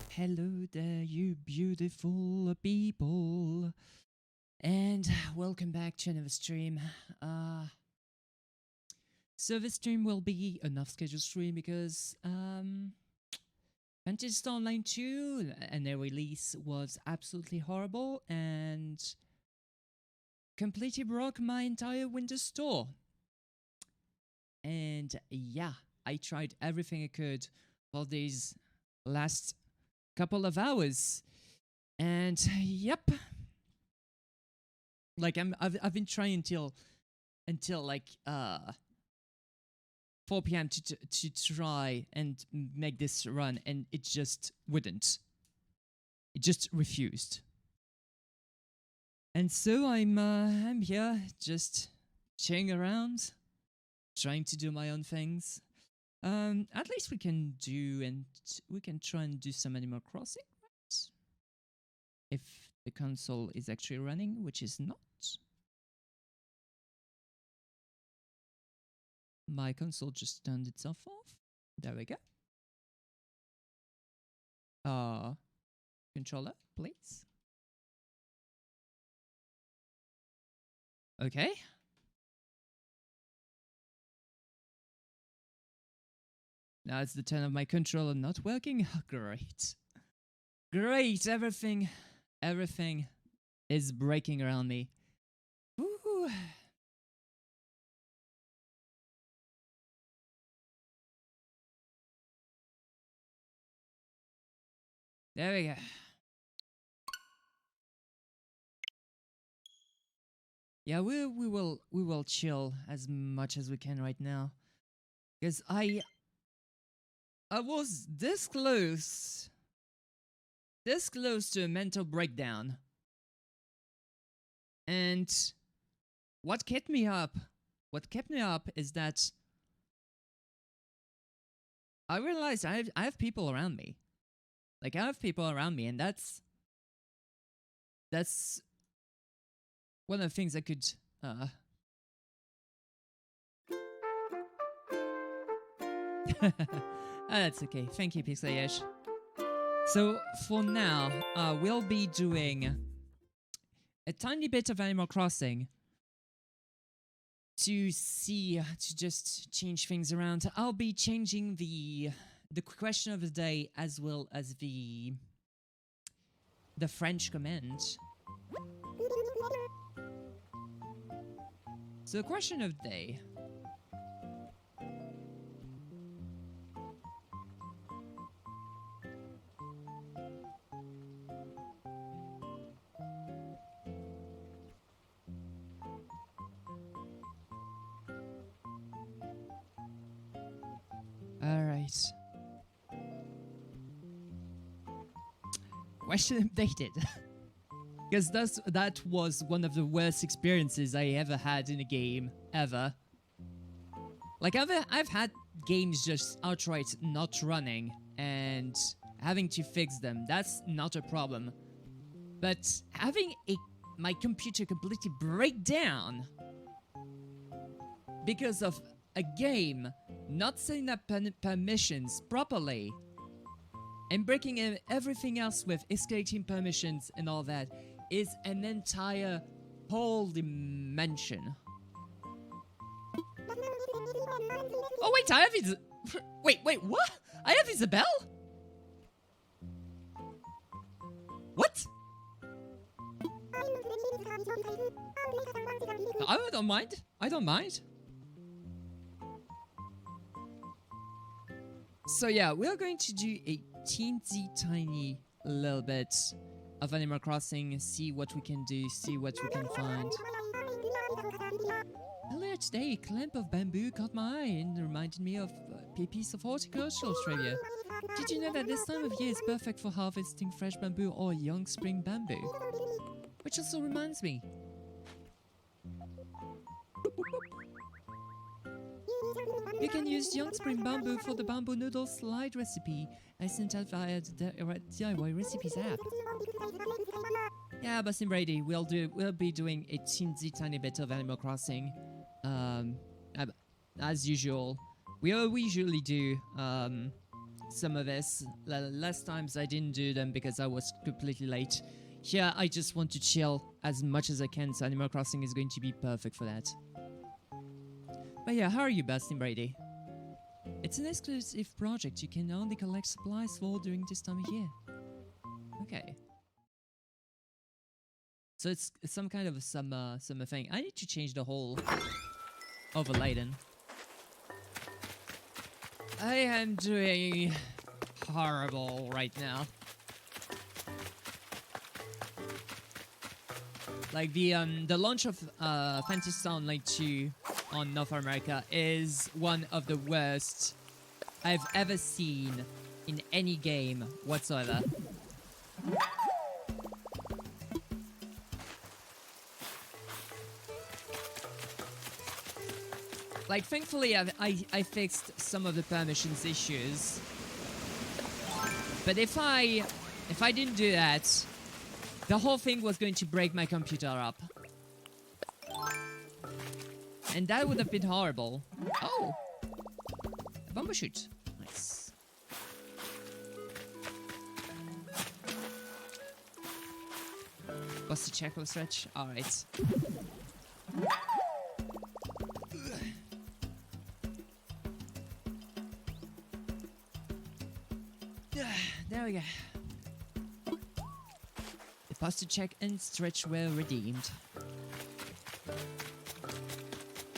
Hello there, you beautiful people, and welcome back to another stream. So this stream will be an off-schedule stream because Fantasy Star Online 2 and their release was absolutely horrible and completely broke my entire Windows store. And yeah, I tried everything I could for these last couple of hours, and yep, like I've been trying until like 4 p.m. to try and make this run, and it just wouldn't. It just refused. And so I'm here just chilling around, trying to do my own things. At least we can try and do some Animal Crossing, right? If the console is actually running, which is not. My console just turned itself off. There we go. Controller, please. Okay. Now it's the turn of my controller not working. Great. Great, everything is breaking around me. Woo. There we go. Yeah, we will chill as much as we can right now, because I was this close to a mental breakdown, and what kept me up is that I realized I have people around me. Like, I have people around me, and that's one of the things I could that's okay. Thank you, Pixelayesh. So for now, we'll be doing a tiny bit of Animal Crossing to just change things around. I'll be changing the question of the day as well as the French command. So the question of the day. Alright. Question updated. Because that was one of the worst experiences I ever had in a game, ever. Like, I've had games just outright not running and having to fix them. That's not a problem. But having my computer completely break down because of a game not setting up permissions properly and breaking everything else with escalating permissions and all that is an entire whole dimension. Oh wait, I have wait, what? I have Isabel? What? I don't mind. I don't mind. So yeah, we're going to do a teensy tiny little bit of Animal Crossing, see what we can do, see what we can find. Earlier today, a clump of bamboo caught my eye and reminded me of a piece of horticultural trivia. Did you know that this time of year is perfect for harvesting fresh bamboo or young spring bamboo? Which also reminds me. You can use young spring bamboo for the bamboo noodle slide recipe I sent out via the DIY recipes app. Yeah, Basim Brady, we'll be doing a teensy tiny bit of Animal Crossing. As usual. We usually do some of this. Last times I didn't do them because I was completely late. Here, I just want to chill as much as I can, so Animal Crossing is going to be perfect for that. But yeah, how are you, Bastin Brady? It's an exclusive project. You can only collect supplies for during this time of year. Okay. So it's some kind of a summer thing. I need to change the whole overlay then. I am doing horrible right now. Like the launch of Fantasy Star Online 2 on North America is one of the worst I've ever seen in any game whatsoever. Like, thankfully, I fixed some of the permissions issues. But if I didn't do that, the whole thing was going to break my computer up. And that would have been horrible. Oh! A bomber shoot. Nice. What's the checklist stretch? Alright. There we go. The posture check and stretch were redeemed.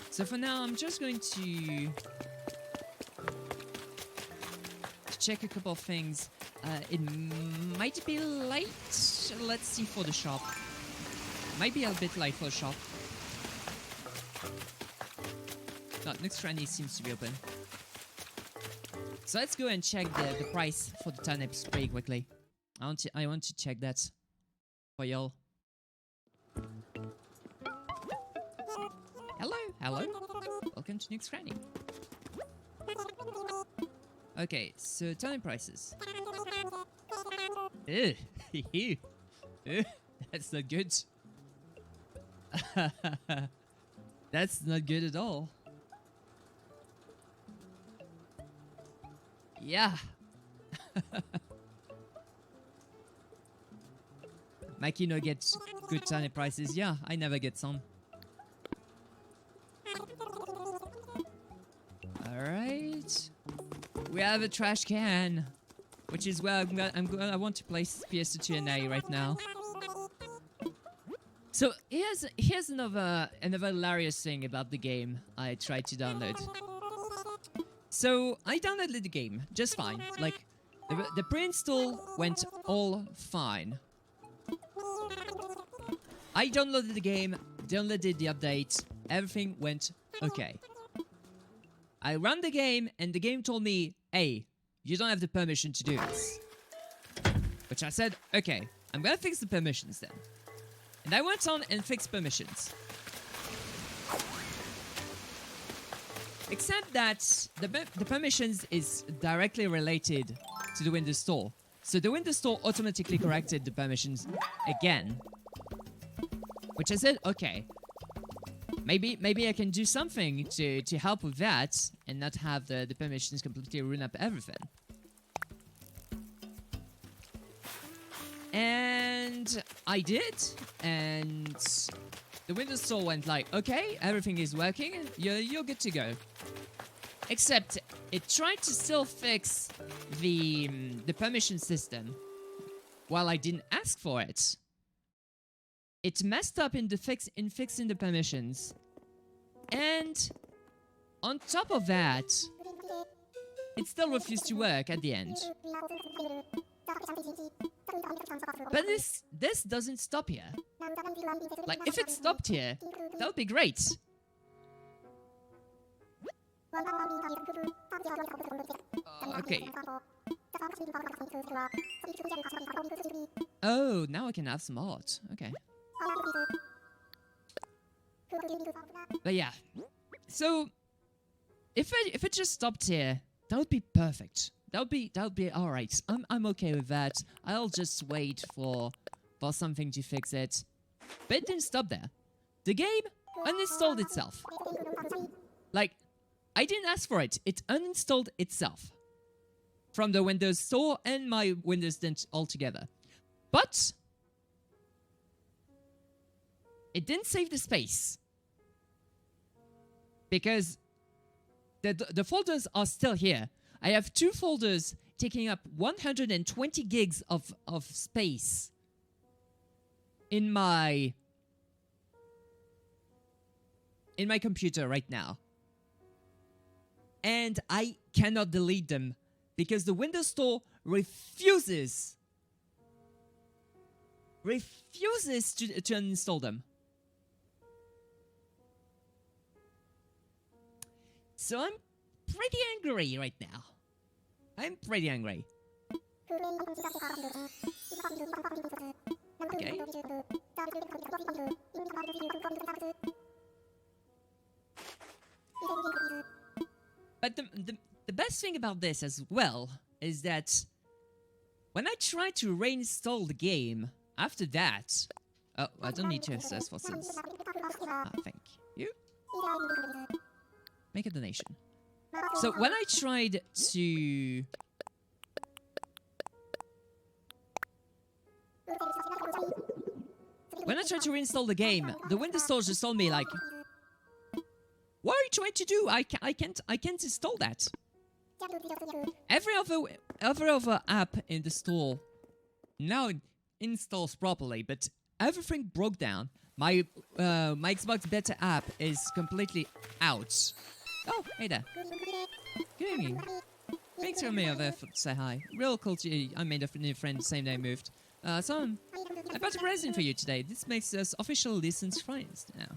So for now, I'm just going to check a couple of things. It might be late. Let's see for the shop. Might be a bit late for the shop. No, next Randy seems to be open. So let's go and check the price for the turnips pretty quickly. I want to check that for y'all. Hello. Welcome to Nick's Cranny. Okay, so turnip prices. Ugh, ew. Ugh, that's not good. That's not good at all. Yeah. Mikey no gets good turnip prices. Yeah, I never get some. Alright. We have a trash can, which is where I want to place PS2 and A right now. So here's another hilarious thing about the game I tried to download. So I downloaded the game just fine. Like the pre-install went all fine. I downloaded the game, downloaded the update, everything went okay. I ran the game and the game told me, hey, you don't have the permission to do this. Which I said, okay, I'm gonna fix the permissions then. And I went on and fixed permissions. Except that the permissions is directly related to the Windows Store. So the Windows Store automatically corrected the permissions again. Which I said, okay, maybe I can do something to help with that and not have the permissions completely ruin up everything. And I did, and the Windows Store went like, okay, everything is working, you're good to go. Except it tried to still fix the permission system while I didn't ask for it. It messed up in fixing the permissions. And on top of that, it still refused to work at the end. But this doesn't stop here. Like, if it stopped here, that would be great. Okay. Oh, now I can have some art. Okay. But yeah. So if it just stopped here, that would be perfect. That would be all right. I'm okay with that. I'll just wait for something to fix it. But it didn't stop there. The game uninstalled itself. Like, I didn't ask for it. It uninstalled itself. from the Windows Store and my Windows 10 altogether. But it didn't save the space because the folders are still here. I have 2 folders taking up 120 gigs of space in my computer right now. And I cannot delete them because the Windows Store refuses to uninstall them. So I'm pretty angry right now. I'm pretty angry. Okay. But the best thing about this as well is that when I try to reinstall the game after that... Oh, I don't need to access fossils. Ah, thank you. Make a donation. So when I tried to... When I tried to reinstall the game, the Windows Store just told me like, what are you trying to do? I can't install that. Every other app in the store now installs properly, but everything broke down. My Xbox Beta app is completely out. Oh, hey there. Good evening. Thanks for me over to say hi. Real cool to you. I made a new friend the same day I moved. So I bought a present for you today. This makes us official licensed friends now.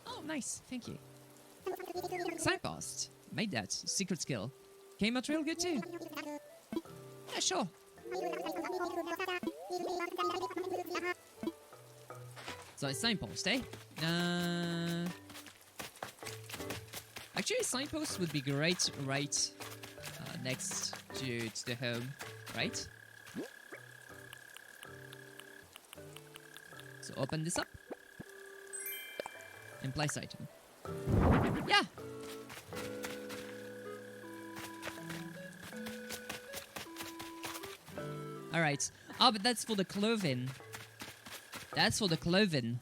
Oh, nice. Thank you. Signpost. Made that. Secret skill. Came out real good too. Yeah, sure. So it's signpost, eh? Actually, a signpost would be great right next to the home, right? So open this up. And place item. Yeah! Alright. Oh, but that's for the clothing. That's for the clothing.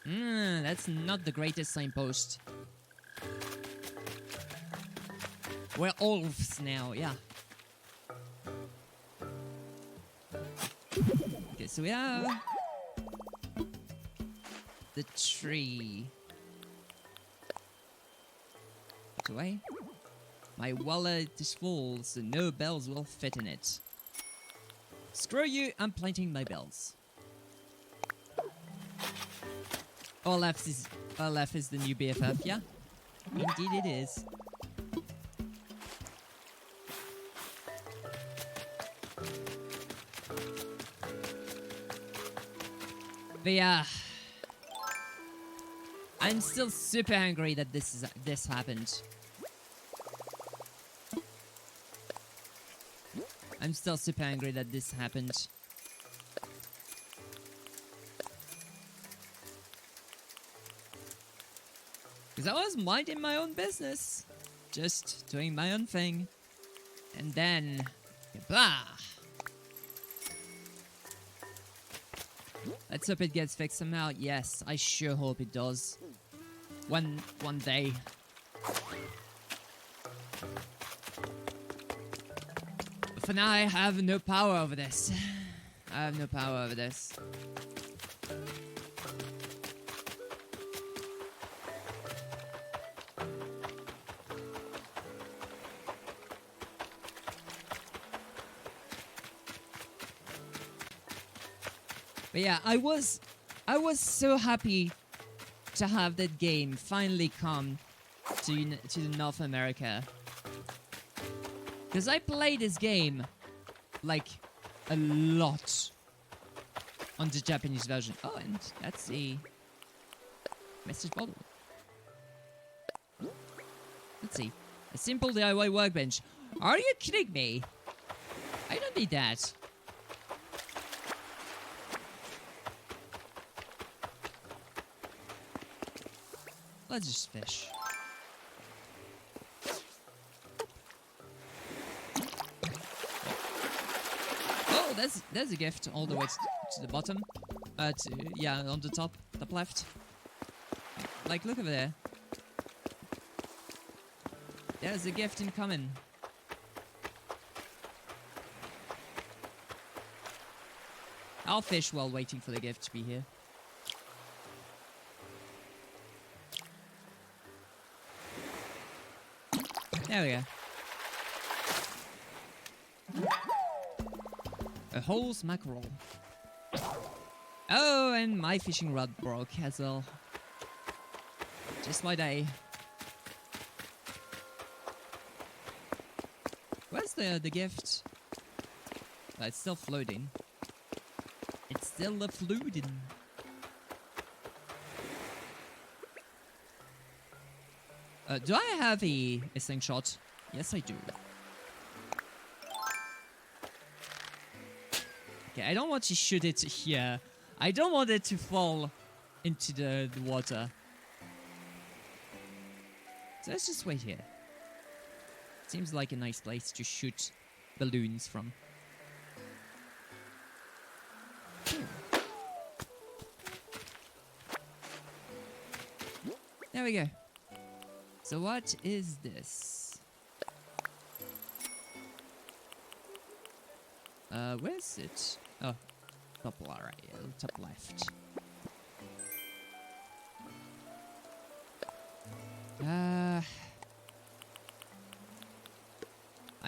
That's not the greatest signpost. We're elves now, yeah. Okay, so we have the tree. Put away. My wallet is full, so no bells will fit in it. Screw you, I'm planting my bells. Olaf is the new BFF, yeah? Indeed it is. But yeah, I'm still super angry that this happened. I'm still super angry that this happened. Because I was minding my own business. Just doing my own thing. And then... blah! Let's hope it gets fixed somehow. Yes, I sure hope it does. One day. But for now, I have no power over this. I have no power over this. But yeah, I was so happy to have that game finally come to North America. Because I played this game, like, a lot on the Japanese version. Oh, and that's the message bottle. Let's see. A simple DIY workbench. Are you kidding me? I don't need that. Let's just fish. there's a gift all the way to the bottom. Yeah, on the top left. Like, look over there. There's a gift incoming. I'll fish while waiting for the gift to be here. There we go. A whole mackerel. Oh, and my fishing rod broke as well. Just my day. Where's the gift? Oh, it's still floating. It's still floating. Do I have a slingshot? Yes, I do. Okay, I don't want to shoot it here. I don't want it to fall into the water. So let's just wait here. Seems like a nice place to shoot balloons from. There we go. So what is this? Where's it? Oh, top right, top left. I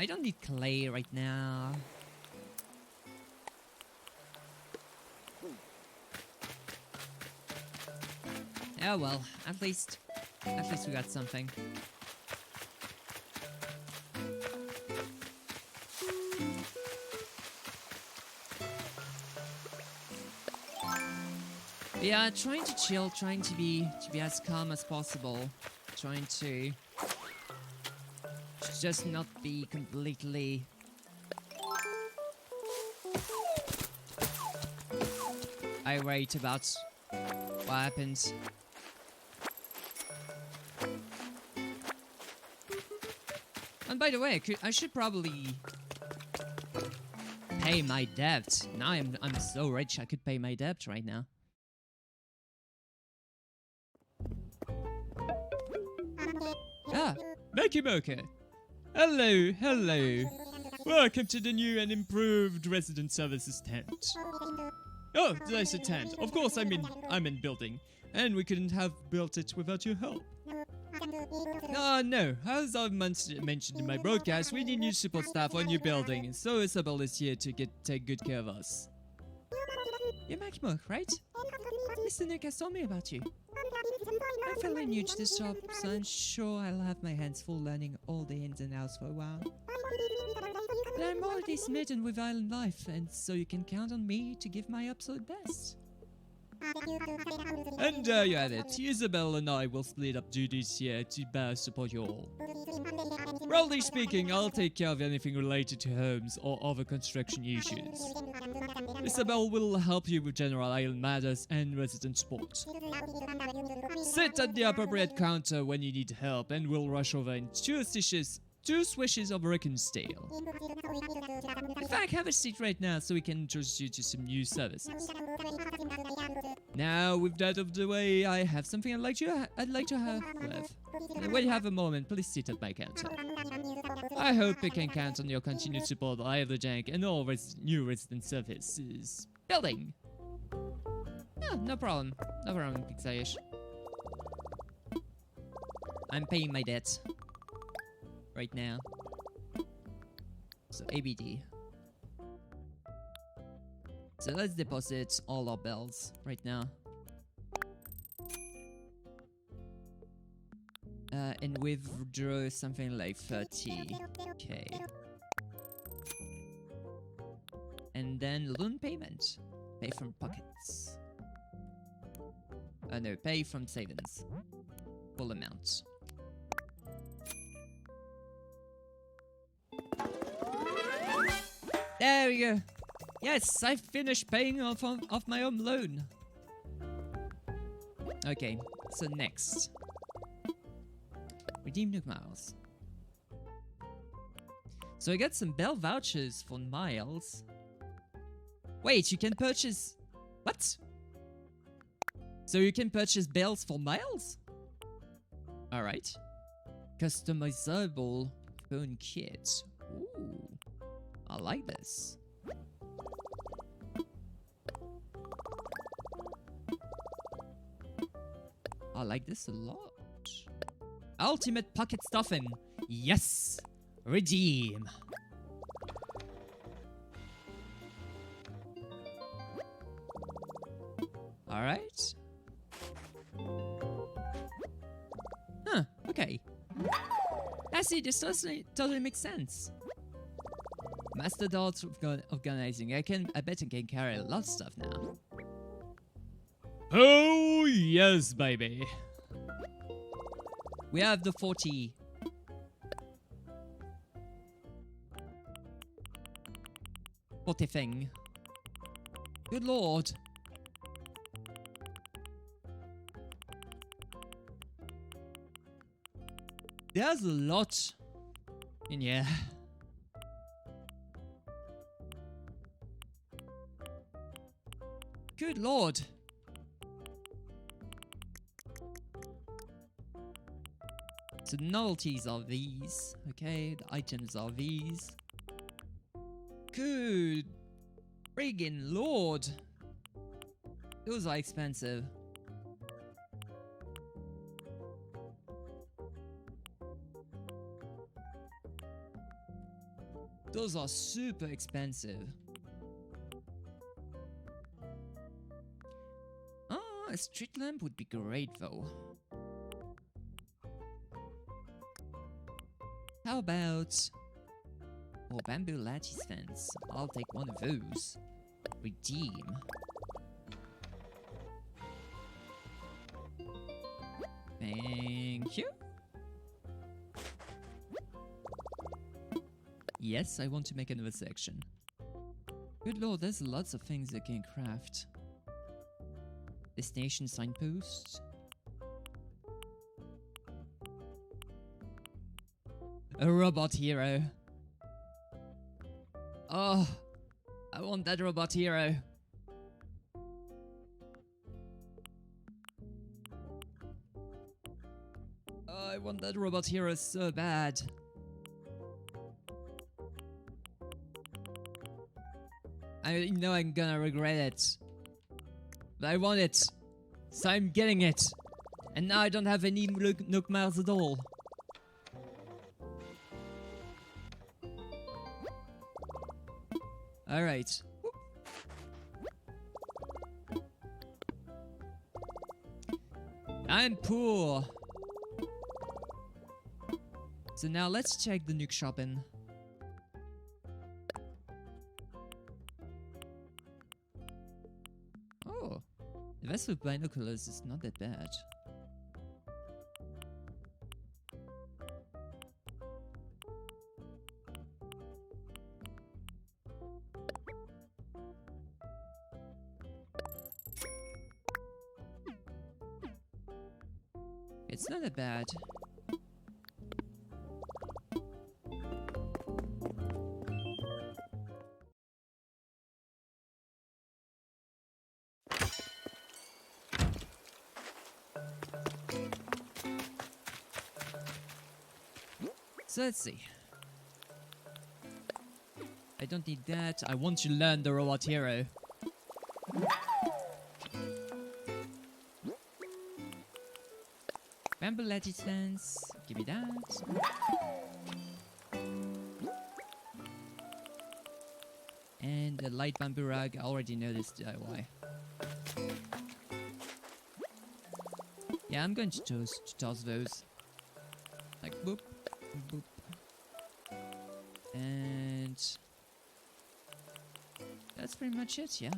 don't need clay right now. Oh well, at least we got something. Yeah, trying to chill, trying to be as calm as possible, trying to just not be completely irate about what happened. And by the way, I should probably pay my debt. Now I'm so rich I could pay my debt right now. Ah, MooCowX. Hello, hello. Welcome to the new and improved resident services tent. Oh, there's a tent. Of course, I'm in building, and we couldn't have built it without your help. No. As I've mentioned in my broadcast, we need new support staff on your building, and so Isabel is here to take good care of us. You're MooCowX, right? Mr. Nick has told me about you. I'm fairly new to this job, so I'm sure I'll have my hands full learning all the ins and outs for a while. But I'm already smitten with island life, and so you can count on me to give my absolute best. And there you have it. Isabel and I will split up duties here to best support you all. Broadly speaking, I'll take care of anything related to homes or other construction issues. Isabel will help you with general island matters and resident support. Sit at the appropriate counter when you need help, and we'll rush over in two swishes of Stale. In fact, have a seat right now so we can introduce you to some new services. Now, with that out of the way, I have something I'd like to have with. When you have a moment, please sit at my counter. I hope you can count on your continued support of either Jank and all new resident services. Building! Oh, no problem. No problem, Pixaish. I'm paying my debt. Right now. So, ABD. So let's deposit all our bells right now. And withdraw something like 30k. And then loan payment. Pay from pockets. No, pay from savings. Full amount. There we go. Yes, I finished paying off my own loan. Okay, so next. Redeem new miles. So I got some bell vouchers for miles. Wait, you can purchase... What? So you can purchase bells for miles? Alright. Customizable phone kit. Ooh. I like this. I like this a lot. Ultimate pocket stuffing. Yes! Redeem. Alright. Huh, okay. I see, this totally makes sense. Master Dot organizing. I bet I can carry a lot of stuff now. Oh, yes, baby. We have the 40 thing. Good lord. There's a lot in here. Good lord. So the novelties are these. Okay, the items are these. Good friggin' lord. Those are expensive. Those are super expensive. Oh, a street lamp would be great though. How about... Oh, bamboo lattice fence. I'll take one of those. Redeem. Thank you. Yes, I want to make another section. Good lord, there's lots of things I can craft. Destination signpost. A robot hero. Oh, I want that robot hero. Oh, I want that robot hero so bad. I know I'm gonna regret it. But I want it. So I'm getting it. And now I don't have any Nook Miles at all. Alright. I'm poor. So now let's check the Nook shopping. Oh, the vest with binoculars is not that bad. It's not that bad. So let's see. I don't need that. I want to learn the robot hero. Bamboo lattice fence. Give me that. And the light bamboo rug. I already know this DIY. Yeah, I'm going to toss those. Like boop, boop. And that's pretty much it, yeah.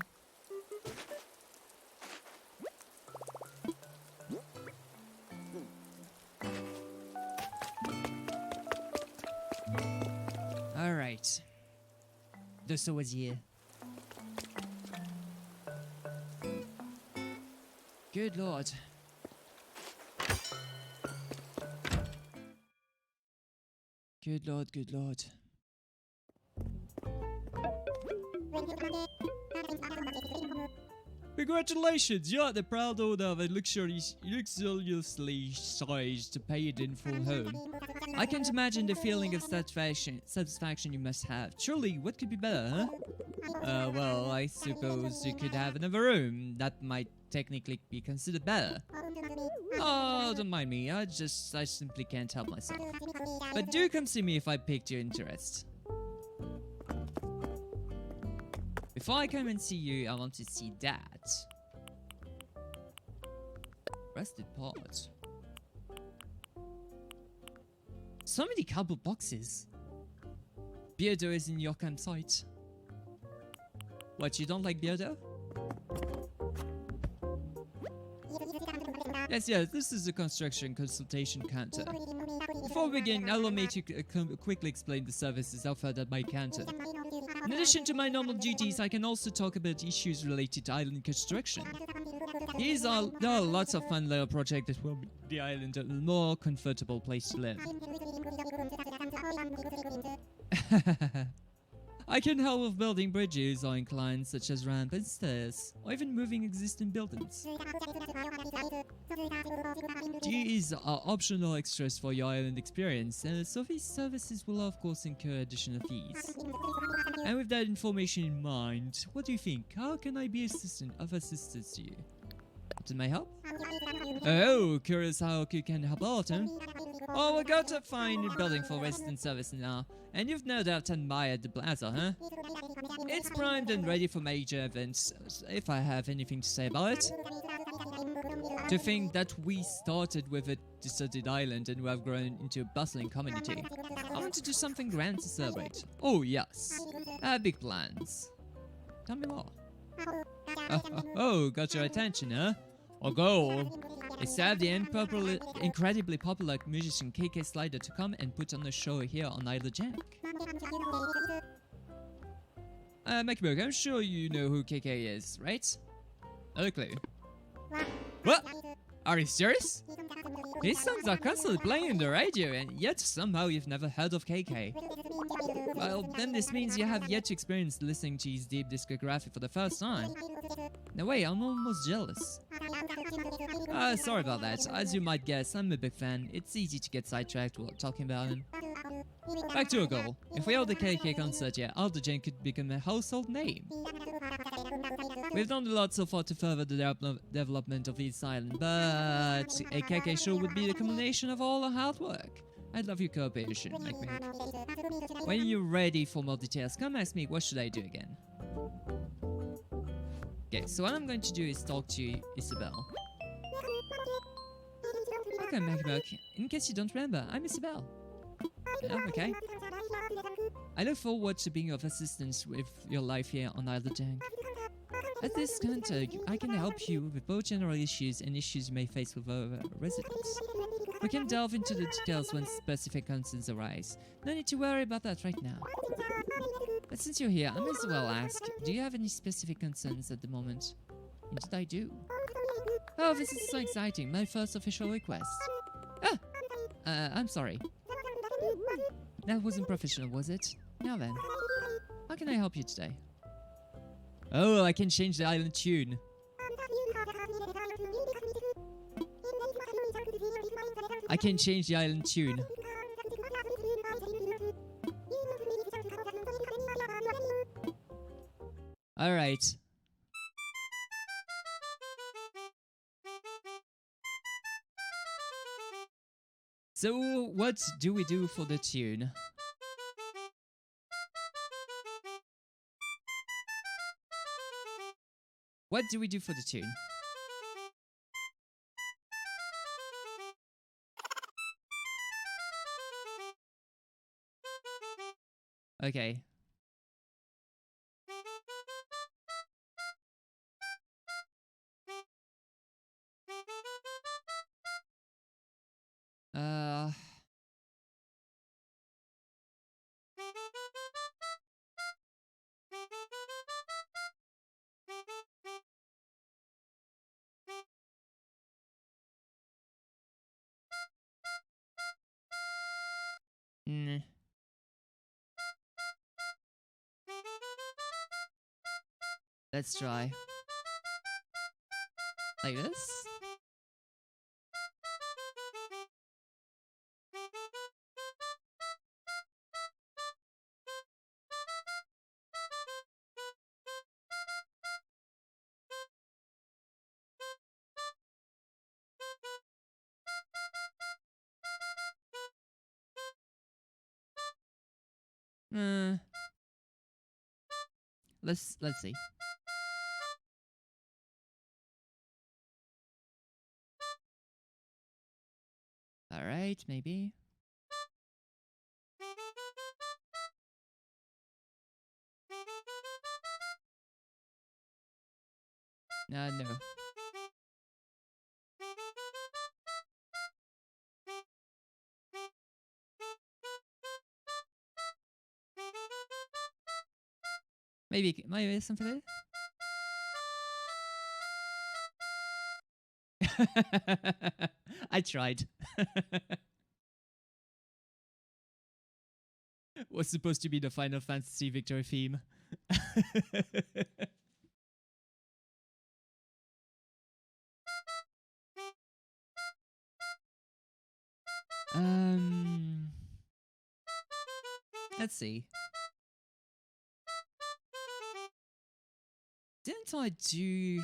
Alright. Dosso was here. Good lord. Good lord, good lord. Congratulations, you're the proud owner of a luxuriously sized paid-in full home. I can't imagine the feeling of satisfaction you must have. Surely, what could be better, huh? Well, I suppose you could have another room. That might technically be considered better. Oh, don't mind me. I simply can't help myself. But do come see me if I piqued your interest. Before I come and see you, I want to see that. Rusted pot. So many cardboard boxes. Beardo is in your campsite. What, you don't like Beardo? Yes, this is a construction consultation counter. Before we begin, allow me to quickly explain the services offered at my counter. In addition to my normal duties, I can also talk about issues related to island construction. There are lots of fun little projects that will make the island a more comfortable place to live. I can help with building bridges or inclines such as ramps and stairs, or even moving existing buildings. These are optional extras for your island experience, so these services will of course incur additional fees. And with that information in mind, what do you think? How can I be of assistance to you? Did my help? Oh, curious how you can help out, huh? Oh, we got a fine building for resident service now, and you've no doubt admired the plaza, huh? It's primed and ready for major events, if I have anything to say about it. To think that we started with a deserted island and we have grown into a bustling community. I want to do something grand to celebrate. Oh yes, I have big plans. Tell me more. Oh, got your attention, huh? Our goal is to have the incredibly popular musician KK Slider to come and put on a show here on Isle of Jank. Macbook, I'm sure you know who KK is, right? No clue. What? Are you serious? His songs are constantly playing on the radio, and yet somehow you've never heard of KK. Well, then this means you have yet to experience listening to his deep discography for the first time. No way, I'm almost jealous. Sorry about that. As you might guess, I'm a big fan. It's easy to get sidetracked while talking about him. Back to our goal. If we hold the KK concert here, Isle of Jank could become a household name. We've done a lot so far to further the development of East Island, but a KK show would be the culmination of all our hard work. I'd love your cooperation, Macbook. When you're ready for more details, come ask me what should I do again. Okay, so what I'm going to do is talk to Isabel. Okay, Macbook. In case you don't remember, I'm Isabel. Yeah, okay. I look forward to being of assistance with your life here on Isle of Jank. At this counter, I can help you with both general issues and issues you may face with other residents. We can delve into the details when specific concerns arise. No need to worry about that right now. But since you're here, I may as well ask, do you have any specific concerns at the moment? Indeed I do. Oh, this is so exciting, my first official request. I'm sorry. That wasn't professional, was it? Now then, how can I help you today? Oh, I can change the island tune. I can change the island tune. Alright. So, what do we do for the tune? What do we do for the tune? Okay. Let's try. Like this? Uh, let's see. All right, maybe. No. Maybe something like that. I tried. Was supposed to be the Final Fantasy victory theme. Let's see. Didn't I do...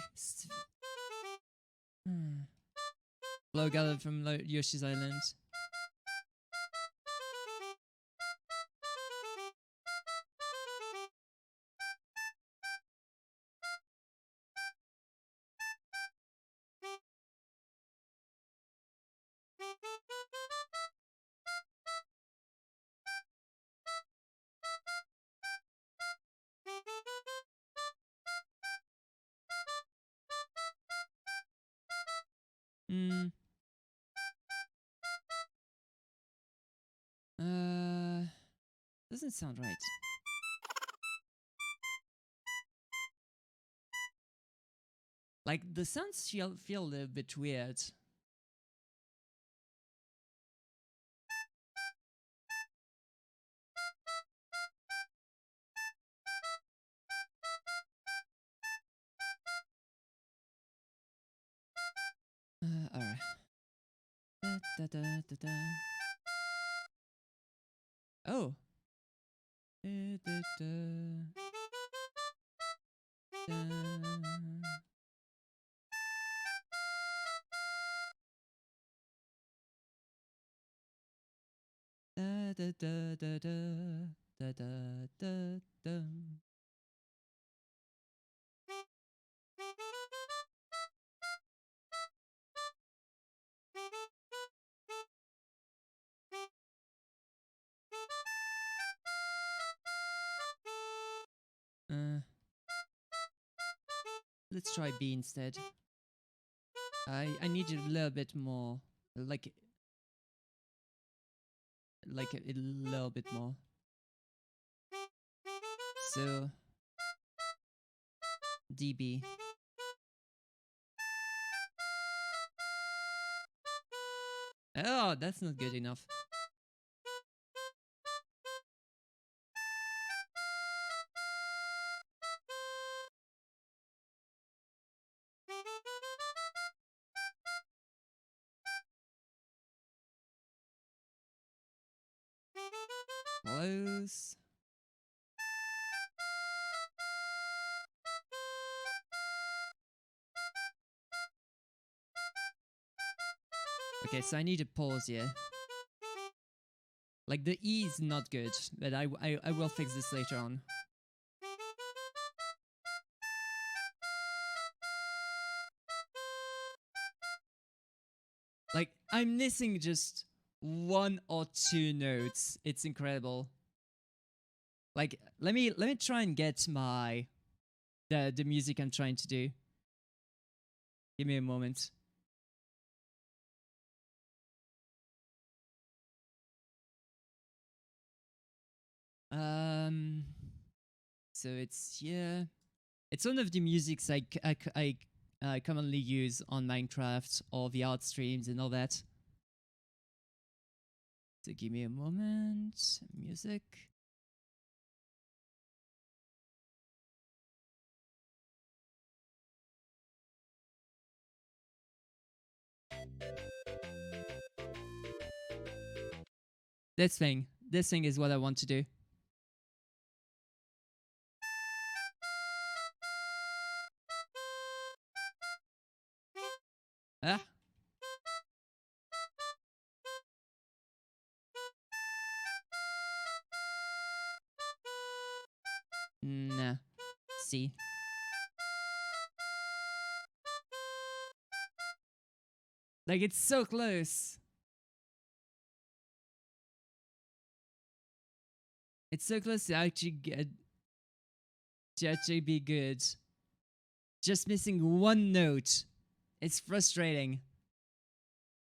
Blow gathered from Yoshi's Island. Doesn't sound right. Like, the sounds feel a little bit weird. Alright. Da, da, da, da, da. Oh. Da, da, da. Da. Da, da, da, da, da, da, da, da, da. Let's try B instead. I need a little bit more, like a little bit more. So DB. Oh, that's not good enough. Close. Okay, so I need to pause here. Like, the E is not good, but I will fix this later on. Like, I'm missing just 1 or 2 notes. It's incredible. Like, let me try and get the music I'm trying to do. Give me a moment. So it's here. It's one of the musics I commonly use on Minecraft or the art streams and all that. So give me a moment. Music. This thing is what I want to do. Ah. Nah. See. Like, it's so close. It's so close to actually be good. Just missing one note. It's frustrating.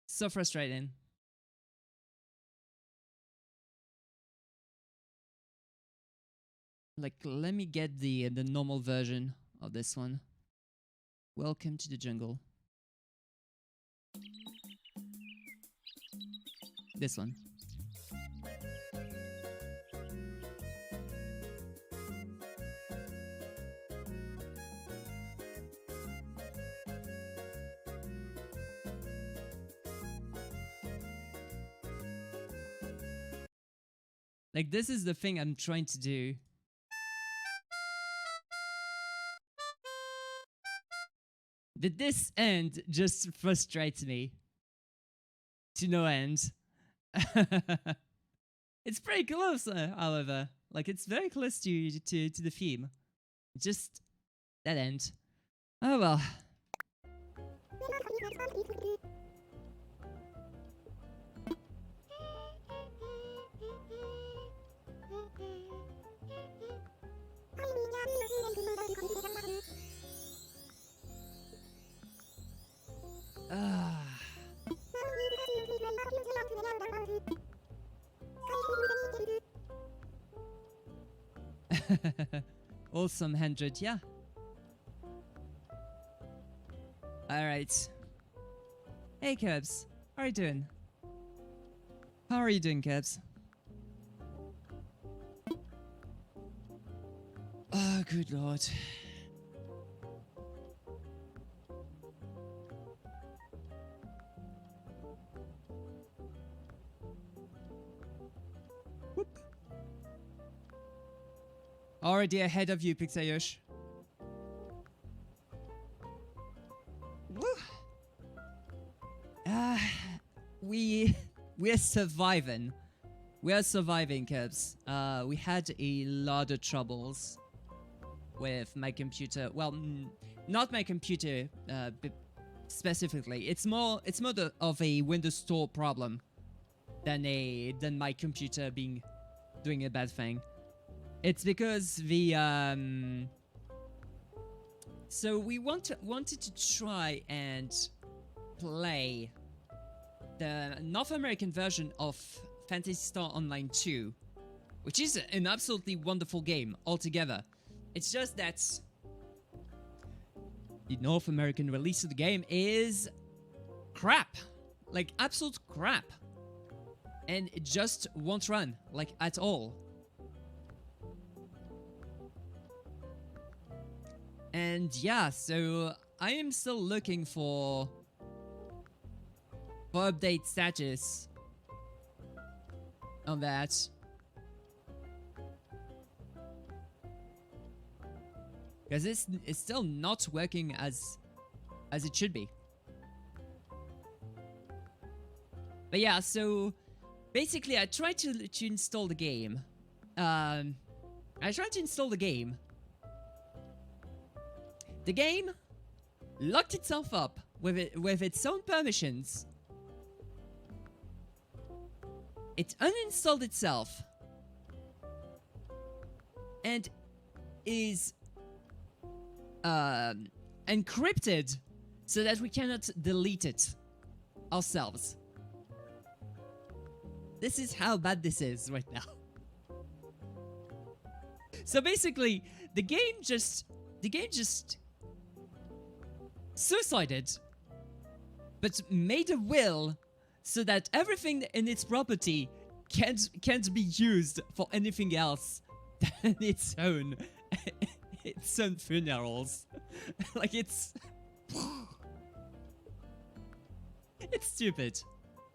So frustrating. Like, let me get the normal version of this one. Welcome to the jungle. This one. Like, this is the thing I'm trying to do. This end just frustrates me to no end. It's pretty close, however. Like, it's very close to the theme. Just that end. Oh well. Awesome 100, yeah. Alright. Hey, Cubs. How are you doing? How are you doing, Cubs? Oh, good lord. Whoop. Already ahead of you, Pixayush. We're surviving. We're surviving, Cubs. We had a lot of troubles with my computer. Well, not my computer specifically. It's more of a Windows Store problem than my computer doing a bad thing. It's because so we wanted to try and play the North American version of Phantasy Star Online 2, which is an absolutely wonderful game altogether. It's just that the North American release of the game is crap. Like, absolute crap. And it just won't run, like, at all. And yeah, so I am still looking for update status on that. Because it's still not working as it should be. But yeah, so basically I tried to install the game. I tried to install the game. The game locked itself up with its own permissions. It uninstalled itself and is encrypted so that we cannot delete it ourselves. This is how bad this is right now. So basically, the game just suicided, but made a will so that everything in its property can't be used for anything else than its own funerals. Like, it's stupid.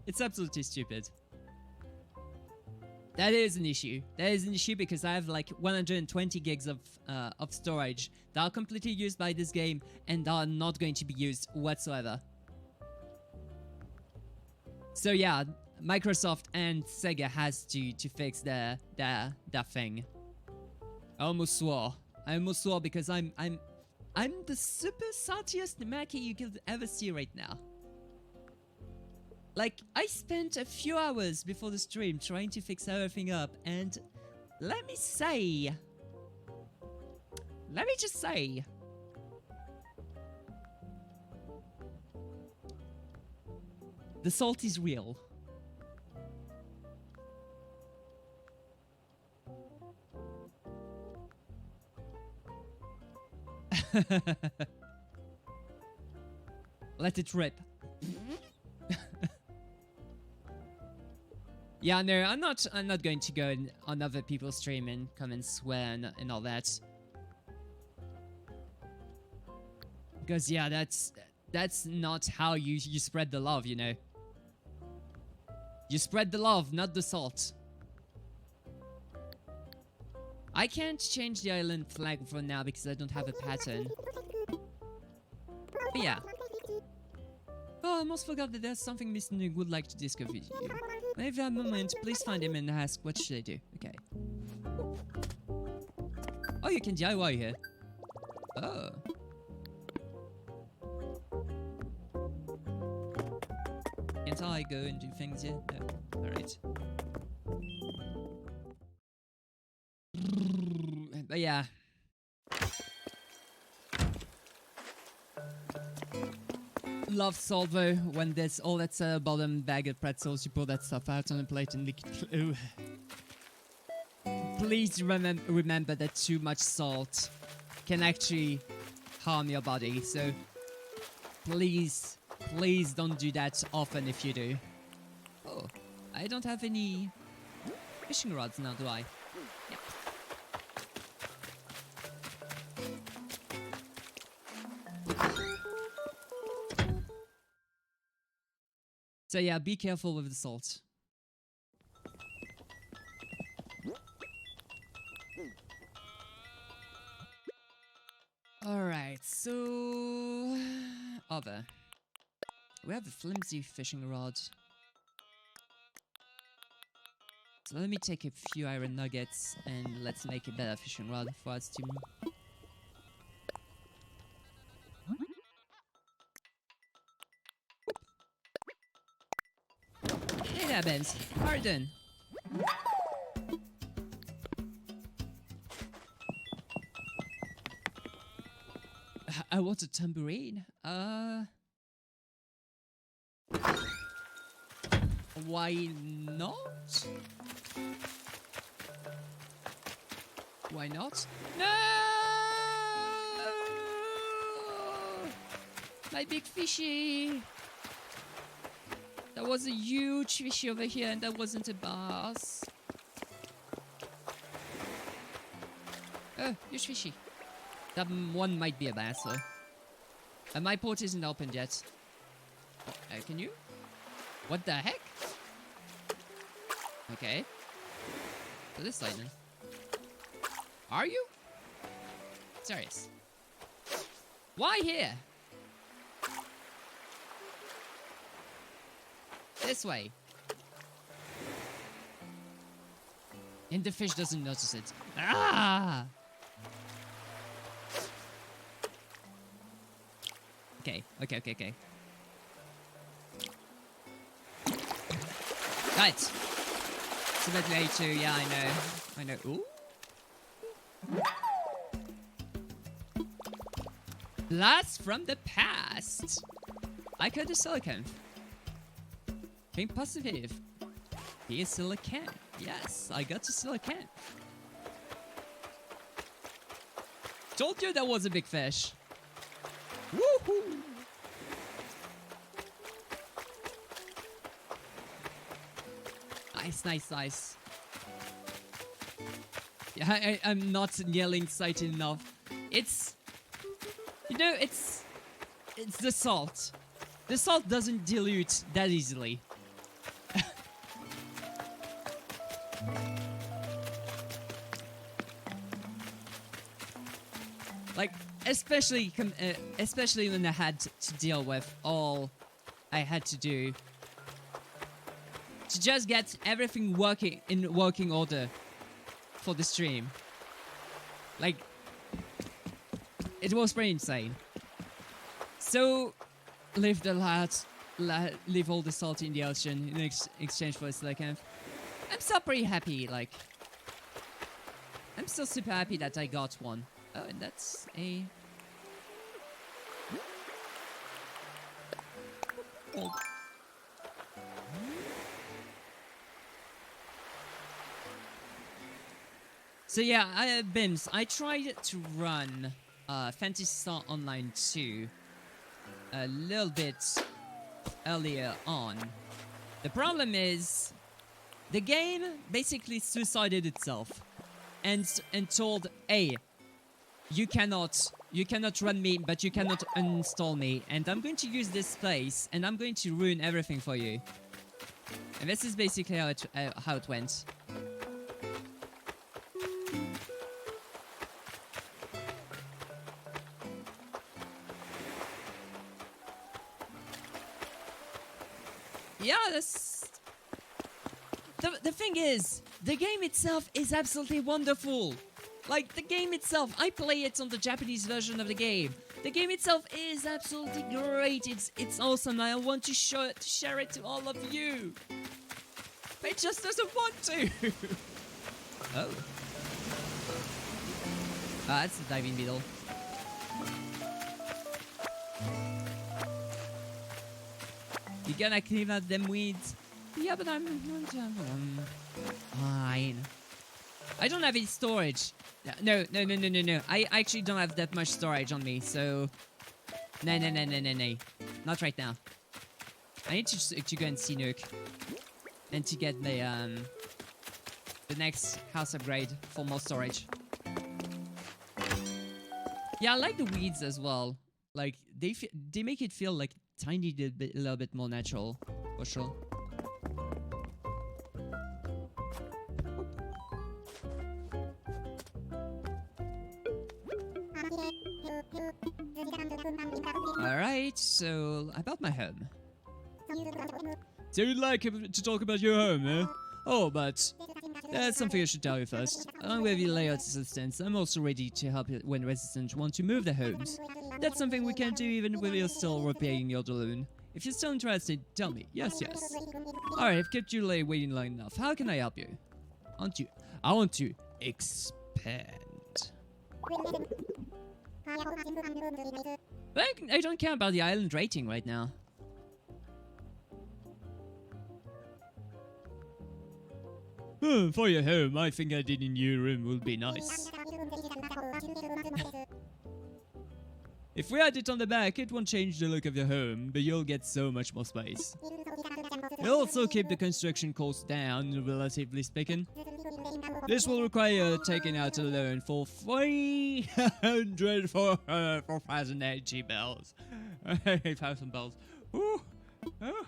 It's absolutely stupid. That is an issue. That is an issue because I have like 120 gigs of storage that are completely used by this game and are not going to be used whatsoever. So yeah, Microsoft and Sega has to fix their thing. I almost swore. I almost swore because I'm the super saltiest Mackie you could ever see right now. Like, I spent a few hours before the stream trying to fix everything up, and let me just say, the salt is real. Let it rip. Yeah, no, I'm not going to go on other people's stream and come and swear and all that. Because yeah, that's not how you spread the love, you know. You spread the love, not the salt. I can't change the island flag for now because I don't have a pattern. But yeah. Oh, I almost forgot that there's something Mr. Noog would like to discuss with you. When you have a moment, please find him and ask what should I do. Okay. Oh, you can DIY here. Oh. Can't I go and do things here? No. Alright. But yeah. Love Solvo when there's all that bottom bag of pretzels, you pull that stuff out on a plate and lick it. Please remember that too much salt can actually harm your body, so please don't do that often if you do. Oh, I don't have any fishing rods now, do I? Yep. So yeah, be careful with the salt. Alright, so... Other. We have a flimsy fishing rod. So let me take a few iron nuggets and let's make a better fishing rod for us to... It happens. Pardon. I want a tambourine. Why not? Why not? No! My big fishy! That was a huge fishy over here and that wasn't a bass. Oh, huge fishy. That one might be a bass though. And my port isn't opened yet. Oh, can you? What the heck? Okay. So this side then. Are you? Serious? Why here? This way. And the fish doesn't notice it. Ah! Okay. Right. It's a bit late too, yeah, I know. Ooh. Blast from the past. I got a silicon. Think positive. Here's silicon. Yes, I got a silicon. Told you that was a big fish. Woohoo! Nice. Yeah, I'm not nearly excited enough. It's... You know, it's the salt. The salt doesn't dilute that easily. Like, especially when I had to deal with all I had to do to just get everything working in working order for the stream. Like, it was pretty insane. So, leave leave all the salt in the ocean in exchange for a silicon. I'm still pretty happy, like, I'm still super happy that I got one. Oh, and that's a... Gold. So yeah, Bims, I tried to run Phantasy Star Online 2 a little bit earlier on. The problem is, the game basically suicided itself and told, hey, you cannot run me, but you cannot uninstall me, and I'm going to use this place, and I'm going to ruin everything for you. And this is basically how it went. Yeah, the thing is, the game itself is absolutely wonderful. Like, the game itself, I play it on the Japanese version of the game. The game itself is absolutely great. It's awesome. I want to share it to all of you. But it just doesn't want to. Oh. Ah, that's the diving beetle. You gonna clean out them weeds? Yeah, but I'm fine. I don't have any storage. No. I actually don't have that much storage on me, so... No. Not right now. I need to go and see Nuke. And to get the next house upgrade for more storage. Yeah, I like the weeds as well. Like, they make it feel like tiny little bit more natural, for sure. Alright, so about my home. So you'd like to talk about your home, eh? Oh, but that's something I should tell you first. Along with your layout assistance, I'm also ready to help you when residents want to move their homes. That's something we can do even when you're still repaying your loan. If you're still interested, tell me. Yes. Alright, I've kept you waiting long enough. How can I help you? I want to expand. But I don't care about the island rating right now. For your home, I think adding a new room will be nice. If we add it on the back, it won't change the look of your home, but you'll get so much more space. It'll also keep the construction costs down, relatively speaking. This will require taking out a loan for 4,000 AG bells. 8,000 bells. Ooh. Oh,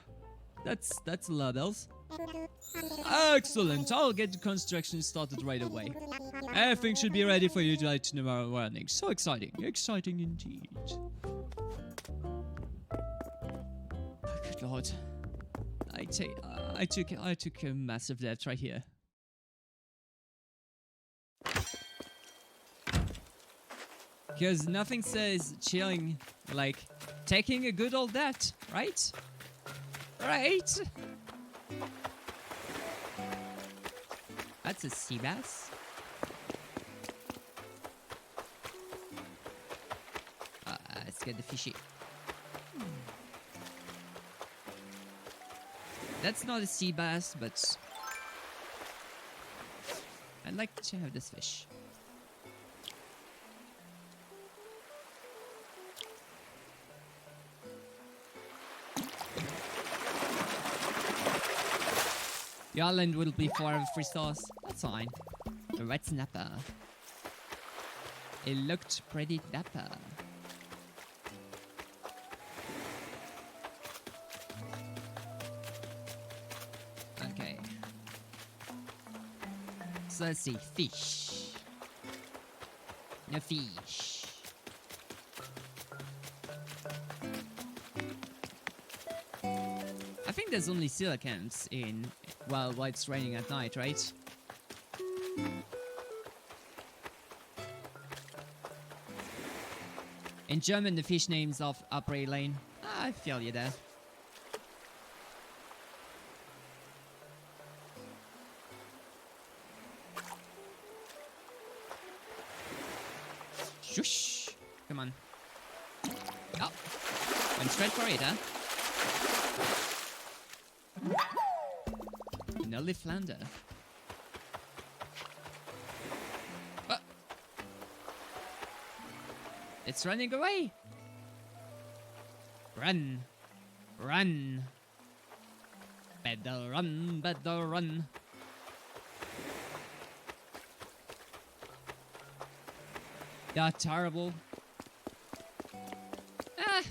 that's a lot of bells. Excellent! I'll get the construction started right away. Everything should be ready for you tomorrow morning. So exciting. Exciting indeed. Oh, good lord. I took a massive depth right here. Because nothing says chilling like taking a good old debt, right? Right? That's a sea bass. Let's get the fishy. That's not a sea bass, but I'd like to have this fish. The island will be forever 3 stars. That's fine. A red snapper. It looked pretty dapper. Okay. So let's see. Fish. No fish. I think there's only coelacanths in while it's raining at night, right? In German, the fish names are pretty lame. Ah, I feel you there. Shush! Come on. Oh, went straight for it, huh? Nelly flounder. Oh. It's running away. Run, run. Better run, better run. You're terrible. Ah,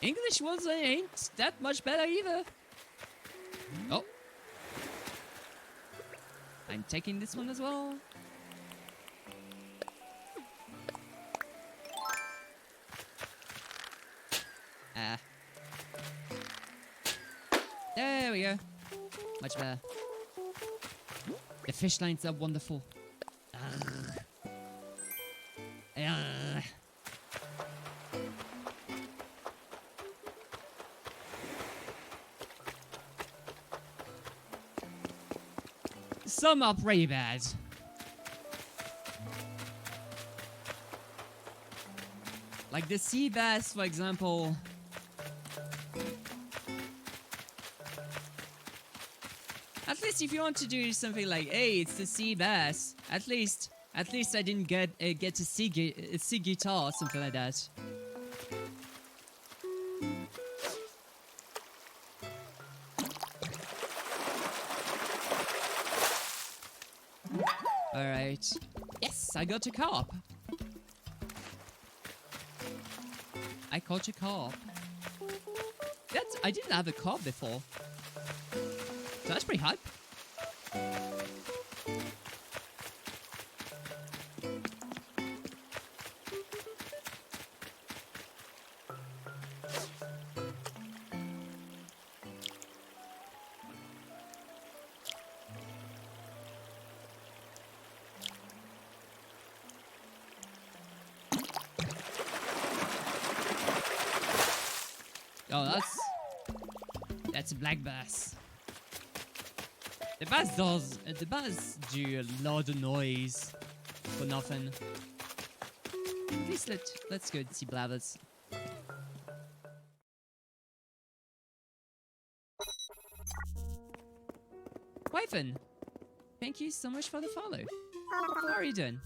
English ones ain't that much better either. Oh. I'm taking this one as well. Ah. There we go. Much better. The fish lines are wonderful. Arrgh. Arrgh. Some are pretty bad. Like the sea bass, for example. At least if you want to do something like, hey, it's the sea bass. At least I didn't get a sea guitar or something like that. Alright. Yes, I got a carp. I caught a carp. I didn't have a carp before. So that's pretty hype. Oh, that's a black bass. The bass do a lot of noise for nothing. At least let's go see blabbers. Wyvern, thank you so much for the follow. How are you doing?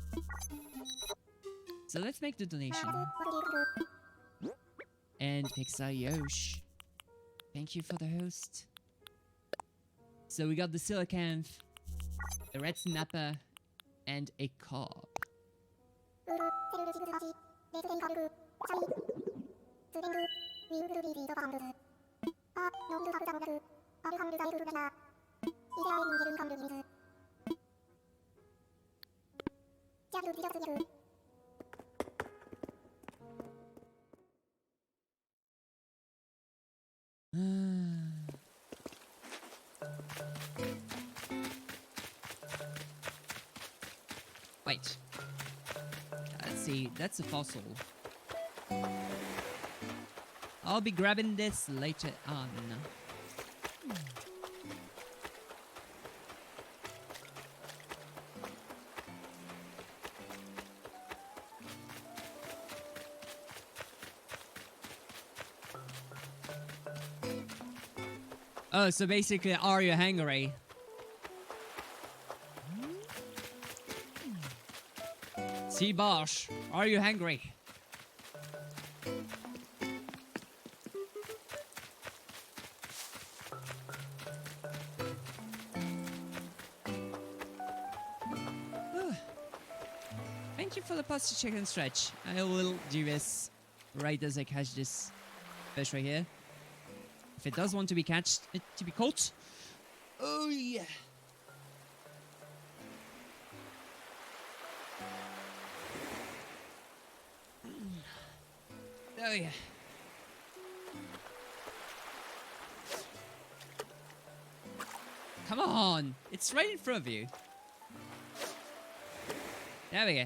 So let's make the donation. And Pixar Yosh, thank you for the host. So we got the coelacanth, the red snapper, and a carp. Wait. Let's see, that's a fossil. I'll be grabbing this later on. Oh, so basically, are you hungry? Sea Bosch, are you hungry? Thank you for the pasta chicken stretch. I will do this right as I catch this fish right here. If it does want to be caught. Oh yeah. Oh yeah. Come on! It's right in front of you. There we go.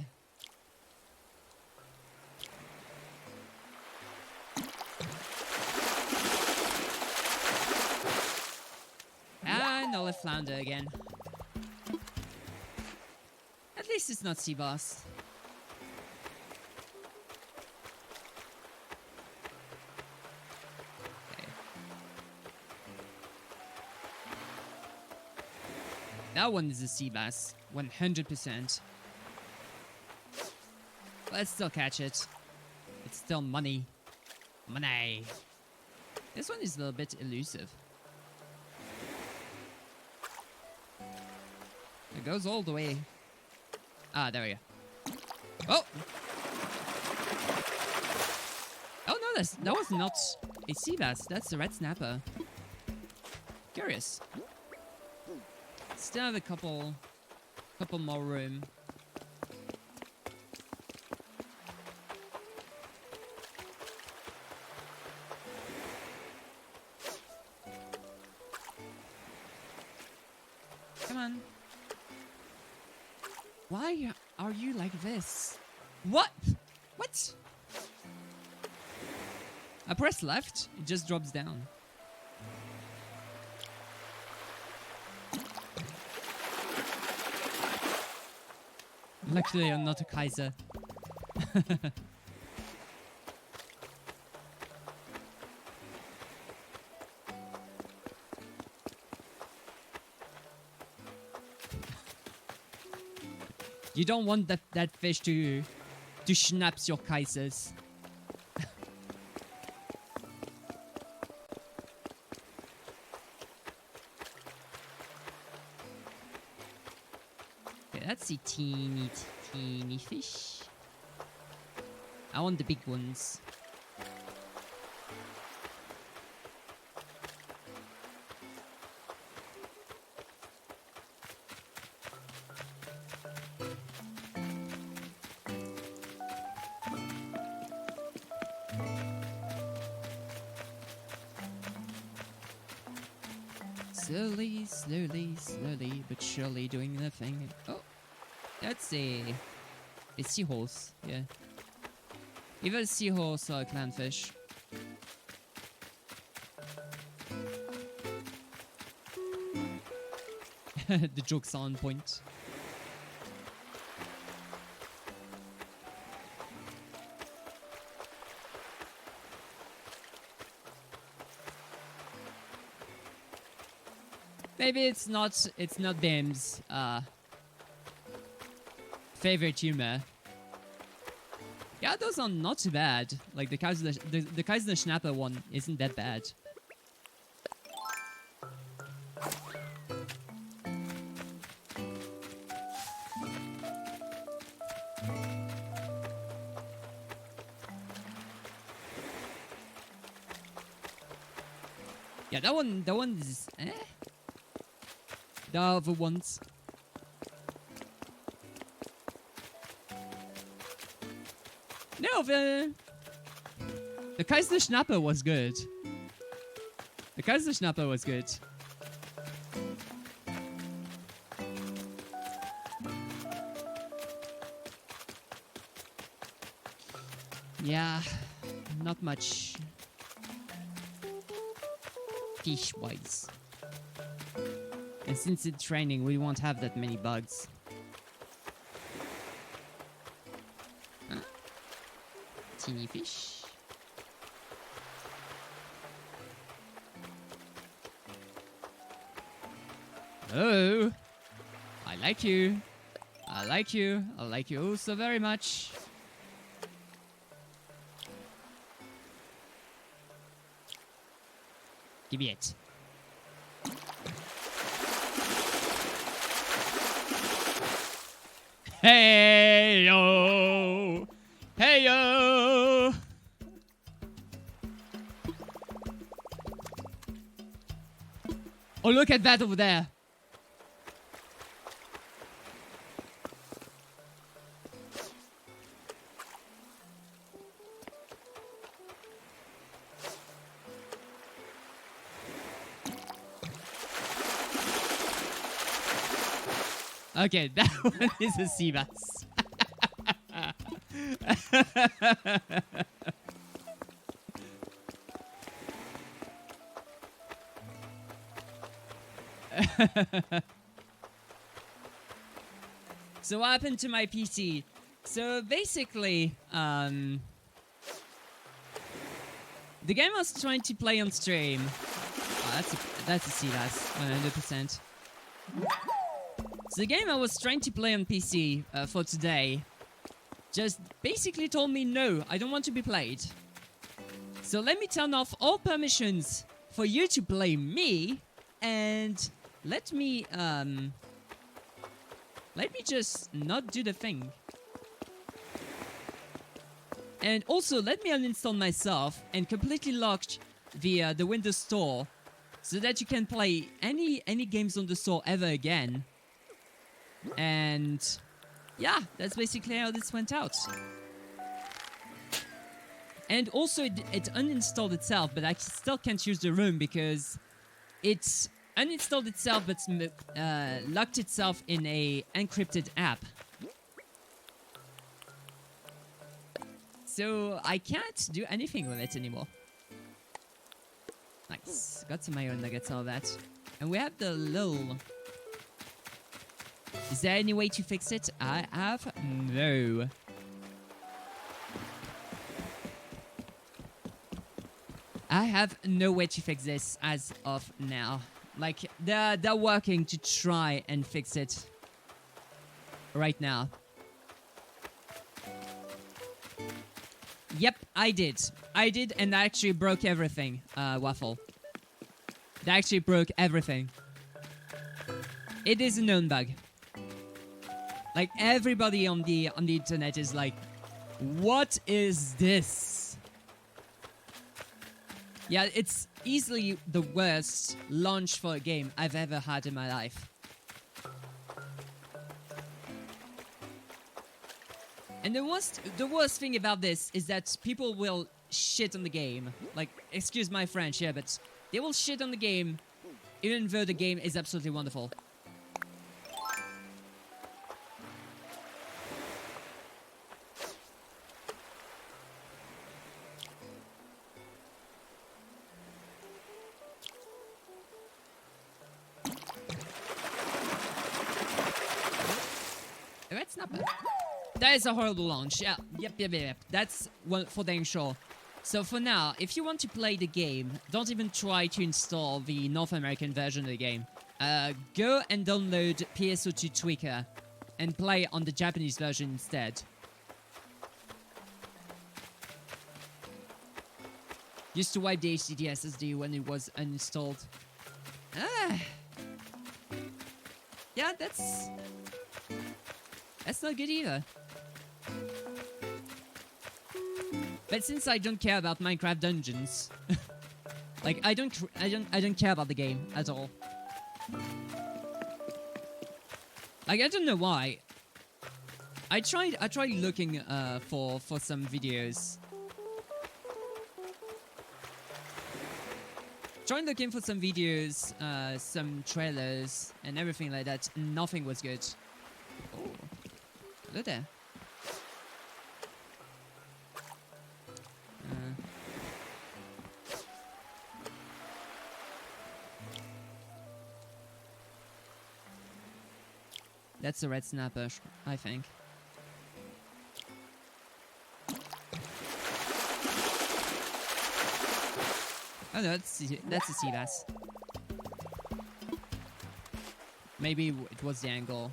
Another flounder again. At least it's not sea bass. Okay. That one is a sea bass, 100%. Let's still catch it. It's still money. Money. This one is a little bit elusive. It goes all the way. Ah, there we go. Oh! Oh no, that was not a sea bass. That's the red snapper. Curious. Still have a couple more room. Come on. Why are you like this? What? What? I press left, it just drops down. Luckily, I'm not a Kaiser. You don't want that fish to schnaps your Kaisers. Okay, that's the teeny fish. I want the big ones. Slowly, but surely doing the thing. Oh, that's a seahorse, yeah. Either a seahorse or a clownfish. The joke's on point. Maybe it's not Bim's favorite humor. Yeah, those are not too bad. Like the Kaiser Schnapper one isn't that bad. Yeah, that one is eh. The other ones. No, the Kaiser Schnapper was good. The Kaiser Schnapper was good. Yeah, not much fish-wise. And since it's raining, we won't have that many bugs. Huh? Teeny fish. Oh, I like you. I like you. I like you oh so very much. Give me it. Hey yo! Hey yo! Oh, look at that over there. Okay, that one is a sea bass. So what happened to my PC? So basically, the game I was trying to play on stream. Oh, that's a sea bass, 100%. So the game I was trying to play on PC for today just basically told me no, I don't want to be played. So let me turn off all permissions for you to play me, and let me just not do the thing. And also let me uninstall myself and completely lock the Windows Store so that you can play any games on the store ever again. And yeah, that's basically how this went out. And also it uninstalled itself, but I still can't use the room because it's uninstalled itself but locked itself in a encrypted app. So I can't do anything with it anymore. Nice. Got some iron nuggets, all that. And we have the little... Is there any way to fix it? I have no. I have no way to fix this as of now. Like, they're working to try and fix it right now. Yep, I did, and I actually broke everything, Waffle. They actually broke everything. It is a known bug. Like, everybody on the internet is like, what is this? Yeah, it's easily the worst launch for a game I've ever had in my life. And the worst thing about this is that people will shit on the game. Like, excuse my French here, but they will shit on the game even though the game is absolutely wonderful. That's not bad. That is a horrible launch. Yeah, yep. That's one for dang sure. So for now, if you want to play the game, don't even try to install the North American version of the game. Go and download PSO2 Tweaker and play on the Japanese version instead. Used to wipe the HDD SSD when it was uninstalled. Yeah, that's not good either. But since I don't care about Minecraft dungeons, like I don't care about the game at all. Like, I don't know why. I tried looking for some videos. Tried looking for some videos, some trailers, and everything like that. Nothing was good. Oh, hello there. That's a red snapper, I think. Oh no, that's a sea bass. Maybe it was the angle.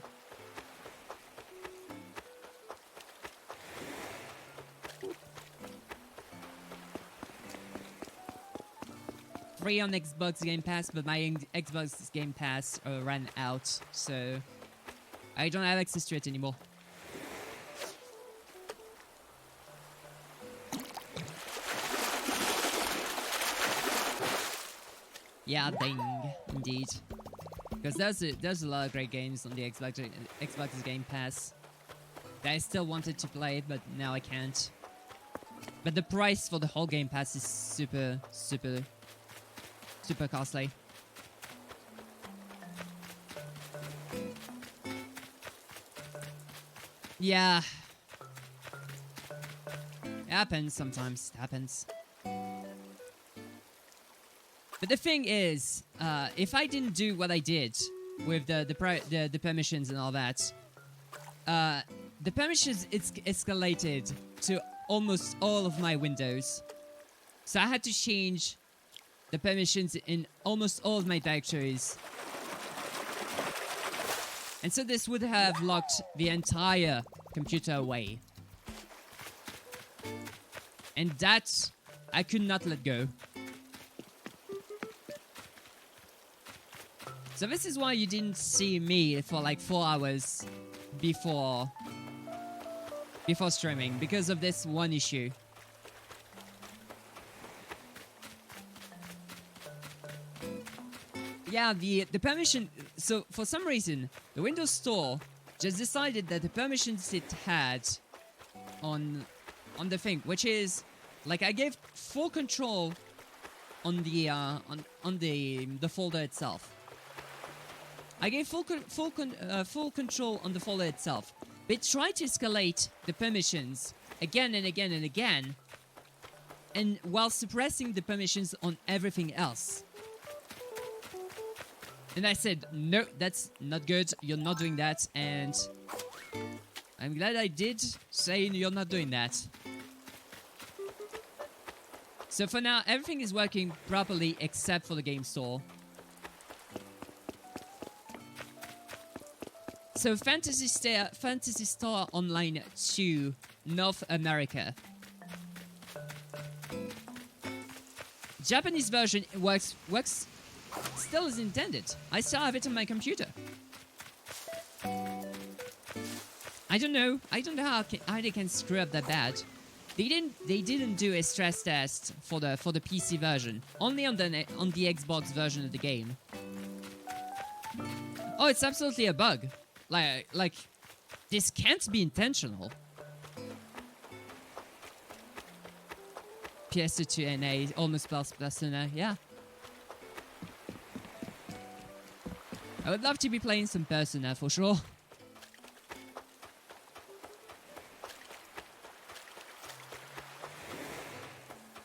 Free on Xbox Game Pass, but my Xbox Game Pass ran out, so I don't have access to it anymore. Yeah, dang, indeed. Because there's a lot of great games on the Xbox Game Pass that I still wanted to play, but now I can't. But the price for the whole Game Pass is super costly. Yeah. It happens sometimes. It happens. But the thing is, if I didn't do what I did with the permissions and all that, the permissions escalated to almost all of my windows. So I had to change the permissions in almost all of my directories. And so this would have locked the entire computer away. And that I could not let go. So this is why you didn't see me for like 4 hours before streaming, because of this one issue. Yeah, the permission. So for some reason, the Windows Store just decided that the permissions it had on the thing, which is like I gave full control on the folder itself. I gave full control on the folder itself. But it tried to escalate the permissions again and again and again, and while suppressing the permissions on everything else. And I said, no, that's not good. You're not doing that. And I'm glad I did say you're not doing that. So for now, everything is working properly except for the game store. So Fantasy Star Online 2 North America. Japanese version works still as intended. I still have it on my computer. I don't know how they can screw up that bad. They didn't do a stress test for the PC version. Only on the Xbox version of the game. Oh, it's absolutely a bug. Like this can't be intentional. PS2 NA almost plus NA, yeah. I would love to be playing some Persona for sure.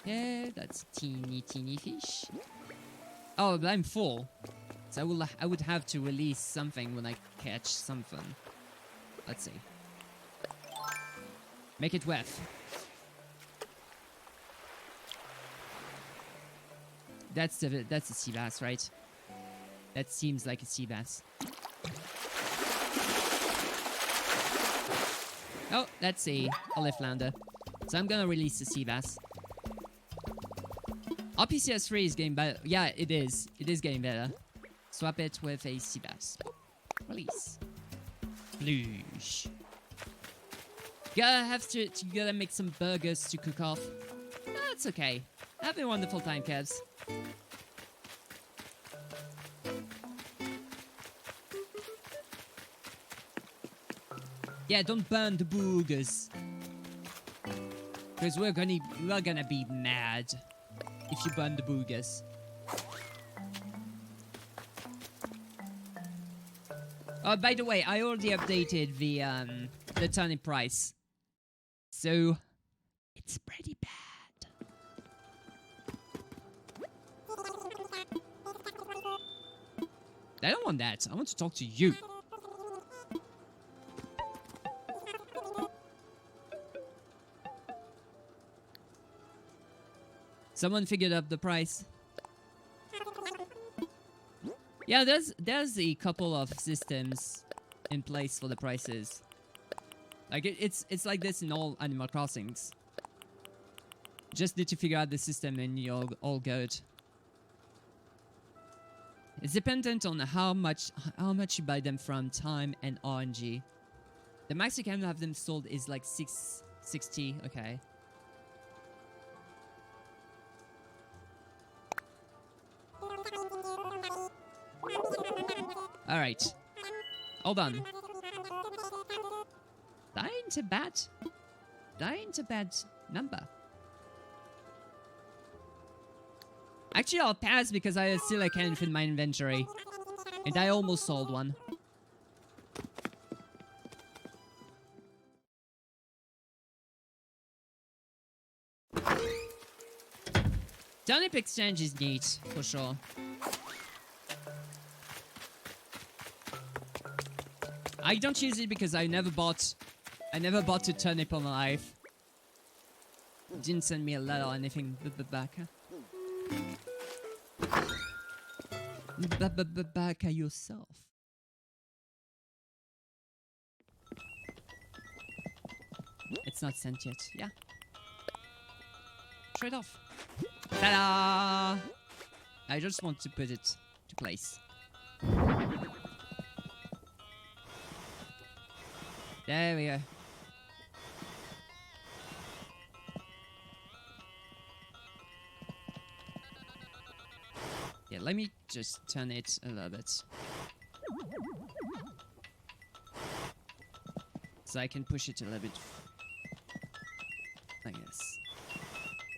Yeah, that's teeny fish. Oh, but I'm full. So I would have to release something when I catch something. Let's see. Make it wet. That's a sea bass, right? That seems like a sea bass. Oh, that's a olive flounder. So I'm gonna release the sea bass. RPCS3 is getting better. Yeah, it is. It is getting better. Swap it with a sea bass. Release. Sploosh. Gotta make some burgers to cook off. That's okay. Have a wonderful time, Kevs. Yeah, don't burn the boogers. Because we're gonna be mad if you burn the boogers. Oh, by the way, I already updated the turnip price, so it's pretty bad. I don't want that. I want to talk to you. Someone figured out the price. Yeah, there's a couple of systems in place for the prices. Like it's like this in all Animal Crossings. Just need to figure out the system and you're all good. It's dependent on how much you buy them from, time and RNG. The max you can have them sold is like 660. Okay. Alright. Hold on. That ain't a bad number. Actually, I'll pass because I still can't fit my inventory. And I almost sold one. Turnip exchange is neat, for sure. I don't use it because I never bought a turnip on my life. It didn't send me a letter or anything back. Back at yourself. It's not sent yet. Yeah. Trade off. Ta-da! I just want to put it to place. There we go. Yeah, let me just turn it a little bit. So I can push it a little bit. Like this.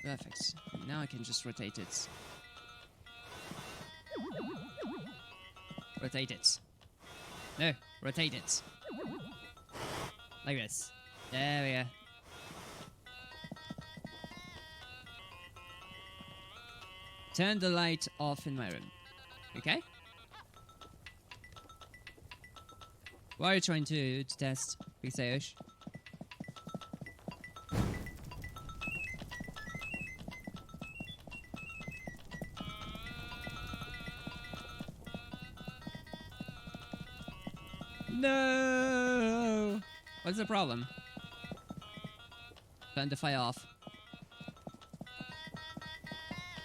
Perfect. Now I can just rotate it. Rotate it. No, rotate it. Like this. There we go. Turn the light off in my room. Okay? What are you trying to test, Big Sayosh? No! What's the problem? Turn the fire off.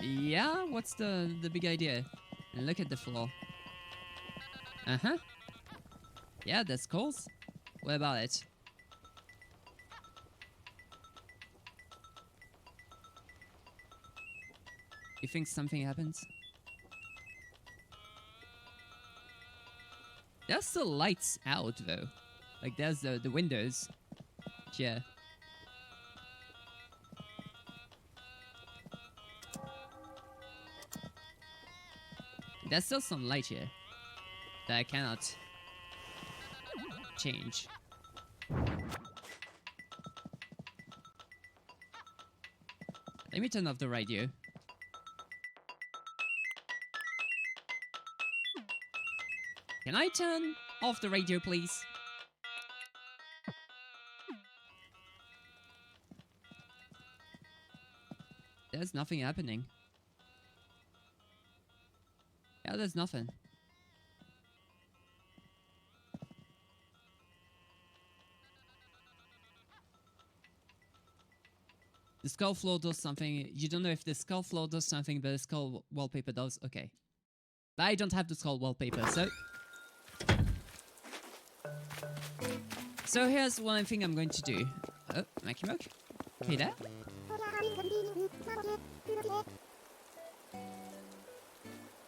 Yeah, what's the big idea? And look at the floor. Uh-huh. Yeah, that's cool. What about it? You think something happens? There's still lights out though. Like there's the windows. Yeah. There's still some light here that I cannot change. Let me turn off the radio. Can I turn off the radio, please? There's nothing happening. Yeah, there's nothing. The skull floor does something. You don't know if the skull floor does something, but the skull wallpaper does. Okay. But I don't have the skull wallpaper, so... So here's one thing I'm going to do. Oh, Mackie Moke. Hey there.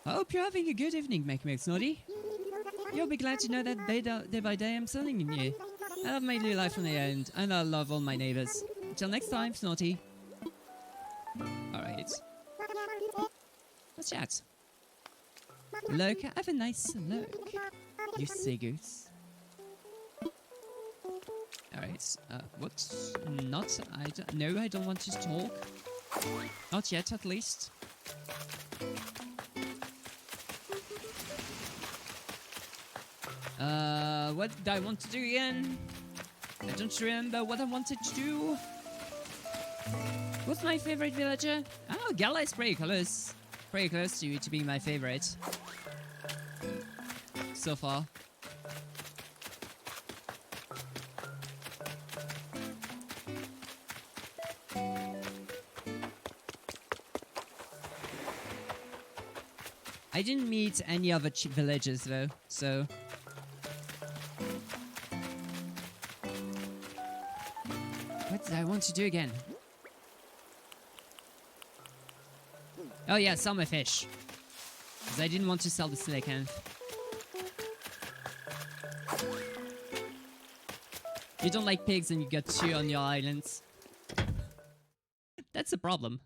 I hope you're having a good evening, Mackie Moke Snoddy. You'll be glad to know that day by day I'm selling in you. I love my new life on the end, and I love all my neighbors. Until next time, Snotty. Alright. What's that? Look, have a nice look. You say goose. Alright, what? Not, no, I don't want to talk. Not yet, at least. What did I want to do again? I don't remember what I wanted to do. What's my favorite villager? Oh, Gala is pretty close. Pretty close to being my favorite. So far. I didn't meet any other villagers though, so... What did I want to do again? Oh yeah, sell my fish. Because I didn't want to sell the silicon. You don't like pigs and you got 2 on your islands. That's a problem.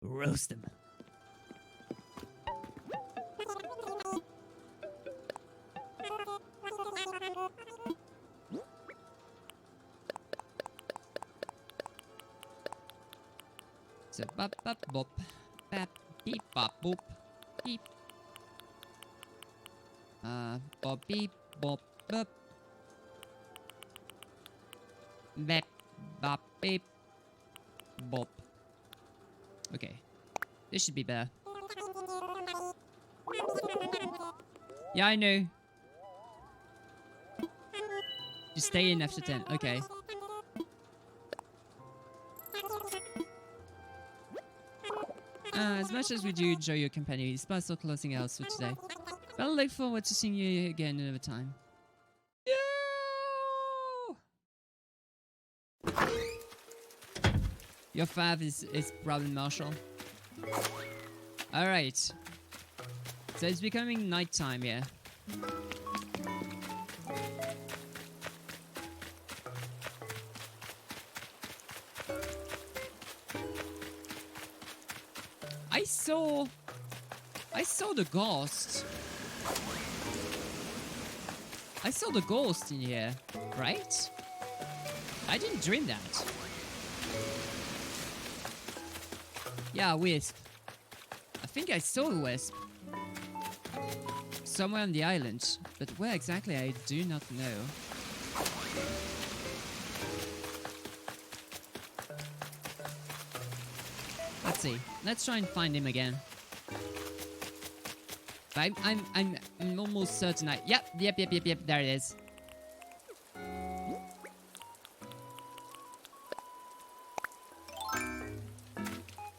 Roast them. So bop bop bop, bap beep bop boop, beep. Bop beep bop bop, bap bop beep bop. Okay, this should be better. Yeah, I know. Just stay in after 10. Okay. As much as we do enjoy your company, it's still closing out for today. But I look forward to seeing you again another time. Yeah! Your fav is probably Marshall. Alright. So it's becoming nighttime here. I saw the ghost. I saw the ghost in here, right? I didn't dream that. Yeah, Wisp. I think I saw a Wisp. Somewhere on the island, but where exactly I do not know. Let's see. Let's try and find him again. I'm almost certain yep, there it is.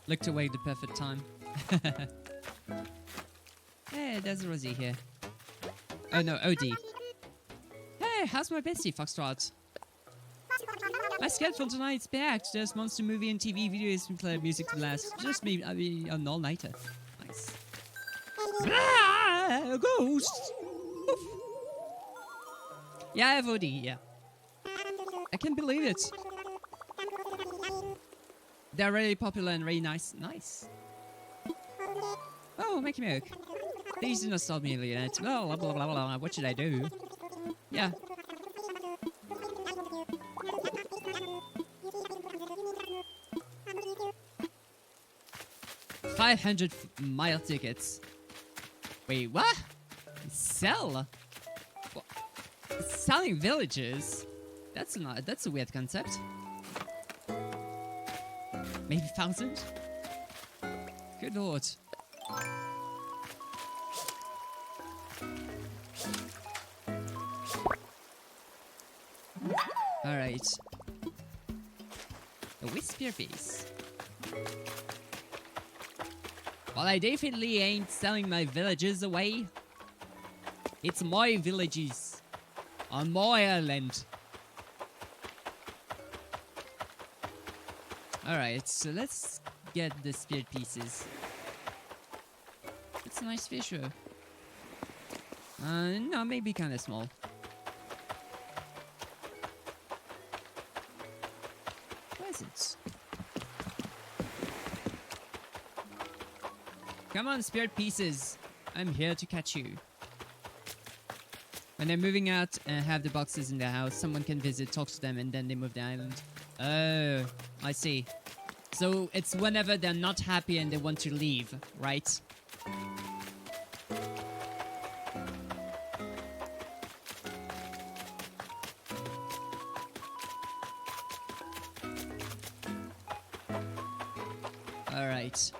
Looked away the perfect time. Hey, there's Rosie here. Oh no, OD. Hey, how's my bestie, Foxtrot? My schedule tonight's packed. There's monster movie and TV videos and play music to last. Just me, I mean, an all-nighter. Nice. Ah, a ghost! Oof. Yeah, I have OD, yeah. I can't believe it. They're really popular and really nice. Nice. Oh, Mickey Mook. Please do not stop me yet. Oh, blah, blah, blah, blah. What should I do? Yeah. $500-mile tickets. Wait, what? Sell? What? Selling villages? That's a weird concept. Maybe 1,000? Good lord. Alright. A Whisper piece. Well, I definitely ain't selling my villages away. It's my villages. On my island. Alright, so let's get the spirit pieces. It's a nice fisher. No, maybe kinda small. Where is it? Come on, spirit pieces. I'm here to catch you. When they're moving out and have the boxes in their house, someone can visit, talk to them, and then they move the island. Oh, I see. So it's whenever they're not happy and they want to leave, right? Alright.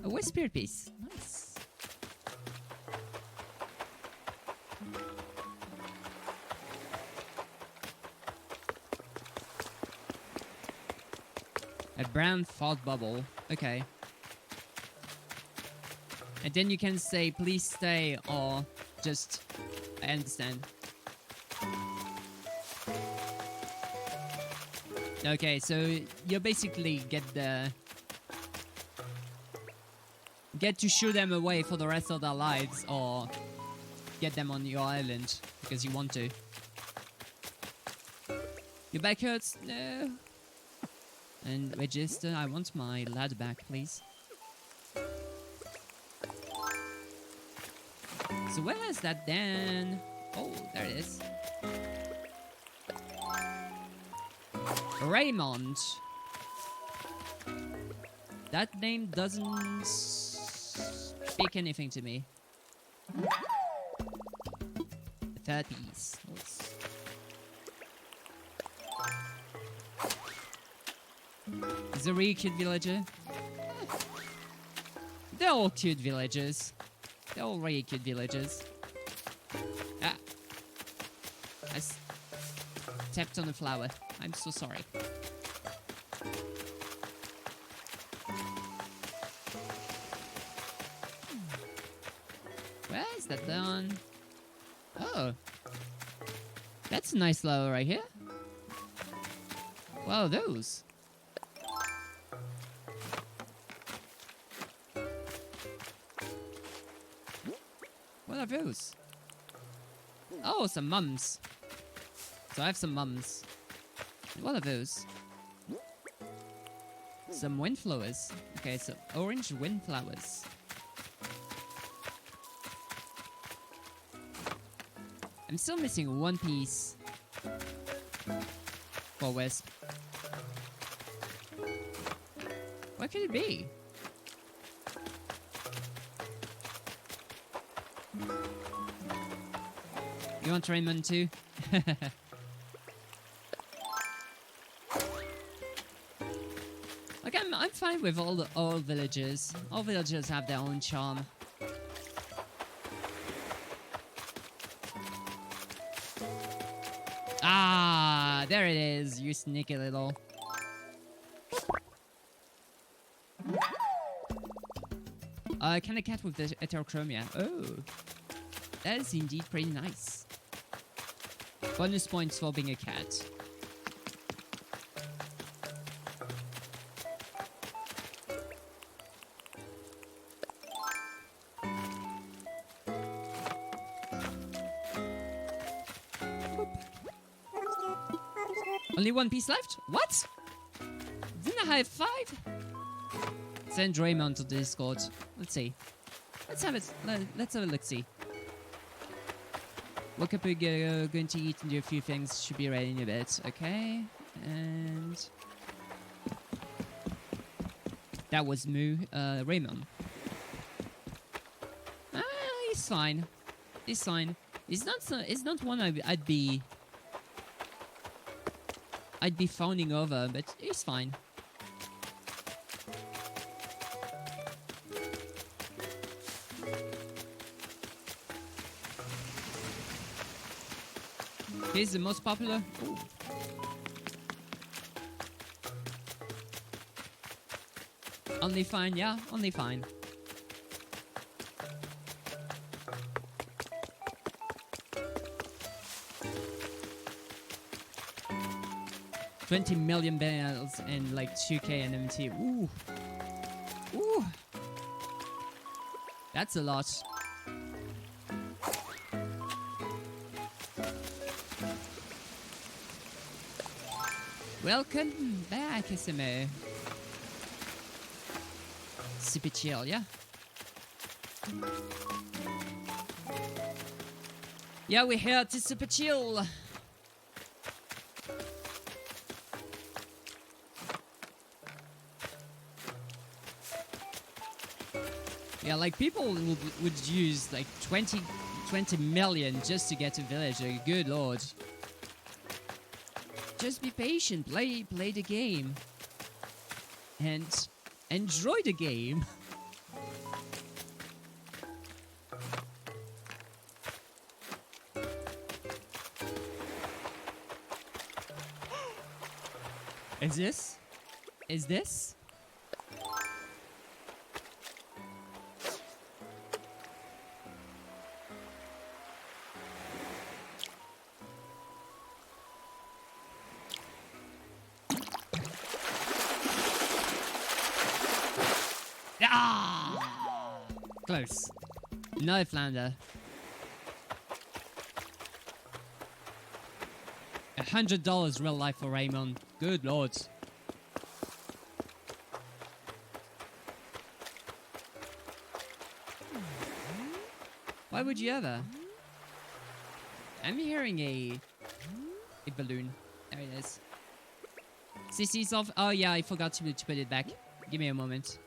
A whisper piece. Nice. A brown thought bubble. Okay. And then you can say, please stay, or just, I understand. Okay, so you basically get to shoo them away for the rest of their lives, or get them on your island because you want to. Your back hurts? No. And register, I want my ladder back, please. So where is that then? Oh, there it is. Raymond. That name doesn't speak anything to me. The third piece. Is a really cute villager? They're all cute villagers. They're all really cute villagers. Ah. I stepped on a flower. I'm so sorry. Where is that done? Oh. That's a nice flower right here. What are those? What are those? Oh, some mums. So I have some mums. What are those? Some windflowers. Okay, so orange windflowers. I'm still missing one piece for Wisp. What could it be? You want Raymond too? Like I'm fine with all villagers. All villagers have their own charm. Ah, there it is, you sneaky little. Can a cat with the heterochromia? Oh, that is indeed pretty nice. Bonus points for being a cat. Only one piece left? What? Didn't I have 5? Send Raymond to the Discord. Let's see. Let's have it. Let's have a look-see. Woke up, we're going to eat and do a few things. Should be ready in a bit. Okay. And that was Raymond. Ah, he's fine. He's fine. He's not one I'd be fawning over, but he's fine. He's the most popular. Ooh. Only fine, yeah, only fine. $20 million bells and like 2k NMT. Ooh. Ooh. That's a lot. Welcome back, SMO. Super chill, yeah? Yeah, we're here to super chill. Yeah, like people would use like 20 million just to get a villager. Good lord. Just be patient, play the game, and enjoy the game. Is this? Ah! Close. No flounder. $100 real life for Raymond. Good lord. Why would you ever? I'm hearing a balloon. There it is. CC's off. Oh yeah, I forgot to put it back. Give me a moment.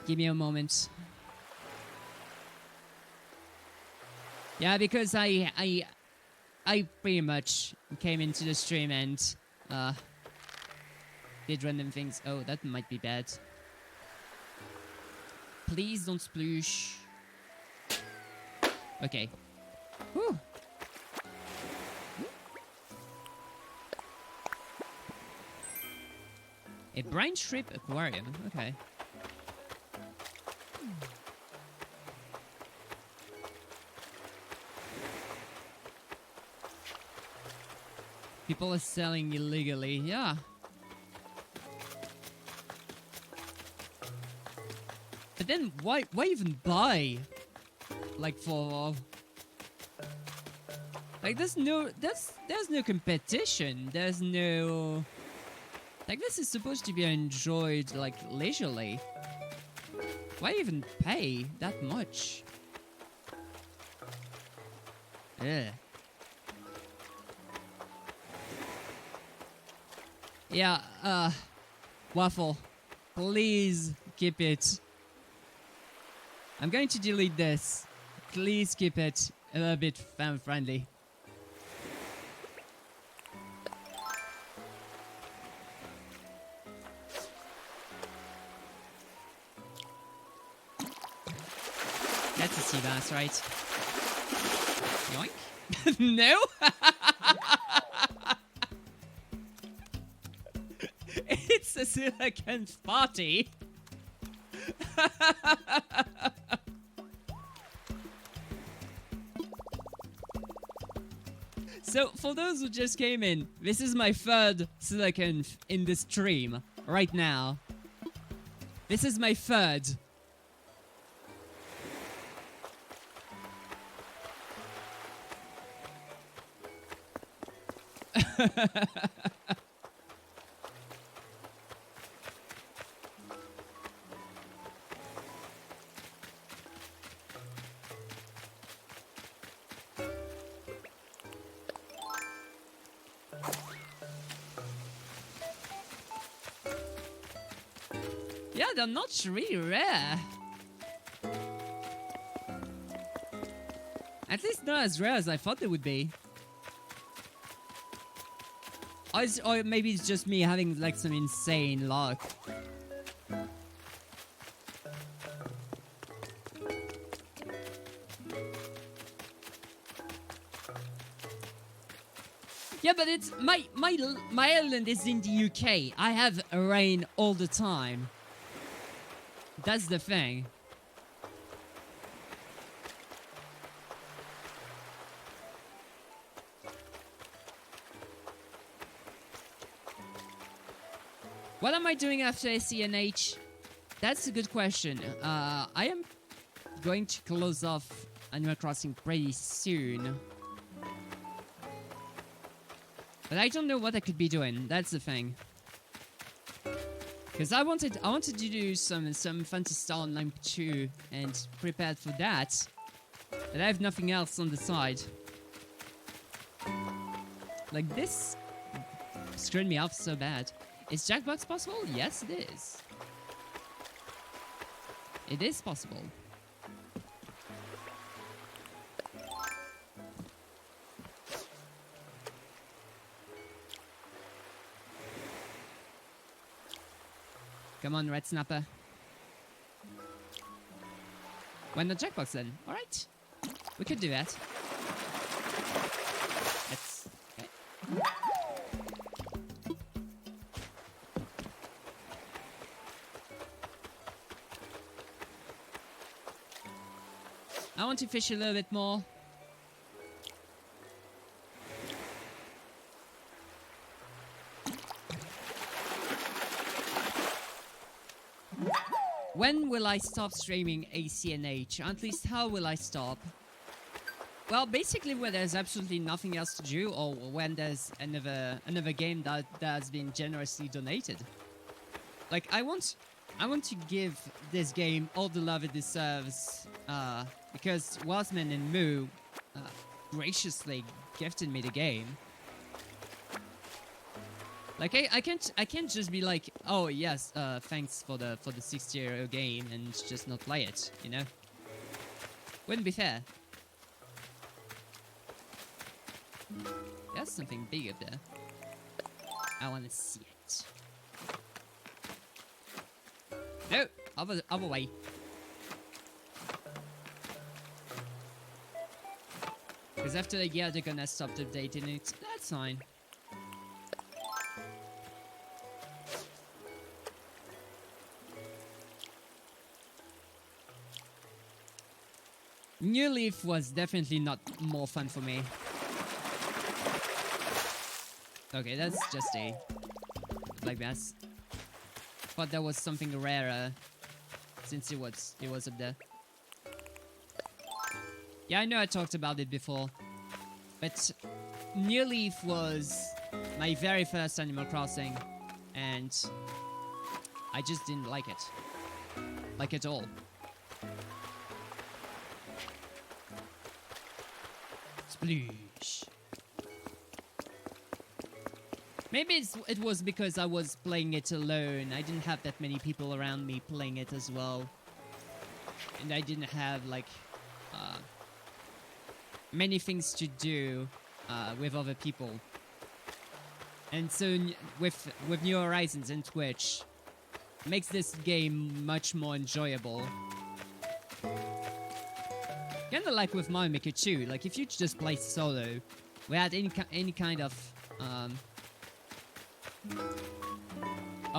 Give me a moment. Yeah, because I pretty much came into the stream and did random things. Oh, that might be bad. Please don't sploosh. Okay. Whew. A brine shrimp aquarium. Okay. People are selling illegally. Yeah. But then why even buy? Like for like there's no competition. There's no like this is supposed to be enjoyed like leisurely. Why even pay that much? Ugh. Yeah, Waffle, please keep it. I'm going to delete this. Please keep it a little bit fan-friendly. That's a sea bass, right? Yoink. No? It's a silicon party. So, for those who just came in, this is my third silicon in the stream right now. This is my third. Yeah, they're not really rare. At least not as rare as I thought they would be. Or maybe it's just me having like some insane luck. Yeah, but it's my island is in the UK. I have rain all the time. That's the thing. What am I doing after SCNH? That's a good question. I am going to close off Animal Crossing pretty soon. But I don't know what I could be doing. That's the thing. Because I wanted to do some Phantasy Star Online 2 and prepared for that. But I have nothing else on the side. Like this screwed me off so bad. Is Jackbox possible? Yes, it is. It is possible. Come on, Red Snapper. Why not Jackbox then? Alright. We could do that. Let's... Okay. I want to fish a little bit more. When will I stop streaming ACNH? At least how will I stop? Well, basically when there's absolutely nothing else to do, or when there's another game that has been generously donated. Like I want to give this game all the love it deserves, because Wasman and Moo graciously gifted me the game. Like I can't just be like, oh yes, thanks for the €60 game and just not play it, you know? Wouldn't be fair. There's something big up there. I wanna see it. No! Other way. Because after a year they're gonna stop updating it. That's fine. New Leaf was definitely not more fun for me. Okay, that's just a black bass. Thought there was something rarer since it was up there. Yeah, I know I talked about it before, but New Leaf was my very first Animal Crossing, and I just didn't like it, like at all. Sploosh. Maybe it was because I was playing it alone. I didn't have that many people around me playing it as well. And I didn't have, like, many things to do with other people. And so with New Horizons and Twitch, makes this game much more enjoyable. Kinda like with Mario Maker 2, like if you just play solo, without any kind of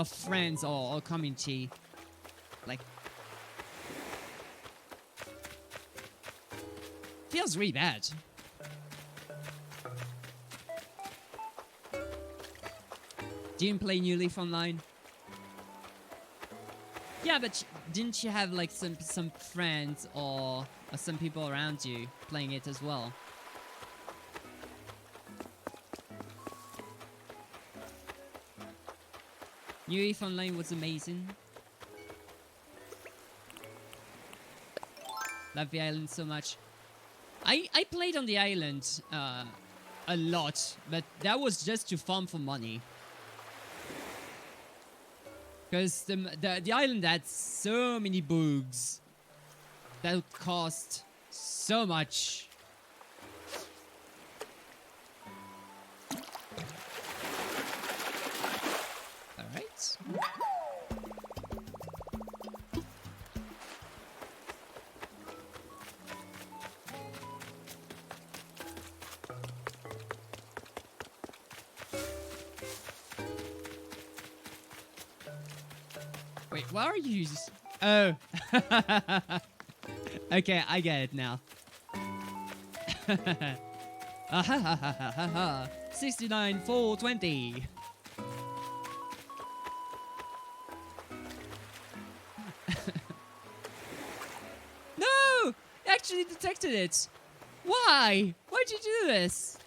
friends or community, like, feels really bad. Do you play New Leaf Online? Yeah, but didn't you have like some friends or some people around you playing it as well? New Leaf Online was amazing. Love the island so much. I played on the island a lot, but that was just to farm for money. Because the island had so many bugs that would cost so much. Alright. Wait, why are you... Oh. Okay, I get it now. 69,420. No! It actually detected it. Why? Why'd you do this?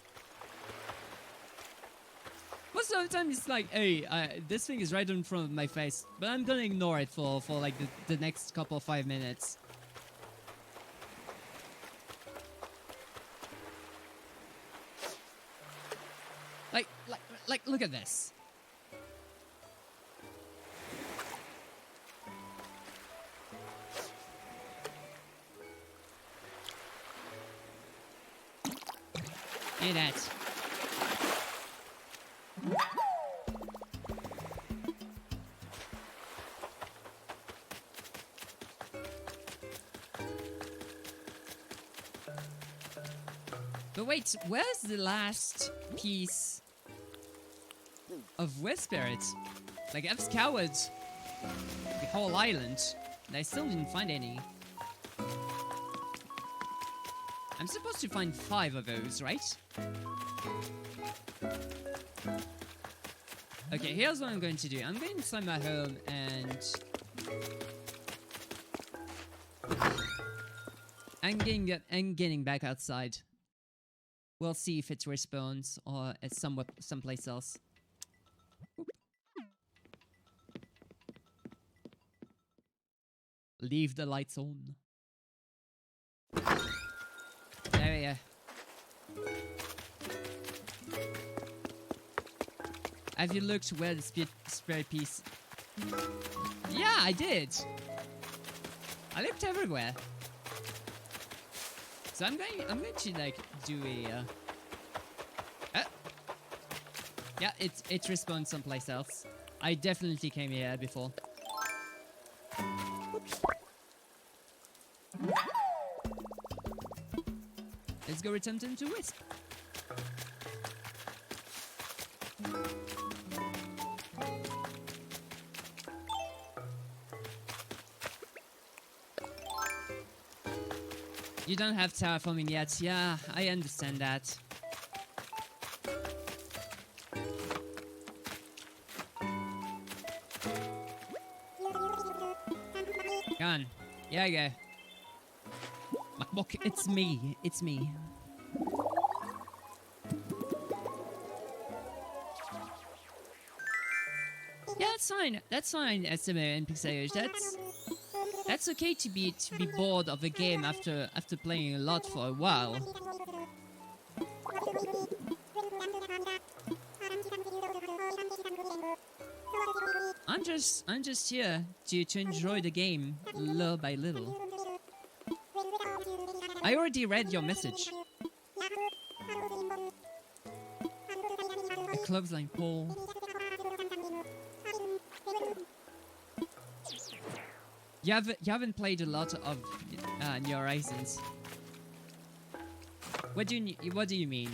Most of the time it's like, hey, this thing is right in front of my face, but I'm gonna ignore it for like the next couple of 5 minutes. Like, look at this. Hey, that. But wait, where's the last piece of West Spirit? Like, I've scoured the whole island, and I still didn't find any. I'm supposed to find 5 of those, right? Okay, here's what I'm going to do. I'm going inside my home and... I'm getting back outside. We'll see if it respawns or at someplace else. Oop. Leave the lights on. There we go. Have you looked where the spare piece? Yeah, I did. I looked everywhere. So I'm going to like do a. Yeah, it respawned someplace else. I definitely came here before. Let's go return them to Wisp. You don't have terraforming yet. Yeah, I understand that. Come on. Yeah, you go. Look, it's me. It's me. Yeah, that's fine. That's fine, SMA and Pixage. That's okay to be bored of a game after playing a lot for a while. I'm just here to enjoy the game little by little. I already read your message. A clothesline pole. You haven't played a lot of New Horizons. What do you mean?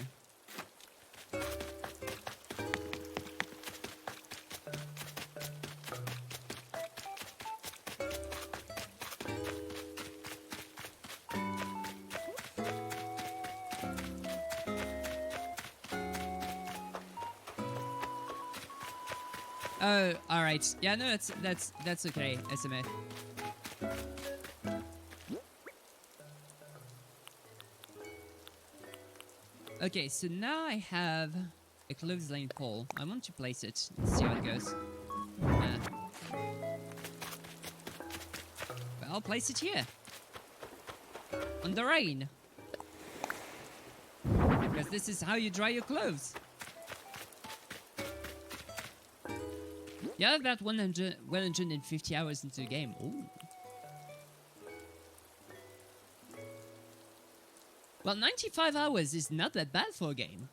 Oh, all right. Yeah, no, that's okay, SMA. Okay, so now I have a clothesline pole. I want to place it and see how it goes. But I'll place it here. On the rain. Because this is how you dry your clothes. Yeah, about 150 hours into the game. Ooh. Well, 95 hours is not that bad for a game.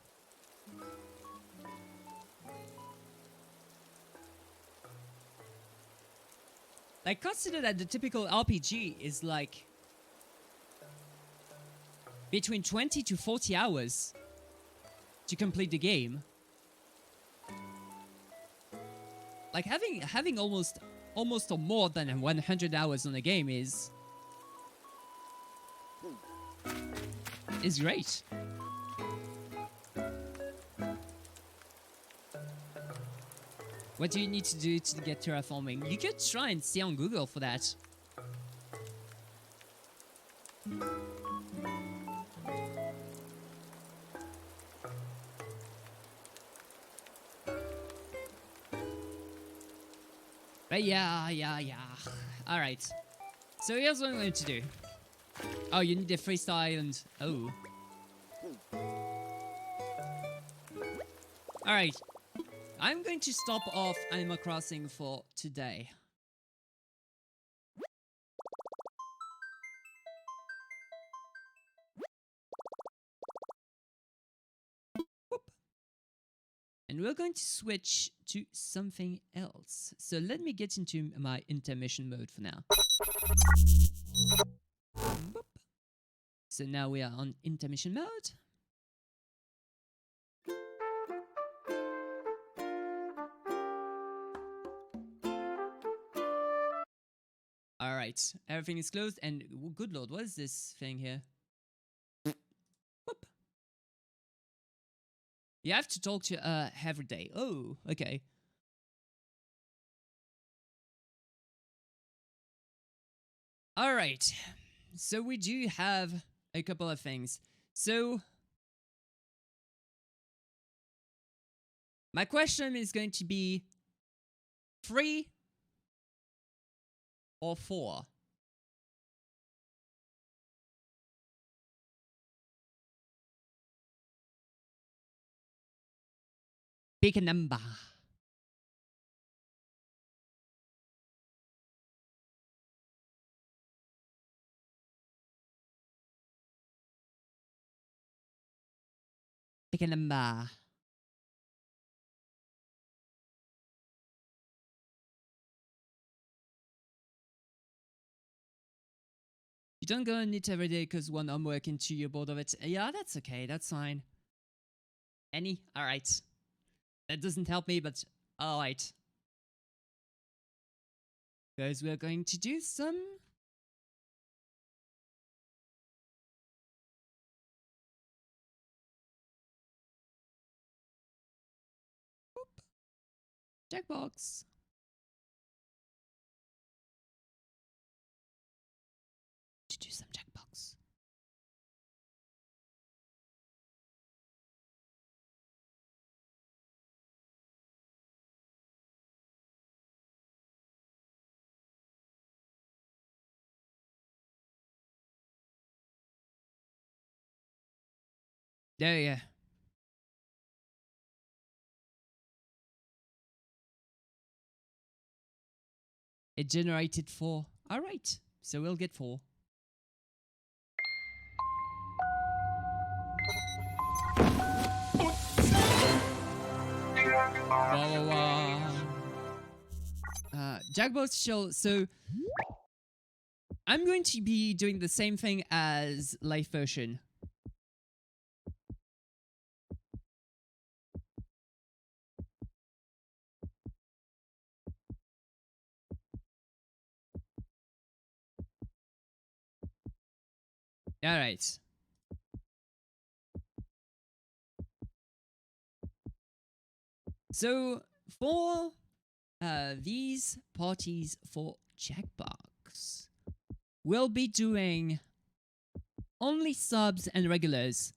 Like, consider that the typical RPG is like between 20 to 40 hours to complete the game. Like, having almost or more than 100 hours on a game is great. What do you need to do to get terraforming? You could try and see on Google for that. But yeah. Alright. So here's what I'm going to do. Oh, you need a freestyle island. Oh. Alright. I'm going to stop off Animal Crossing for today. Whoop. And we're going to switch to something else. So let me get into my intermission mode for now. Whoop. So now we are on intermission mode. Alright, everything is closed and good lord, what is this thing here? Whoop. You have to talk to every day. Oh, okay. Alright. So we do have a couple of things. So my question is going to be 3 or 4. Pick a number. Pick a number. You don't go on it every day because one homework into you're bored of it. Yeah, that's okay. That's fine. Any? Alright. That doesn't help me, but alright. Guys, we're going to do some... Boop. Checkbox. To do some checkbox. There you go. It generated 4. Alright, so we'll get 4. Jackbox Shell, so I'm going to be doing the same thing as live version. Alright. So, for these parties for Jackbox, we'll be doing only subs and regulars.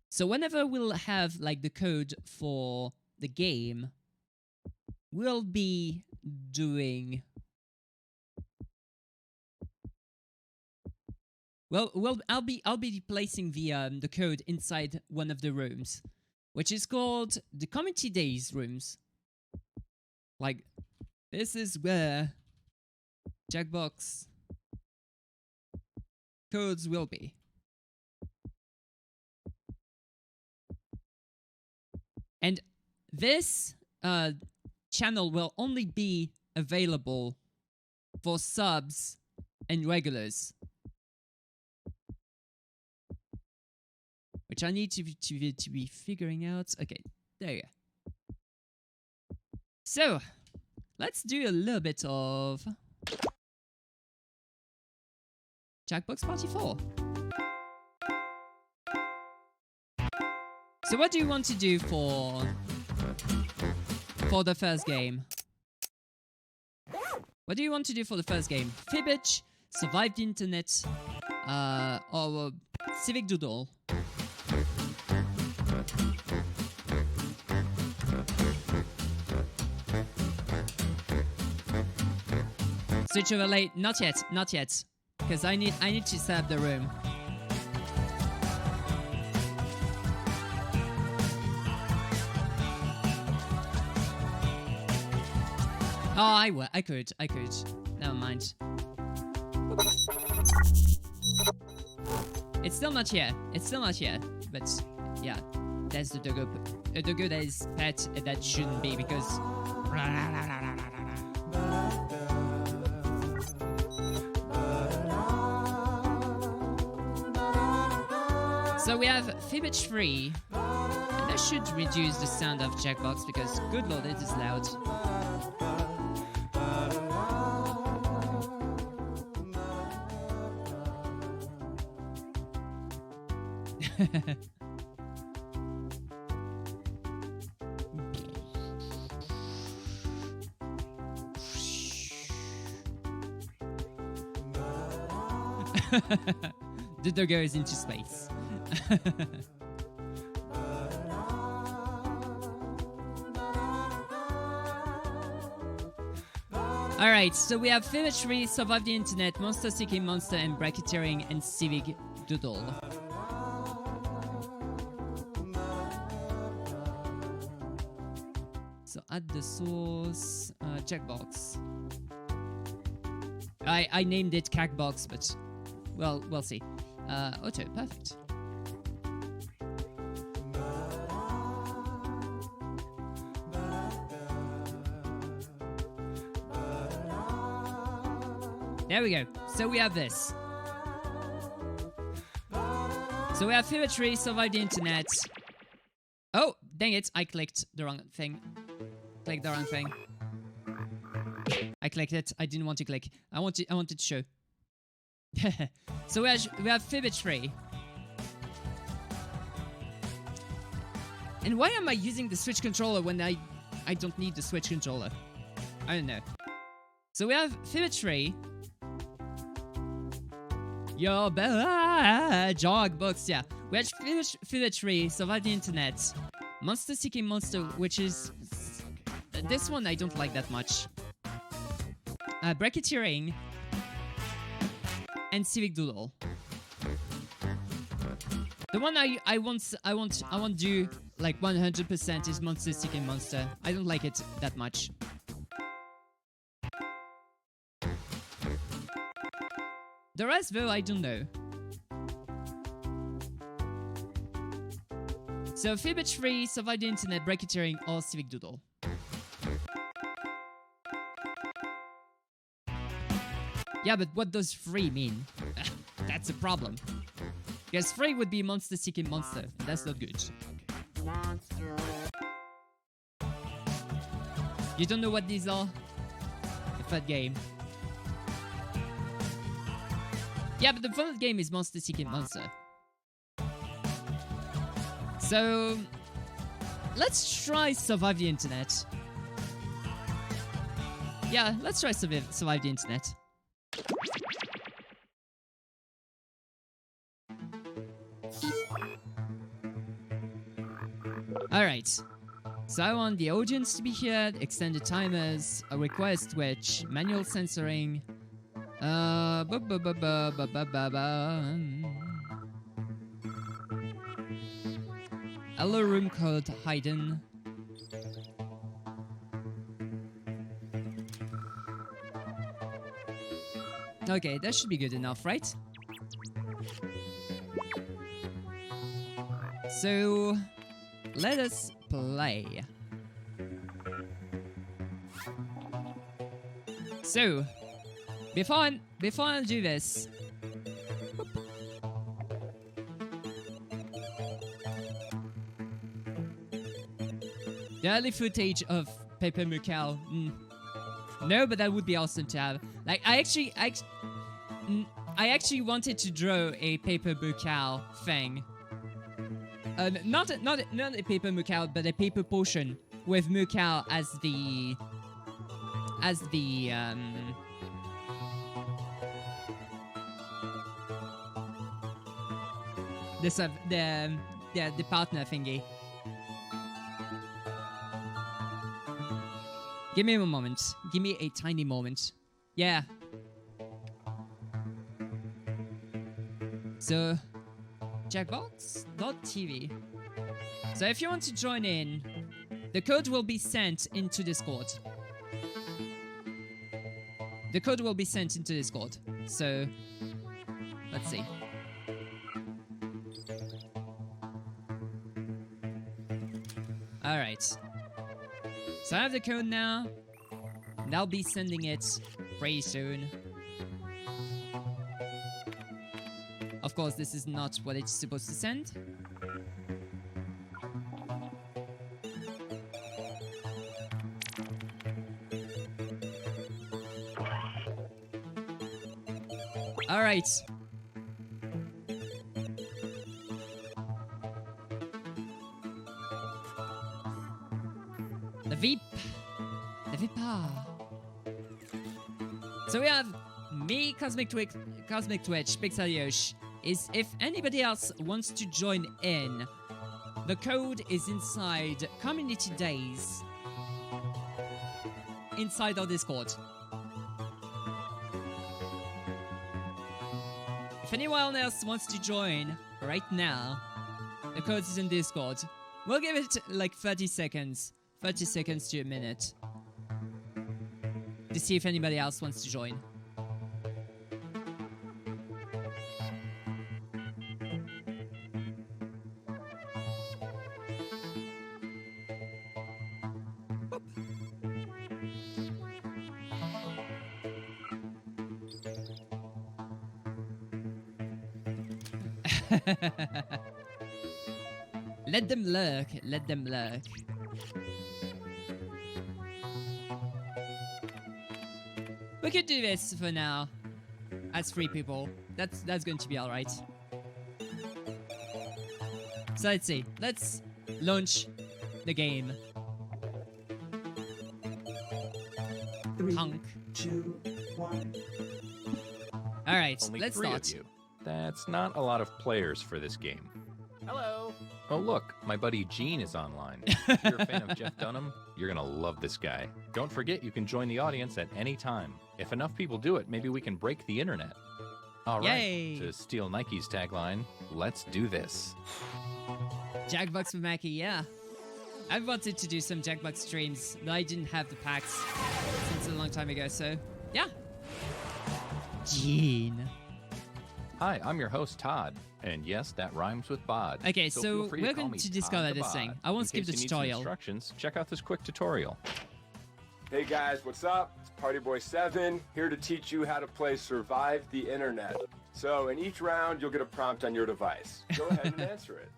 So whenever we'll have like the code for the game, we'll be doing... Well, I'll be placing the code inside one of the rooms, which is called the Community Days rooms. Like, this is where Jackbox codes will be. And this channel will only be available for subs and regulars, which I need to be figuring out. Okay, there you go. So, let's do a little bit of Jackbox Party 4. So what do you want to do for the first game? What do you want to do for the first game? Fibbage, Survive the Internet, or Civic Doodle? Switch overlay? Not yet, not yet, because I need to set up the room. Oh, I could. Never mind. It's still not here. But yeah, there's the doggo. A doggo that is pet that shouldn't be because. So we have Fibbage 3. And that should reduce the sound of Jackbox because, good lord, it is loud. The doggo is into space. Alright, so we have Fibbage 3, Survive the Internet, Monster Seeking Monster, and Bracketeering, and Civic Doodle. So add the source checkbox. I named it Cacbox, but well, we'll see. Auto, perfect. There we go. So we have this. So we have FFVII survived the internet. Oh, dang it! I clicked the wrong thing. Clicked the wrong thing. I clicked it. I didn't want to click. I wanted to show. So we have FFVII. And why am I using the Switch controller when I don't need the Switch controller? I don't know. So we have FFVII. Your jog books, yeah. We have FFVII survived the internet. Monster Seeking Monster, which is this one I don't like that much. Bracketeering and Civic Doodle. The one I want do like 100% is Monster Seeking Monster. I don't like it that much. The rest though, I don't know. So FFVII, Survive the Internet, Bracketeering, or Civic Doodle. Yeah, but what does free mean? That's a problem. Because free would be Monster Seeking Monster, and that's not good. Monster. You don't know what these are? The third game. Yeah, but the third game is Monster Seeking Monster. So, let's try Survive the Internet. Yeah, let's try Survive the Internet. Alright. So I want the audience to be here, extended timers, a request switch, manual censoring. Hello room code hidden. Okay, that should be good enough, right? So let us play. So before I do this, the early footage of Paper MooCow. No, but that would be awesome to have. Like, I actually wanted to draw a Paper MooCow thing. Not a Paper MooCow, but a paper potion with MooCow as the partner thingy. Give me a moment. Give me a tiny moment. Yeah. So, Jackbox.tv. So if you want to join in, the code will be sent into Discord. The code will be sent into Discord. So, let's see. Alright. So I have the code now, and I'll be sending it pretty soon. Of course, this is not what it's supposed to send. Alright. The VIP. The VIPA. So we have me, Cosmic Twitch, Pixel Yosh. If anybody else wants to join in, the code is inside Community Days. Inside our Discord. If anyone else wants to join right now, the code is in Discord. We'll give it like 30 seconds 30 seconds to a minute to see if anybody else wants to join. Let them lurk, let them lurk. We could do this for now as 3 people. That's going to be alright. So let's see. Let's launch the game. 3, Punk. 2, 1. Alright, Only let's 3 start. of you. That's not a lot of players for this game. Hello. Oh look, my buddy Gene is online. If you're a fan of Jeff Dunham, you're gonna love this guy. Don't forget you can join the audience at any time. If enough people do it, maybe we can break the internet. All right, Yay. to steal Nike's tagline, let's do this. Jackbox with Mackie, yeah. I've wanted to do some Jackbox streams, but I didn't have the packs since a long time ago, so yeah. Gene. Hi, I'm your host Todd, and yes, that rhymes with bod. Okay, so so feel free we're to call going me to Todd discover the this Bod. thing. I won't In skip case the you need some tutorial. instructions, check out this quick tutorial. Hey guys, what's up? It's Partyboy7 here to teach you how to play Survive the Internet. So in each round, you'll get a prompt on your device. Go ahead and answer it.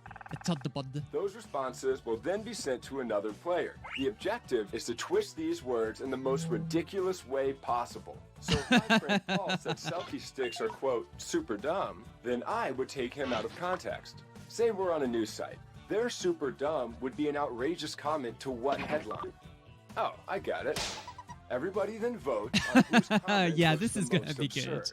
Todd the Bod. Those responses will then be sent to another player. The objective is to twist these words in the most ridiculous way possible. So if my friend Paul said selfie sticks are, quote, super dumb, then I would take him out of context. Say we're on a news site. Their super dumb would be an outrageous comment to what headline? Oh, I got it. Everybody then vote on whose comment Yeah, was this the is gonna most be good. absurd.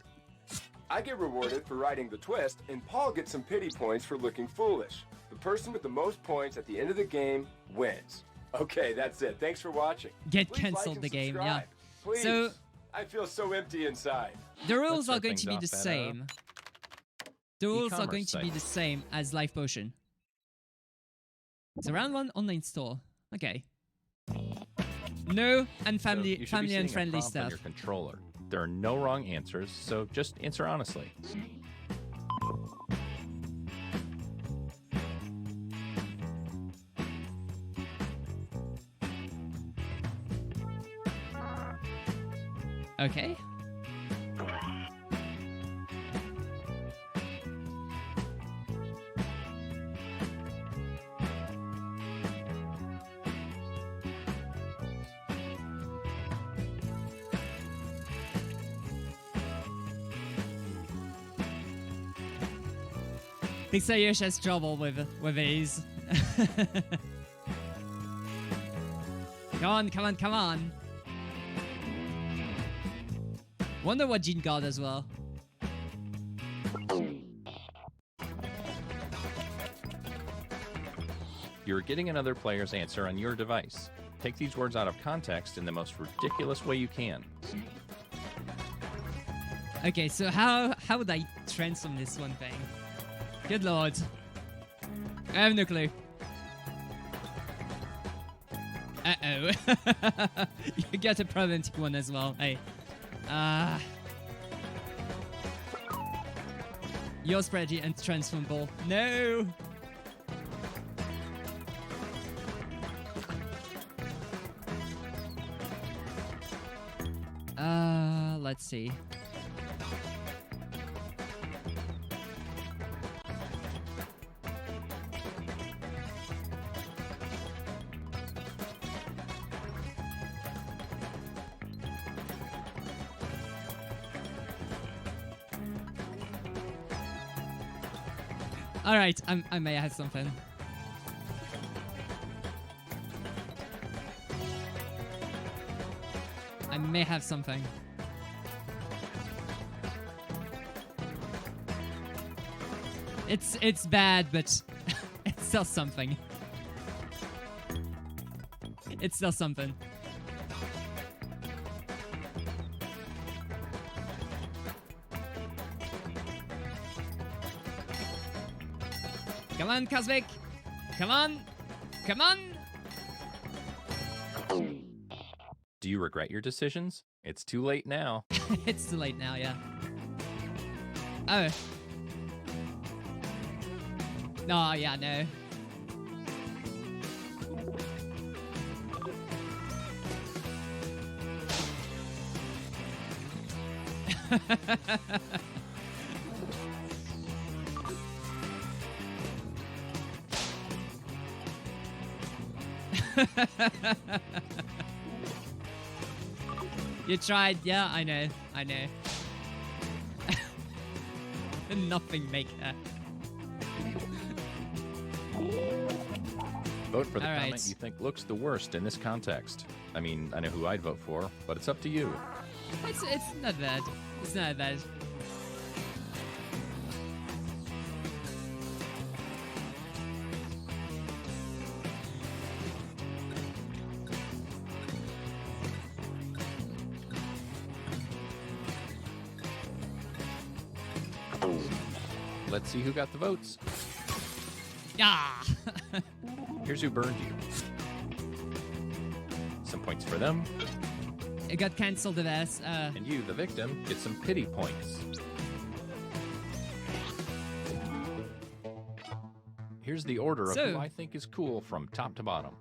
I get rewarded for writing the twist, and Paul gets some pity points for looking foolish. The person with the most points at the end of the game wins. Okay, that's it. Thanks for watching. Get Please cancelled like the and game, yeah. subscribe. Please. So- I feel so empty inside. The rules are start going things to be off the at, same. The rules are e-commerce going to be site. the same as Life Potion. It's a round 1 online store. Okay. No and So family you should be family seeing and a friendly prompt on stuff. your controller. There are no wrong answers, so just answer honestly. Okay. Pixayosh has trouble with these. Come on, come on, come on. Wonder what Gene got as well. You're getting another player's answer on your device. Take these words out of context in the most ridiculous way you can. Okay, so how would I transform this one thing? Good lord. I have no clue. Uh-oh. You get a problematic one as well. Hey. Your spreadsheet and transform ball. No! Let's see. All right, I may have something. I may have something. It's bad, but it's still something. It's still something. Come on, Cosmic! Come on! Come on! Do you regret your decisions? It's too late now. It's too late now, yeah. Oh. No, yeah, no. You tried, yeah, I know. Nothing maker. Vote for the All comment right. you think looks the worst in this context. I mean, I know who I'd vote for, but it's up to you. It's not bad. It's not bad. Let's see who got the votes. Ah! Here's who burned you. Some points for them, It got cancelled with us. and you, the victim, get some pity points. Here's the order of So- who I think is cool from top to bottom.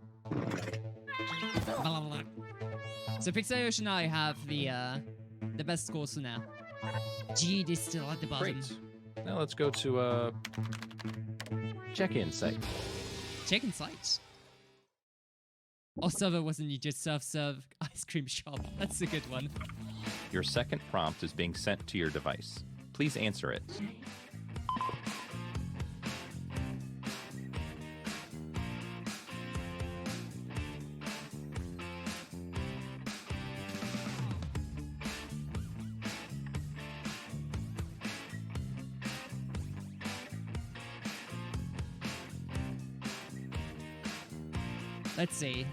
So Pixar Ocean and I have the best scores for now. Gene is still at the bottom. Great. Now let's go to check-in site. Chicken sites. Our server wasn't just serve ice cream shop. That's a good one. Your second prompt is being sent to your device. Please answer it. Let's see.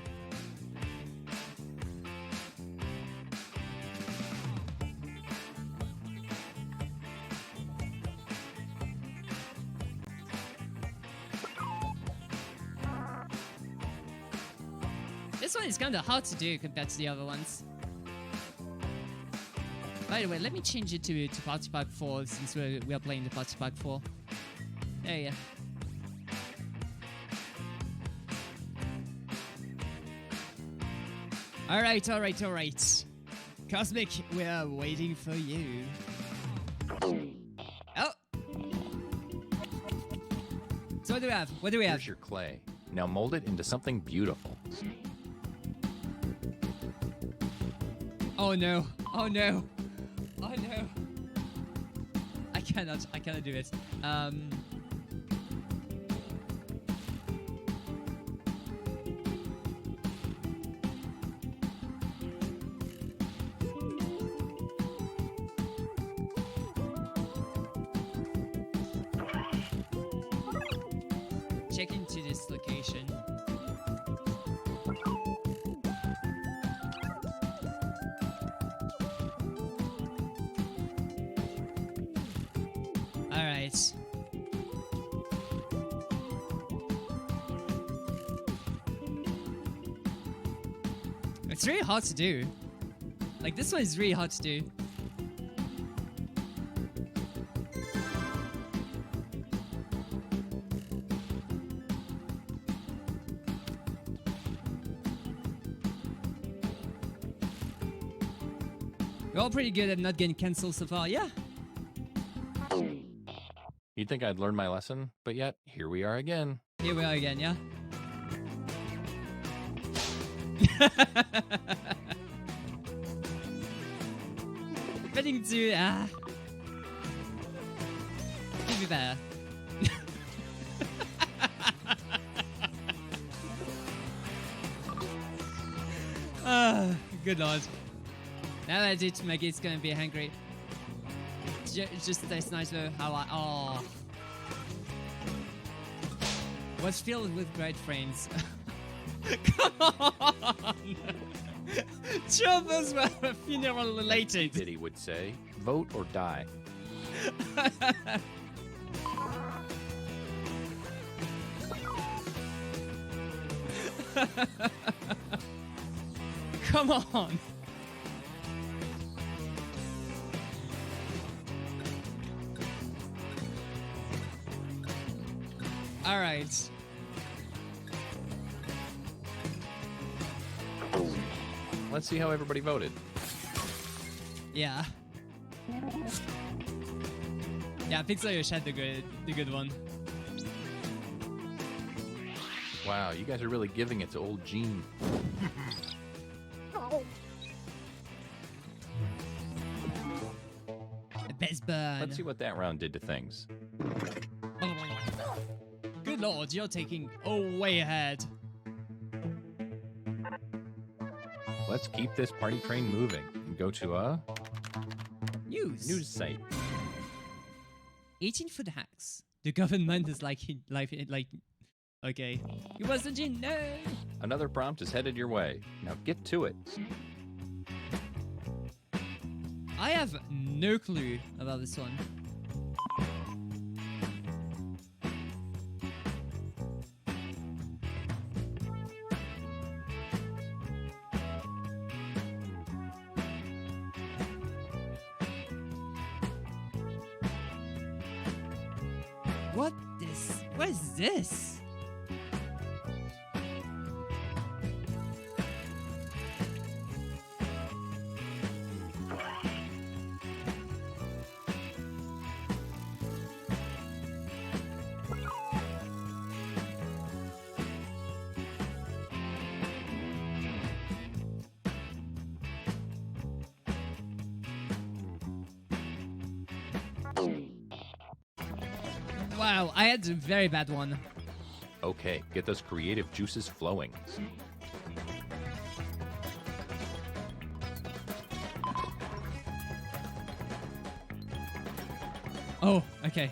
This one is kind of hard to do compared to the other ones. By the way, let me change it to Party Pack 4 since we are playing the Party Pack 4. There you go. All right. Cosmic, we are waiting for you. Oh. So what do we have? Here's your clay. Now mold it into something beautiful. Oh no. I cannot do it. Check into this location. All right. It's really hard to do. Like, this one is really hard to do. We're all pretty good at not getting cancelled so far, yeah. You'd think I'd learned my lesson, but yet, here we are again. Here we are again, yeah? Betting to, could be better. Good lord. Now that it's Maggie's gonna be hungry. Just tastes nice though, how oh. Was filled with great friends. Come on! Troubles were funeral related. Diddy would say, vote or die. come on. All right. Let's see how everybody voted. Yeah. Yeah, Pixel had the good one. Wow, you guys are really giving it to old Gene. The best burn. Let's see what that round did to things. Good lord, you're taking way ahead. Let's keep this party train moving and go to a News site. 18-foot hacks. The government is like, okay. You wasn't in, no. Another prompt is headed your way. Now get to it. I have no clue about this one. What is this? Wow, I had a very bad one. Okay, get those creative juices flowing. Oh, okay.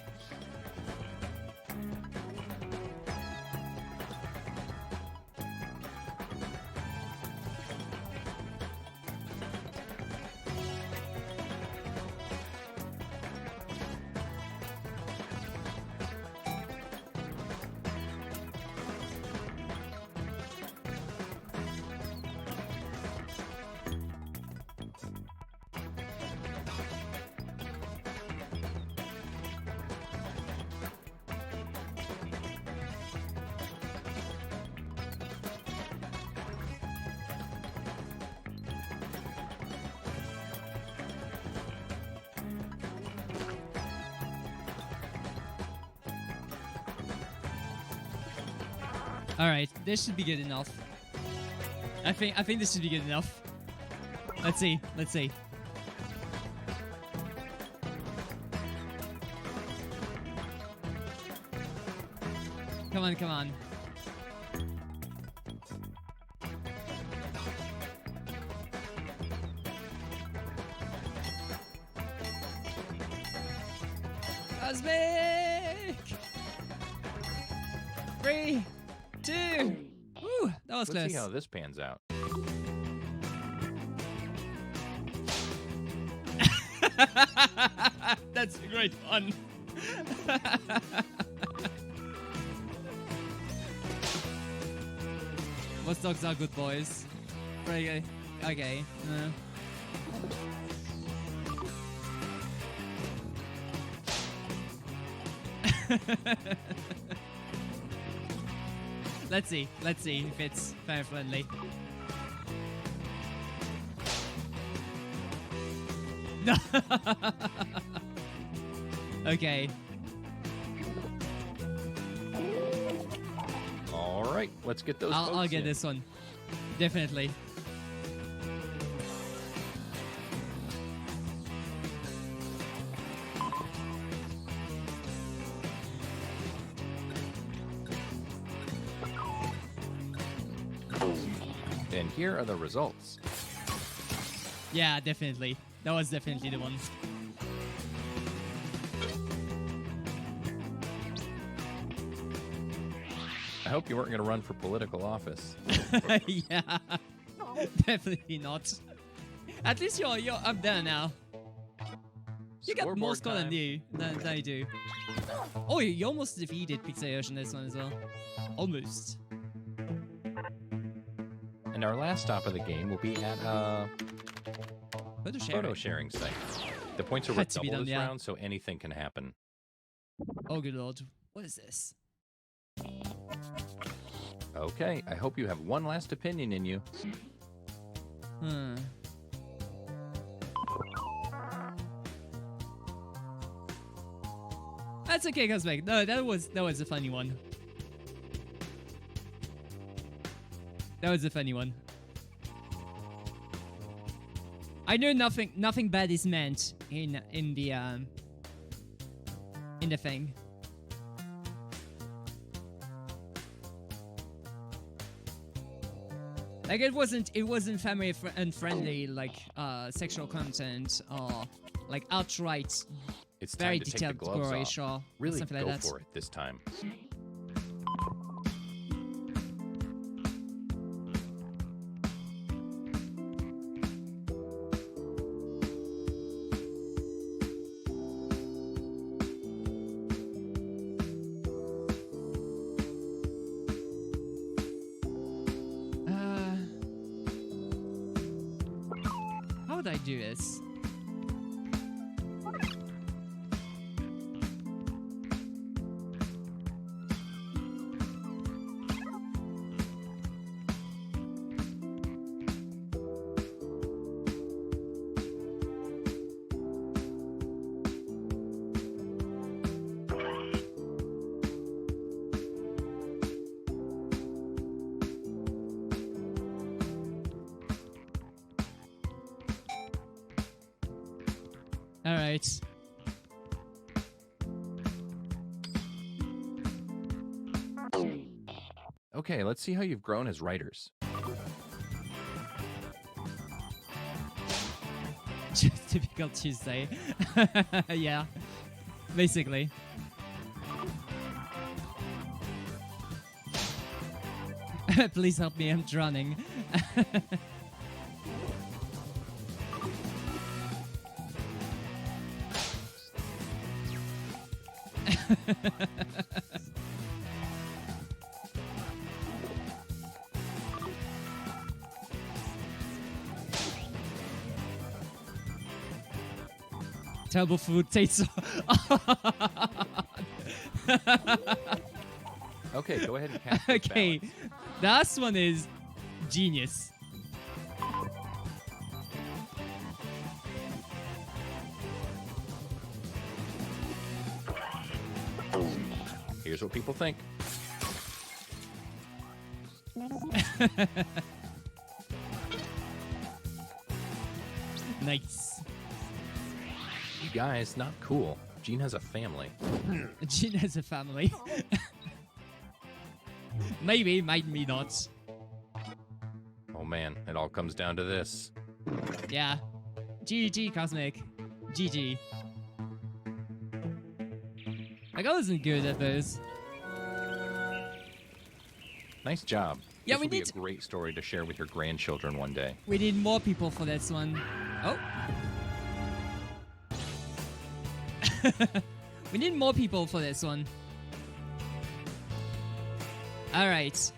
All right, this should be good enough. I think this should be good enough. Let's see. Let's see. Come on, come on. Cosmic! 3, 2. Woo, that was Let's close. see how this pans out. That's great fun. Most dogs are good boys. Okay. Okay. Let's see if it's fair friendly. No. Okay. All right, let's get those. I'll votes get in. this one. Definitely. And here are the results. Yeah, definitely. That was definitely the one. I hope you weren't going to run for political office. Yeah. Definitely not. At least you're up there now. You got more Scoreboard score than time. you than I do. Oh, you almost defeated Pixel Ocean this one as well. Almost. And our last stop of the game will be at a photo sharing. sharing site. The points are Had worth to be double done, this yeah. round, so anything can happen. Oh, good lord. What is this? Okay, I hope you have one last opinion in you. That's okay, Cosmic. No, that was a funny one. That was a funny one. I know nothing bad is meant in the thing. Like it wasn't family unfriendly, like sexual content or like outright It's very time to take the detailed gloves gory off. or Really something go like that. for it this time. How would I do this? All right. Okay, let's see how you've grown as writers. Just typical Tuesday. Yeah, basically. Please help me, I'm drowning. Terrible food tastes. Okay, go ahead and cast this Okay, balance. the last one is genius. Here's what people think. Nice. You guys, not cool. Gene has a family. Jin has a family. Maybe, might be not. Oh man, it all comes down to this. Yeah. GG, Cosmic. GG. Like, I wasn't good at those. Nice job. Yeah, this we will be need a great story to share with your grandchildren one day. We need more people for this one. Oh. We need more people for this one. Alright.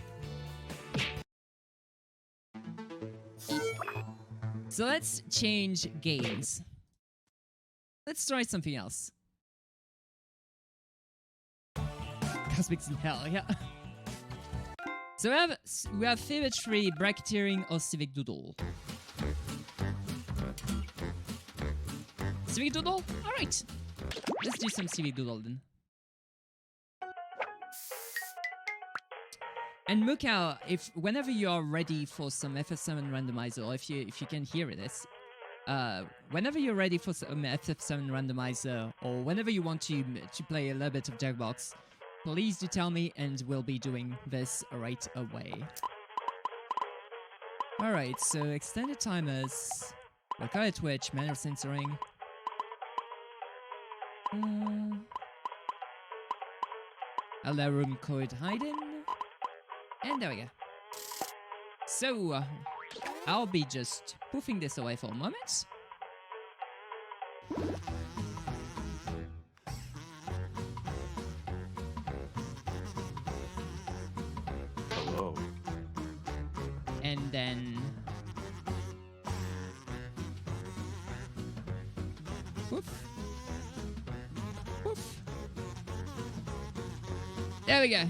So let's change games. Let's try something else. Cosmic's in hell, yeah. So we have favorite tree, bracketeering, or civic doodle. Civic doodle? Alright. Let's do some civic doodle then. And MooCow, whenever you are ready for some FF7 randomizer, or if you can hear this, whenever you're ready for some FF7 randomizer, or whenever you want to play a little bit of Jackbox, please do tell me, and we'll be doing this right away. Alright, so extended timers, locality twitch, manual censoring. Allow room code hidden. And there we go. So, I'll be just poofing this away for a moment. Hello. And then Whoop. Whoop. There we go.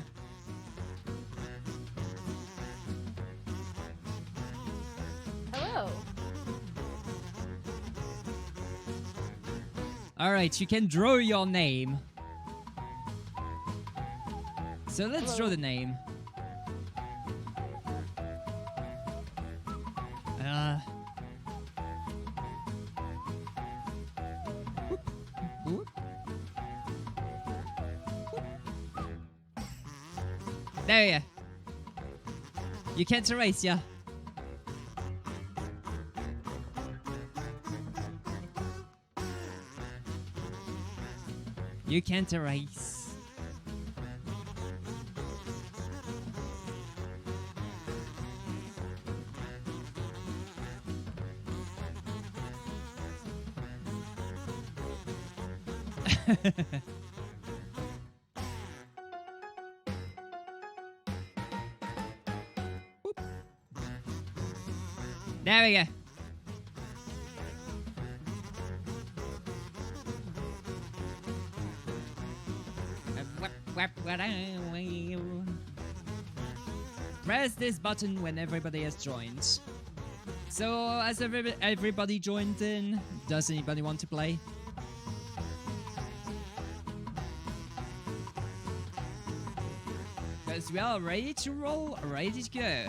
Hello. Alright, you can draw your name. So let's draw the name. Whoop. There you go. You can't erase, yeah. You can't erase. Whoop. There we go. Press this button when everybody has joined. So, has everybody joined in? Does anybody want to play? Because we are ready to roll, ready to go.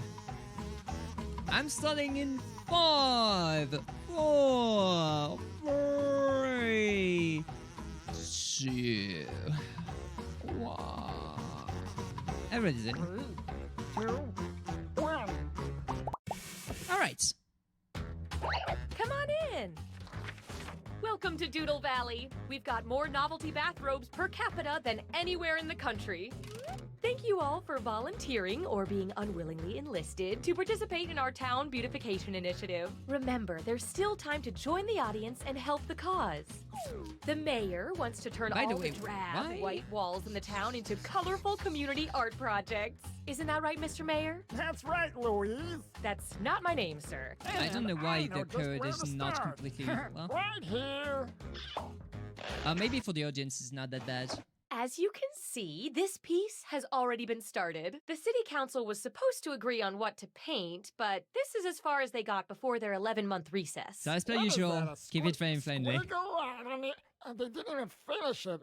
I'm starting in 5, 4, 3, 2, 1. Everybody's in. 3, 2, 1. Alright. Come on in. Welcome to Doodle Valley. We've got more novelty bathrobes per capita than anywhere in the country. Thank you all for volunteering or being unwillingly enlisted to participate in our town beautification initiative. Remember, there's still time to join the audience and help the cause. The mayor wants to turn By the all way, the drab why- white walls in the town into colorful community art projects. Isn't that right, Mr. Mayor? That's right, Louise. That's not my name, sir. I don't know And why I the know just code where is to not start. completely well. Right here. Maybe for the audience it's not that bad. As you can see, this piece has already been started. The city council was supposed to agree on what to paint, but this is as far as they got before their 11-month recess. So as per What is usual, that, a keep it squig- friendly. squiggle out on it, and they didn't even finish it.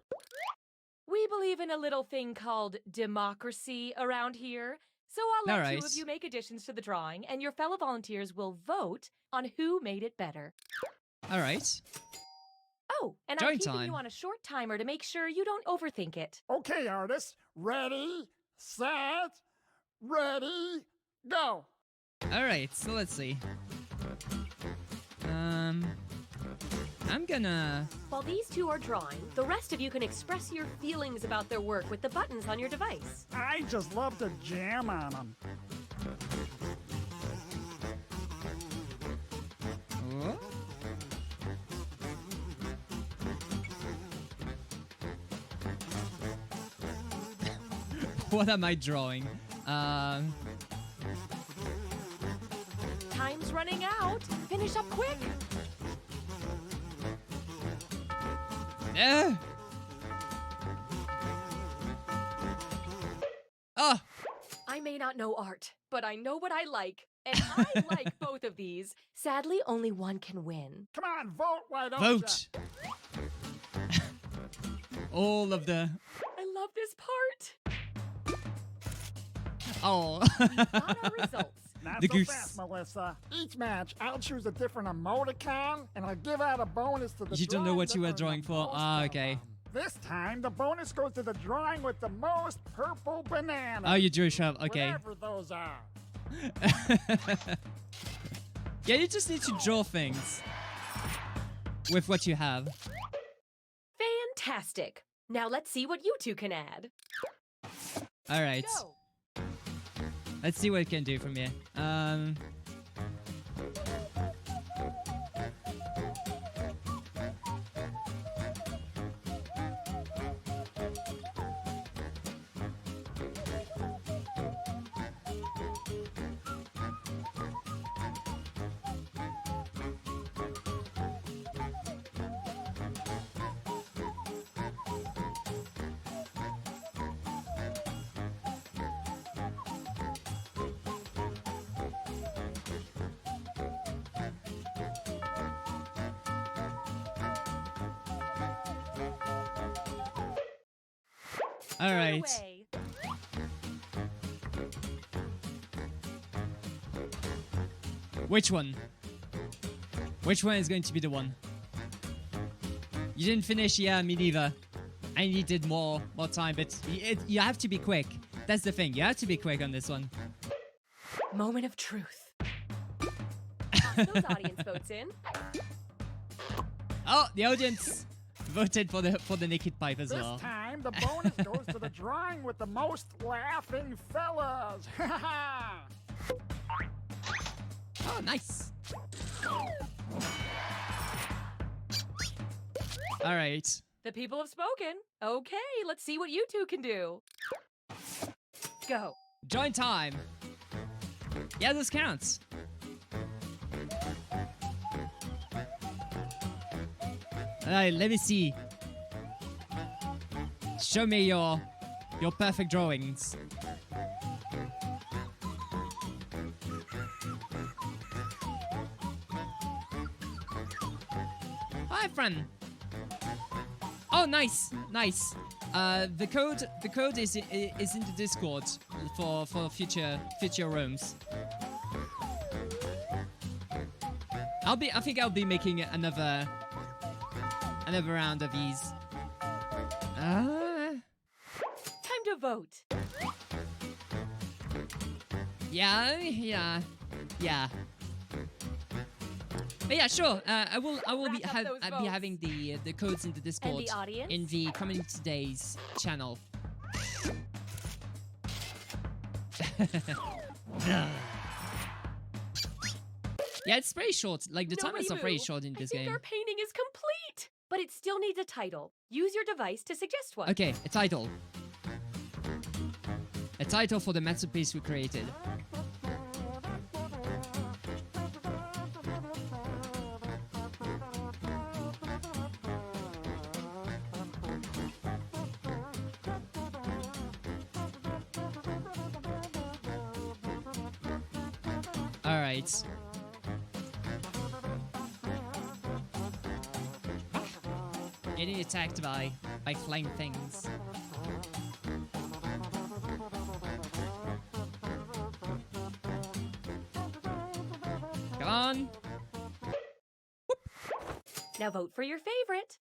We believe in a little thing called democracy around here. So I'll let Alright. two of you make additions to the drawing, and your fellow volunteers will vote on who made it better. Alright. Oh, and Drawing I'm keeping time. you on a short timer to make sure you don't overthink it. Okay, artists. Ready, set, ready, go. Alright, so let's see. I'm gonna... While these two are drawing, the rest of you can express your feelings about their work with the buttons on your device. I just love to jam on them. Oh. What am I drawing? Time's running out. Finish up quick. Oh! I may not know art, but I know what I like. And I like both of these. Sadly, only one can win. Come on, vote, why don't Vote! All of the... I love this part. Oh. Got our results. Not The so goose. fast, Melissa. Each match, I'll choose a different emoticon, and I'll give out a bonus to the You don't know drawing what that you were earned the drawing for? most Ah, of okay. them. This time, the bonus goes to the drawing with the most purple bananas. Oh, you drew a sharp. Okay. Whatever those are. Yeah, you just need to draw things with what you have. Fantastic. Now let's see what you two can add. Alright. Go. Let's see what it can do from here. All Throw it right. away. Which one? Which one is going to be the one? You didn't finish, yeah, me neither. I needed more time, but you have to be quick. That's the thing. You have to be quick on this one. Moment of truth. Toss those audience votes in. Oh, the audience voted for the naked pipe as This well. time, the bonus goes to the drawing with the most laughing fellas. Oh, nice. All right. The people have spoken. Okay, let's see what you two can do. Go. Join time. Yeah, this counts. Alright, let me see. Show me your perfect drawings. Hi, friend. Oh, nice, nice. The code is in the Discord for future rooms. I think I'll be making another round of these. Time to vote. Yeah. But yeah, sure. I will be Rack up those be votes. having the codes in the Discord the audience? in the Community Days channel. Yeah, it's very short. Like the Nobody timers are very move. short in this I think game. our painting is complete, but it still needs a title. Use your device to suggest one. Okay, a title. A title for the masterpiece we created. All right. Getting attacked by flying things. Come on. Now vote for your favorite.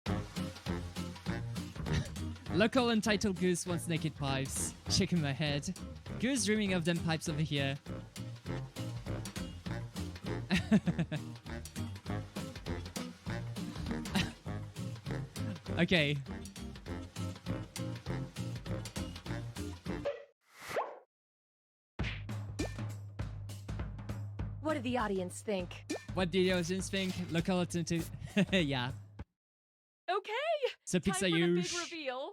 Local Untitled Goose wants naked pipes. Shaking my head. Goose dreaming of them pipes over here. Okay. What did the audience think? What did the audience think? Local alternative. Yeah. Okay, So time for the big Pixayush. reveal.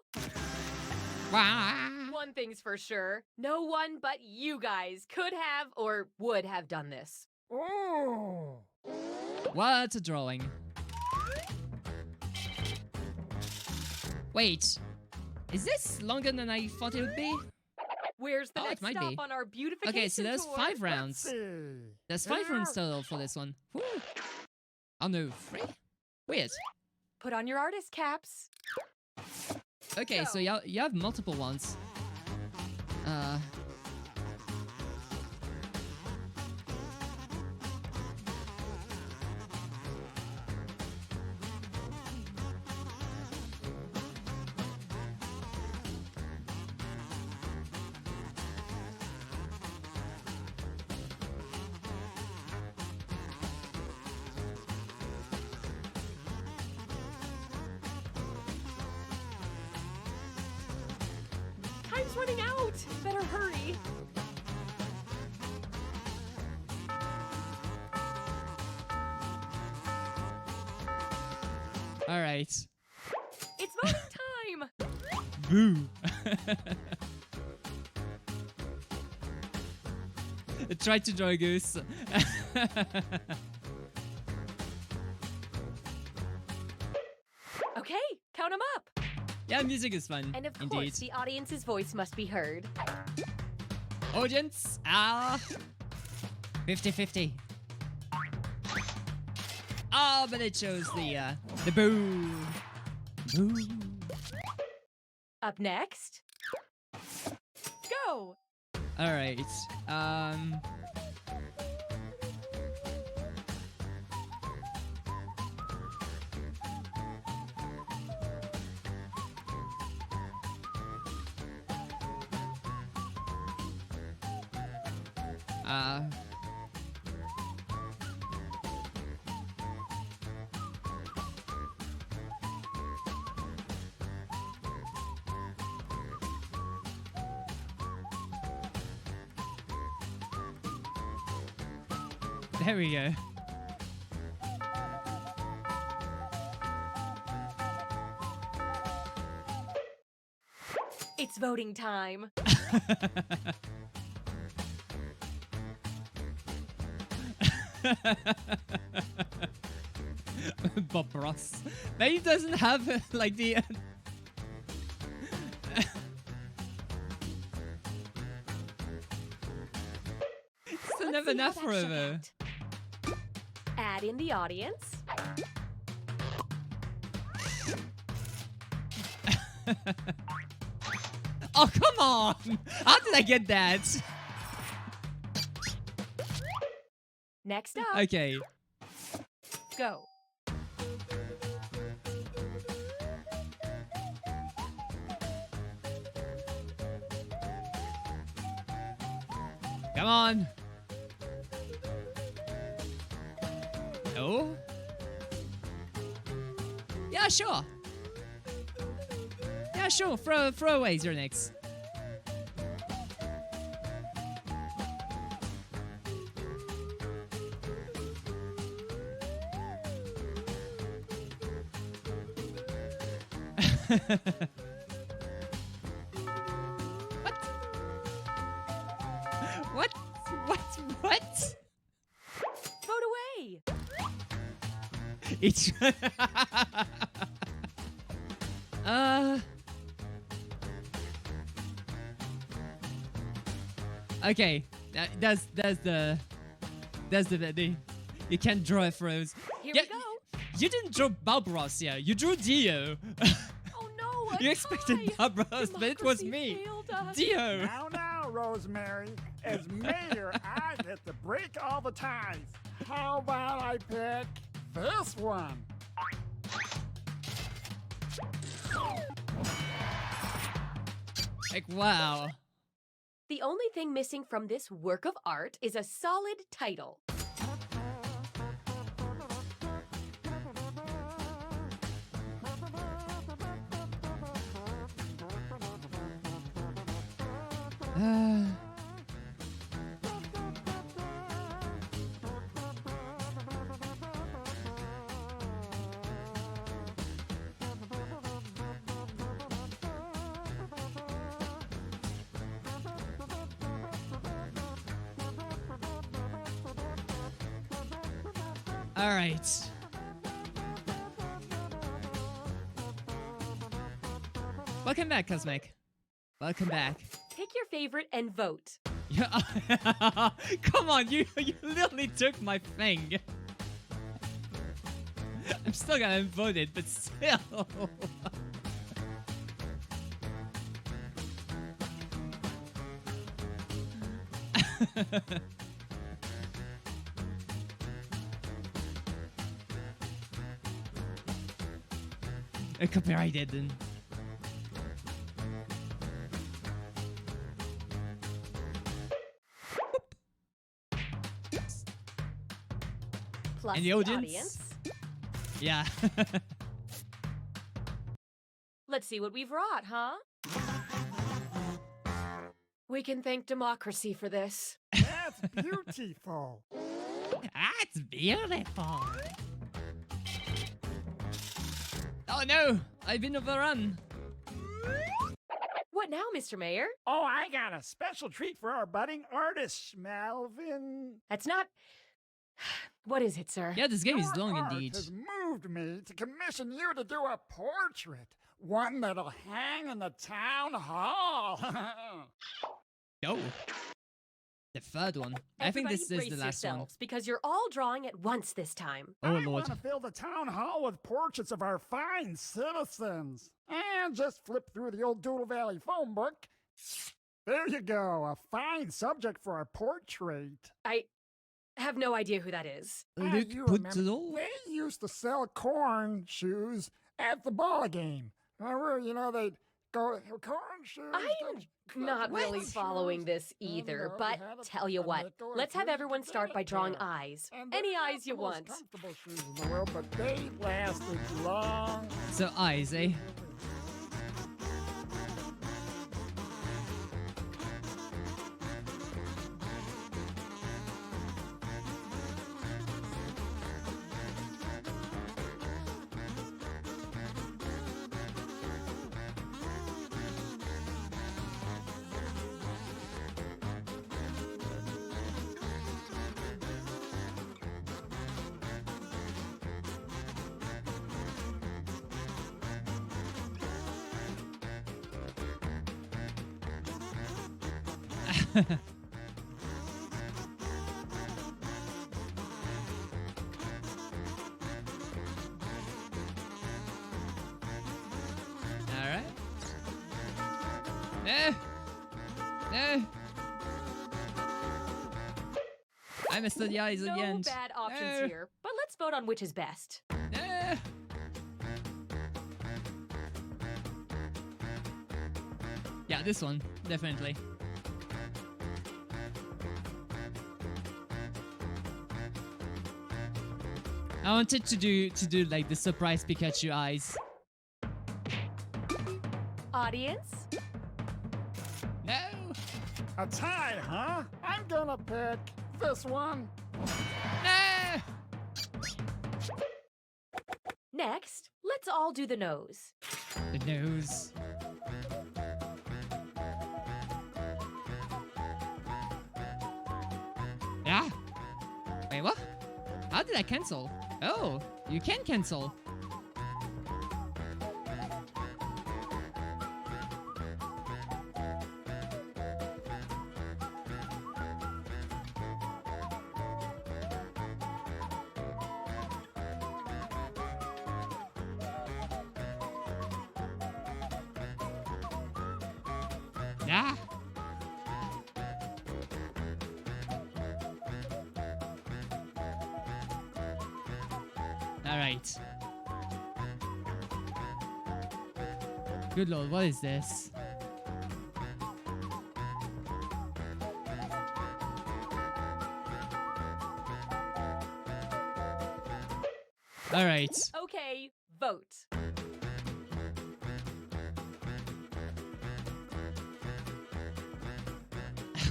Wah. One thing's for sure, no one but you guys could have or would have done this. Ooh. What a drawing. Wait. Is this longer than I thought it would be? Where's the Oh, it next might stop be. on our beautification Okay, so there's tour? 5 rounds. See. There's 5 rounds total for this one. Woo. Oh no, 3? Weird. Put on your artist caps. Okay, so you have multiple ones. Time's running out. Better hurry. All right. It's voting time. Boo. I tried to draw a goose. Okay, count them up. Yeah, music is fun. And of indeed. course, the audience's voice must be heard. Audience, 50-50. Oh, but it shows the boo. Boo. Up next, go. All right. There we go. It's voting time. Bob Ross. Maybe he doesn't have like the. Still never See how enough that for shook her. out. Add in the audience. Oh, come on! How did I get that? Next up, Okay. go. Come on. No? Yeah, sure. Yeah, sure. Throwaways are next. What? What? Vote away. It's okay. That's the you can't draw throws. Here Yeah, we go. You didn't draw Bob Ross, yeah. You drew Dio. Oh no, a You expected tie. Bob Ross, but it was Democracy me. failed us. Dio. Now, Rosemary. As mayor, I get to break all the ties. How about I pick this one? Like, wow. The only thing missing from this work of art is a solid title. All right. Welcome back, Cosmic. Welcome back. Pick your favorite and vote. Yeah. Come on, you literally took my thing. I'm still gonna vote it, but still. Copyrighted then. Plus And the audience? Yeah. Let's see what we've wrought, huh? We can thank democracy for this. That's beautiful. That's beautiful. Oh no, I've been overrun. What now, Mr. Mayor? Oh, I got a special treat for our budding artist, Melvin. That's not... What is it, sir? Yeah, this game is Your long art indeed. has moved me to commission you to do a portrait. One that'll hang in the town hall. Oh. The third one. I think this Everybody is the brace last one. yourselves, because you're all drawing at once this time. Oh I lord. want to fill the town hall with portraits of our fine citizens. And just flip through the old Doodle Valley phone book. There you go. A fine subject for a portrait. I have no idea who that is. Luke You remember, Puzzle? they used to sell corn shoes at the ball game. Remember, they'd go corn shoes. I'm not really following this either, but tell you what, let's have everyone start by drawing eyes. Any eyes you want. Comfortable shoes in the world, but they lasted long. So eyes, eh? Alright. No! No! I missed the eyes at the No end. bad options No. here, but let's vote on which is best. No! Yeah, this one, definitely. I wanted to do like the surprise Pikachu eyes. Audience? No! A tie, huh? I'm gonna pick this one. No! Next, let's all do the nose. The nose. Ah! Wait, what? How did I cancel? Oh, you can cancel. Ah! Alright. Good lord, what is this? Alright. Okay, vote.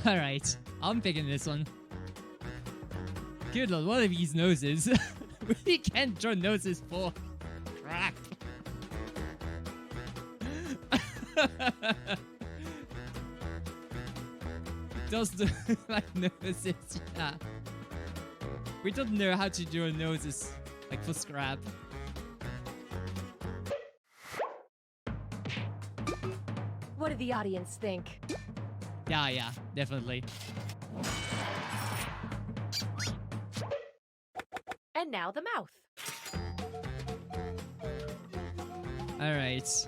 Alright. I'm picking this one. Good lord, what are these noses? We can't draw noses for crap. Does look like noses, yeah. We don't know how to draw noses, like for scrap. What do the audience think? Yeah, definitely. And now the mouth. Alright.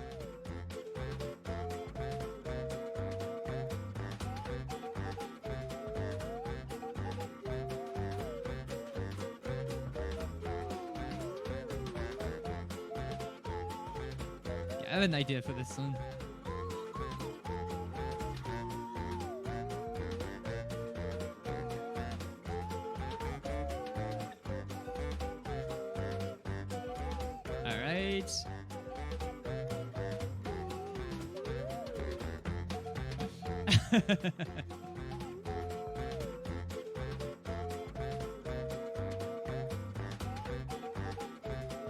I have an idea for this one. Alright.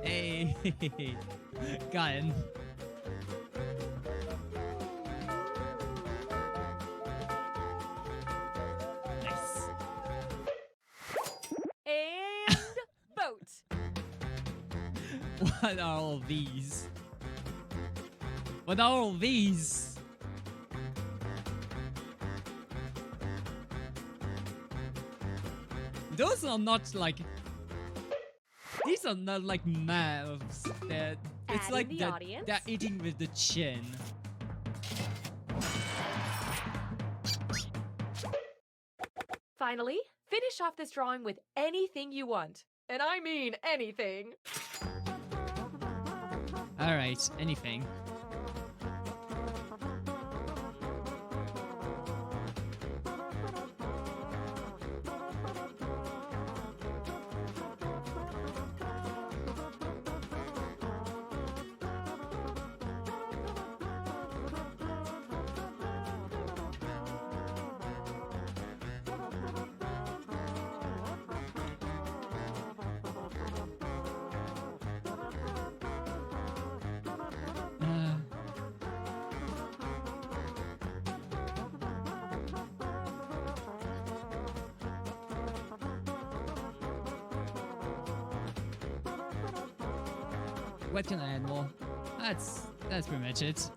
Hey, got him. Nice. And vote. What are all these? What are all these? Those are not like. These are not like mouths. It's Adding like the they're audience. eating with the chin. finally, finish off this drawing with anything you want. And I mean anything. Alright, anything. What can I add more? That's pretty much it.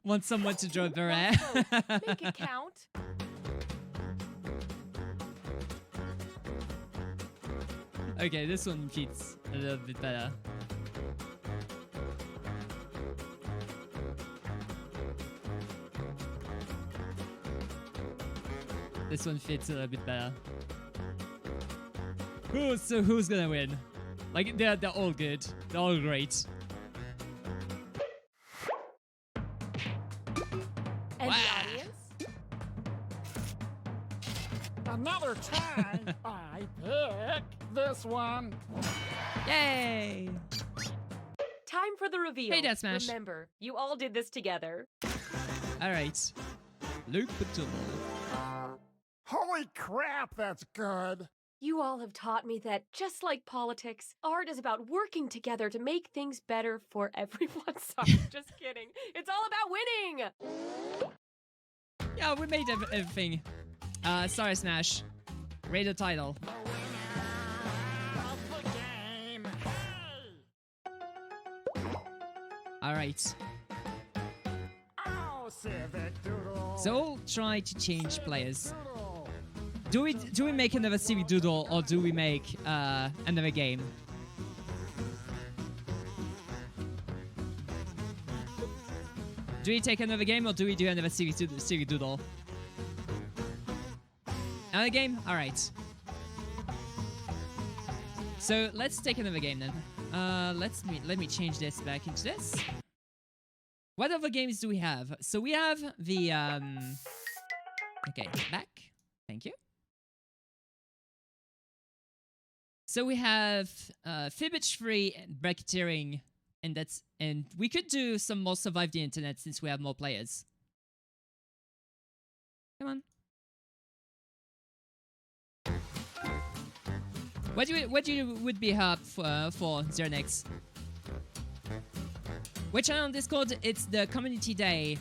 Want someone to draw a beret? Make it count. Okay, this one fits a little bit better. This one fits a little bit better. Who's gonna win? Like they're all good. They're all great. And Wow. the audience? Another time, I pick this one. Yay! Time for the reveal. Hey, Death Smash. Remember, you all did this together. All right, Luke Patul. Holy crap, that's good. You all have taught me that, just like politics, art is about working together to make things better for everyone. Sorry, just kidding. It's all about winning! Yeah, we made everything. Sorry, Smash. Rate the title. Of the game. Hey! All right. Oh, Civic Doodle. So we'll try to change Civic players. Doodle. Do we make another Civic Doodle or do we make another game? Do we take another game or do we do another Civic Doodle? Another game? All right. So let's take another game then. Let me change this back into this. What other games do we have? So we have the okay, back. Thank you. So we have FFVII bracketeering, and we could do some more Survive the Internet since we have more players. Come on. What do you would be up for Zernix? Which channel on Discord? It's the Community Day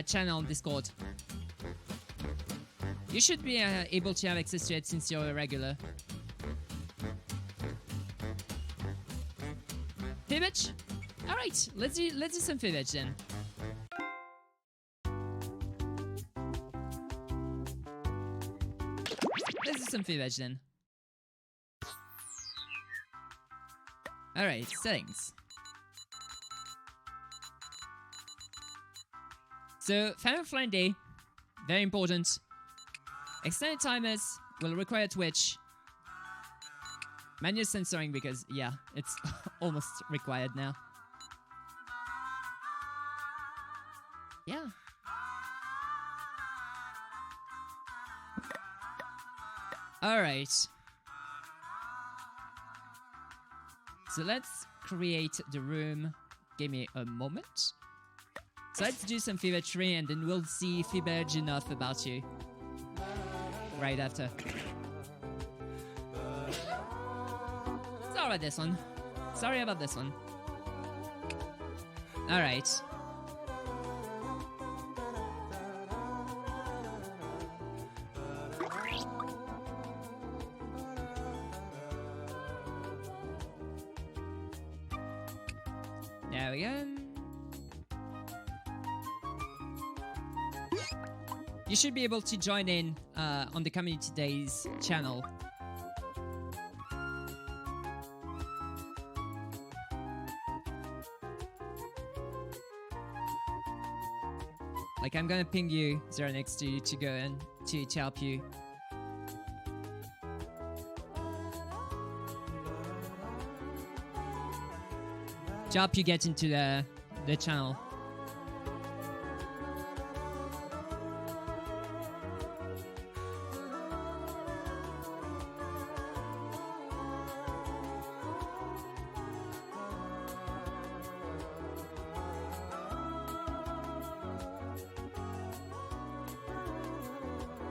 channel on Discord. You should be able to have access to it since you're a regular. Fibbage? Alright, let's do some Fibbage then. Let's do some Fibbage then. Alright, settings. So, Family Friendly, very important. Extended timers will require Twitch. Manual censoring because, yeah, it's almost required now. Yeah. Alright. So let's create the room. Give me a moment. So let's do some FFVII and then we'll see FFVII enough about you. Right after. Sorry about this one. Sorry about this one. Alright. There we go. You should be able to join in on the Community Days channel. Like, I'm gonna ping you, Zero next to you, to go and to help you. To help you get into the channel.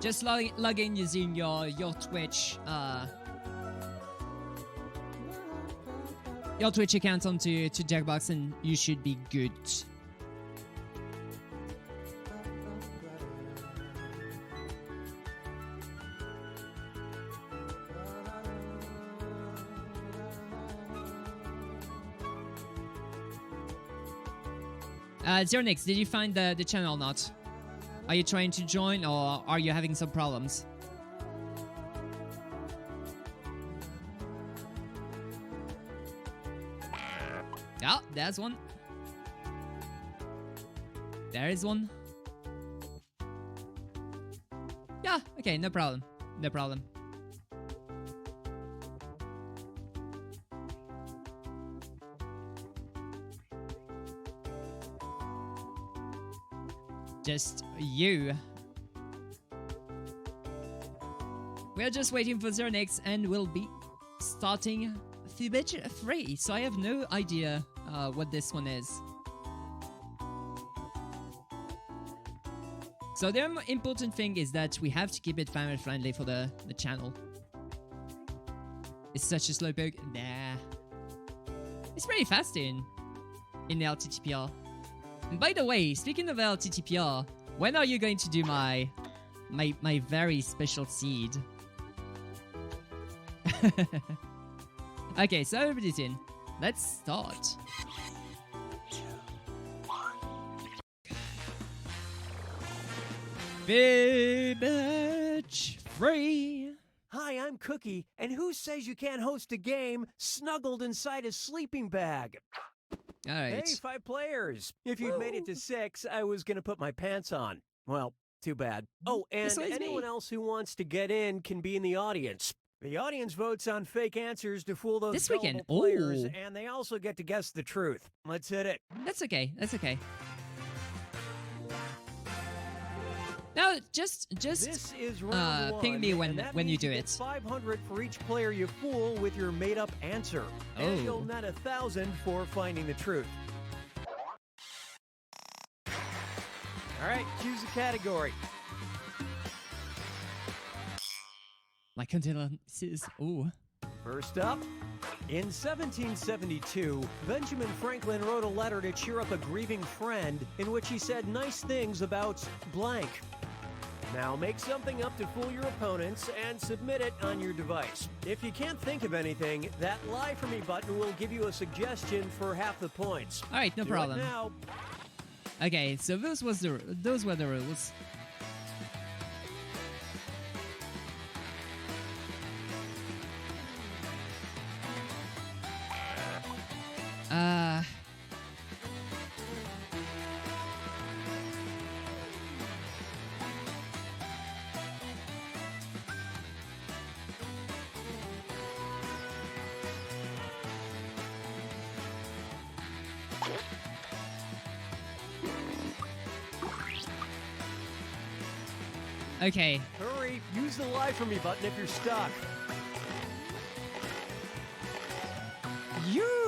Just log in using your Twitch account onto Jackbox and you should be good. Zero Nix, did you find the channel or not? Are you trying to join or are you having some problems? Oh, there's one. There is one. Yeah, okay, no problem. No problem. Just you. We're just waiting for Zero Nix and we'll be starting FFVII. So I have no idea what this one is. So the important thing is that we have to keep it family friendly for the channel. It's such a slow poke. Nah. It's pretty fast in the LTTPR. And by the way, speaking of LTTPR, when are you going to do my very special seed? Okay, so everybody's in. Let's start. FFVII. Hi, I'm Cookie, and who says you can't host a game snuggled inside a sleeping bag? Alright. Hey, 5 players. If you'd made it to 6, I was gonna put my pants on. Well, too bad. Oh, and Besides anyone me. else who wants to get in can be in the audience. The audience votes on fake answers to fool those This weekend. gullible players, Ooh. and they also get to guess the truth. Let's hit it. That's okay. That's okay. Now, just This is round one, ping me and that when you means do get it. 500 for each player you fool with your made-up answer. And Oh. you'll net 1,000 for finding the truth. All right, choose a category. My condolences. Ooh. First up, in 1772, Benjamin Franklin wrote a letter to cheer up a grieving friend in which he said nice things about blank. Now make something up to fool your opponents and submit it on your device. If you can't think of anything, that Lie For Me button will give you a suggestion for half the points. All right, no Do it problem. now. Okay, so those were the rules. Okay. Hurry, use the Lie For Me button if you're stuck.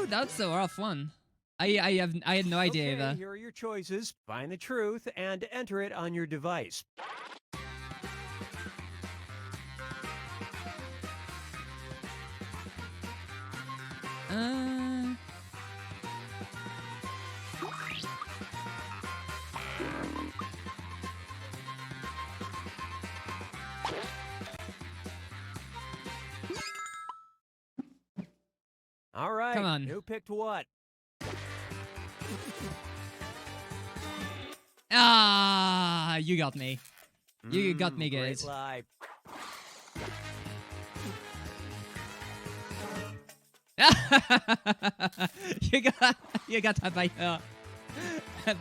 That's a rough one. I had no idea Okay, either. here are your choices. Find the truth and enter it on your device. All right. Come on. Who picked what? Ah, you got me. You got me Great good. lie. You got that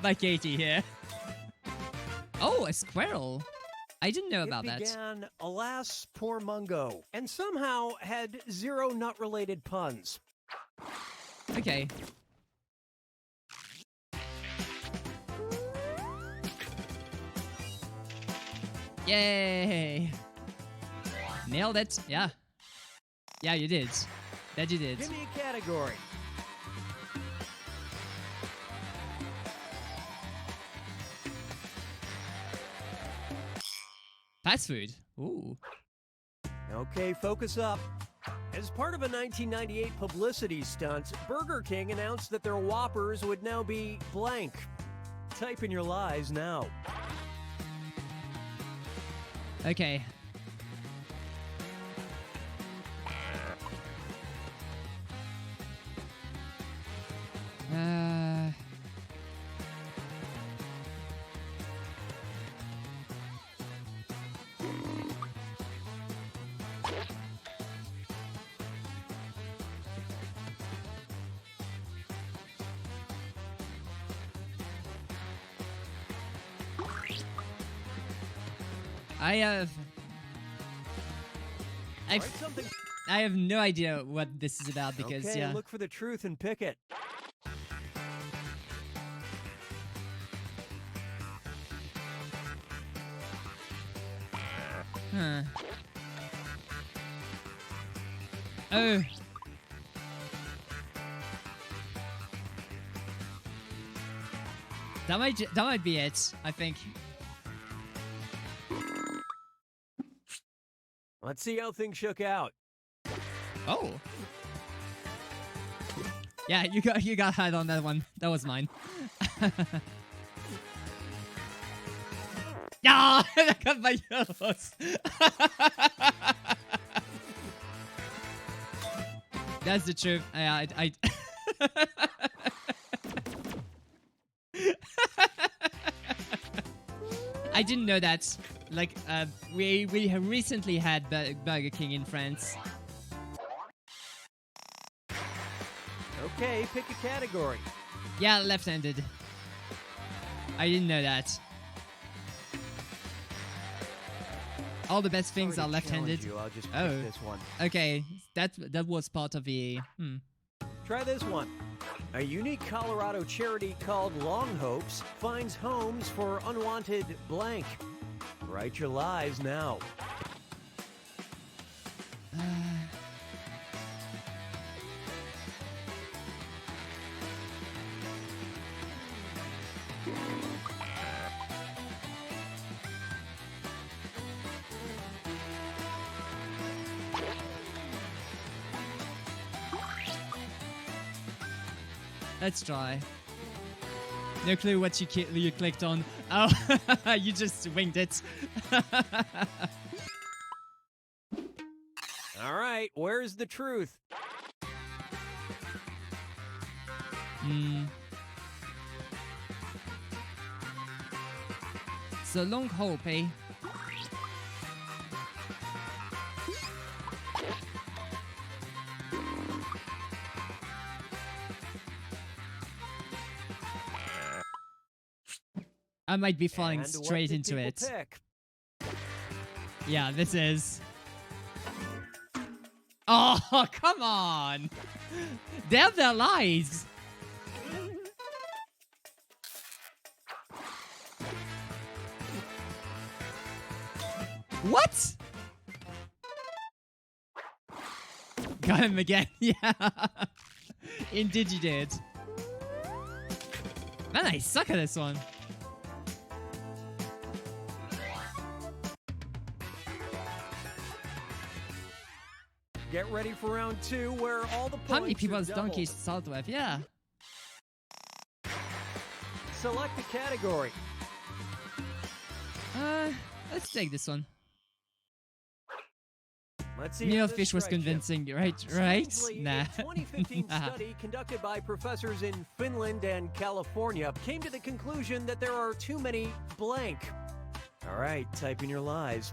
by Katie here. Oh, a squirrel. I didn't know about it that. began, alas, poor Mungo, and somehow had 0 nut-related puns. Okay. Yay! Nailed it. Yeah. Yeah, you did. That you did. Give me a category. Fast food. Ooh. Okay, focus up. As part of a 1998 publicity stunt, Burger King announced that their Whoppers would now be blank. Type in your lies now. Okay. Write something. I have no idea what this is about because Okay, yeah. look for the truth and pick it. Huh. Oh. That might be it, I think. Let's see how things shook out. Oh. Yeah, you got high on that one. That was mine. Yeah, I got my yellows. That's the truth. I I didn't know that. Like, we have recently had Burger King in France. Okay, pick a category. Yeah, left-handed. I didn't know that. All the best things Sorry are to left-handed. challenge you, I'll just pick Oh. this one. Okay, that was part of the. Try this one. A unique Colorado charity called Long Hopes finds homes for unwanted blank. Write your lies now. Let's try. No clue what you clicked on. Oh, you just winged it. All right, where's the truth? So long hope, eh? I might be falling And what straight did into people it. pick? Yeah, this is. Oh, come on! They're their lies! What? Got him again, yeah. Indeed you did. Man, I suck at this one. Get ready for round 2, where all the points How many people are has Donkey doubled. start with? Yeah. Select a category. Let's take this one. Let's see. Neil how this Fish was strikes you. convincing, right? Strangely, Nah. a 2015 Nah. study conducted by professors in Finland and California came to the conclusion that there are too many blank. All right, type in your lies.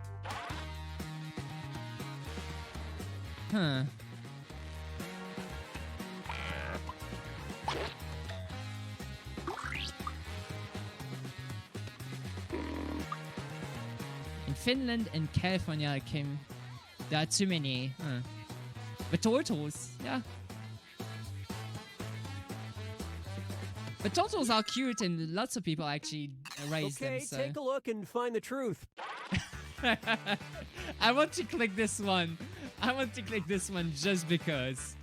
Huh. Finland and California came. There are too many. But turtles, yeah. But turtles are cute, and lots of people actually raise them. Okay, So. take a look and find the truth. I want to click this one. I want to click this one just because.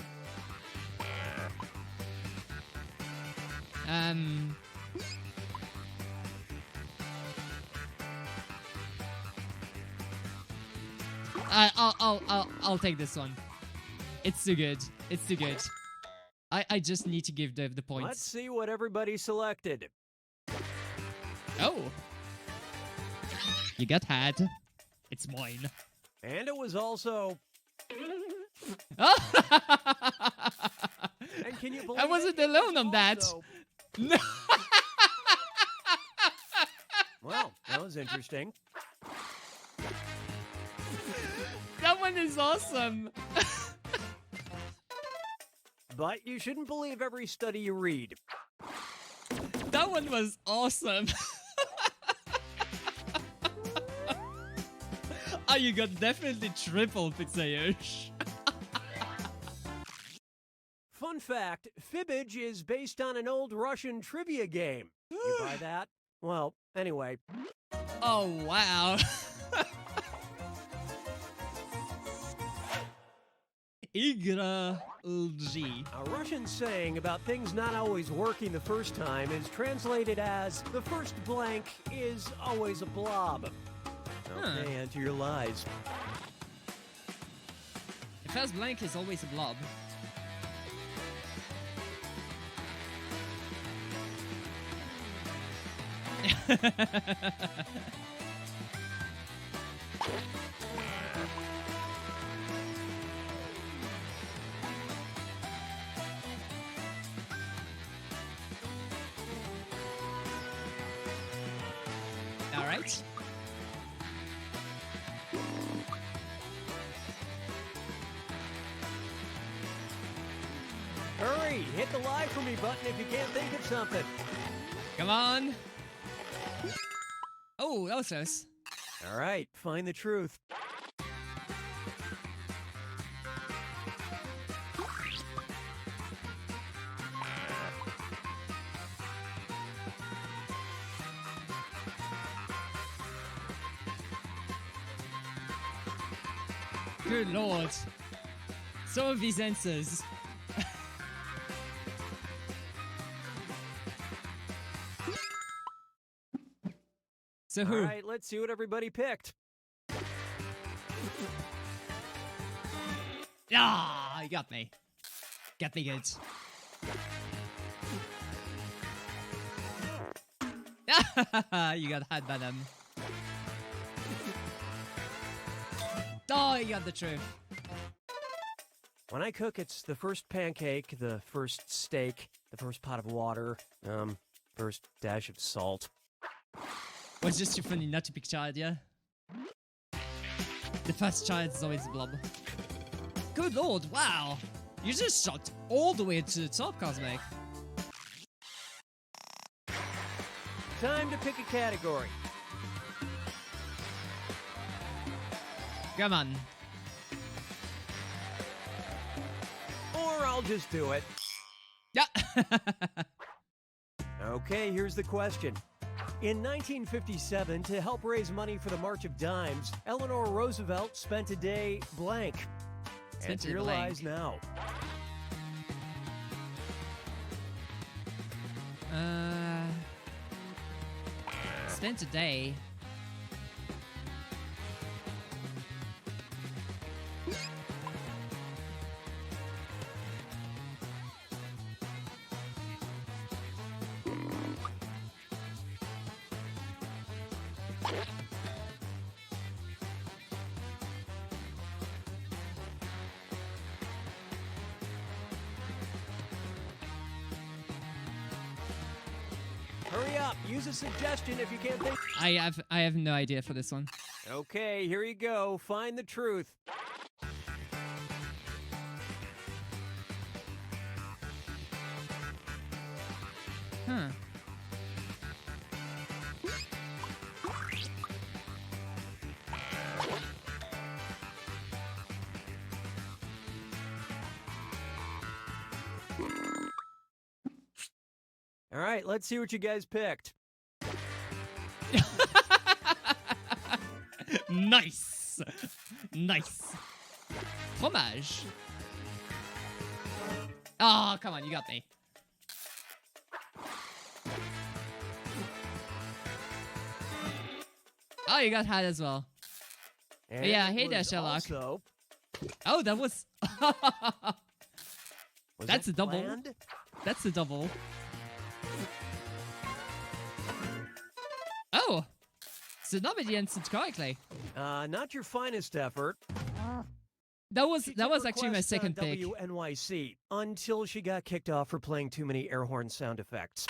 I'll take this one. It's too good. It's too good. I just need to give the points. Let's see what everybody selected. Oh. You got had. It's mine. And it was also... Oh! And can you believe I wasn't alone on that. Also- No. Well, that was interesting. That one is awesome. But you shouldn't believe every study you read. That one was awesome. Oh, you got definitely triple Pixayosh. Fun fact, Fibbage is based on an old Russian trivia game. You buy that? Well, anyway. Oh, wow. Igra LG. A Russian saying about things not always working the first time is translated as, the first blank is always a blob. Okay, answer your lies. The first blank is always a blob. All right. Hurry, hit the live for me button if you can't think of something. Come on. Oh, that was close. All right, find the truth. Good lord. Some of these answers. So All who? right, let's see what everybody picked. Ah, you got me. Got me good. You got had by them. Oh, you got the truth. When I cook, it's the first pancake, the first steak, the first pot of water, first dash of salt. Well, it's just too funny not to pick child, yeah? The first child is always a blob. Good lord, wow! You just shot all the way to the top, Cosmic. Time to pick a category. Come on. Or I'll just do it. Yeah. Okay, here's the question. In 1957, to help raise money for the March of Dimes, Eleanor Roosevelt spent a day blank. Spent Answer a your blank. lies now. Spent a day. Hurry up, use a suggestion if you can't think. I have no idea for this one. Okay, here you go. Find the truth. Huh. All right, let's see what you guys picked. Nice. Nice. Fromage. Oh, come on, you got me. Oh, you got hat as well. And Yeah, it hey there, was Sherlock. also- Oh, that was... was That's that a double. planned? That's a double. Oh! So nobody answered correctly. Not your finest effort. That was She that took was actually my requests on second pick. WNYC until she got kicked off for playing too many air horn sound effects.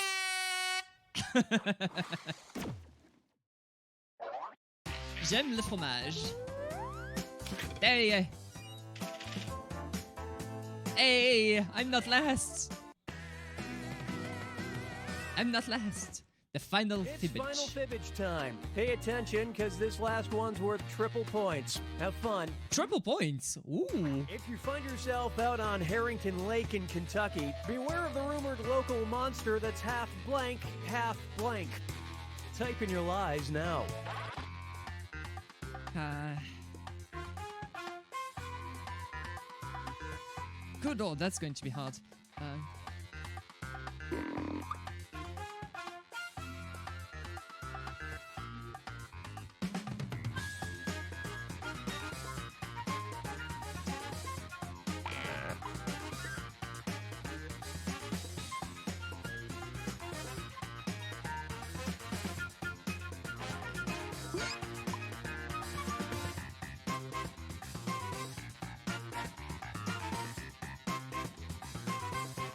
J'aime le fromage. There you go. Hey, I'm not last. I'm not last. The final It's fibbage. final fibbage time. Pay attention, because this last one's worth triple points. Have fun. Triple points. Ooh. If you find yourself out on Harrington Lake in Kentucky, beware of the rumored local monster that's half blank, half blank. Type in your lies now. Good lord, that's going to be hard.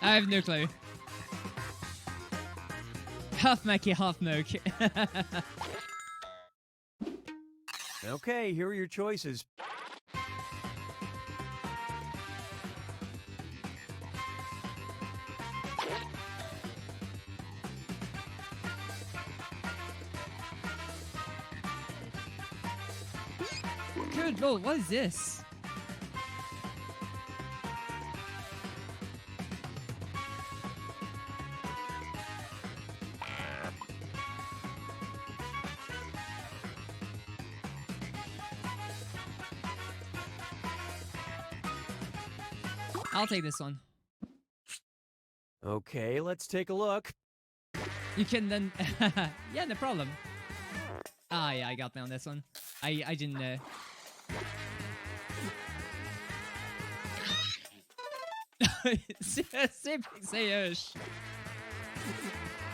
I have no clue. Half Mackie, half Moke. Okay, here are your choices. Good lord, what is this? I'll take this one. Okay, let's take a look. You can then... yeah, no problem. Ah, yeah, I got me on this one. I didn't know.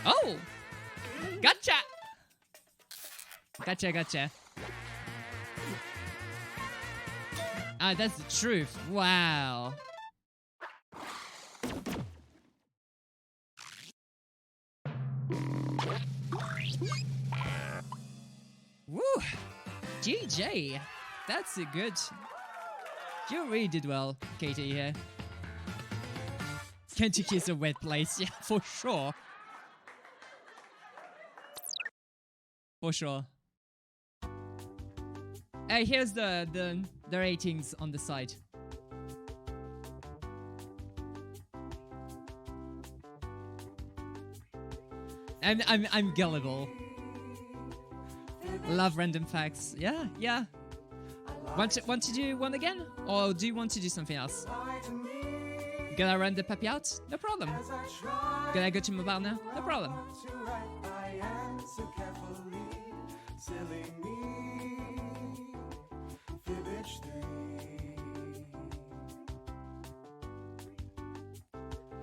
Oh! Gotcha! Gotcha. Ah, that's the truth. Wow. Woo! GJ! That's a good... You really did well, Katie, here. Kentucky is a wet place, yeah, for sure. For sure. Hey, here's the ratings on the side. I'm gullible. Love random facts. Yeah. Want to do one again? Or do you want to do something else? Gonna run the puppy out? No problem. Gonna go to mobile now? No problem.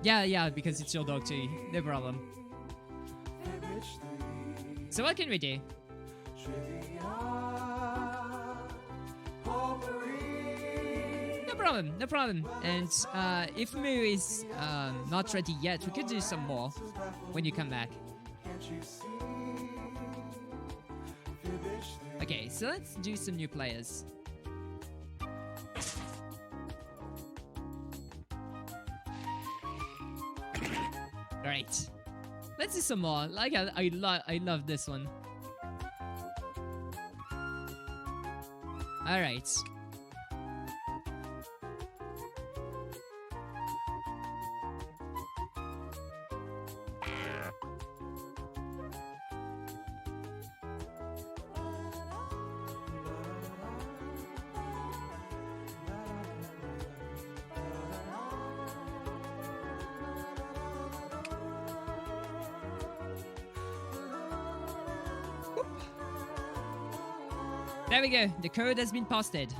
Yeah, because it's your dog too. No problem. So what can we do? No problem. And if Moo is not ready yet, we could do some more when you come back. Okay, so let's do some new players. Alright. Let's do some more. Like I love this one. Alright. There we go. The code has been posted.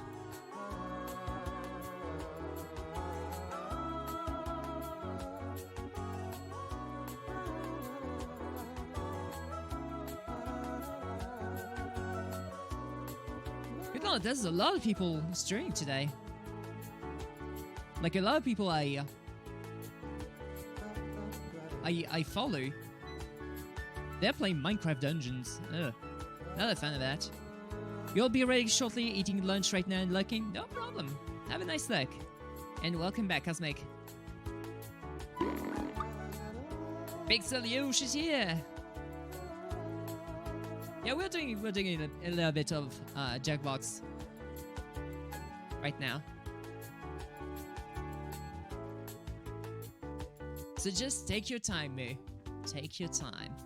Good lord, there's a lot of people streaming today. Like a lot of people I follow. They're playing Minecraft Dungeons. Ugh. Not a fan of that. You'll be ready shortly, eating lunch right now and looking? No problem. Have a nice look. And welcome back, Cosmic. Big Selyush is here. Yeah, we're doing a little bit of Jackbox right now. So just take your time, Moo. Take your time.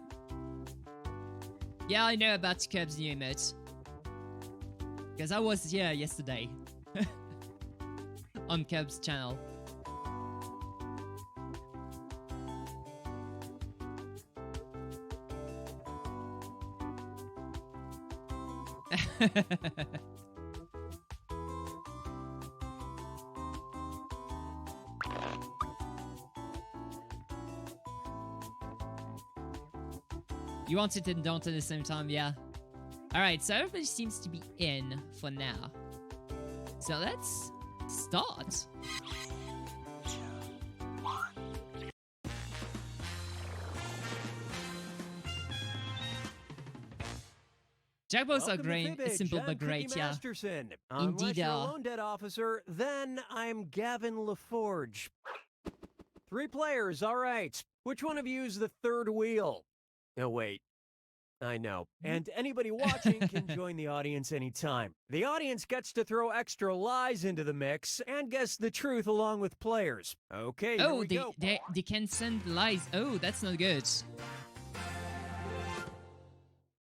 Yeah, I know about Cub's new emote. Because I was here yesterday. On Cub's channel. You want it and don't at the same time, yeah. Alright, so everybody seems to be in for now. So let's start. Jackbox are great, simple but great, yeah. Masterson. Indeed, Unless you're a lone dead officer, then I'm Gavin LaForge. 3 players, all right. Which one of you is the third wheel? Oh, wait. I know. And anybody watching can join the audience anytime. The audience gets to throw extra lies into the mix and guess the truth along with players. Okay, here we go. They can send lies. Oh, that's not good.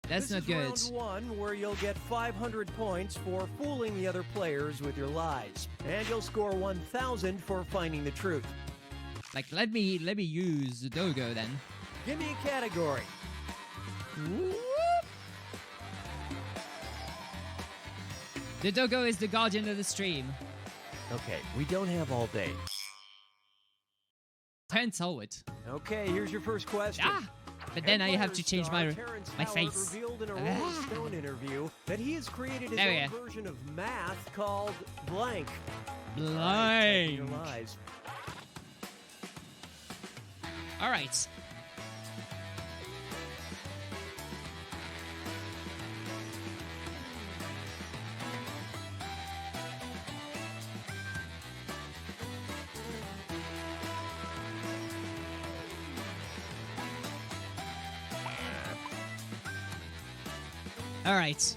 That's not good. This is round 1, where you'll get 500 points for fooling the other players with your lies. And you'll score 1,000 for finding the truth. Like, let me use the Dogo then. Give me a category. Whoop. The Dogo is the guardian of the stream. Okay, we don't have all day. Turn forward. Okay, here's your first question. Ah! But then I have to change my face. Revealed in a Rolling Stone interview that he has created his own version of math called blank. Blank. Your lies. All right. All right.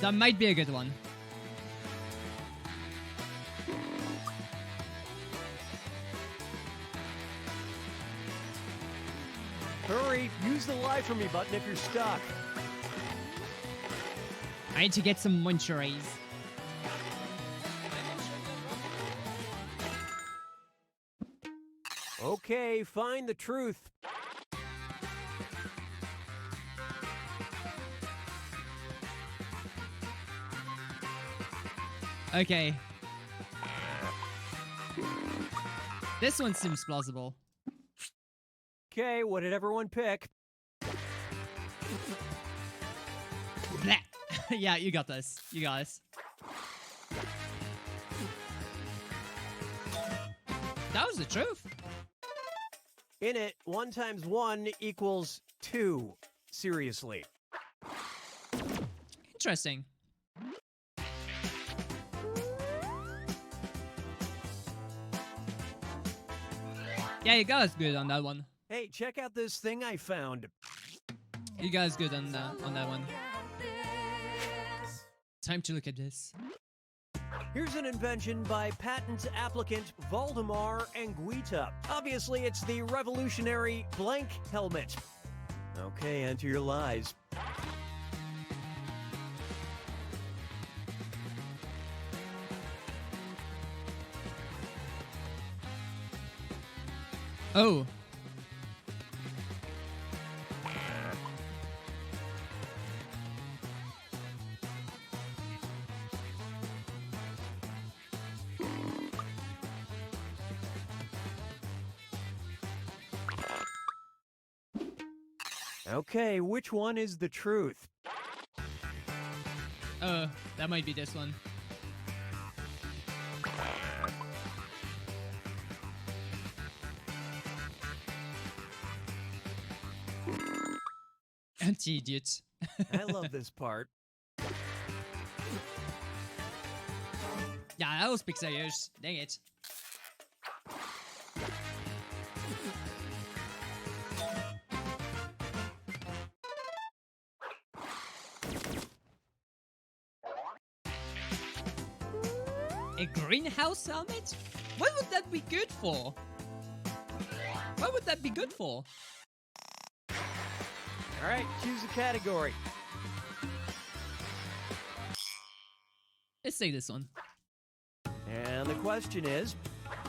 That might be a good one. Hurry, use the lie for me button if you're stuck. I need to get some muncheries. Okay, find the truth. Okay. This one seems plausible. Okay, what did everyone pick? Blah. Yeah, you got this. You got this. That was the truth. In it, 1 times 1 equals 2. Seriously. Interesting. Yeah, you guys good on that one. Hey, check out this thing I found. You guys good on that one. Time to look at this. Here's an invention by patent applicant Valdemar Anguita. Obviously, it's the revolutionary blank helmet. Okay, enter your lies. Oh. Okay, which one is the truth? That might be this one. Anti-idiot. I love this part. Yeah, that was pixelios. Dang it. A greenhouse helmet? What would that be good for? What would that be good for? All right, choose a category. Let's say this one. And the question is,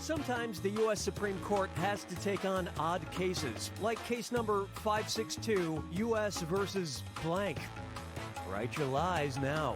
sometimes the U.S. Supreme Court has to take on odd cases, like case number 562, U.S. versus blank. Write your lies now.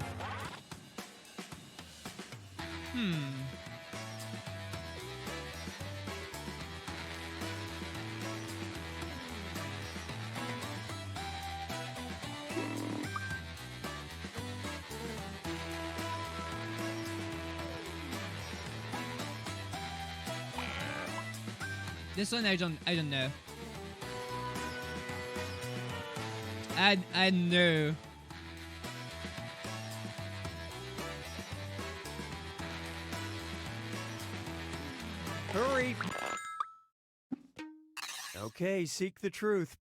This one I don't know. I know. Hurry! Okay, seek the truth.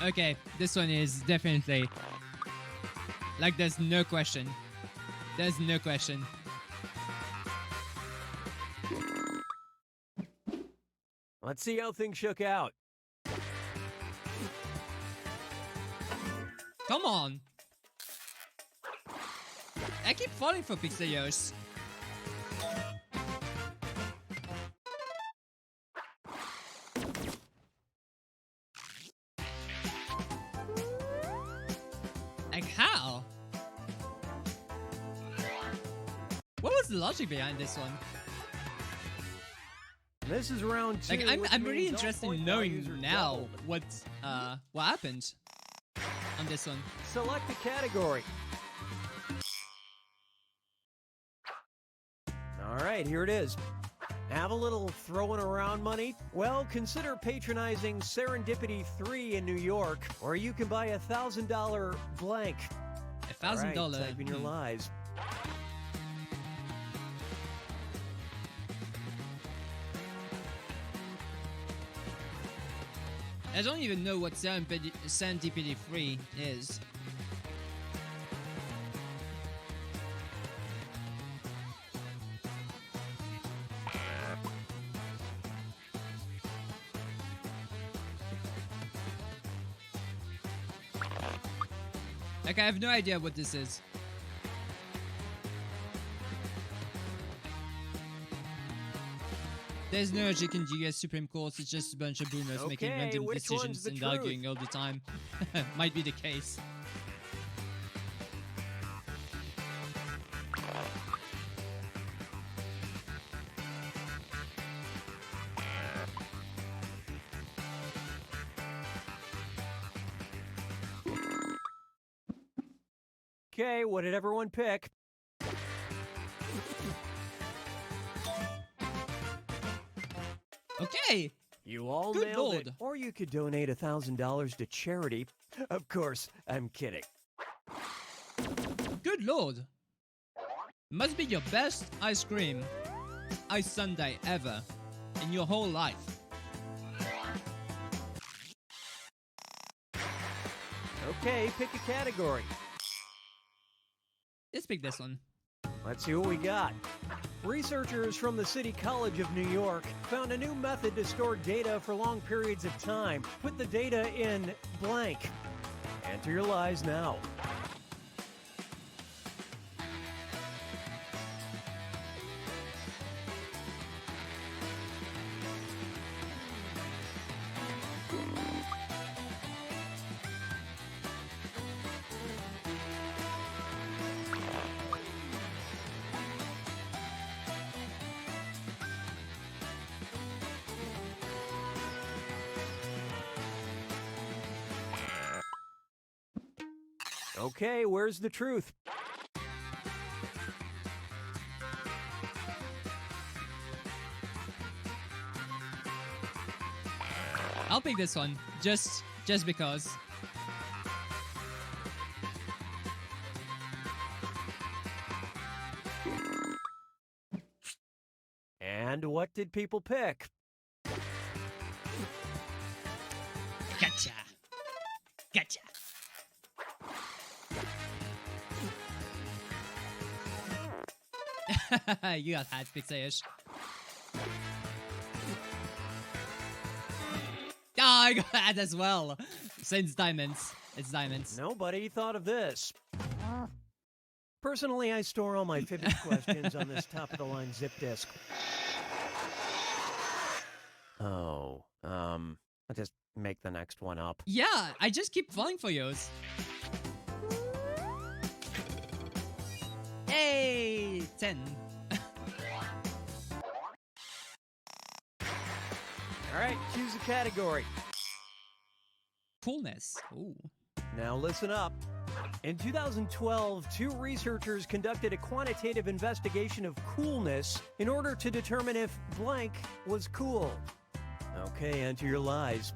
Okay, this one is definitely like there's no question. There's no question. Let's see how things shook out. Come on. I keep falling for pixelios. Like how? What was the logic behind this one? This is round two. Like I'm really interested in knowing now what happened on this one. Select a category. All right, here it is. Have a little throwing around money? Well, consider patronizing Serendipity 3 in New York, or you can buy $1,000 blank. $1,000. All right, type in your lies. I don't even know what Serendipity 3 is. Like, I have no idea what this is. There's no logic in the US Supreme Court, it's just a bunch of boomers making random which one's decisions the and truth? arguing all the time. Might be the case. Okay, what did everyone pick? Okay! You all Good nailed it. lord. Or you could donate $1,000 to charity. Of course, I'm kidding. Good lord! Must be your best ice sundae ever in your whole life. Okay, pick a category. Let's pick this one. Let's see what we got. Researchers from the City College of New York found a new method to store data for long periods of time. Put the data in blank. Enter your lies now. Okay, where's the truth? I'll pick this one, just because. And what did people pick? Gotcha. Gotcha. You got hat, Pixie-ish. Oh, I got that as well. Since diamonds. It's diamonds. Nobody thought of this. Personally, I store all my Fibbage questions on this top-of-the-line zip disk. Oh, I'll just make the next one up. Yeah, I just keep falling for yours. Hey, 10. All right, choose a category. Coolness. Ooh. Now listen up. In 2012, two researchers conducted a quantitative investigation of coolness in order to determine if blank was cool. Okay, enter your lies.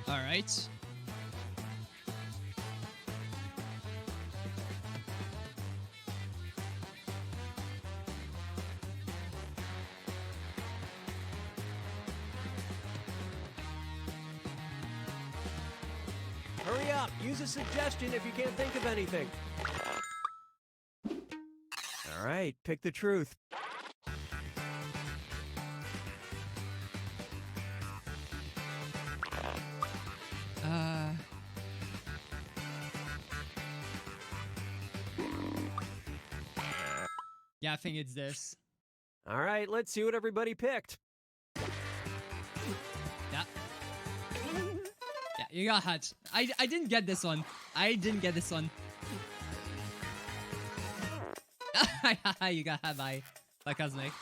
All right. Hurry up, use a suggestion if you can't think of anything. All right, pick the truth. Yeah, I think it's this. All right, let's see what everybody picked. Yeah. Yeah, you got hat. I didn't get this one. I didn't get this one. You got hat by Cosmic.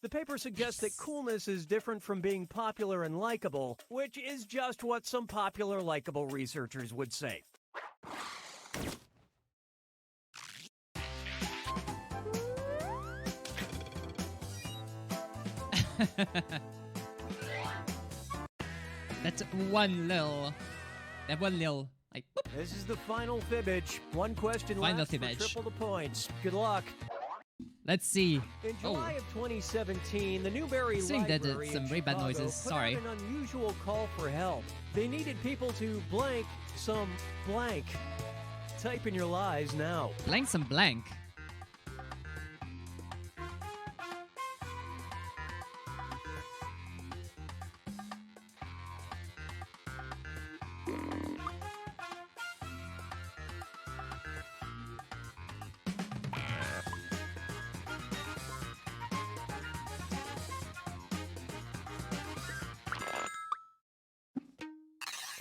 The paper suggests that coolness is different from being popular and likable, which is just what some popular likable researchers would say. That's one lil. That one lil. Like, whoop. This is the final Fibbage. One question Final left for Fibbage. triple the points. Good luck. Let's see. In July of 2017, the Newberry Seeing that Library some in very bad Chicago noises. put Sorry. out an unusual call for help. They needed people to blank some blank. Type in your lies now. Blank some blank.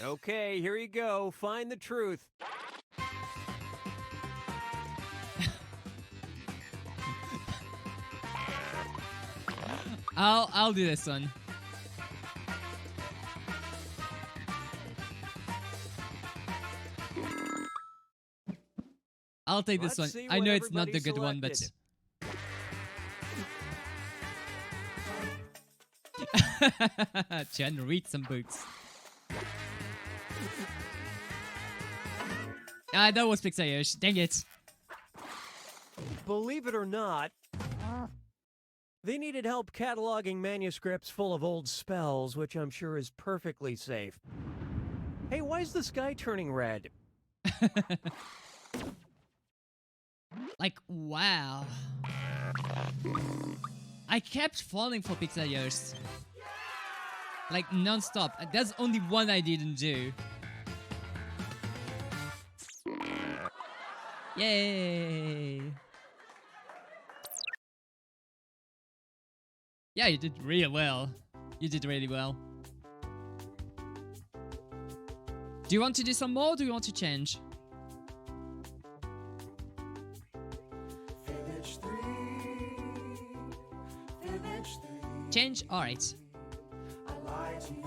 Okay, here you go. Find the truth. I'll do this one. I'll take this Let's one. see I what know it's not the everybody good one, but Jen, read some books. Ah, that was Pixie-ish. Dang it. Believe it or not, they needed help cataloging manuscripts full of old spells, which I'm sure is perfectly safe. Hey, why is the sky turning red? Like, wow. I kept falling for Pixie-ish. Like, non-stop. There's only one I didn't do. Yay! Yeah, you did really well. You did really well. Do you want to do some more or do you want to change? Village 3. Village 3. Change? Alright. I lied to you.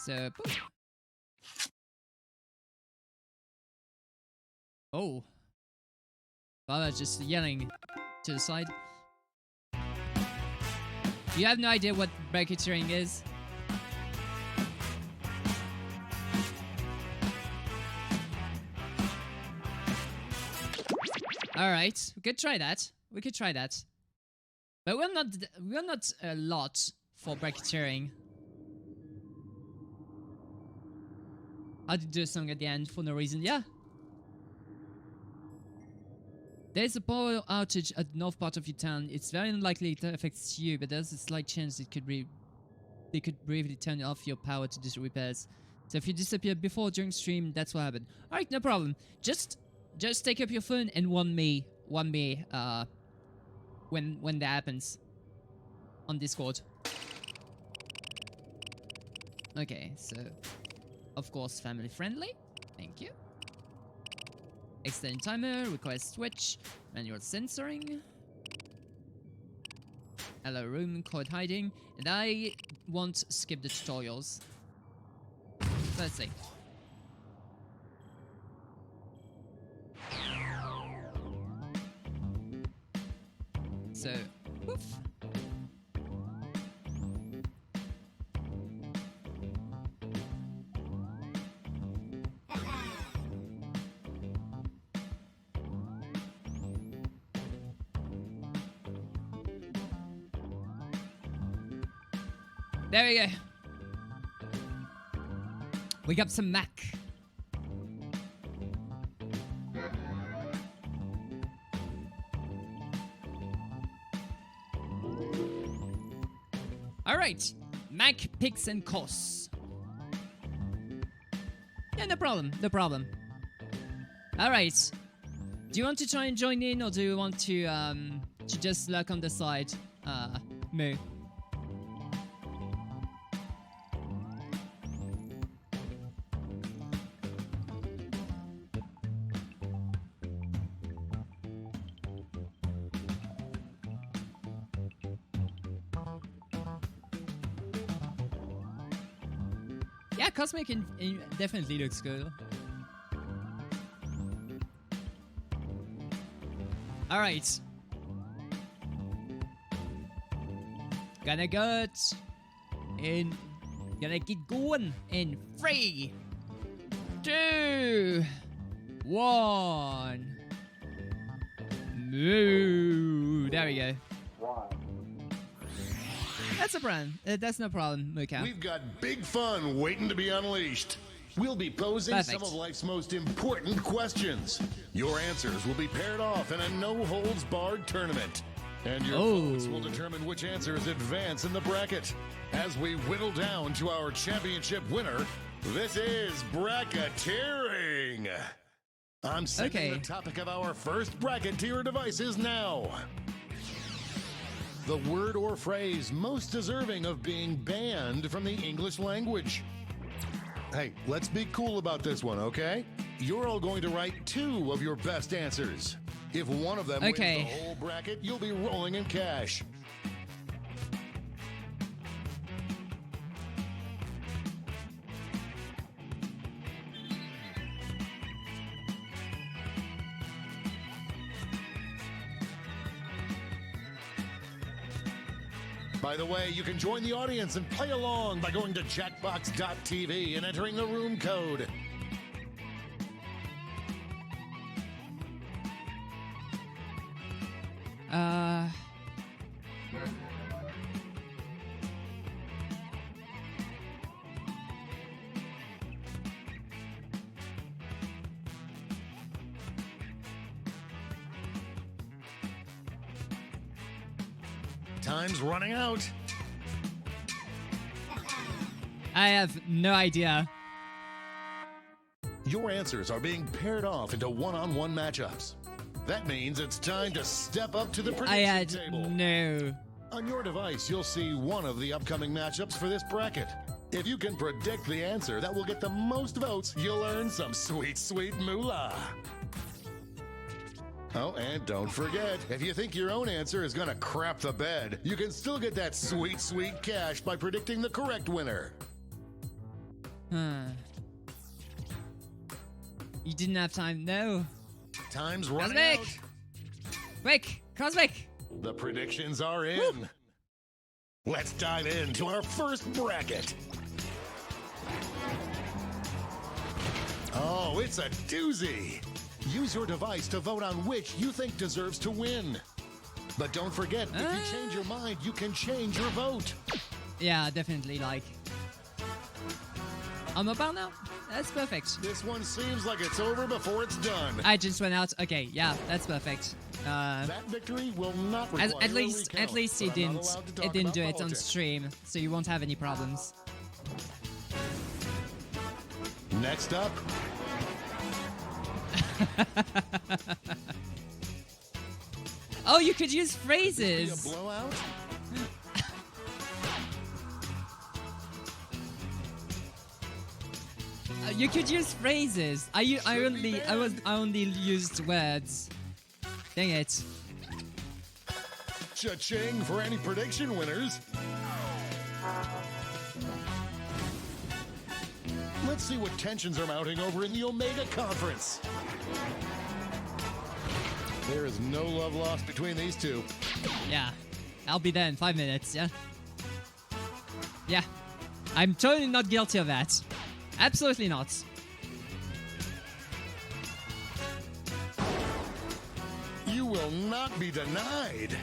So, boop. Oh. Father's just yelling to the side. You have no idea what bracketeering is? Alright, we could try that. We could try that. But we're not a lot for bracketeering. I did do a song at the end for no reason, yeah. There's a power outage at the north part of your town. It's very unlikely it affects you, but there's a slight chance it could they could briefly turn off your power to do repairs. So if you disappear before or during stream, that's what happened. Alright, no problem. Just take up your phone and warn me when that happens on Discord. Okay, so of course family friendly. Thank you. Extended timer, request switch, manual censoring, hello room, code hiding, and I won't skip the tutorials. Let's see. So, poof. There we go. We got some Mac. Alright. Mac picks and costs. Yeah, no problem. No problem. Alright. Do you want to try and join in or do you want to just lurk on the side? Moo. Yeah, Cosmic definitely looks good. Alright. Gonna get going in 3, 2, 1. Moo. There we go. That's a problem. That's no problem, MooCowX. We've got big fun waiting to be unleashed. We'll be posing Perfect. some of life's most important questions. Your answers will be paired off in a no-holds-barred tournament. And your votes will determine which answers advance in the bracket. As we whittle down to our championship winner, this is bracketeering. I'm setting the topic of our first bracketeer devices now. The word or phrase most deserving of being banned from the English language. Hey, let's be cool about this one, okay? You're all going to write 2 of your best answers. If one of them wins the whole bracket, you'll be rolling in cash. By the way, you can join the audience and play along by going to jackbox.tv and entering the room code. Time's running out. I have no idea. Your answers are being paired off into one-on-one matchups. That means it's time to step up to the I prediction had table. no. On your device, you'll see one of the upcoming matchups for this bracket. If you can predict the answer that will get the most votes, you'll earn some sweet, sweet moolah. Oh, and don't forget, if you think your own answer is gonna crap the bed, you can still get that sweet, sweet cash by predicting the correct winner. You didn't have time. No. Time's running Cosmic! out. Quick! Cosmic! The predictions are in. Woo! Let's dive into our first bracket. Oh, it's a doozy. Use your device to vote on which you think deserves to win. But don't forget, if you change your mind, you can change your vote. Yeah, definitely, like. I'm about now? That's perfect. This one seems like it's over before it's done. I just went out. Okay, yeah, that's perfect. That victory will not require At least a recount, it but I'm not didn't. allowed to talk It didn't about do it on politics. stream, so you won't have any problems. Next up, Oh, you could use be a phrases. blowout. You could use phrases. I only used words. Dang it. Cha-ching for any prediction winners. Let's see what tensions are mounting over in the Omega Conference. There is no love lost between these two. Yeah, I'll be there in 5 minutes. Yeah. Yeah, I'm totally not guilty of that. Absolutely not. You will not be denied.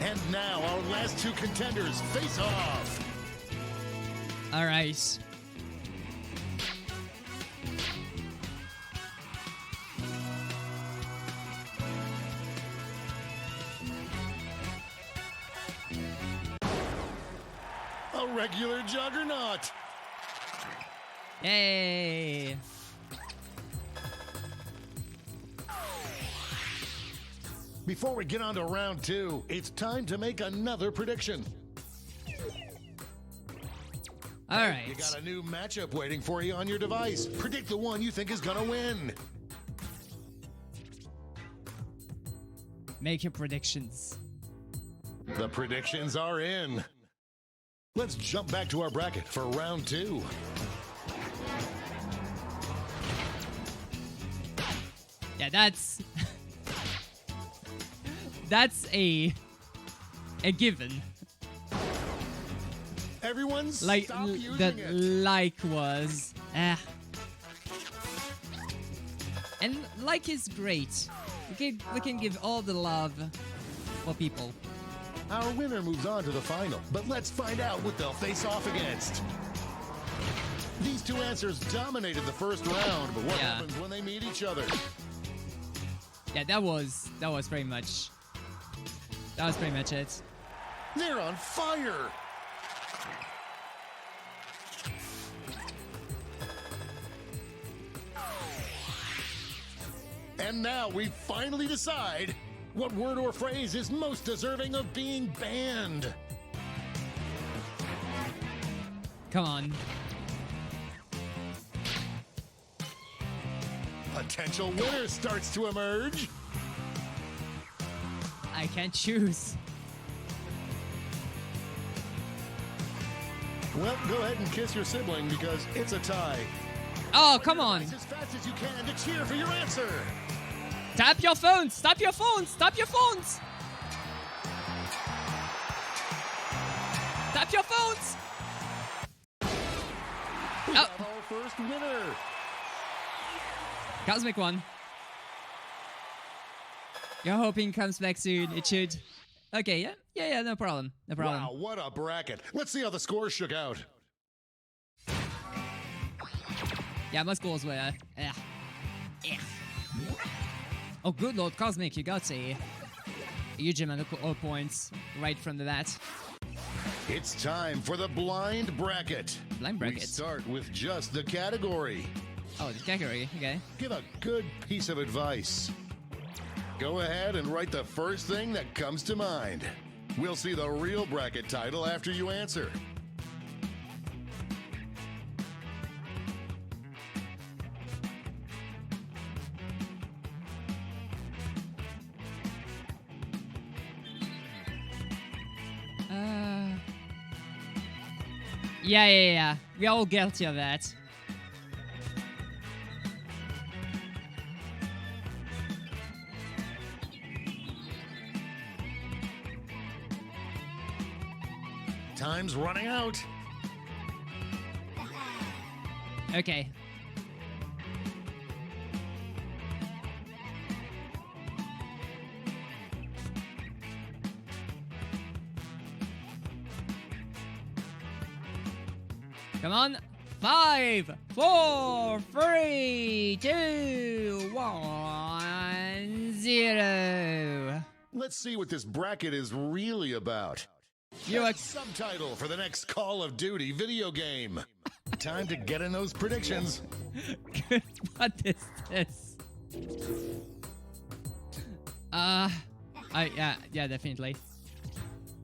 And now our last two contenders face off. All right. A regular juggernaut. Yay. Before we get on to round two, it's time to make another prediction. All right. You got a new matchup waiting for you on your device. Predict the one you think is gonna win. Make your predictions. The predictions are in. Let's jump back to our bracket for round two. Yeah, that's that's a given. Everyone, Like stop using that it. like was and like is great. We can give all the love for people. Our winner moves on to the final, but let's find out what they'll face off against. These two answers dominated the first round, but what Yeah. happens when they meet each other? Yeah, that was pretty much it. They're on fire! And now we finally decide what word or phrase is most deserving of being banned. Come on. Potential winner starts to emerge. I can't choose. Well, go ahead and kiss your sibling because it's a tie. Oh, come on. As fast as you can to cheer for your answer. Tap your phones. Stop your phones. Stop your phones. Tap your phones. We Oh. have our first winner. Cosmic one. You're hoping comes back soon. It should. Okay, yeah, no problem. No problem. Wow, what a bracket. Let's see how the scores shook out. Yeah, my scores were. Oh, good Lord Cosmic, you got a huge amount of points right from the bat. It's time for the blind bracket. Blind We bracket. start with just the category. Oh, the category. Okay. Give a good piece of advice. Go ahead and write the first thing that comes to mind. We'll see the real bracket title after you answer. Yeah. We're all guilty of that. Time's running out. Okay. Come on. 5, 4, 3, 2, 1, 0. Let's see what this bracket is really about. You're a Subtitle for the next Call of Duty video game. Time to get in those predictions. What is this? Yeah, definitely.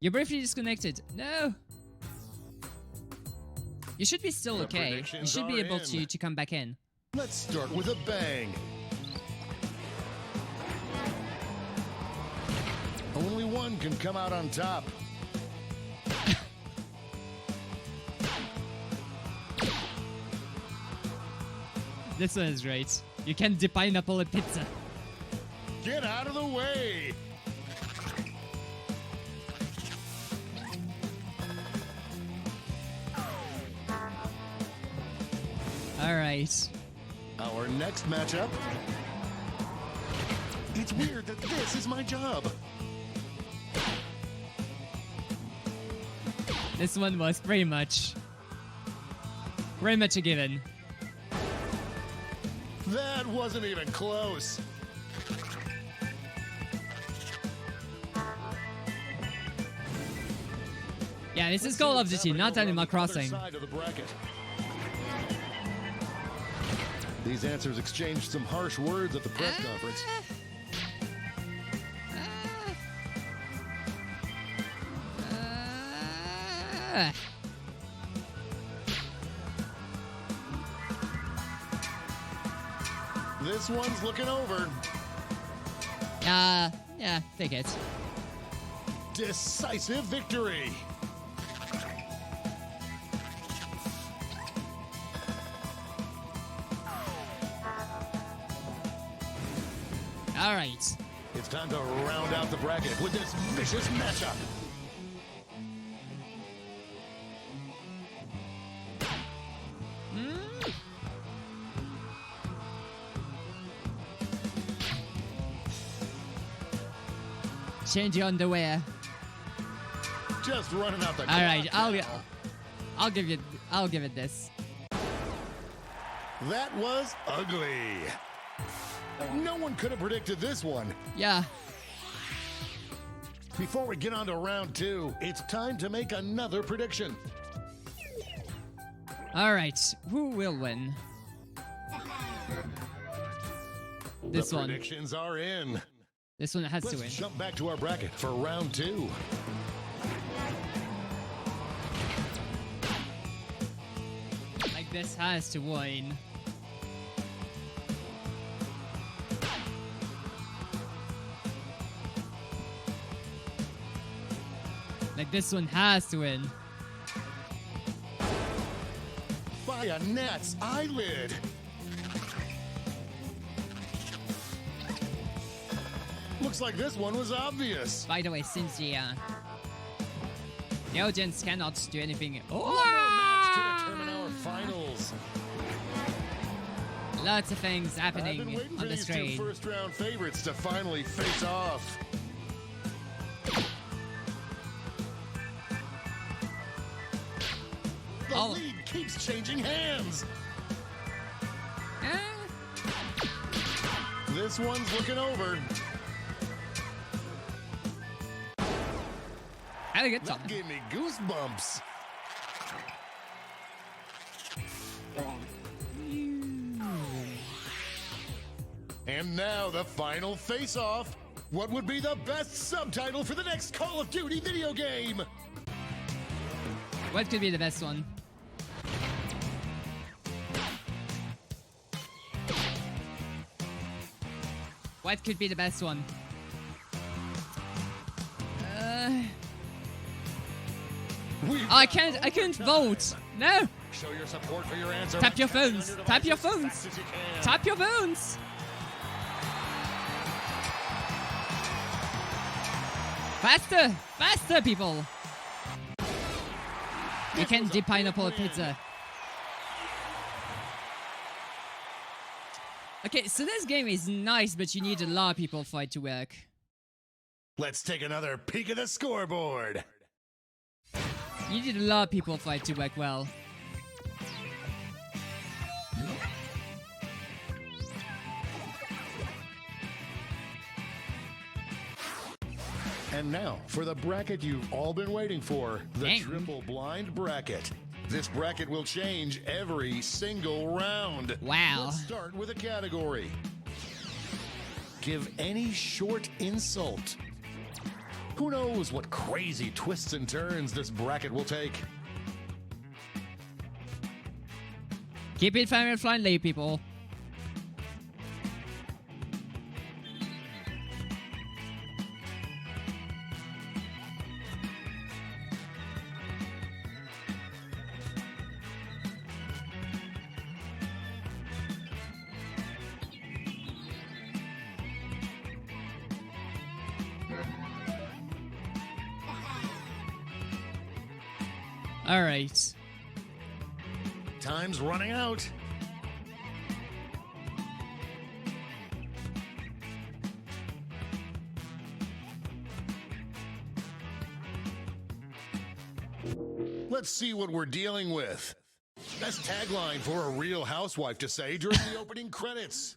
You're briefly disconnected. No. You should be still The okay. You predictions should be are able in. to come back in. Let's start with a bang. Only one can come out on top. This one is great. You can dip pineapple a pizza. Get out of the way. All right. Our next matchup. It's weird that this is my job. This one was pretty much a given. That wasn't even close. Yeah, this is Let's Call see of what's Duty, not happening Animal over on the other Crossing. side of the bracket. These answers exchanged some harsh words at the press conference. This one's looking over. Yeah, take it. Decisive victory. All right. It's time to round out the bracket with this vicious matchup. Change your underwear. Just running out the All right, clock now. I'll give it this. That was ugly. No one could have predicted this one. Yeah. Before we get on to round two, it's time to make another prediction. All right. Who will win? This The one. predictions are in. This one has to Let's win. jump back to our bracket for round two. Like this has to win. Like this one has to win. By a gnat's eyelid. Looks like this one was obvious. By the way, since the audience cannot do anything. One more match to determine our finals. Lots of things I've been happening waiting for on the these two screen. first-round favorites to finally face off. The Oh. lead keeps changing hands. This one's looking over. had a good That time. gave me goosebumps. And now the final face-off. What would be the best subtitle for the next Call of Duty video game? What could be the best one? What could be the best one? I can't vote. No. Show your support for your answer. Tap your Type it on phones. device Tap your as fast phones. as you can. Tap your phones. Faster, faster, people. You can dip pineapple pizza. Okay, so this game is nice, but you need a lot of people for it to work. Let's take another peek at the scoreboard. You need a lot of people for it to work well. And now for the bracket you've all been waiting for, the Dang. triple blind bracket. This bracket will change every single round. Wow. Let's start with a category. Give any short insult. Who knows what crazy twists and turns this bracket will take? Keep it family friendly, people. All right. Time's running out. Let's see what we're dealing with. Best tagline for a real housewife to say during the opening credits.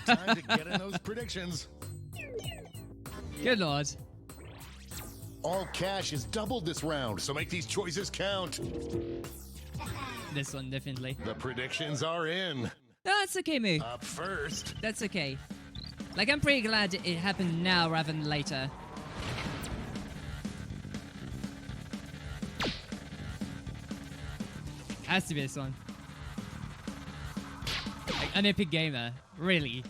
Time to get in those predictions. Good lord. All cash is doubled this round, so make these choices count. This one, definitely. The predictions are in. No, that's okay, Moo. Up first, That's okay. Like, I'm pretty glad it happened now rather than later. Has to be this one. Like, an epic gamer. Really.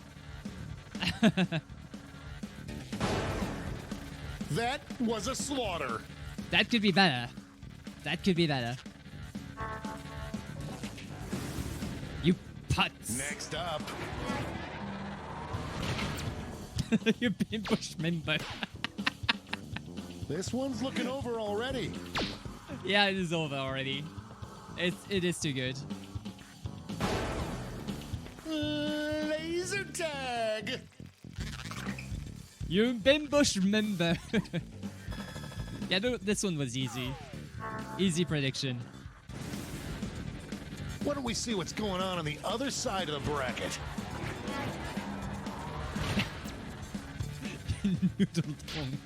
that was a slaughter. That could be better. That could be better. You putz. Next up, You been bush member. this one's looking over already. Yeah, it is over already. It is too good. Laser tag. You been bush member. Yeah, this one was easy. Easy prediction. Why don't we see what's going on the other side of the bracket? Noodle tongue.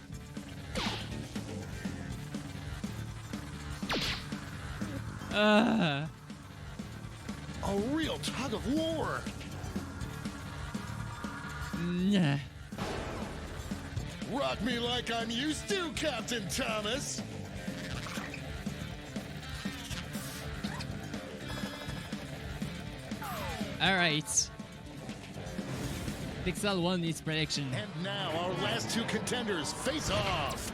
A real tug of war. Yeah. Rock me like I'm used to, Captain Thomas. All right. Pixel won this prediction. And now our last two contenders face off.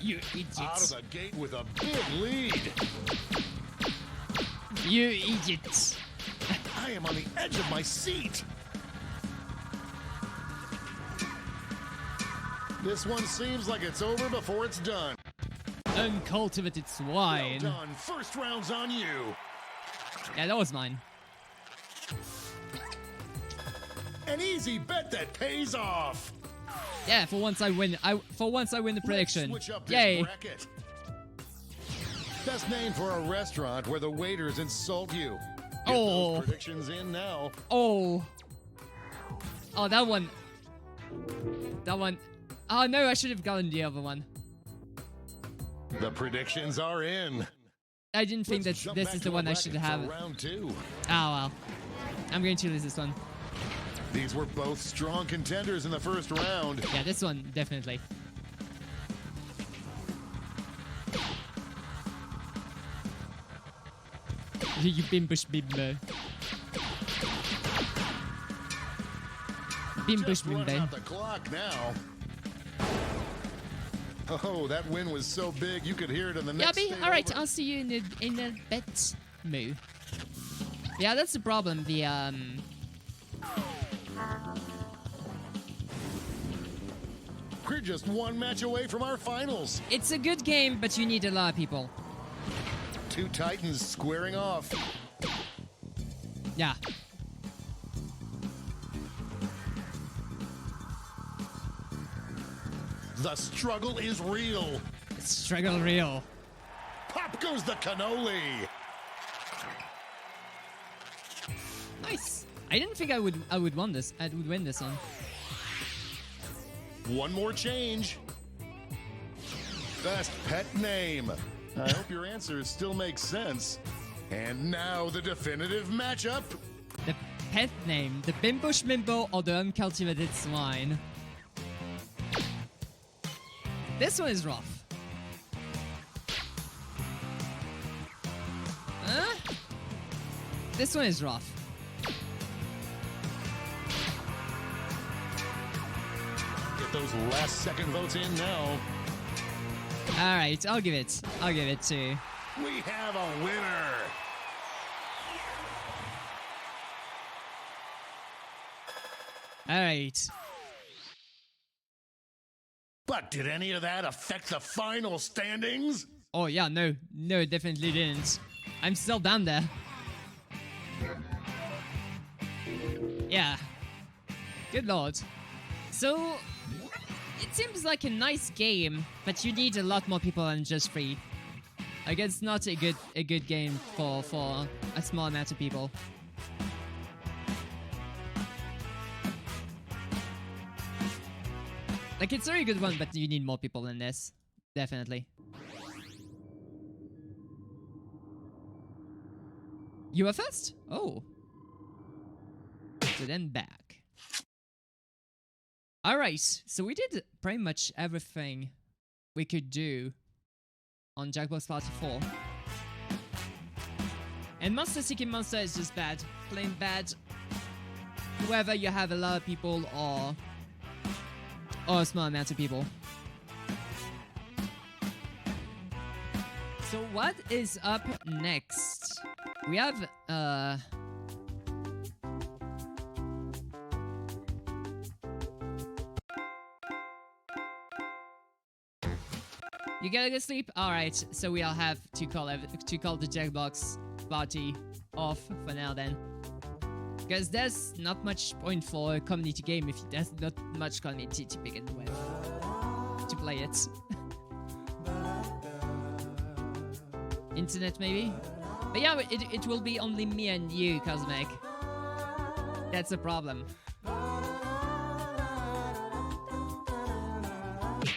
You idiot. Out of the gate with a big lead. You idiot. I am on the edge of my seat. This one seems like it's over before it's done. Uncultivated swine. Well done. First round's on you. Yeah, that was mine. An easy bet that pays off. Yeah, for once I win. For once I win the prediction. Let's switch up this Yay. bracket. Best name for a restaurant where the waiters insult you. Get Oh. those predictions in now. Oh. Oh, that one. That one. Oh no, I should have gotten the other one. The predictions are in. I didn't think Let's that jump this back is to the one our I should bracket have. for round 2. Oh well. I'm going to lose this one. These were both strong contenders in the first round. Yeah, this one, definitely. You bimbush bimbo. Bimbush Just running bimbo. out the clock now. Oh, that win was so big you could hear it in the next Yabby, state alright, over. I'll see you in a bit. Moo. Yeah, that's the problem. We're just one match away from our finals. It's a good game, but you need a lot of people. Two Titans squaring off. Yeah. The struggle is real. Struggle real. Pop goes the cannoli. Nice. I didn't think I would win this. I would win this one. One more change. Best pet name. I hope your answers still make sense. And now the definitive matchup. The pet name, the Bimbo Schmimbo or the Uncultivated Swine. This one is rough. Huh? This one is rough. Get those last second votes in now. Alright, I'll give it. I'll give it to... We have a winner. Alright. But did any of that affect the final standings? Oh yeah, no. No, it definitely didn't. I'm still down there. Yeah. Good lord. So, it seems like a nice game, but you need a lot more people than just 3. I guess it's not a good game for a small amount of people. Like, it's a very good one, but you need more people than this. Definitely. You were first? Oh. So then back. Alright, so we did pretty much everything we could do on Jackbox Party 4. And Monster Seeking Monster is just bad. Plain bad. Whether you have a lot of people or a small amount of people. So what is up next? We have you gotta go sleep? Alright, so we'll have to call the Jackbox party off for now then. Because there's not much point for a community game if there's not much community to begin with. To play it. Internet maybe? But yeah, it will be only me and you, Cosmic. That's a problem.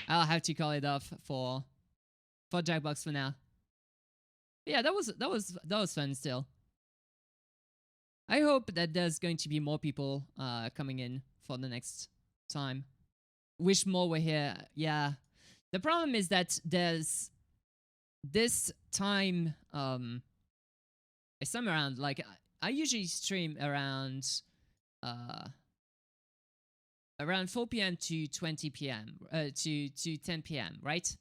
I'll have to call it off for Jackbox for now. But yeah, that was fun still. I hope that there's going to be more people coming in for the next time. Wish more were here. Yeah. The problem is that there's this time some around, like, I usually stream around 4 p.m. to 20 p.m. To 10 p.m., right?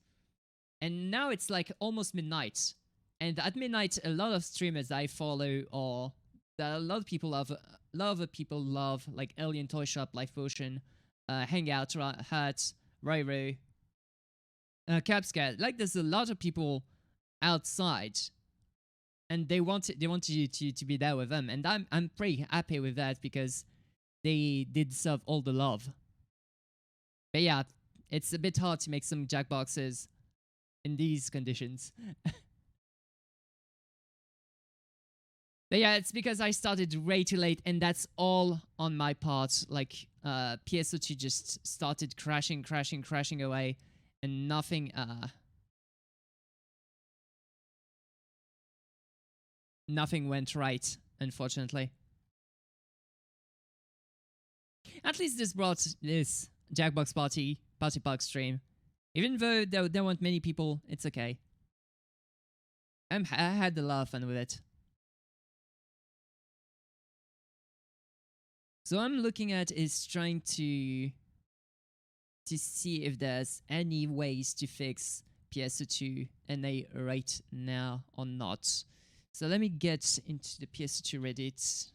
And now it's like almost midnight. And at midnight, a lot of streamers I follow, or a lot of people love like Alien Toy Shop, Life Potion, Hangout, Hut, Ryro, Capscat. Like, there's a lot of people outside, and they want you to be there with them, and I'm pretty happy with that because they deserve all the love. But yeah, it's a bit hard to make some Jackboxes in these conditions. But yeah, it's because I started way too late, and that's all on my part. Like, PSO2 just started crashing away, and nothing went right, unfortunately. At least this brought this Jackbox Party Park stream. Even though there weren't many people, it's okay. I had a lot of fun with it. So I'm looking at is trying to see if there's any ways to fix PSO2 NA right now or not. So let me get into the PSO2 Reddit.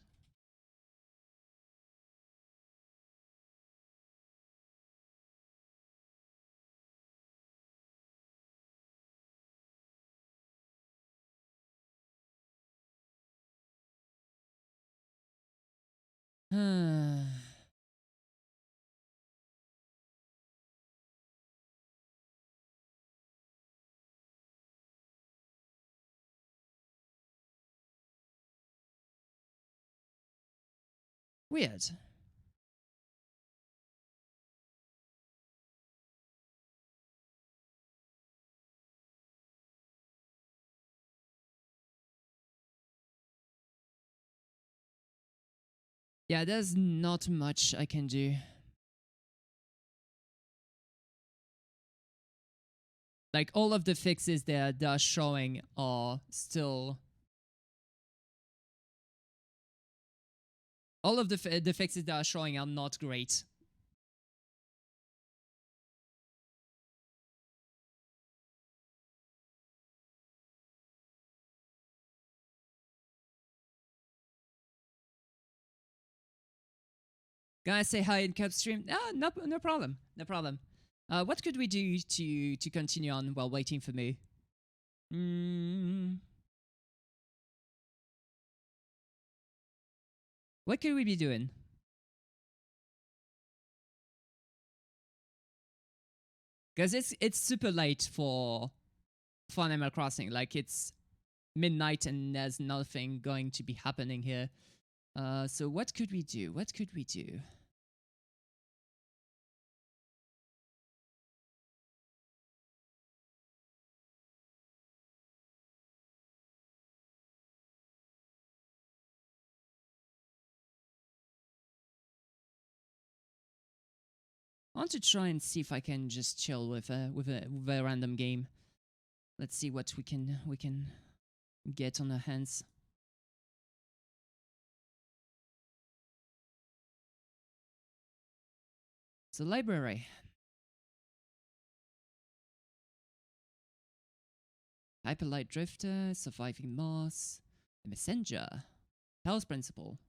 Weird. Yeah, there's not much I can do. Like, all of the fixes they're showing are still... All of the fixes that are showing are not great. Guys, say hi in Cup stream. No problem. No problem. What could we do to continue on while waiting for me? What could we be doing? Because it's super late for Animal Crossing. Like, it's midnight and there's nothing going to be happening here. So what could we do? What could we do? I want to try and see if I can just chill with a random game. Let's see what we can get on our hands. So library. Hyperlight Drifter, Surviving Mars, The Messenger, Chaos Principle.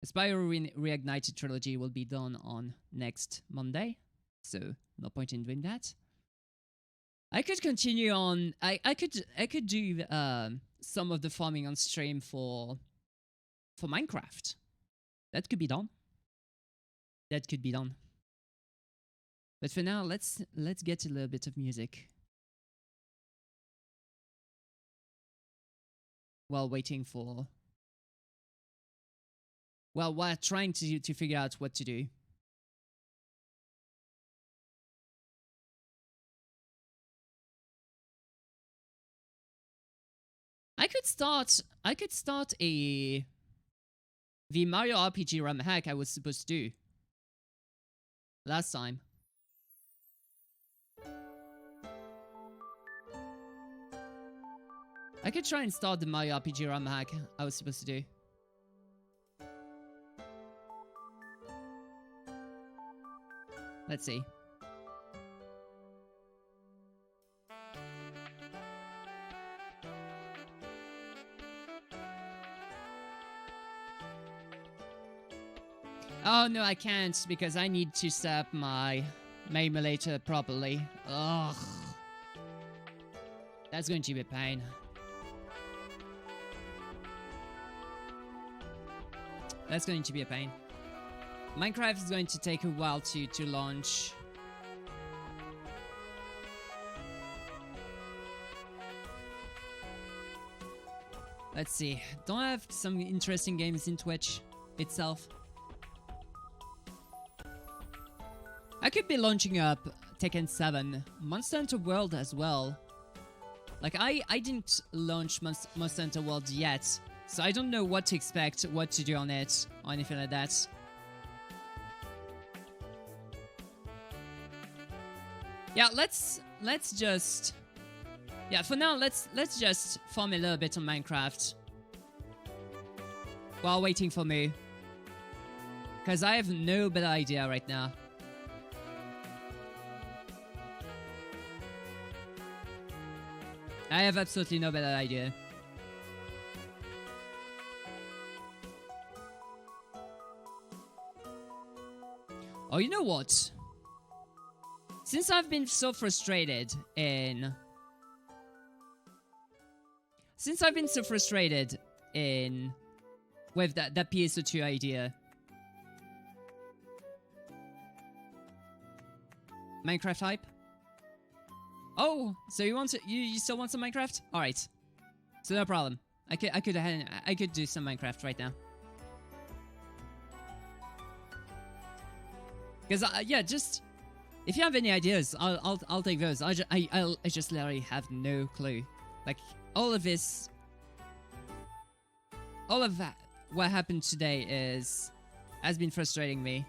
The Spyro Reignited trilogy will be done on next Monday, so no point in doing that. I could continue on. I could do some of the farming on stream for Minecraft. That could be done. That could be done. But for now, let's get a little bit of music while waiting for. Well, we're trying to figure out what to do. I could start the Mario RPG RAM hack I was supposed to do last time. I could try and start the Mario RPG RAM hack I was supposed to do. Let's see. Oh no, I can't because I need to set up my emulator properly. Ugh. That's going to be a pain. That's going to be a pain. Minecraft is going to take a while to launch. Let's see. Don't I have some interesting games in Twitch itself? I could be launching up Tekken 7, Monster Hunter World as well. Like, I didn't launch Monster Hunter World yet, so I don't know what to expect, what to do on it, or anything like that. Yeah, let's just... Yeah, for now, let's just farm a little bit on Minecraft while waiting for Moo, because I have no better idea right now. I have absolutely no better idea. Oh, you know what? Since I've been so frustrated in... with that PSO2 idea. Minecraft hype? Oh, so you still want some Minecraft? All right, so no problem. I could do some Minecraft right now. Because yeah, just if you have any ideas, I'll take those. I just literally have no clue. Like all of that, what happened today has been frustrating me.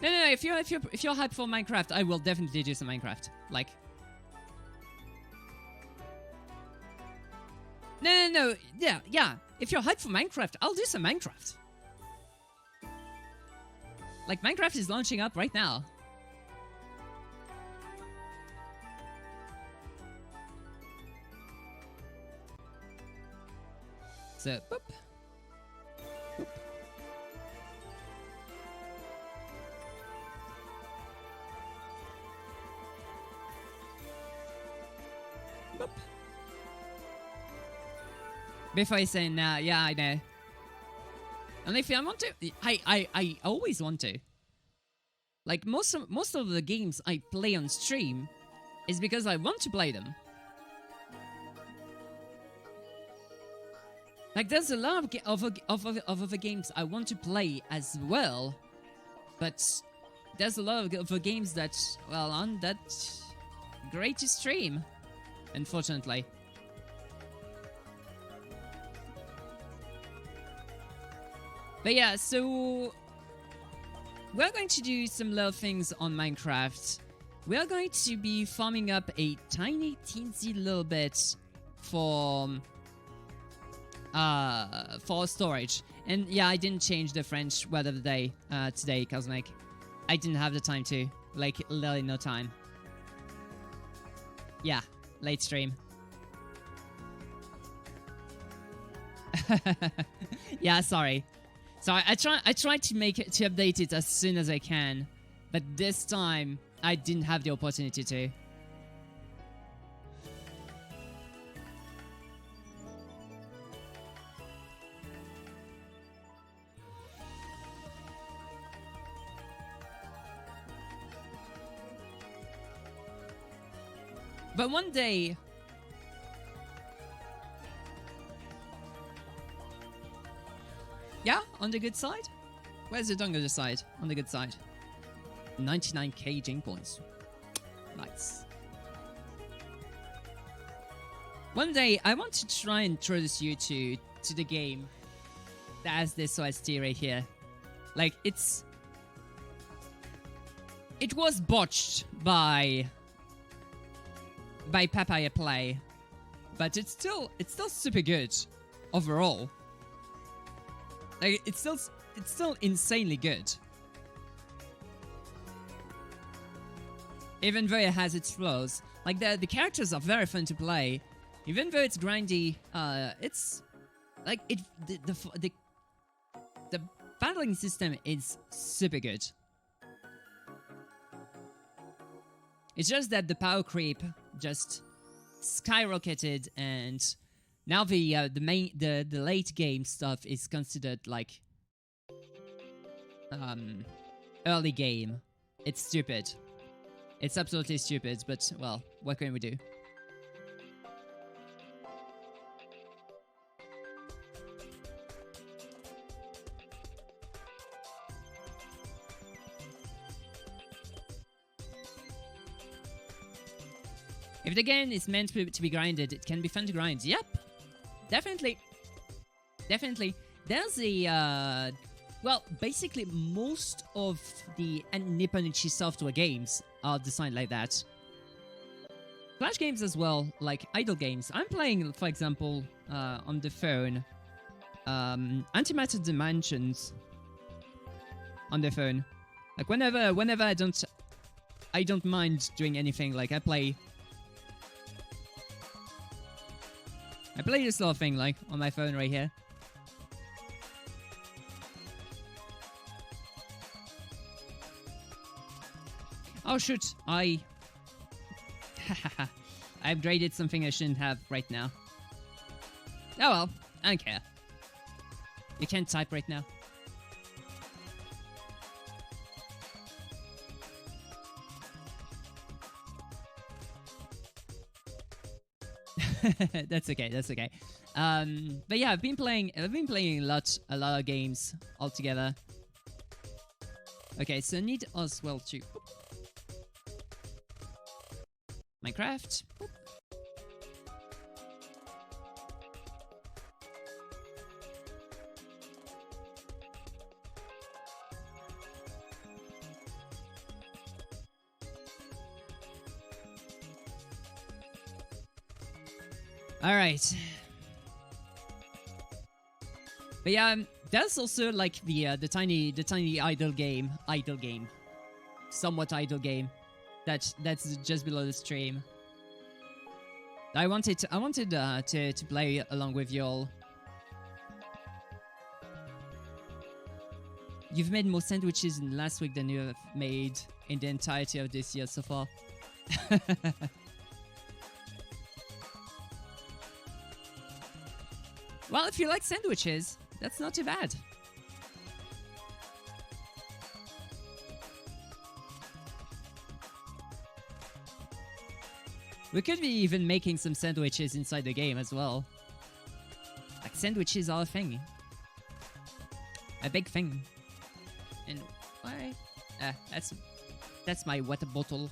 No, if you're hyped for Minecraft, I will definitely do some Minecraft. Like, no, yeah. If you're hyped for Minecraft, I'll do some Minecraft. Like, Minecraft is launching up right now. So, boop. Before I say nah, yeah, I know. And if I want to, I always want to. Like most of the games I play on stream is because I want to play them. Like there's a lot of other games I want to play as well, but there's a lot of other games that, well, aren't that great to stream, unfortunately. But yeah, so we're going to do some little things on Minecraft. We are going to be farming up a tiny teensy little bit for storage. And yeah, I didn't change the French word of the day today, Cosmic. I didn't have the time to. Like, literally no time. Yeah, late stream. Yeah, sorry. So I tried to update it as soon as I can, but this time I didn't have the opportunity to. But one day... Yeah, on the good side? Where's it on the side? On the good side. 99k game points. Nice. One day, I want to try and introduce you to the game that has this OST right here. Like, it was botched by Papaya Play, but it's still super good overall. Like, it's still insanely good. Even though it has its flaws. Like, the characters are very fun to play. Even though it's grindy, it's... Like, the battling system is super good. It's just that the power creep just skyrocketed, and now the late game stuff is considered like early game. It's stupid. It's absolutely stupid, but well, what can we do? If the game is meant to be grinded, it can be fun to grind. Yep, definitely. Definitely. There's a, well, basically most of the Nippon Ichi software games are designed like that. Flash games as well, like idle games. I'm playing, for example, on the phone, Antimatter Dimensions on the phone. Like whenever I don't mind doing anything. Like I play this little thing like on my phone right here. Oh shoot, I upgraded something I shouldn't have right now. Oh well, I don't care. You can't type right now. That's okay. That's okay. But yeah, I've been playing a lot of games altogether. Okay, so I need as well to Minecraft. All right. But yeah, there's also like the tiny idle game, somewhat idle game, that's just below the stream. I wanted to play along with y'all. You've made more sandwiches in last week than you have made in the entirety of this year so far. Well, if you like sandwiches, that's not too bad. We could be even making some sandwiches inside the game as well. Like, sandwiches are a thing. A big thing. And why? That's my water bottle.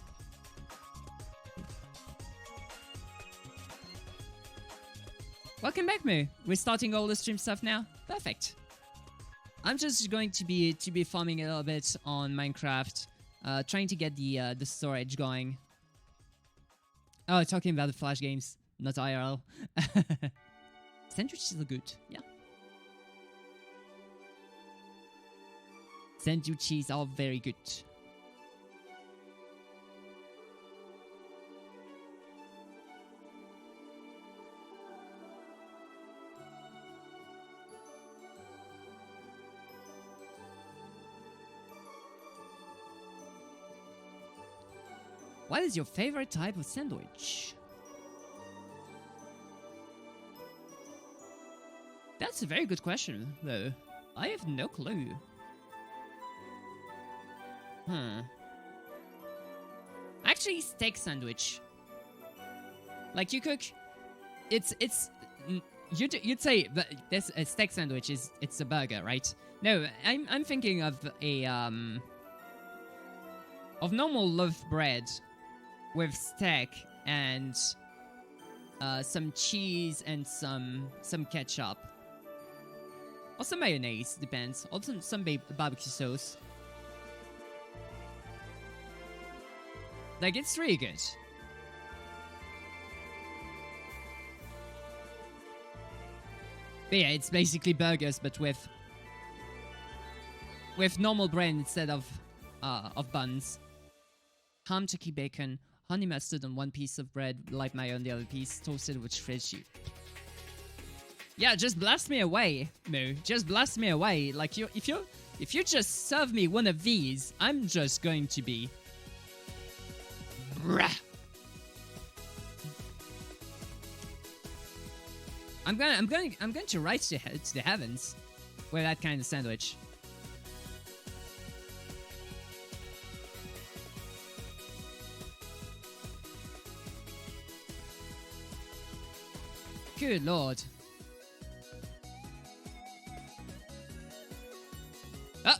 Welcome back, Moo. We're starting all the stream stuff now. Perfect. I'm just going to be farming a little bit on Minecraft, trying to get the storage going. Oh, talking about the Flash games, not IRL. Sandwiches are good, yeah. Sandwiches are very good. What is your favorite type of sandwich? That's a very good question, though. I have no clue. Actually, steak sandwich. Like you cook, you'd say that this a steak sandwich it's a burger, right? No, I'm thinking of a of normal loaf bread with steak and some cheese and some ketchup. Or some mayonnaise, depends. Or some barbecue sauce. Like, it's really good. But yeah, it's basically burgers, but with normal bread instead of buns. Ham, turkey, bacon, honey mustard on one piece of bread, light mayo on the other piece, toasted with shredded cheese. Yeah, just blast me away, Moo. Just blast me away. Like, if you just serve me one of these, I'm just going to be... Bruh. I'm going to rise to the heavens with that kind of sandwich. Good lord. Oh.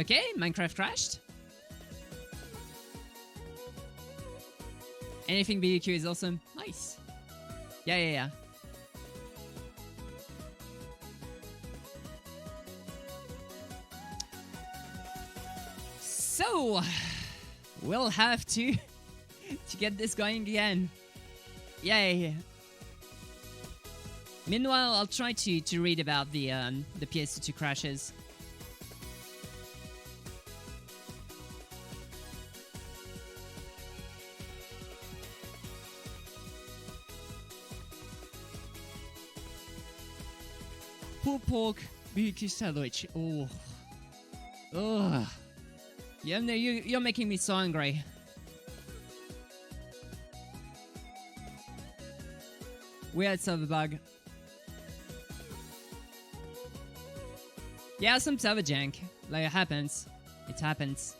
Okay, Minecraft crashed. Anything BBQ is awesome. Nice. Yeah. So, we'll have to get this going again. Yay. Meanwhile, I'll try to read about the PS2 crashes. Pulled pork, BBQ sandwich. Oh. Ugh. Yeah, no, you're making me so hungry. Weird server bug. Yeah, some server jank. Like, it happens. It happens.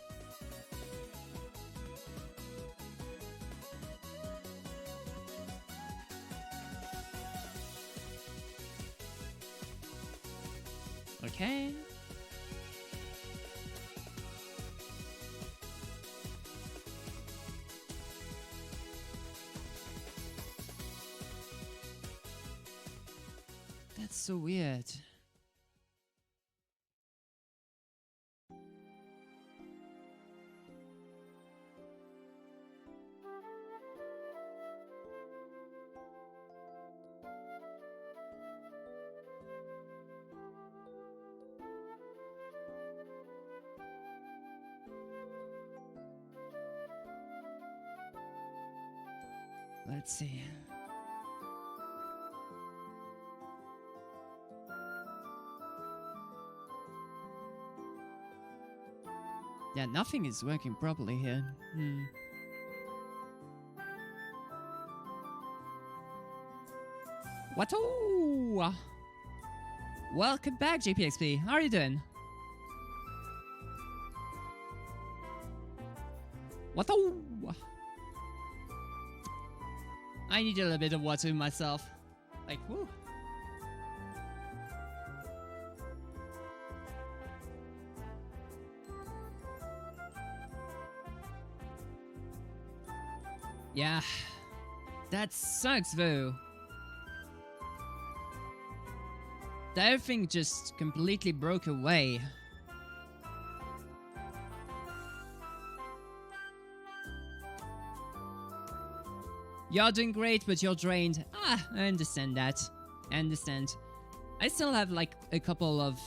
Okay. That's so weird. Let's see. Yeah, nothing is working properly here. What? Oh! Welcome back, JPXP. How are you doing? What? Oh! I need a little bit of water myself. Like, woo. Yeah, that sucks though. That thing just completely broke away. You're doing great, but you're drained. Ah, I understand that. I understand. I still have like a couple of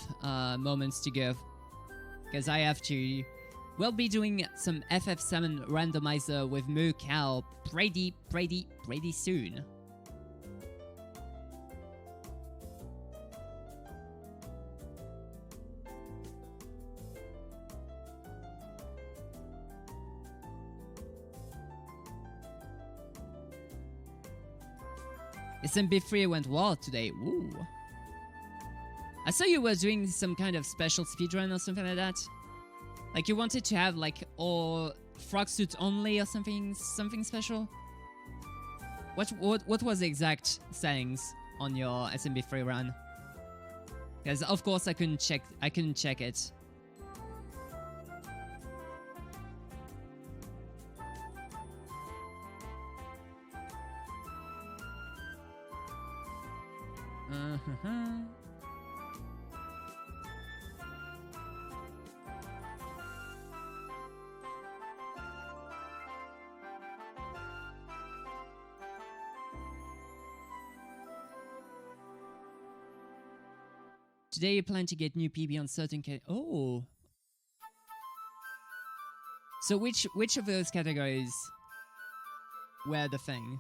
moments to go. Because I have to... We'll be doing some FF7 randomizer with MooCowX pretty soon. SMB3 went well today. Woo. I saw you were doing some kind of special speedrun or something like that. Like you wanted to have like all frog suit only or something special. What was the exact settings on your SMB3 run? Because of course I couldn't check it. Today you plan to get new PB on certain oh. So which of those categories were the thing?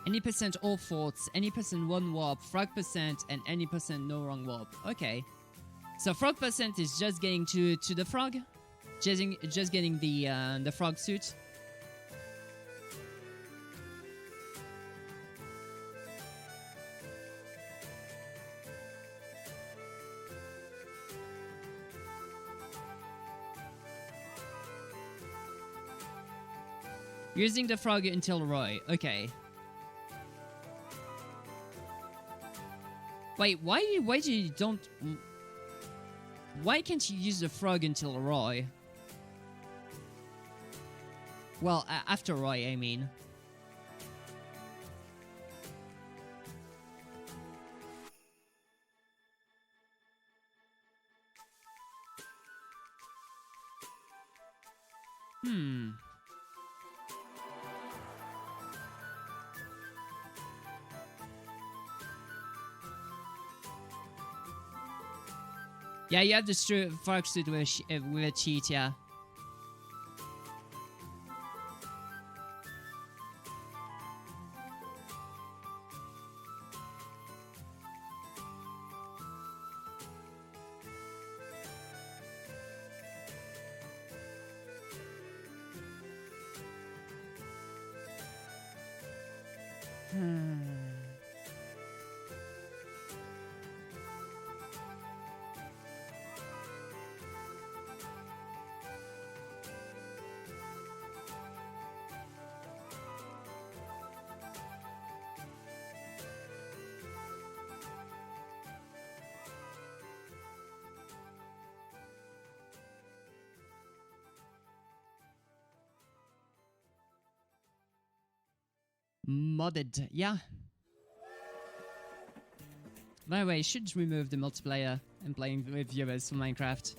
Any percent all faults, any percent one warp, frog percent, and any percent no wrong warp. Okay. So frog percent is just getting to the frog? just getting the frog suit. Using the frog until Roy. Okay. Wait, why do you don't... Why can't you use the frog until Roy? Well, after Roy, I mean. Yeah, you have the frog suit with a cheat, yeah. Modded, yeah. By the way, should remove the multiplayer and playing with viewers for Minecraft.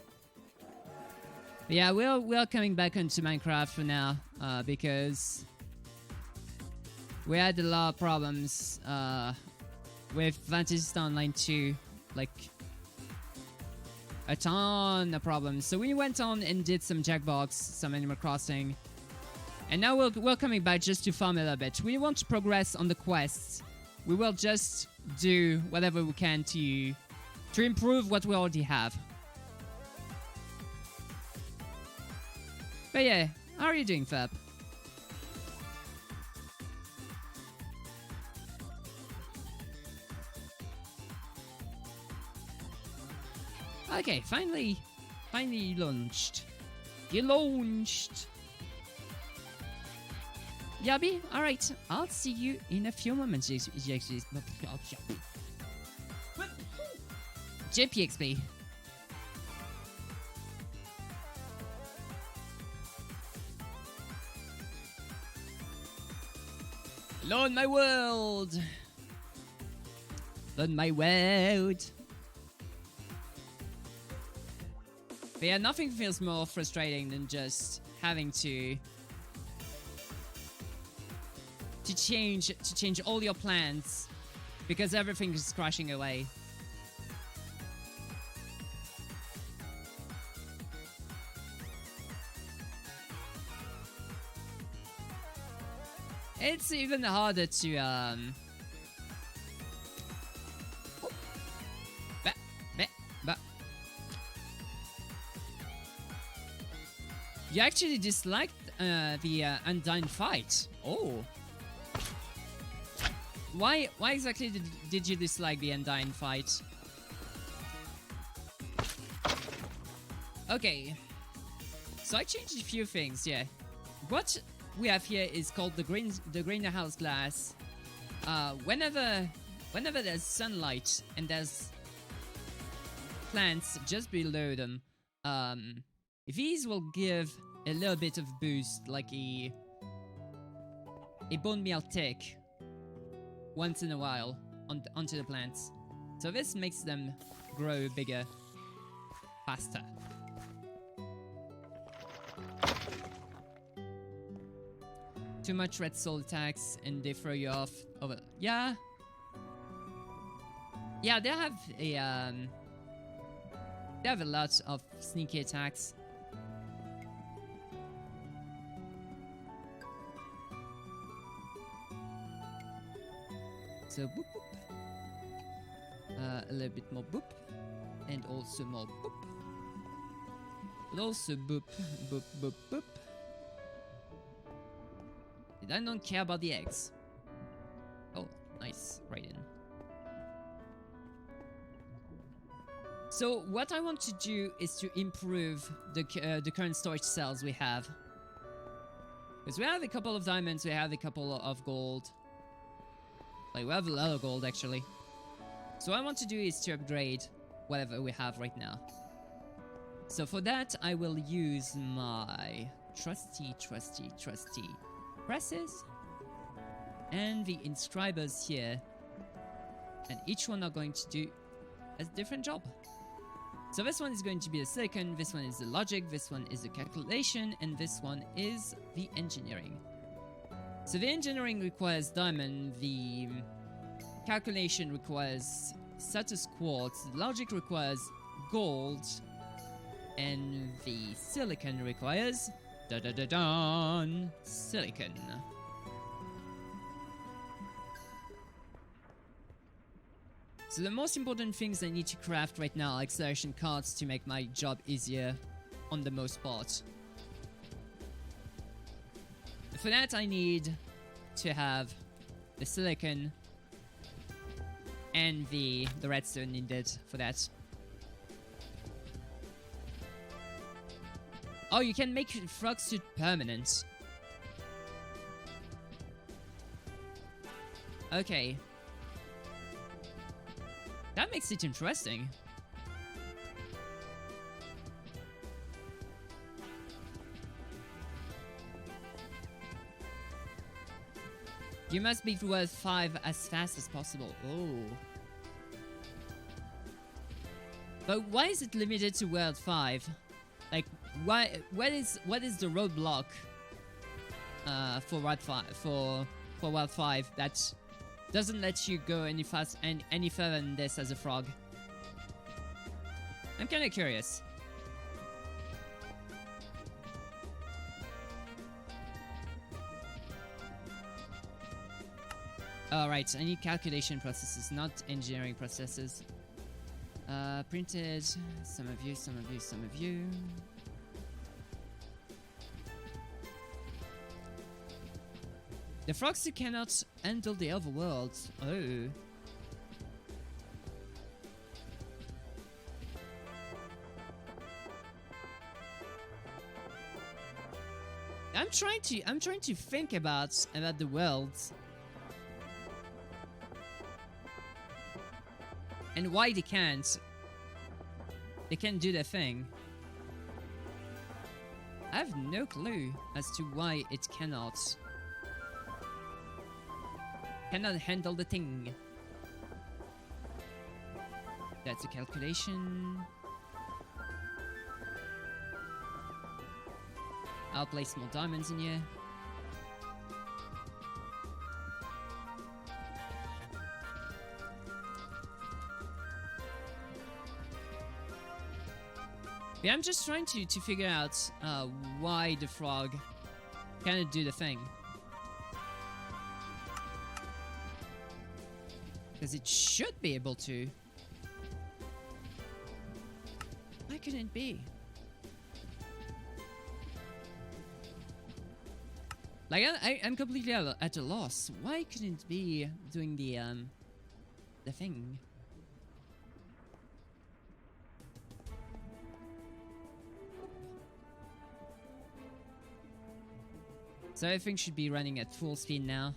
But yeah, we're coming back into Minecraft for now, because we had a lot of problems with Fantasy Star Online 2, like a ton of problems. So we went on and did some Jackbox, some Animal Crossing. And now we're coming back just to farm a little bit. We want to progress on the quests. We will just do whatever we can to improve what we already have. But yeah, how are you doing, Fab? Okay, finally launched. You launched. Yabi, alright, I'll see you in a few moments. JPXP. Lord my world. Lord my world. But yeah, nothing feels more frustrating than just having to change all your plans because everything is crashing away. It's even harder to You actually disliked the Undyne fight. Oh. Why exactly did you dislike the Undyne fight? Okay. So I changed a few things, yeah. What we have here is called the greenhouse glass. Whenever there's sunlight and there's plants just below them, these will give a little bit of boost, like a bone meal tick once in a while onto the plants. So this makes them grow bigger, faster. Too much red soul attacks and they throw you off. Yeah. Yeah, they have a lot of sneaky attacks. So boop boop. A little bit more boop. And also more boop. But also boop, boop, boop, boop. And I don't care about the eggs. Oh, nice. Right in. So what I want to do is to improve the current storage cells we have. Because we have a couple of diamonds, we have a couple of gold. Like, we have a lot of gold, actually. So what I want to do is to upgrade whatever we have right now. So for that, I will use my trusty presses. And the inscribers here. And each one are going to do a different job. So this one is going to be the silicon, this one is the logic, this one is the calculation, and this one is the engineering. So the engineering requires diamond, the calculation requires status quartz, the logic requires gold, and the silicon requires silicon. So the most important things I need to craft right now are acceleration cards to make my job easier on the most part. For that I need to have the silicon and the redstone needed for that. Oh, you can make frog suit permanent. Okay. That makes it interesting. You must be world 5 as fast as possible. Oh. But why is it limited to world 5? Like, why? What is the roadblock for world 5 for world 5 that doesn't let you go any further than this as a frog? I'm kind of curious. Alright, I need calculation processes, not engineering processes. Printed. Some of you, some of you, some of you. The frogs who cannot handle the overworld. Oh. I'm trying to think about the world. And why they can't. They can't do their thing. I have no clue as to why it cannot handle the thing. That's a calculation. I'll place more diamonds in here. Yeah, I'm just trying to figure out why the frog cannot do the thing. Because it should be able to. Why couldn't it be? Like, I'm completely at a loss. Why couldn't it be doing the thing? So everything should be running at full speed now.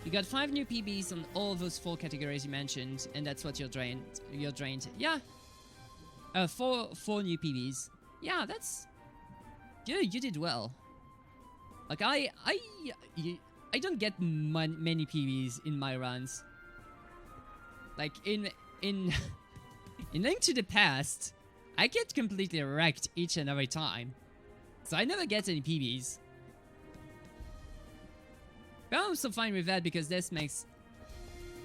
You got 5 new PBs on all those 4 categories you mentioned, and that's what you're drained. Yeah. 4 new PBs. Yeah, that's good. You did well. Like I don't get many PBs in my runs. Like in Link to the Past, I get completely wrecked each and every time. So I never get any PBs. But I'm also fine with that because this makes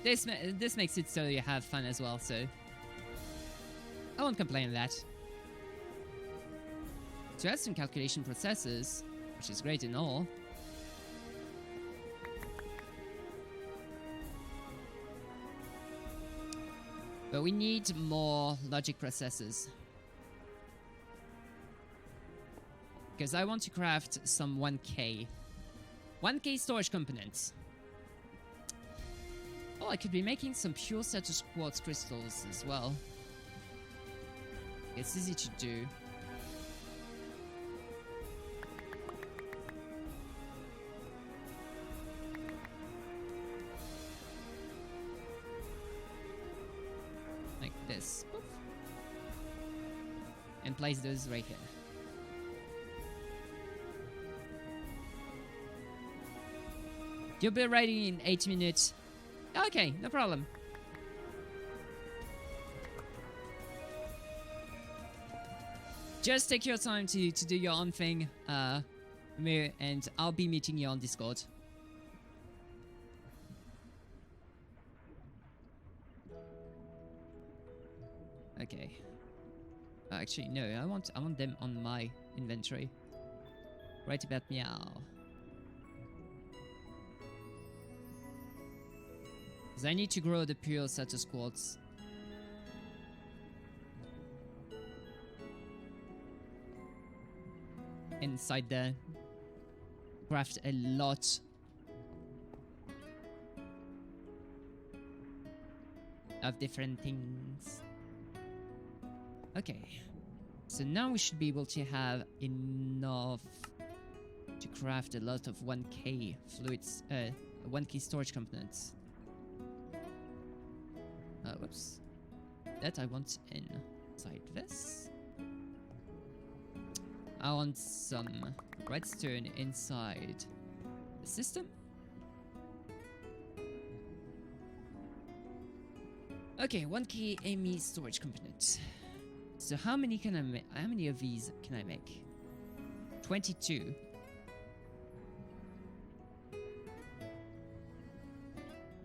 it so you have fun as well, so I won't complain on that. So that's some calculation processes, which is great and all. But we need more logic processors. Because I want to craft some 1K. 1K storage components. Oh, I could be making some pure status quartz crystals as well. It's easy to do. Like this. Poof. And place those right here. You'll be ready in 8 minutes. Okay, no problem. Just take your time to do your own thing, and I'll be meeting you on Discord. Okay. Actually, no. I want them on my inventory. Right about meow. Because I need to grow the pure status quartz. Inside there. Craft a lot of different things. Okay. So now we should be able to have enough to craft a lot of 1K fluids, 1K storage components. Whoops. That I want inside this. I want some redstone inside the system. Okay, 1K AMI storage component. So how many can I make? How many of these can I make? 22.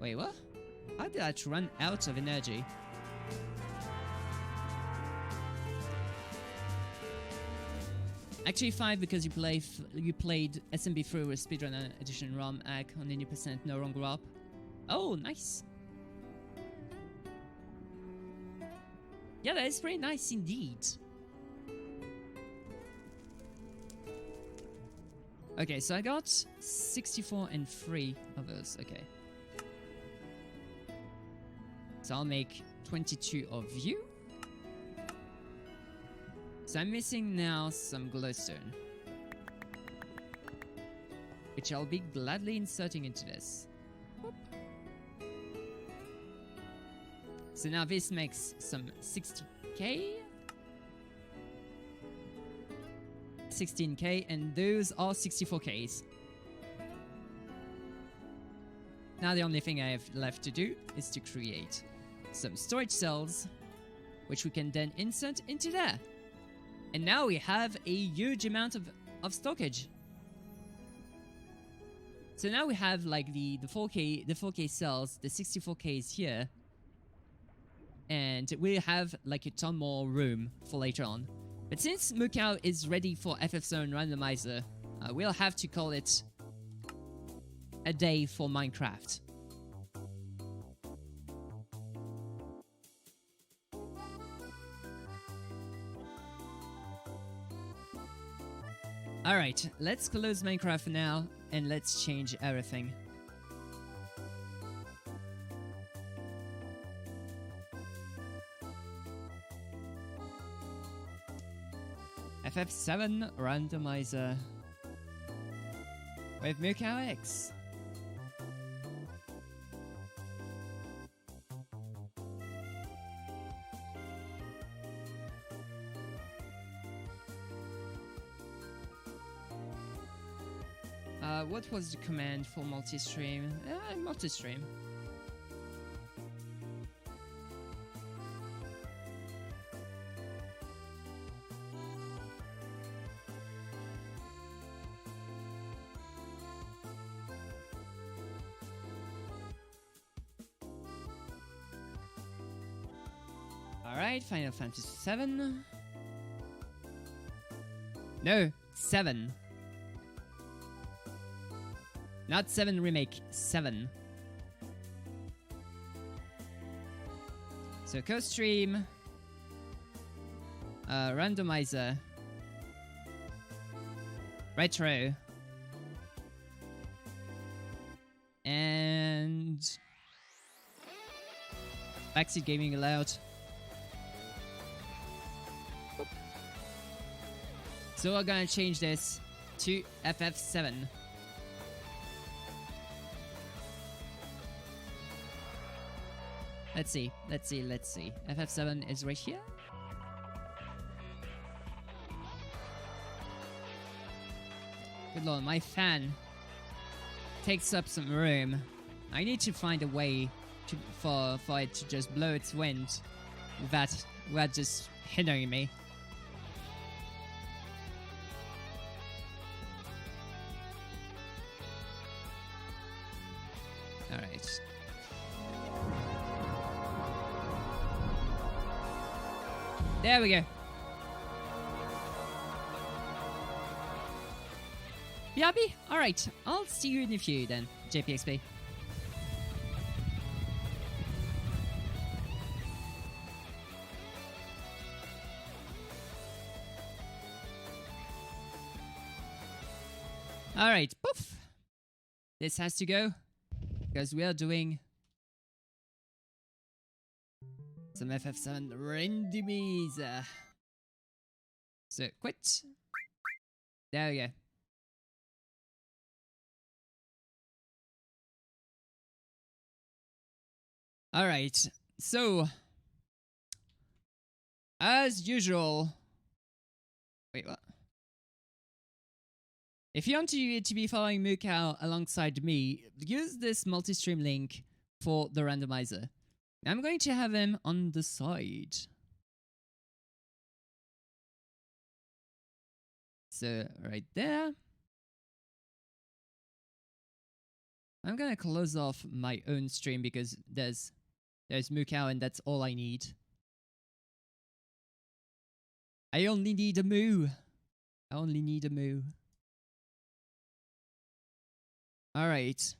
Wait, what? How did I run out of energy? Actually 5 because you played SMB3 with Speedrunner Edition ROM hack on any percent no wrong grab. Oh, nice. Yeah, that is pretty nice indeed. Okay, so I got 64 and 3 of those. Okay. So I'll make 22 of you. So I'm missing now some glowstone, which I'll be gladly inserting into this. Whoop. So now this makes some 60k, 16k, and those are 64ks. Now the only thing I have left to do is to create some storage cells, which we can then insert into there. And now we have a huge amount of storage. So now we have like the 4K cells, the 64Ks here. And we have like a ton more room for later on. But since MooCow is ready for FFVII Randomizer, we'll have to call it a day for Minecraft. Alright, let's close Minecraft for now, and let's change everything. FFVII Randomizer with MooCowX. What was the command for multi-stream? Multi-stream. Alright, Final Fantasy VII. No, 7. Not 7 remake, 7. So co-stream, randomizer, retro, and backseat gaming allowed. So we're gonna change this to FF7. Let's see. FF7 is right here. Good lord, my fan takes up some room. I need to find a way for it to just blow its wind without just hindering me. Alright. There we go. You happy? Alright, I'll see you in a few then, JPXP. Alright, poof. This has to go, because we are doing some FF7 randomizer. So, quit. There we go. Alright, so as usual. Wait, what? If you want to be following MooCow alongside me, use this multi-stream link for the randomizer. I'm going to have him on the side. So, right there. I'm gonna close off my own stream because there's MooCow and that's all I need. I only need a moo. I only need a moo. Alright.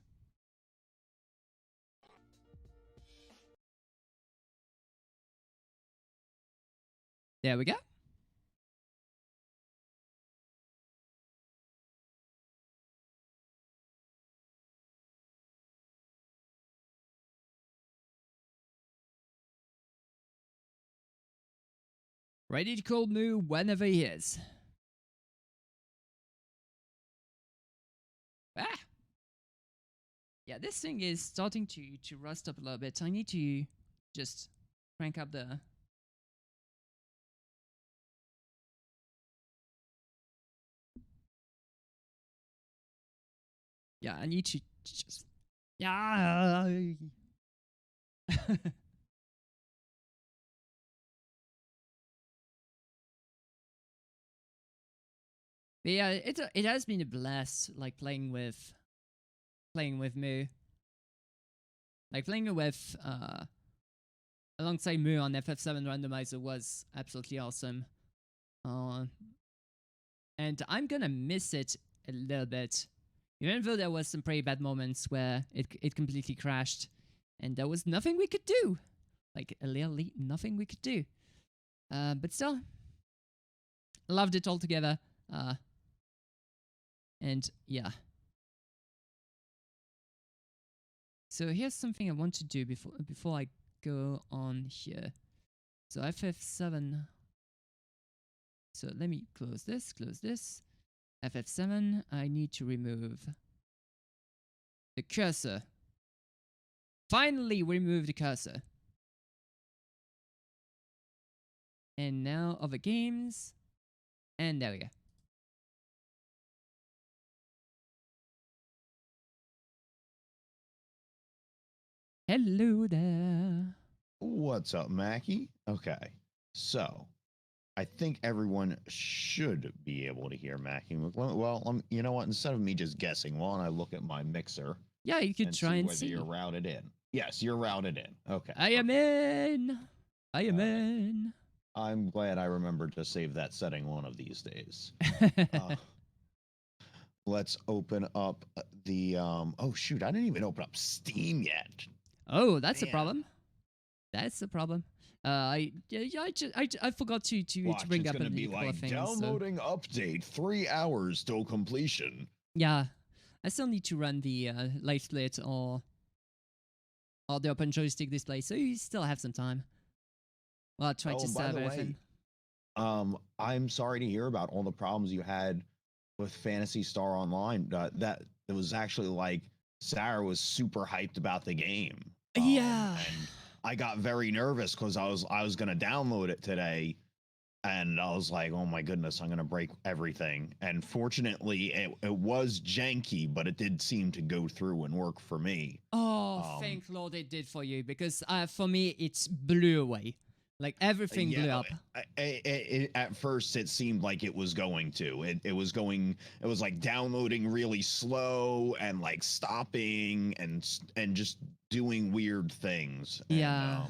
There we go. Ready to call Moo whenever he is. Ah! Yeah, this thing is starting to rust up a little bit. I need to just crank up the... Yeah, I need to just... Yeah! But yeah, it has been a blast, like playing with Moo. Like playing with alongside Moo on FF7 Randomizer was absolutely awesome. And I'm gonna miss it a little bit, even though there was some pretty bad moments where it completely crashed, and there was nothing we could do, like literally nothing we could do. But still, loved it all together. And yeah. So here's something I want to do before I go on here. So FF7. So let me close this, FF7, I need to remove the cursor. Finally remove the cursor. And now other games. And there we go. Hello there. What's up, Mackie? Okay, so I think everyone should be able to hear Mackie. Well, you know what? Instead of me just guessing, why don't I look at my mixer? Yeah, you could try and whether see. You're routed in. Yes, you're routed in. Okay. I am in. I am in. I'm glad I remembered to save that setting one of these days. Let's open up the oh shoot, I didn't even open up Steam yet. Oh, that's a problem. That's a problem. I forgot to Watch, bring it's up a gonna be couple of like things. So. downloading update 3 hours till completion. Yeah, I still need to run the light split or the open joystick display, so you still have some time. Well, I'll try to By save the everything. way, I'm sorry to hear about all the problems you had with Phantasy Star Online. That it was actually like Sarah was super hyped about the game. Yeah. And I got very nervous because I was gonna download it today, and I was like, oh my goodness, I'm gonna break everything. And fortunately, it was janky, but it did seem to go through and work for me. Oh, thank Lord it did for you, because for me it's blew away. Like everything blew up. At first, it seemed like it was going to. It was like downloading really slow and like stopping and just doing weird things. Yeah.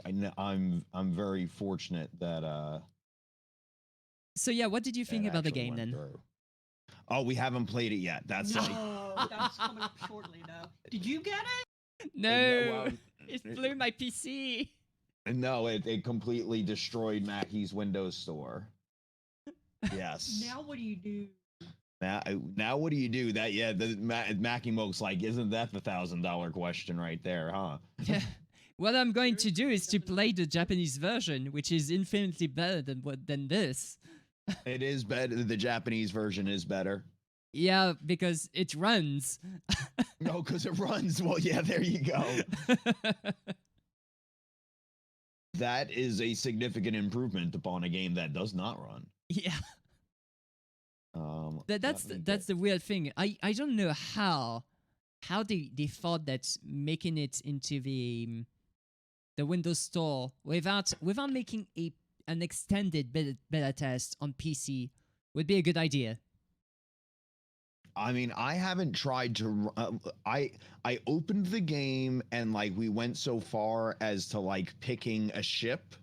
And, I'm very fortunate that So yeah, what did you think about the game then? Oh, we haven't played it yet. That's like That's coming up shortly though. Did you get it? No, it blew my PC. No, it completely destroyed Mackey's Windows Store. Yes. Now what do you do? Now what do you do? That Mackie Moke's like, isn't that the $1,000 question right there, huh? Yeah. What I'm going to do is to play the Japanese version, which is infinitely better than this. It is better. The Japanese version is better. Yeah, because it runs. No, because it runs. Well, yeah, there you go. That is a significant improvement upon a game that does not run. Yeah. That's the weird thing. I don't know how they thought that making it into the Windows Store without making an extended beta test on PC would be a good idea. I mean, I haven't tried to. I opened the game and like we went so far as to like picking a ship.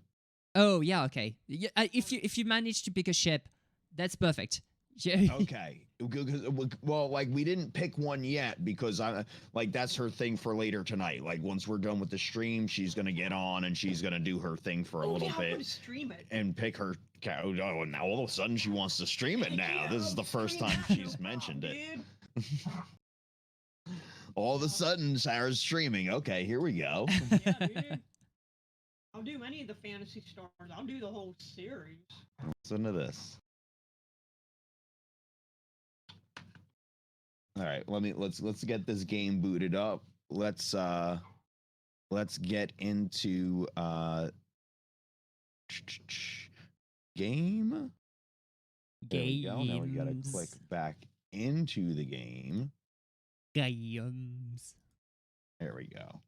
Oh yeah, okay. Yeah, if you manage to pick a ship, that's perfect. Yeah. Okay. Well, like we didn't pick one yet because that's her thing for later tonight. Like once we're done with the stream, she's gonna get on and she's gonna do her thing for a little bit. I'm gonna stream it. And pick her. Oh, now all of a sudden she wants to stream it now. This is the first time she's mentioned it. All of a sudden, Sarah's streaming. Okay, here we go. Yeah, dude. I'll do any of the Fantasy Stars. I'll do the whole series. Listen to this. All right, let's get this game booted up. Let's get into game. There we go. Now we gotta click back into the game. Games. There we go.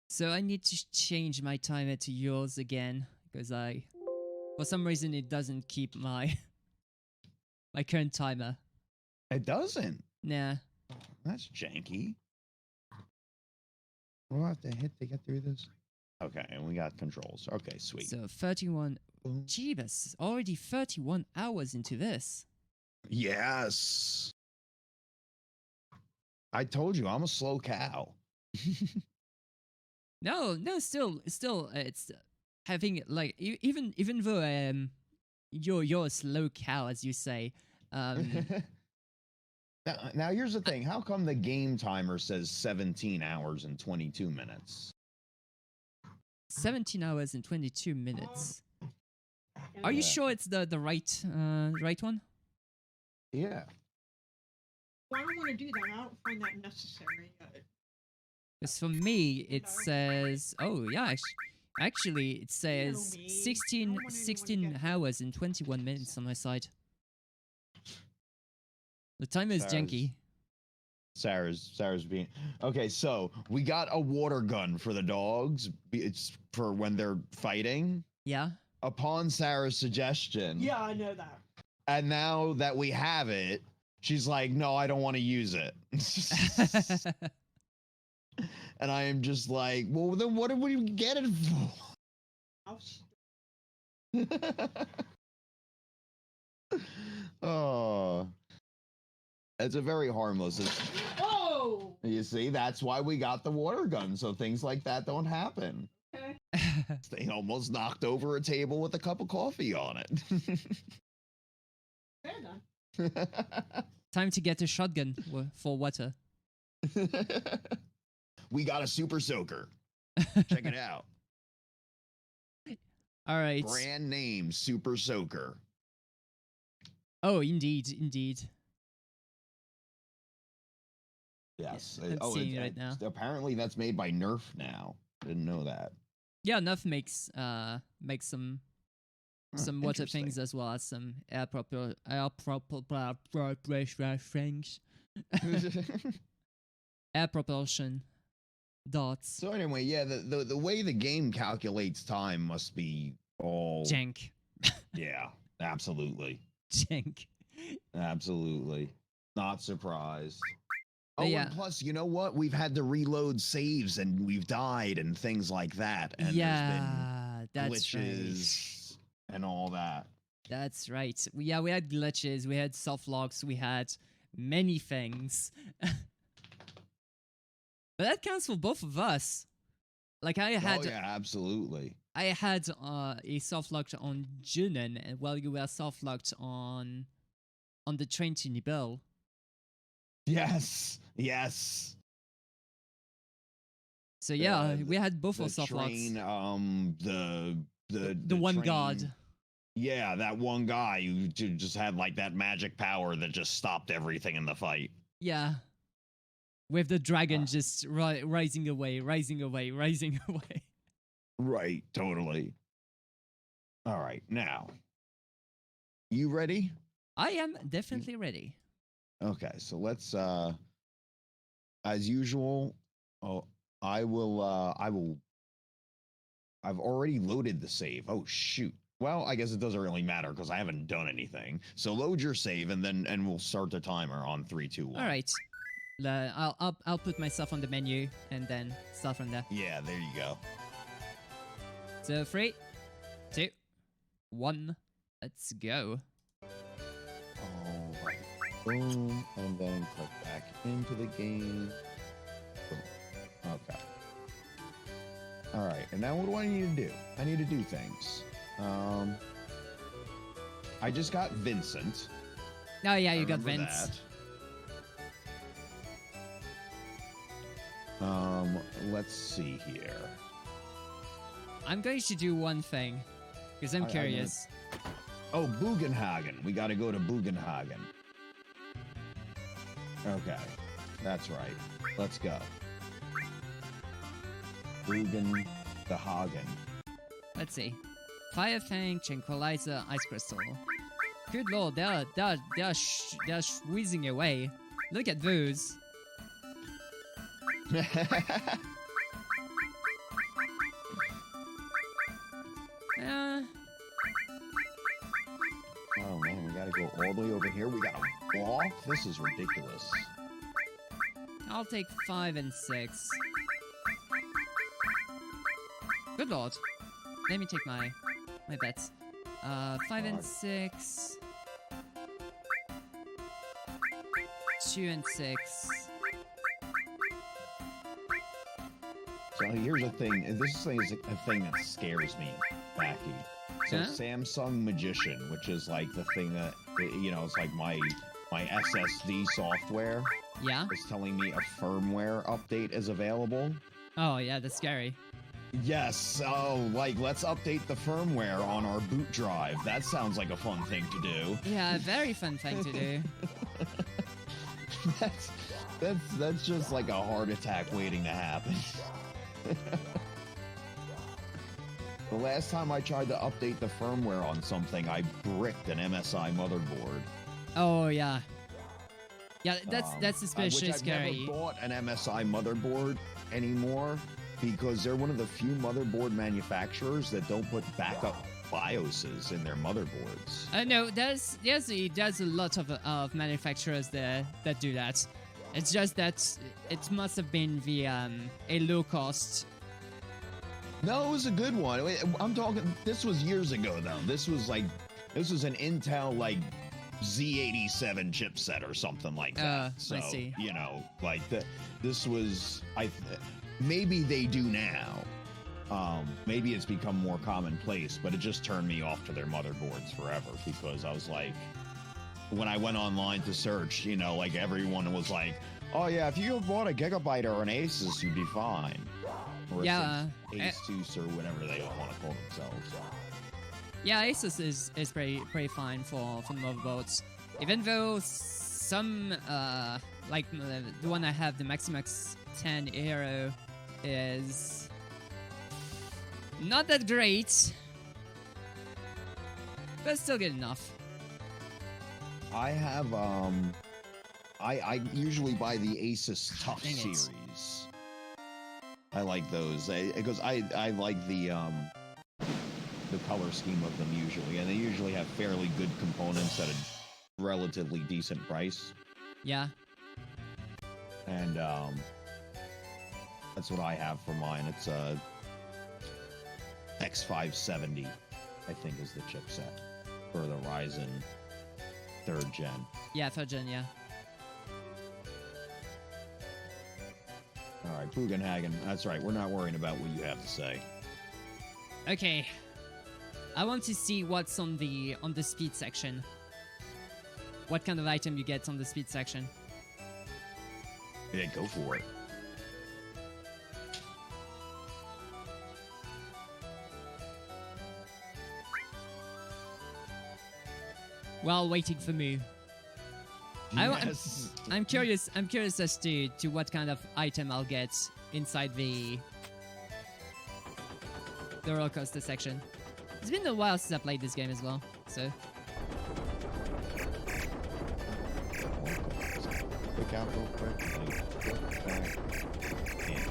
So I need to change my timer to yours again because for some reason it doesn't keep my current timer. It doesn't. Nah. That's janky. We'll have to hit to get through this. Okay, and we got controls. Okay, sweet. So 31. Jeebus, already 31 hours into this. Yes. I told you I'm a slow cow. No, still, it's having like even though you're a slow cow as you say. Now here's the thing. How come the game timer says 17 hours and 22 minutes? 17 hours and 22 minutes. Are you sure it's the right one? Yeah. Well, I don't want to do that. I don't find that necessary. Because for me it says, oh yeah, actually it says 16 hours and 21 minutes on my side. The timer is janky. Sarah's being okay. So we got a water gun for the dogs. It's for when they're fighting. Yeah. Upon Sarah's suggestion. Yeah, I know that. And now that we have it, she's like, "No, I don't want to use it." And I am just like, "Well, then what did we get it for?" Oh. It's a very harmless. Oh! You see, that's why we got the water gun, so things like that don't happen. Okay. They almost knocked over a table with a cup of coffee on it. Fair done. Time to get a shotgun for water. We got a super soaker. Check it out. All right. Brand name Super Soaker. Oh, indeed. Yes. I'm seeing it right now. Apparently that's made by Nerf now. Didn't know that. Yeah, Nerf makes some water things interesting. as well as some air things. Air propulsion darts. So anyway, yeah, the way the game calculates time must be all Jank. Yeah, absolutely. Jank. Absolutely. Not surprised. But Oh, yeah. and plus, you know what? We've had to reload saves and we've died and things like that. And Yeah, there's been that's glitches and all that. That's right. We had glitches, we had soft locks, we had many things. But that counts for both of us. Like I had Oh, yeah, absolutely. I had a soft lock on Junon, and while you were soft locked on the train to Nibel. Yes. Yes. So yeah, we had both The our soft locks. train, the one train- god. Yeah, that one guy who just had like that magic power that just stopped everything in the fight. Yeah. With the dragon just rising away. Right, totally. All right, now. You ready? I am definitely ready. Okay, so let's as usual, I've already loaded the save. Oh shoot. Well, I guess it doesn't really matter because I haven't done anything. So load your save and we'll start the timer on 3, 2, 1. All right. I'll put myself on the menu and then start from there. Yeah, there you go. So 3, 2, 1, let's go. All right. Boom, and then click back into the game. Boom. Okay. All right, and now what do I need to do? I need to do things. I just got Vincent. Oh yeah, I you got remember Vince. that. Let's see here. I'm going to do one thing because I'm I curious. Oh, Bugenhagen. We got to go to Bugenhagen. Okay, that's right. Let's go. Bugenhagen. Let's see. Fire Fang, Tranquilizer, Ice Crystal. Good lord, they're squeezing away. Look at those. Oh man, we gotta go all the way over here. We gotta walk. This is ridiculous. I'll take 5 and 6. Good lord. Let me take my bets. 5 and 6. 2 and 6. So here's the thing. This thing is a thing that scares me, Mackie. So Huh? Samsung Magician, which is like the thing that it's like my SSD software Yeah? is telling me a firmware update is available. Oh yeah, that's scary. Yes, like let's update the firmware on our boot drive. That sounds like a fun thing to do. Yeah, very fun thing to do. that's just like a heart attack waiting to happen. The last time I tried to update the firmware on something, I bricked an MSI motherboard. Oh yeah. Yeah, that's especially which I've scary. never bought an MSI motherboard anymore because they're one of the few motherboard manufacturers that don't put backup BIOSes in their motherboards. No, there's a lot of manufacturers there that do that. It's just that it must have been the a low cost. No, it was a good one. I'm talking. This was years ago, though. This was an Intel like Z87 chipset or something like that. So, I see. you know, like this was, maybe they do now. Maybe it's become more commonplace, but it just turned me off to their motherboards forever because I was like, when I went online to search, you know, like everyone was like, oh yeah, if you bought a Gigabyte or an Asus, you'd be fine. Or Yeah. Asus or whatever they want to call themselves. Yeah, Asus is pretty fine for the motherboards. Even though some like the one I have, the Maximax 10 Aero, is not that great, but still good enough. I have I usually buy the Asus Tough Dang it. series. I like those because I like the color scheme of them usually, and they usually have fairly good components at a relatively decent price. Yeah. And that's what I have for mine. It's a X570, I think, is the chipset for the Ryzen 3rd gen. Yeah, 3rd gen, yeah. All right, Bugenhagen. That's right. We're not worrying about what you have to say. Okay. I want to see what's on the speed section. What kind of item you get on the speed section. Yeah, go for it. While waiting for Moo. Yes. I'm curious as to what kind of item I'll get inside the roller coaster section. It's been a while since I played this game as well, so. Click out real quick. Click back in.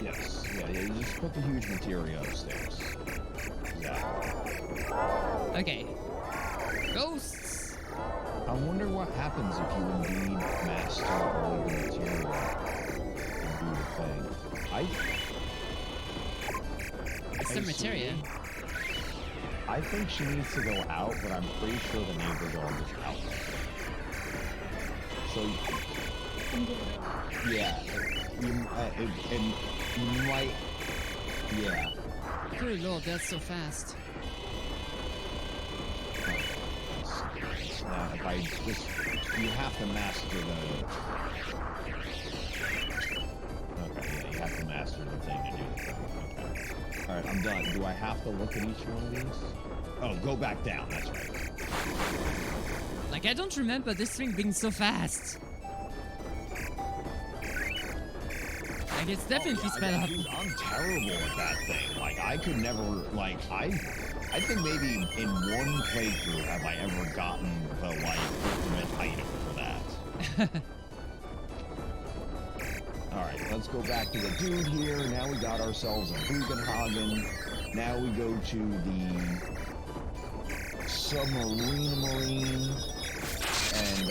Yes, yeah, you just put the huge materia upstairs. Yeah. Okay. Ghosts! I wonder what happens if you indeed master all of the material and do the thing. It's the materia. I think she needs to go out, but I'm pretty sure the neighbors are just out. So, yeah, and you might, yeah. Good lord, that's so fast. If I just, you have to master the. Okay, yeah, you have to master the thing to do the thing. Okay. All right, I'm done. Do I have to look at each one of these? Oh, go back down. That's right. Like, I don't remember this thing being so fast. Like, it's definitely sped up. Dude, I'm terrible at that thing. Like, I could never, like, I think maybe in one playthrough have I ever gotten the, like, ultimate item for that. Alright, let's go back to the dude here. Now we got ourselves a Bugenhagen. Now we go to the Submarine Marine. And,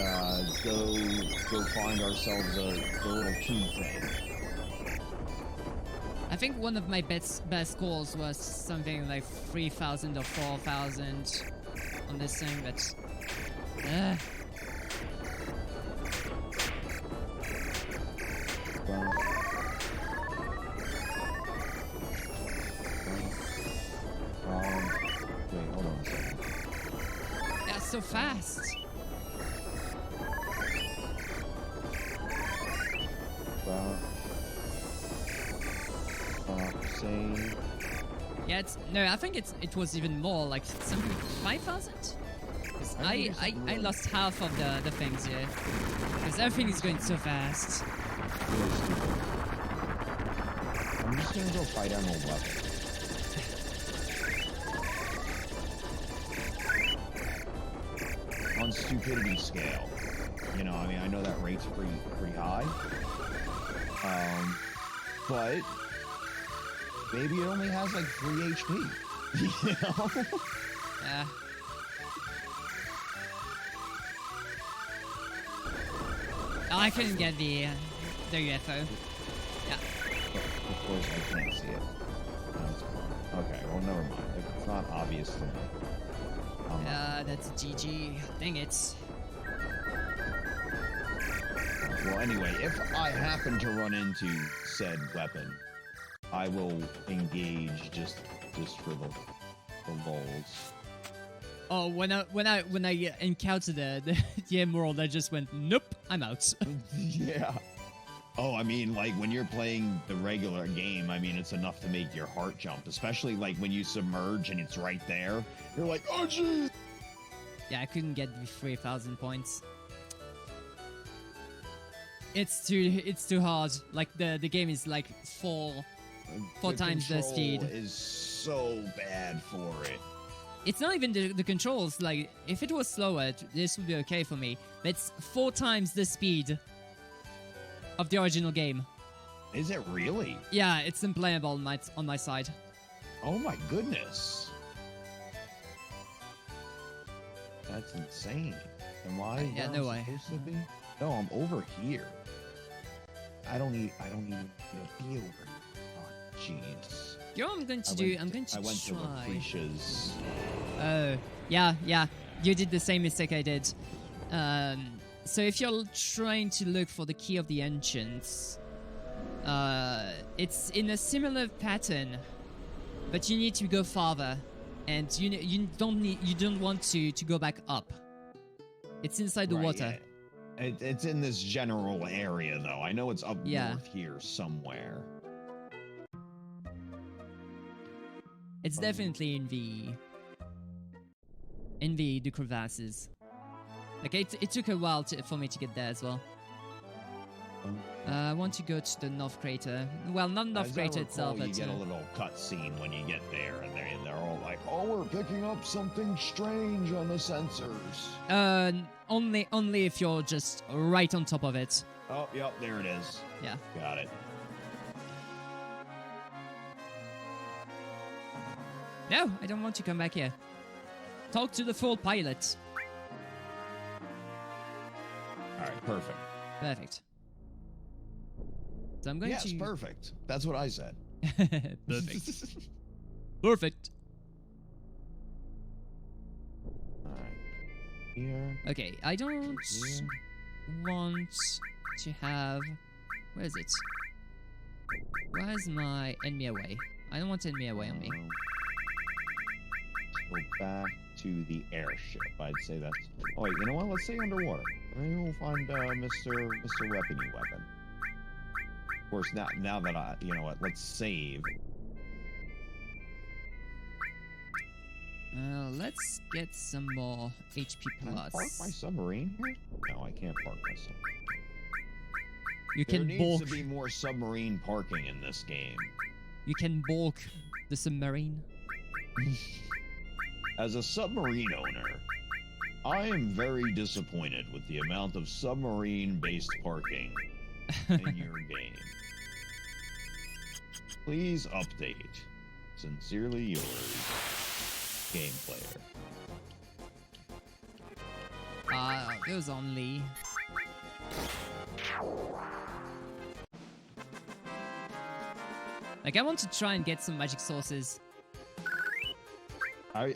go find ourselves the little key thing. I think one of my best scores was something like 3,000 or 4,000 on this thing, but wait, hold on a second. that's so fast. Save. Yeah, I think it was even more, like something 5,000. Because I lost half of the things here. Because everything is going so fast. I'm just gonna go fight Emerald Weapon. On stupidity scale. You know, I mean, I know that rate's pretty high. But maybe it only has like 3 HP. You know? Oh, I couldn't get the UFO. Yeah. Of course, I can't see it. No, it's gone. Okay, well, never mind. If it's not obvious to me. That's GG. Dang it. Well, anyway, if I happen to run into said weapon, I will engage just for the lulz. Oh, when I encountered the emerald, I just went, nope, I'm out. Yeah. Oh, I mean, like, when you're playing the regular game, I mean, it's enough to make your heart jump, especially, like, when you submerge and it's right there. You're like, oh, jeez! Yeah, I couldn't get the 3,000 points. It's too hard. Like, the game is, like, four times the speed. Is so bad for it. It's not even the controls. Like, if it was slower, this would be okay for me. But it's 4 times the speed of the original game. Is it really? Yeah, it's unplayable on my side. Oh my goodness. That's insane. Am I yeah, no way. supposed to be? No, I'm over here. I don't even be over. Oh, jeez. You know what I'm going to do? I'm going to I went try. to Lucretia's. Oh, yeah. You did the same mistake I did. So if you're trying to look for the key of the entrance, it's in a similar pattern, but you need to go farther, and you don't want to go back up. It's inside the water. Yeah. It's in this general area, though. I know it's up north here somewhere. It's definitely in the crevasses. Like, it took a while for me to get there as well. I want to go to the North Crater. Well, not North Crater itself, but... you get a little cutscene when you get there, and they're all like, oh, we're picking up something strange on the sensors. Only if you're just right on top of it. Oh, yep, there it is. Yeah. Got it. No, I don't want to come back here. Talk to the full pilot. Alright, perfect. Perfect. So I'm going to... Yes, perfect. That's what I said. Perfect. Perfect. Alright. Here. Okay, I don't want to have... Where is it? Where's my enemy away? I don't want enemy away on me. Go back to the airship. I'd say that's... Oh, wait, you know what? Let's say underwater. Maybe we'll find Mr. Weapony Weapon. Of course, now that I... You know what? Let's save. Let's get some more HP Can I plus. park my submarine here? No, I can't park my submarine. You There can needs balk. to be more submarine parking in this game. You can balk the submarine. As a submarine owner, I am very disappointed with the amount of submarine-based parking in your game. Please update. Sincerely yours, Game Player. Those only. Like, I want to try and get some magic sources.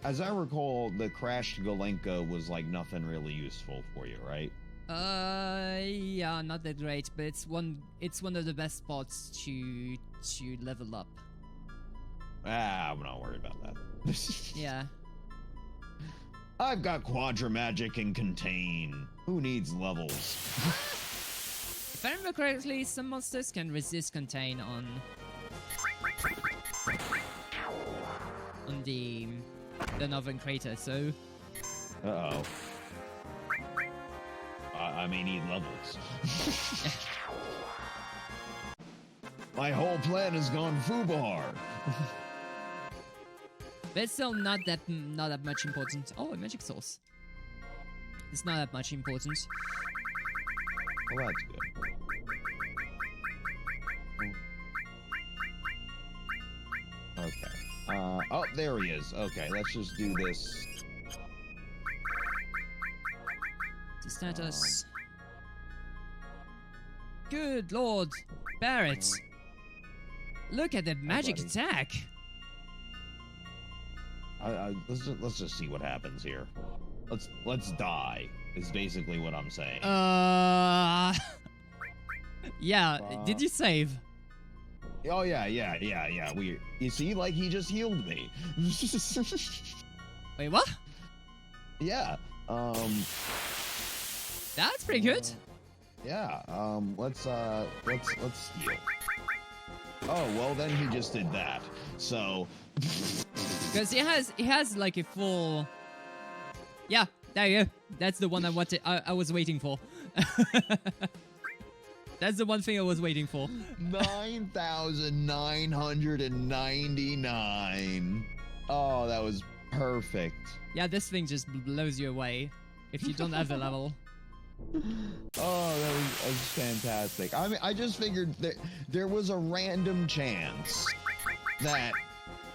As I recall, the crashed Golenka was like nothing really useful for you, right? Yeah, not that great, but it's one of the best spots to level up. I'm not worried about that. Yeah. I've got Quadra Magic and Contain. Who needs levels? If I remember correctly, some monsters can resist Contain on the Northern Crater, so... Uh-oh. I may need levels. My whole plan has gone foobar. But it's still not that much important. Oh, a magic source. It's not that much important. Well, that's good. Okay. Oh, there he is. Okay, let's just do this. To status. Good lord, Barrett. Look at the magic buddy. attack. Let's just see what happens here. Let's die. Is basically what I'm saying. Yeah, did you save? Oh yeah. You see, like he just healed me. Wait, what? Yeah. That's pretty good. Yeah. Let's steal. Oh well, then he just did that. So. Because he has like a full. Yeah, there you go. That's the one I wanted. I was waiting for. That's the one thing I was waiting for. 9,999. Oh, that was perfect. Yeah, this thing just blows you away if you don't have the level. Oh, that was fantastic. I mean, I just figured that there was a random chance that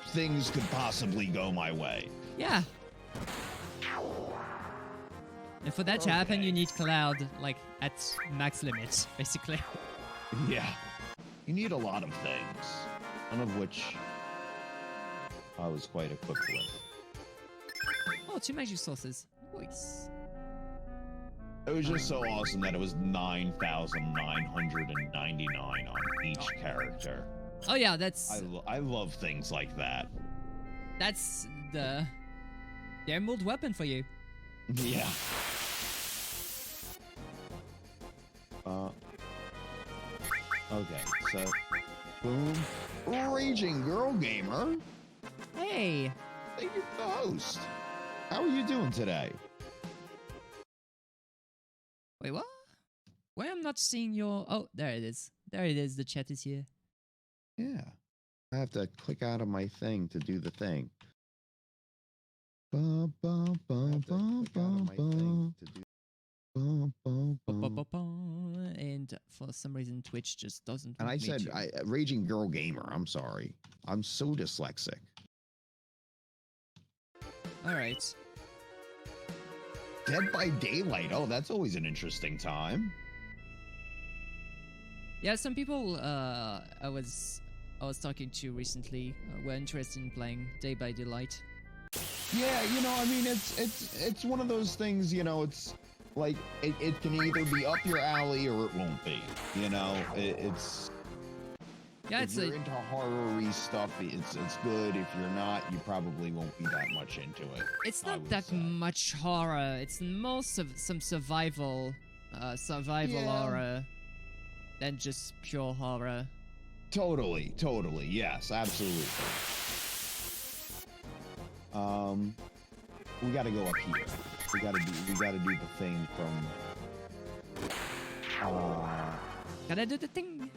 things could possibly go my way. Yeah. And for that to happen, Okay. you need Cloud, like, at max limits, basically. Yeah. You need a lot of things, none of which I was quite equipped with. Oh, 2 magic sources. Nice. It was just so awesome that it was 9,999 on each character. Oh yeah, that's I love things like that. the emerald weapon for you. Yeah. Okay, so boom. Raging Girl Gamer. Hey. Thank you for the host. How are you doing today? Wait, what? Why I'm not seeing your... Oh, there it is. There it is. The chat is here. Yeah. I have to click out of my thing to do the thing. Bum, bum, bum, bum, bum, bum. And for some reason, Twitch just doesn't. And I want me said, to. Raging Girl Gamer. I'm sorry. I'm so dyslexic. All right. Dead by Daylight. Oh, that's always an interesting time. Yeah, some people I was talking to recently were interested in playing Day by Daylight. Yeah, you know, I mean, it's one of those things. You know, it's like it can either be up your alley or it won't be. You know, it's. Yeah, if it's you're into horror-y stuff, it's good. If you're not, you probably won't be that much into it. It's I not would that say. much horror. It's more some survival Yeah. horror than just pure horror. Totally, yes, absolutely. We gotta go up here. We gotta do the thing from. Gotta do the thing.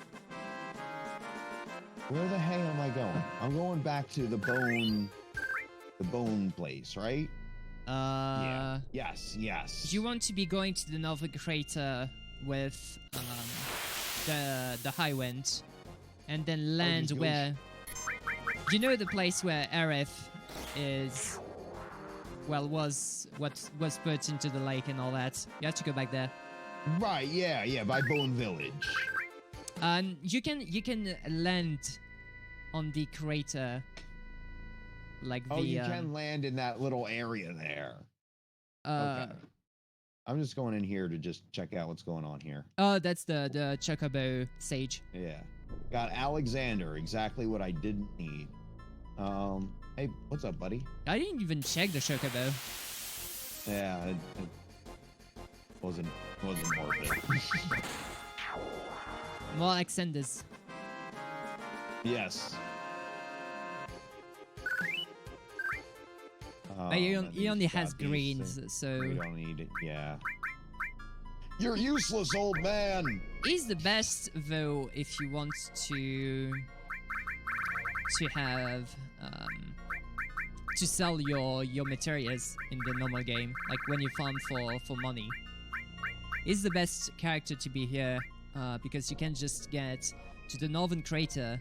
Where the hell am I going? I'm going back to the bone place, right? Yeah. Yes. You want to be going to the Nova Crater with the high wind, and then land just go where. You know the place where Aerith is. Well, was put into the lake and all that. You have to go back there. Right. Yeah. By Bone Village. And you can land on the crater, like Oh, you can land in that little area there. Okay. I'm just going in here to just check out what's going on here. Oh, that's the Chocobo Sage. Yeah. Got Alexander, exactly what I didn't need. Hey, what's up, buddy? I didn't even check the Chocobo. Yeah, it wasn't worth it. More Extenders. Yes. But he only has got these greens, things. so We don't need it, yeah. You're useless, old man! he's the best though if you want to have to sell your materials in the normal game, like when you farm for money. He's the best character to be here because you can just get to the northern crater,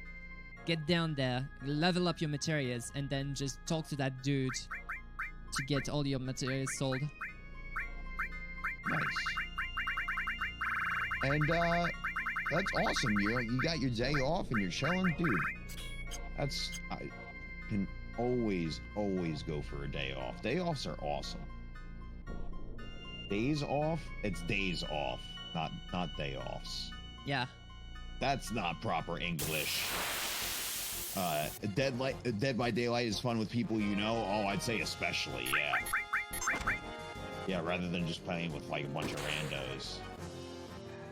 get down there, level up your materials, and then just talk to that dude to get all your materials sold. Nice. And, That's awesome. You got your day off and you're chilling, dude. I can always go for a day off. Day offs are awesome. Days off, it's days off, not day offs. Yeah. That's not proper English. Dead by Daylight is fun with people you know. Oh, I'd say especially, yeah. Yeah, rather than just playing with like a bunch of randos.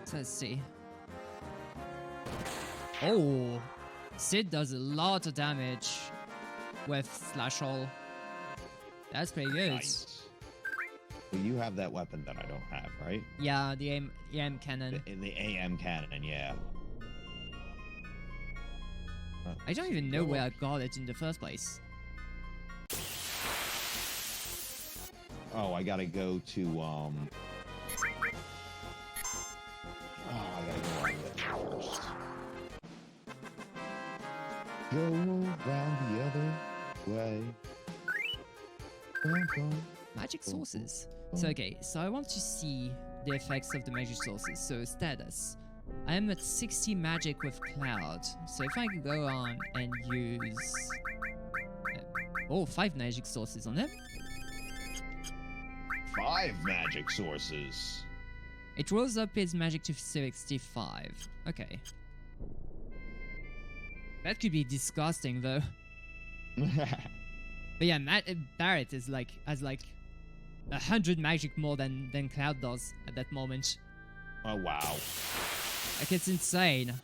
So let's see. Oh, Sid does a lot of damage with Slash Hole. That's pretty good. Nice. Well, you have that weapon that I don't have, right? Yeah, the AM cannon. The AM cannon, yeah. I don't even know where I got it in the first place. Oh, I gotta go to, Oh, I gotta go on that first. Go around the other way. Magic sources. So okay, so I want to see the effects of the magic sources. So status. I am at 60 magic with Cloud. So if I could go on and use... 5 magic sources on it. 5 magic sources. It rolls up his magic to 65. Okay. That could be disgusting though. But yeah, Barrett is has 100 magic more than Cloud does at that moment. Oh wow. Like it's insane.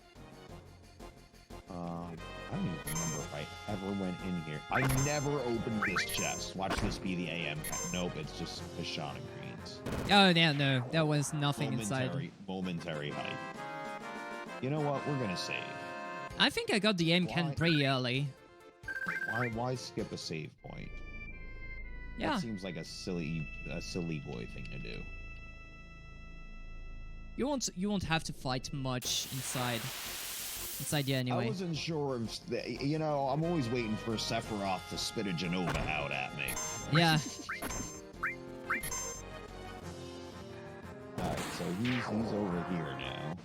I don't even remember if I ever went in here. I never opened this chest. Watch this be the AM. Nope, it's just the Shauna Greens. Oh yeah, no, there was nothing inside. Momentary hype. You know what? We're gonna save. I think I got the AM cannon pretty early. Why skip a save point? Yeah. That seems like a silly boy thing to do. You won't have to fight much inside here anyway. I wasn't sure if I'm always waiting for Sephiroth to spit a Genova out at me. Yeah. Alright, so he's over here now.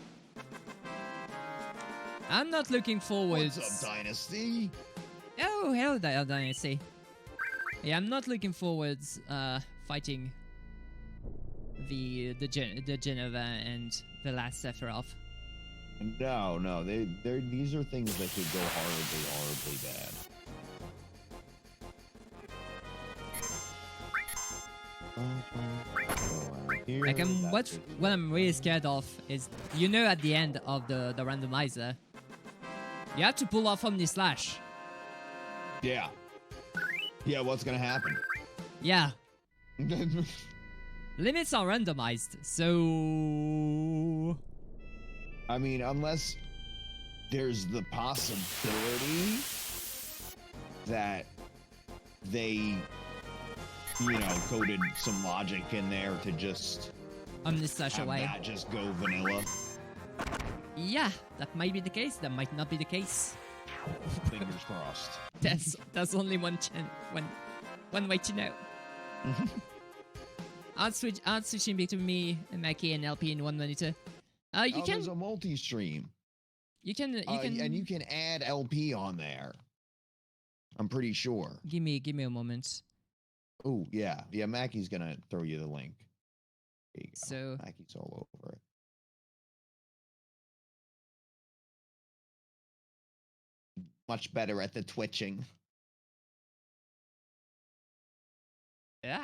I'm not looking forward. What's up, Dynasty? Oh, hell, Dynasty. Yeah, I'm not looking forward fighting the Genova and the last Sephiroth. No, these are things that could go horribly bad. Like what I'm really scared of is, at the end of the randomizer, you have to pull off Omni Slash. Yeah. Yeah, what's gonna happen? Yeah. Limits are randomized, so... I mean, unless there's the possibility that they, coded some logic in there to just... Omni Slash away. That just go vanilla. Yeah, that might be the case, that might not be the case. Fingers crossed. That's only one way to know. I'll switch in between me, Mackie, and LP in one monitor. There's a multi-stream. You can and you can add LP on there. I'm pretty sure. Give me a moment. Oh yeah, Mackie's gonna throw you the link. There you go. So Mackie's all over it. Much better at the twitching. Yeah.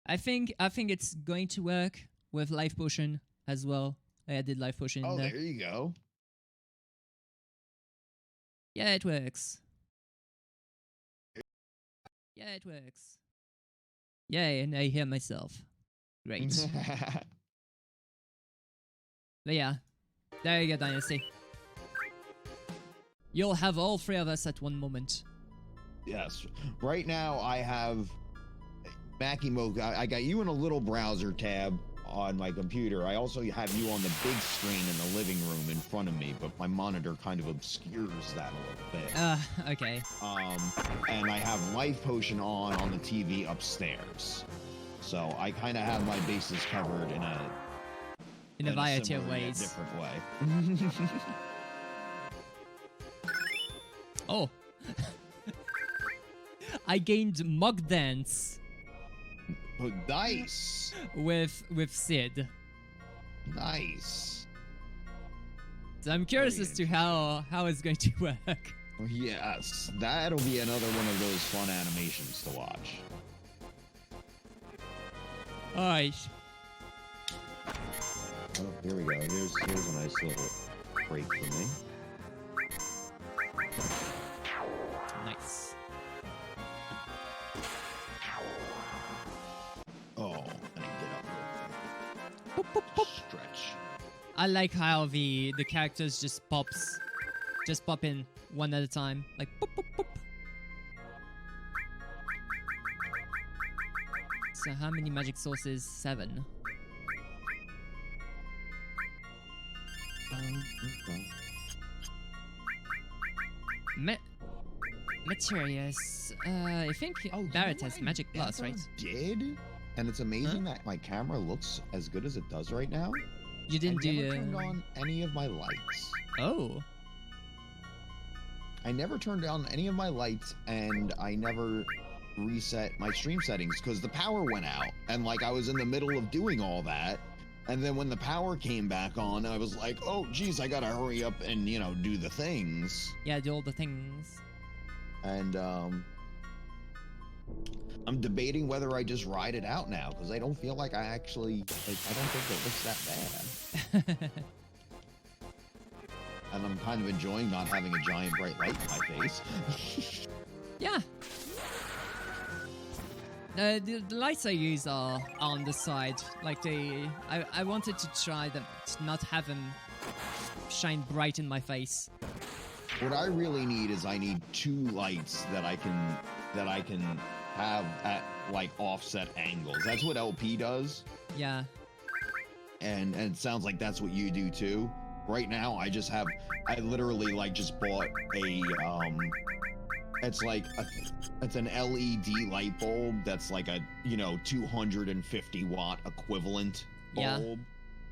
I think it's going to work with Life Potion as well. I added Life Potion in there. Oh, there you go. Yeah, it works. Yeah, it works. Yay, and I hear myself. Great. But yeah, there you go, Dynasty. You'll have all 3 of us at one moment. Yes. Right now, I have Mackie Mocha. I got you in a little browser tab on my computer. I also have you on the big screen in the living room in front of me, but my monitor kind of obscures that a little bit. Okay. And I have Life Potion on the TV upstairs. So I kind of have my bases covered in in a variety of similar yet ways. different way. Oh. I gained Mug Dance Oh, nice. with Sid. Nice. So I'm curious Very as to how it's going to work. Yes, that'll be another one of those fun animations to watch. Alright. Oh, here we go. Here's a nice little break for me. Nice. Oh, and I get up real quick. Stretch. I like how the characters just pop in one at a time. Like boop boop boop. So how many magic sources? 7. Materials. I think Oh, Barrett you know has what I Magic Plus, never right? Did, and it's amazing that my camera looks as good as it does right now. You didn't I never do. turned on any of my lights. Oh. I never turned on any of my lights, and I never reset my stream settings because the power went out, and like I was in the middle of doing all that, and then when the power came back on, I was like, oh geez, I gotta hurry up and do the things. Yeah, do all the things. And I'm debating whether I just ride it out now because I don't feel like I actually I don't think it looks that bad. And I'm kind of enjoying not having a giant bright light in my face. Yeah. The lights I use are on the side. Like I wanted to try them, to not have them shine bright in my face. What I really need is I need 2 lights that I can have at like offset angles. That's what LP does. Yeah. And it sounds like that's what you do too. Right now I literally like just bought a it's like it's an LED light bulb that's like a 250 watt equivalent bulb.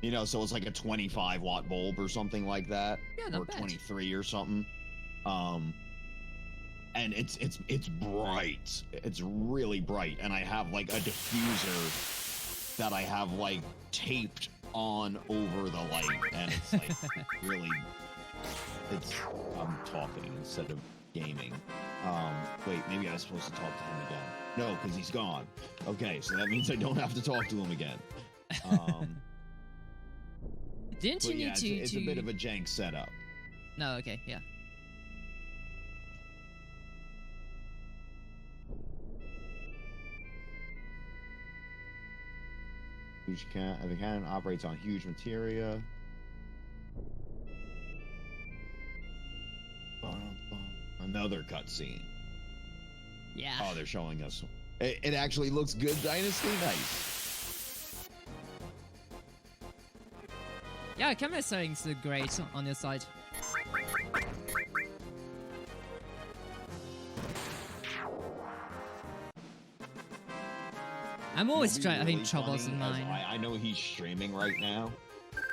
Yeah. So it's like a 25 watt bulb or something like that. Yeah, not or bad. 23 or something. And it's bright. It's really bright, and I have like a diffuser that I have like taped on over the light, and it's like really I'm talking instead of gaming. Wait, maybe I was supposed to talk to him again. No, because he's gone. Okay, so that means I don't have to talk to him again. Didn't you But yeah, need it's a bit of a jank setup. No, okay, yeah. The cannon operates on huge materia. Another cutscene. Yeah. Oh, they're showing us. It actually looks good, Dynasty. Nice. Yeah, camera settings look great on your side. I'm always having troubles in mine. I know he's streaming right now,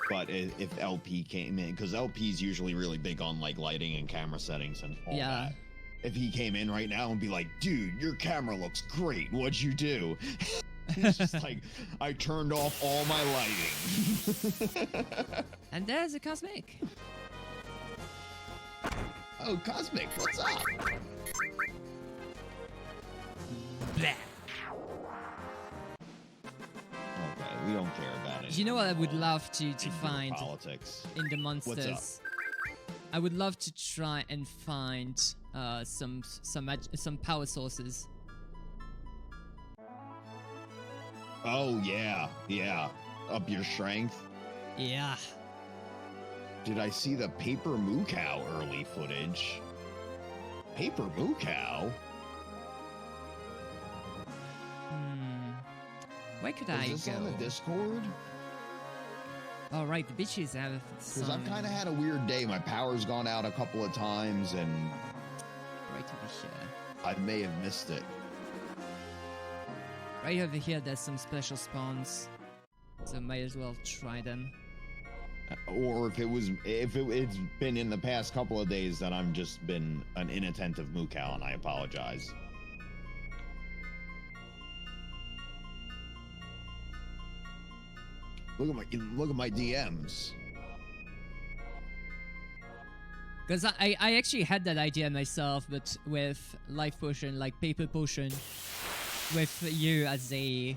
but if LP came in, because LP's usually really big on like lighting and camera settings and all that. If he came in right now and be like, dude, your camera looks great. What'd you do? It's just like, I turned off all my lighting. And there's a Cosmic. Oh, Cosmic, what's up? Blah. Okay, we don't care about it. You know what I would love to find politics in the What's monsters? up? I would love to try and find some power sources. Oh yeah, up your strength. Yeah. Did I see the Paper MooCow early footage? Paper MooCow? Where could I Is this go? on the Discord? Oh right, the bitches have Because some. I've kind of had a weird day. My power's gone out a couple of times, and Right over here. I may have missed it. Right over here, there's some special spawns, so might as well try them. Or if it's been in the past couple of days that I've just been an inattentive MooCow, and I apologize. Look at my DMs. Because I actually had that idea myself, but with life potion, like paper potion, with you as a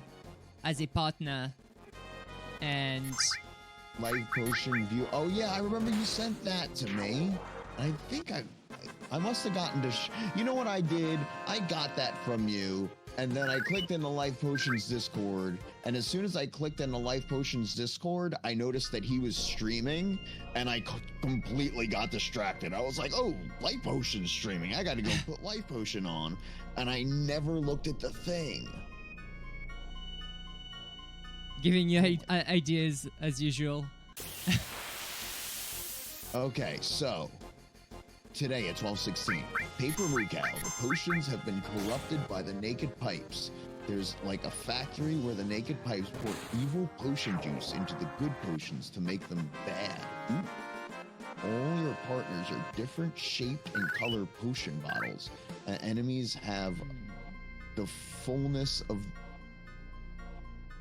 partner, and Life potion view. Oh yeah, I remember you sent that to me. I think I must have gotten to. You know what I did? I got that from you, and then I clicked in the Life Potions Discord. And as soon as I clicked in the Life Potions Discord, I noticed that he was streaming, and I completely got distracted. I was like, "Oh, Life Potion's streaming. I got to go put Life Potion on," and I never looked at the thing. giving you ideas as usual. Okay, so today at 12:16, Paper MooCow, the potions have been corrupted by the naked pipes. There's like a factory where the naked pipes pour evil potion juice into the good potions to make them bad. All your partners are different shaped and color potion bottles. Enemies have the fullness of...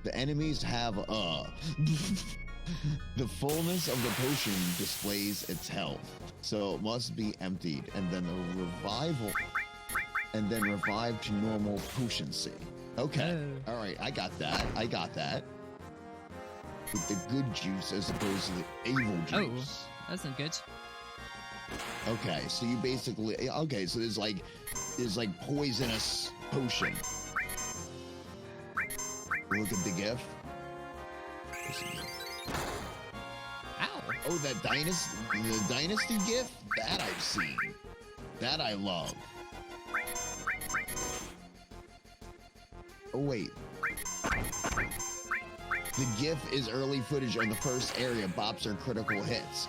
The enemies have the fullness of the potion displays its health, so it must be emptied, and then the revival, and then revived to normal potency. Okay, all right, I got that. With the good juice as opposed to the evil juice. Oh, that's not good. Okay, so you basically... Okay, so there's like poisonous potion. Look at the GIF. Ow. Oh, the Dynasty GIF? That I've seen. That I love. Oh, wait. The GIF is early footage on the first area. Bops are critical hits.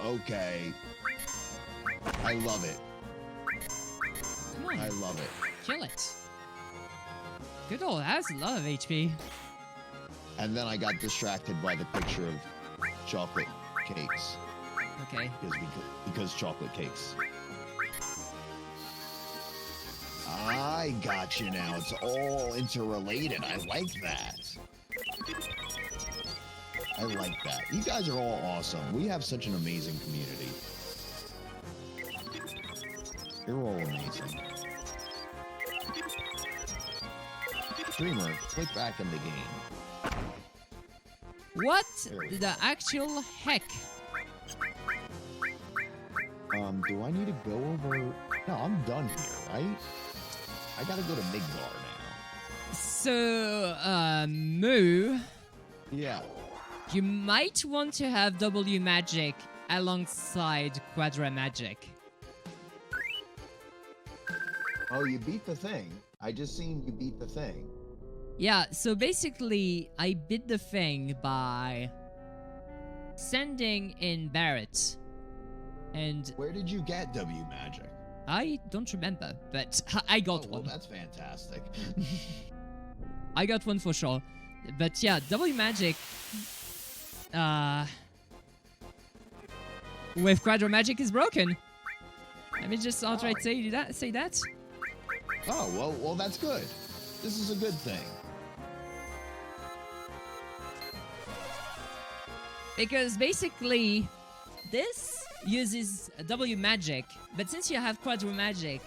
Okay. I love it. Come on. I love it. Kill it. Good old, that's a lot of HP. And then I got distracted by the picture of chocolate cakes. Okay. Because chocolate cakes. I got you now. It's all interrelated. I like that. I like that. You guys are all awesome. We have such an amazing community. You're all amazing. Streamer, click back in the game. What the actual heck? Do I need to go over? No, I'm done here, right? I gotta go to Migdar now. So, Moo, Yeah. you might want to have W magic alongside Quadra magic. Oh, you beat the thing. I just seen you beat the thing. Yeah, so basically, I beat the thing by sending in Barrett. And Where did you get W magic? I don't remember, but I got Well, one. that's fantastic. I got one for sure. But yeah, W magic with Quadra magic is broken. Let me just outright say that. Oh, well, that's good. This is a good thing. Because basically, this uses W magic, but since you have Quadra magic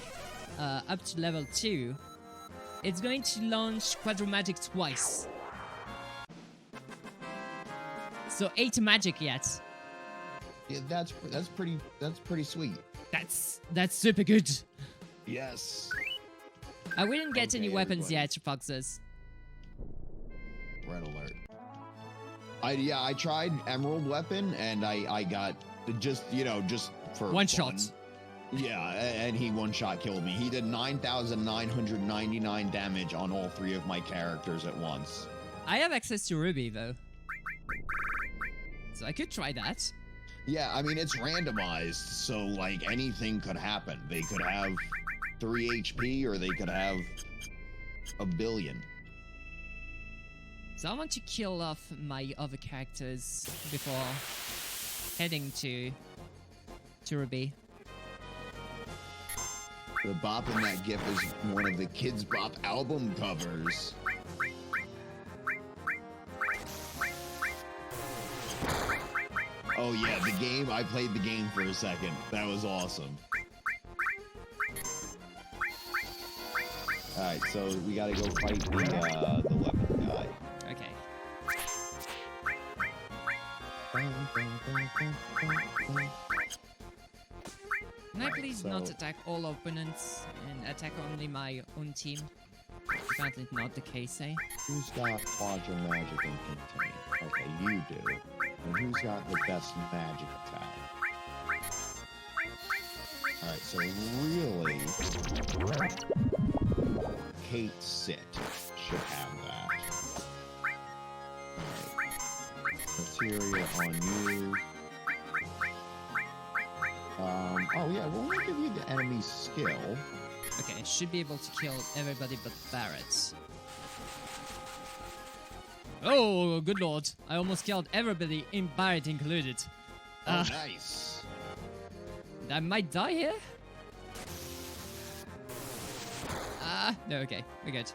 up to level 2, it's going to launch Quadra magic twice. So 8 magic yet. Yeah, that's pretty sweet. That's super good. Yes. I wouldn't get any Okay, weapons everybody. yet, Foxes. Red alert. I tried Emerald Weapon and I got just for One fun. shot. Yeah, and he one-shot killed me. He did 9,999 damage on all 3 of my characters at once. I have access to Ruby though, so I could try that. Yeah, I mean, it's randomized, so like anything could happen. They could have 3 HP or they could have a billion. So I want to kill off my other characters before heading to Ruby. The bop in that GIF is one of the Kids Bop album covers. Oh yeah, the game. I played the game for a second. That was awesome. All right, so we gotta go fight the weapon guy. Okay. Can I please not attack all opponents and attack only my own team? Apparently not the case, eh? Who's got Quadra Magic and Contain? Okay, you do. And who's got the best magic attack? Alright, so really, Kate Sit should have that. Alright. Materia on you. Oh yeah, well, we'll give you the enemy skill. Okay, I should be able to kill everybody but Barrett. Oh, good lord. I almost killed everybody, in Barrett included. Oh, nice. I might die here? No, okay. We're good.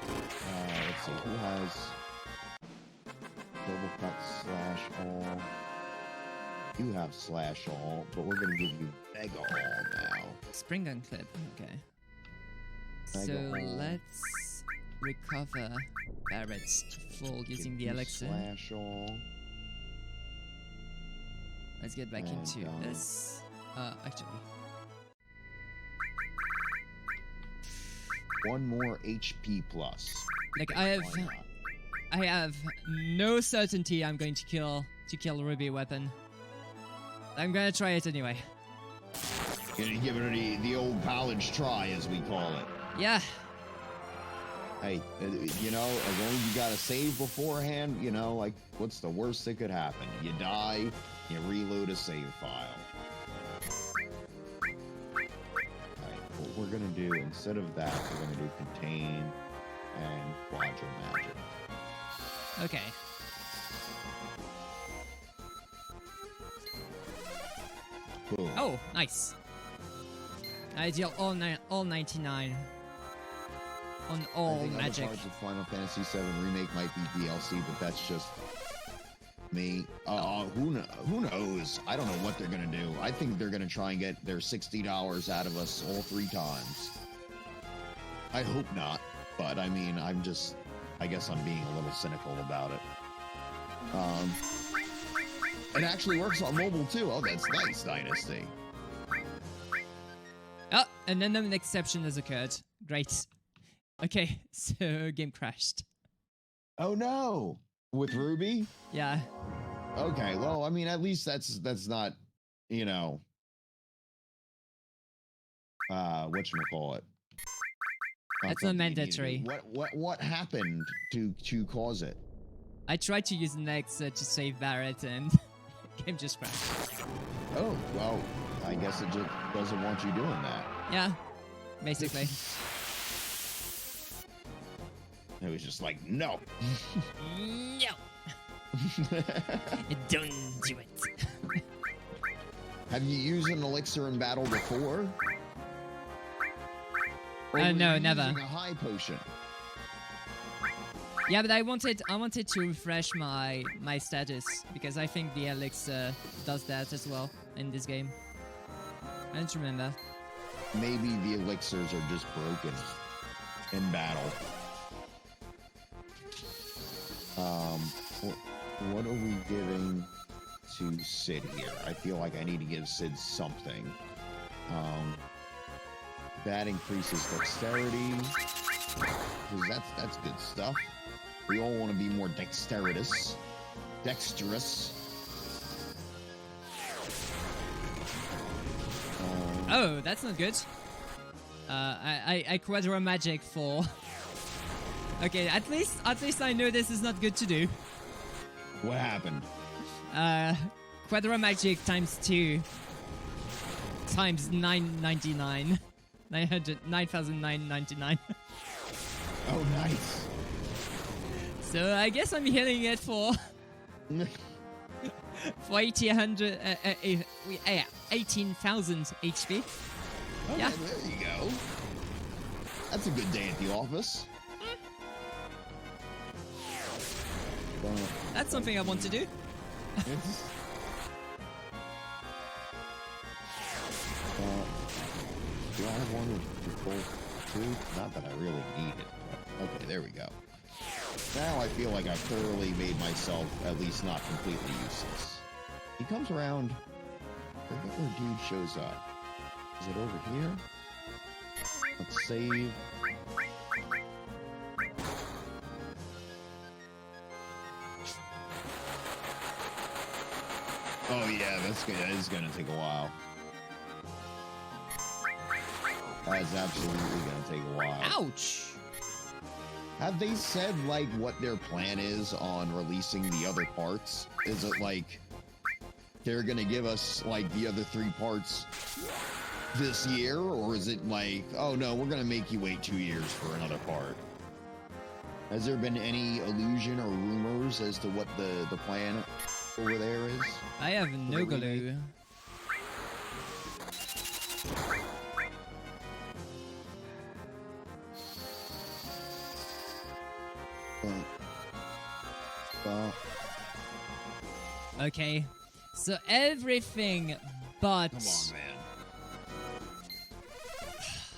Let's see, who has double cut slash all? You have slash all, but we're gonna give you mega all now. Spring gun clip, okay. Mega So all. let's recover Barrett's to full using Give the you elixir. Slash all. Let's get back And, into this. Actually. One more HP plus. Like I have no certainty I'm going to kill Ruby weapon. I'm gonna try it anyway. Gonna give it the old college try, as we call it. Yeah. Hey, you know, as long as you got to save beforehand, you know, like, what's the worst that could happen? You die, you reload a save file. Alright, what we're gonna do, instead of that, we're gonna do Contain and Quadra Magic. Okay. Boom. Oh, nice. I deal all 99 on I all think magic. other parts of Final Fantasy VII Remake might be DLC, but that's just me. Who knows? I don't know what they're gonna do. I think they're gonna try and get their $60 out of us all 3 times. I hope not, but I mean, I guess I'm being a little cynical about it. It actually works on mobile too. Oh, that's nice, Dynasty. Oh, and then an exception has occurred. Great. Okay, so game crashed. Oh no! With Ruby? Yeah. Okay, well, I mean, at least that's not, you know, whatchamacallit. That's not mandatory. What happened to cause it? I tried to use Nex to save Barrett and game just crashed. Oh, well, I guess it just doesn't want you doing that. Yeah, basically. It was just like, no. No. Don't do it. Have you used an elixir in battle before? Or were No, you never. using a high potion. Yeah, but I wanted to refresh my status because I think the elixir does that as well in this game. I don't remember. Maybe the elixirs are just broken in battle. What are we giving to Sid here? I feel like I need to give Sid something. That increases dexterity. 'Cause that's good stuff. We all want to be more dexterous. Oh, that's not good. I quadra magic for. Okay, at least I know this is not good to do. What happened? Quadra magic times 2 times 999. 9,999. Oh, nice. So So I guess I'm healing it for 18,000 HP. Okay, Yeah. there you go. That's a good day at the office. That's something I want to do. Do I have one with control 2? Not that I really need it. But okay, there we go. Now I feel like I've thoroughly made myself at least not completely useless. He comes around. I forget where dude shows up. Is it over here? Let's save. Oh yeah, that's good. That is gonna take a while. That is absolutely gonna take a while. Ouch! Have they said, like, what their plan is on releasing the other parts? Is it, like, they're gonna give us, like, the other 3 parts this year? Or is it like, oh no, we're gonna make you wait 2 years for another part? Has there been any illusion or rumors as to what the plan over there is? I have no clue. Okay, so everything but... Come on, man.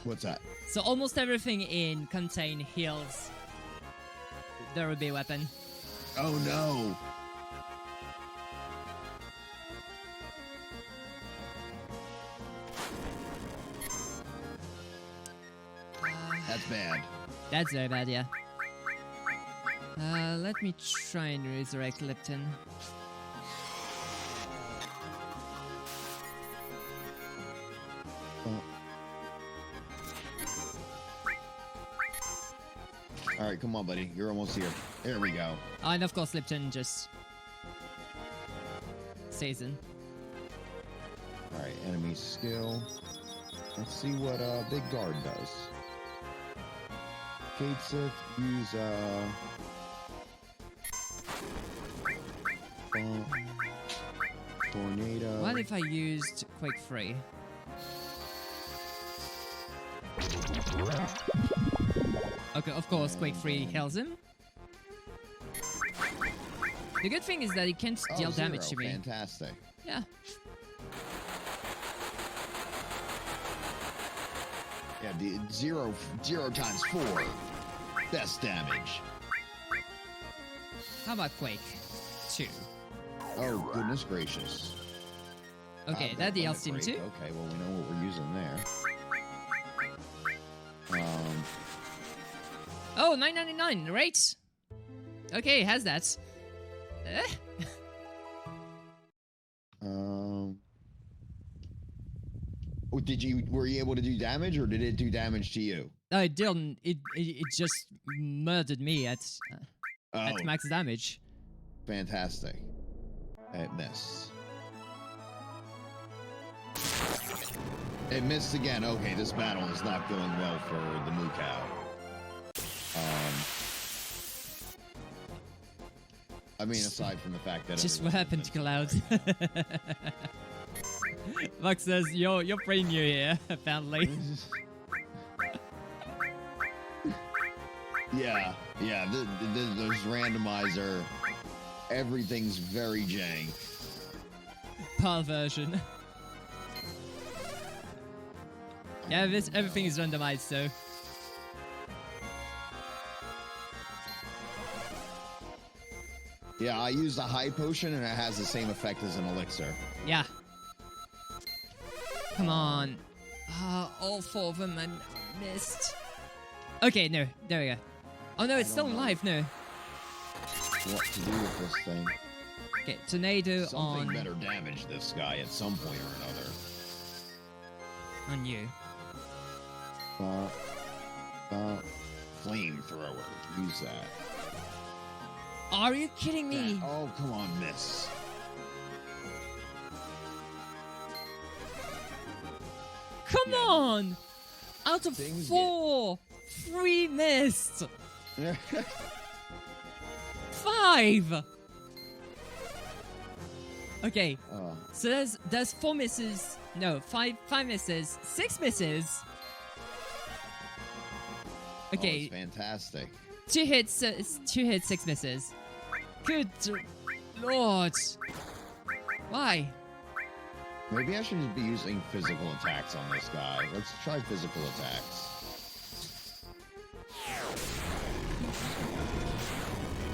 What's that? So almost everything in contain heals. There will be a weapon. Oh no! That's bad. That's very bad, yeah. Let me try and resurrect Lipton. Alright, come on, buddy. You're almost here. There we go. Oh, and of course Lipton just stays in. Alright, enemy skill. Let's see what Big Guard does. Kate Sith, use Tornado. What if I used Quake 3? Okay, of course, Quake 3 heals him. The good thing is that he can't deal damage to me. Fantastic. Yeah. Yeah, the zero times 4. Best damage. How about Quake 2? Oh, goodness gracious. Okay, that deals him too. Okay, well, we know what we're using there. Oh, 9.99, right? Okay, has that. Oh, were you able to do damage, or did it do damage to you? No, it didn't. It just murdered me at max damage. Fantastic. It missed. It missed again. Okay, this battle is not going well for the MooCow. I mean, aside from the fact that just what happened to Cloud. Max says you're pretty new here, apparently. Yeah, there's randomizer. Everything's very jank. PAL version. Yeah, everything is randomized, so. Yeah, I used a high potion and it has the same effect as an elixir. Yeah. Come on. All 4 of them I missed. Okay, no, there we go. Oh no, it's still alive, no. What to do with this thing? Okay, tornado Something on... better damage this guy at some point or another. On you. Flamethrower. Use that. Are you kidding me? Oh, come on, miss. Come on! Out of Things 4! 3 missed! 5! Okay, Uh, so there's 4 misses. No, 5 misses. 6 misses. Oh, Okay, it's fantastic. 2 hits, 6 misses. Good lord. Why? Maybe I should just be using physical attacks on this guy. Let's try physical attacks.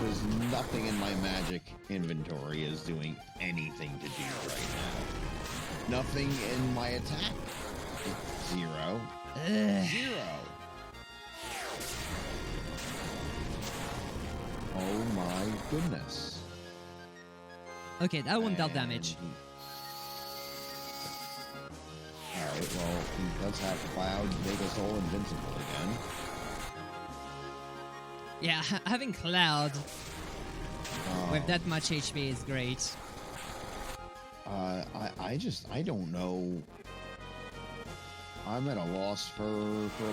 There's nothing in my magic inventory is doing anything to do right now. Nothing in my attack. 0. Ugh. 0. Oh my goodness. Okay, that one dealt damage. Alright, well, he does have Cloud make us all invincible again. Yeah, having Cloud with that much HP is great. I don't know. I'm at a loss for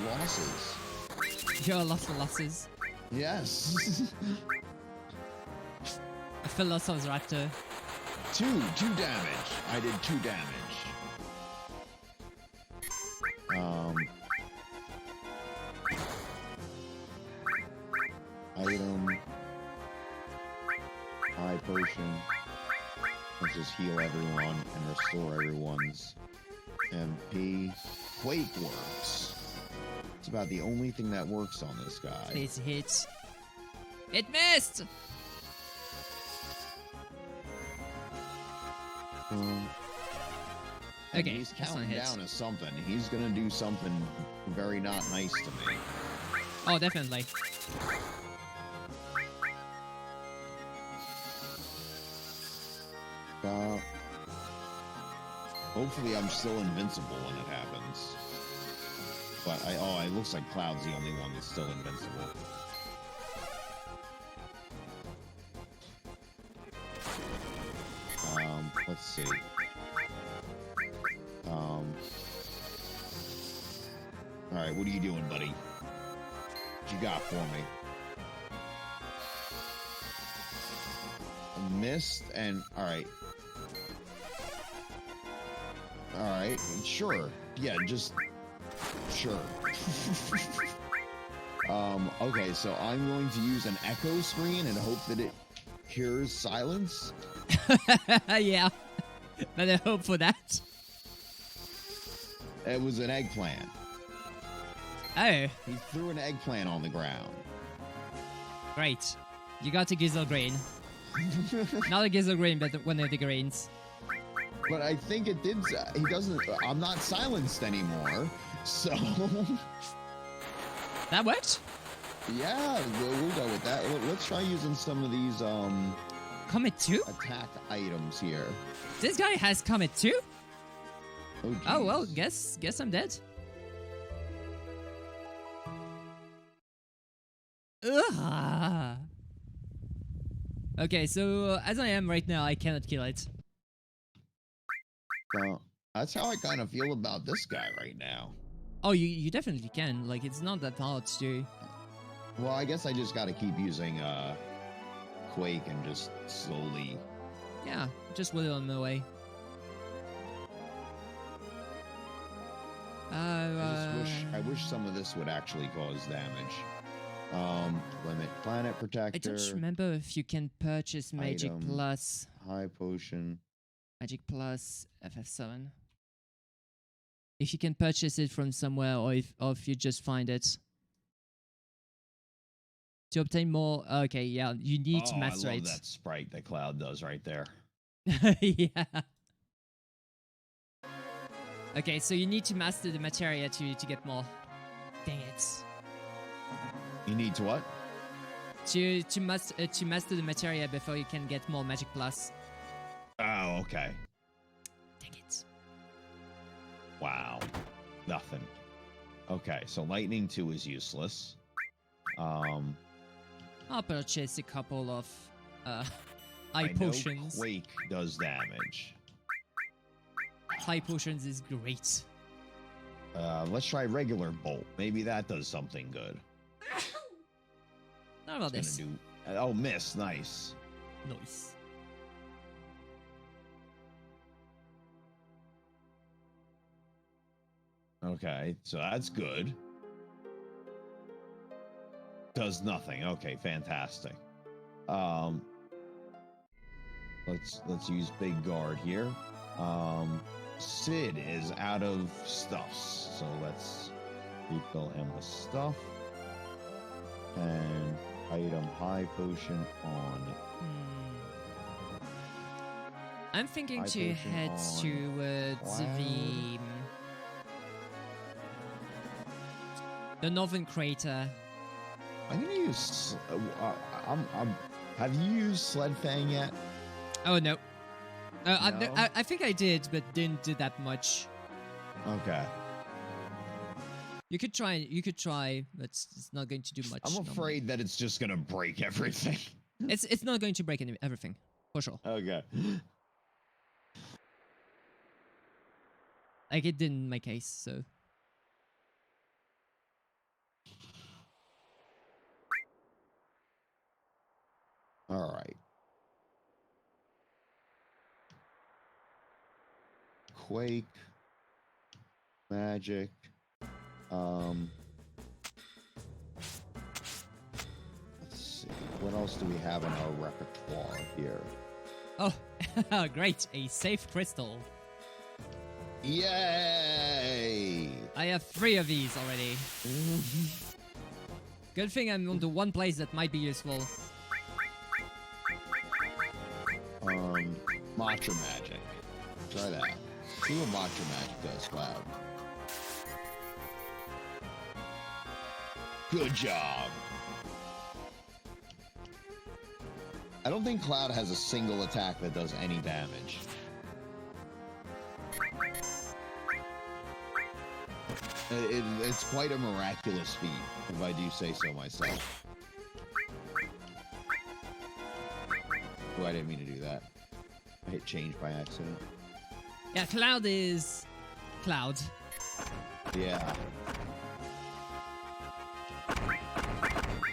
losses. You're a lot of losses. Yes. A Velociraptor. 2 damage. I did 2 damage. Item. High potion. Let's just heal everyone and restore everyone's MP. Quake works. It's about the only thing that works on this guy. Please hit. It missed! And Okay, he's that's not a counting hit. down to something. He's gonna do something very not nice to me. Oh, definitely. Hopefully I'm still invincible when it happens. But it looks like Cloud's the only one that's still invincible. Let's see. Alright, what are you doing, buddy? What you got for me? Missed and alright. Alright, sure. Yeah, just sure. Okay, so I'm going to use an echo screen and hope that it hears silence. Yeah. Better hope for that. It was an eggplant. Oh, He threw an eggplant on the ground. great. You got a Gizzle Green. Not a Gizzle Green, but one of the greens. But I think it did. He doesn't. I'm not silenced anymore. So. That worked? Yeah, we'll go with that. Let's try using some of these Comet 2? attack items here. This guy has Comet 2? Oh, well, geez. guess I'm dead. Ugh. Okay, so as I am right now, I cannot kill it. So, that's how I kind of feel about this guy right now. Oh, you definitely can. Like, it's not that hard to do. Well, I guess I just got to keep using Quake and just slowly. Yeah, just whittle on my way. I wish some of this would actually cause damage. Limit planet protector. I don't remember if you can purchase Magic Item. Plus. High potion. Magic Plus FF7. If you can purchase it from somewhere, or if you just find it. To obtain more, okay, yeah, you need to master I love it. that sprite that Cloud does right there. Yeah. Okay, so you need to master the materia to get more. Dang it. You need to what? To master the materia before you can get more Magic Plus. Oh, okay. Dang it. Wow. Nothing. Okay, so Lightning 2 is useless. I'll purchase a couple of I eye know potions. Quake does damage. High potions is great. Let's try regular Bolt. Maybe that does something good. Not about It's this. gonna do. Oh, miss. Nice. Nice. Okay, so that's good. Does nothing. Okay, fantastic. Let's use big guard here. Sid is out of stuffs, so let's refill him with stuff. And item high potion on. I'm thinking High to potion head on towards the northern crater. I'm gonna use. Have you used Sled Fang yet? Oh no. No? I think I did, but didn't do that much. Okay. You could try, but it's not going to do much. I'm normally. afraid that it's just gonna break everything. It's not going to break everything, for sure. Okay. Like it did in my case, so. All right. Quake, magic, let's see, what else do we have in our repertoire here? Oh, great! A safe crystal. Yay! I have 3 of these already. Good thing I'm on the one place that might be useful. Matcha magic. Try that. See what matcha magic does, Cloud. Good job. I don't think Cloud has a single attack that does any damage. It's quite a miraculous feat, if I do say so myself. Oh, I didn't mean to do that. I hit change by accident. Yeah, Cloud is... Cloud. Yeah.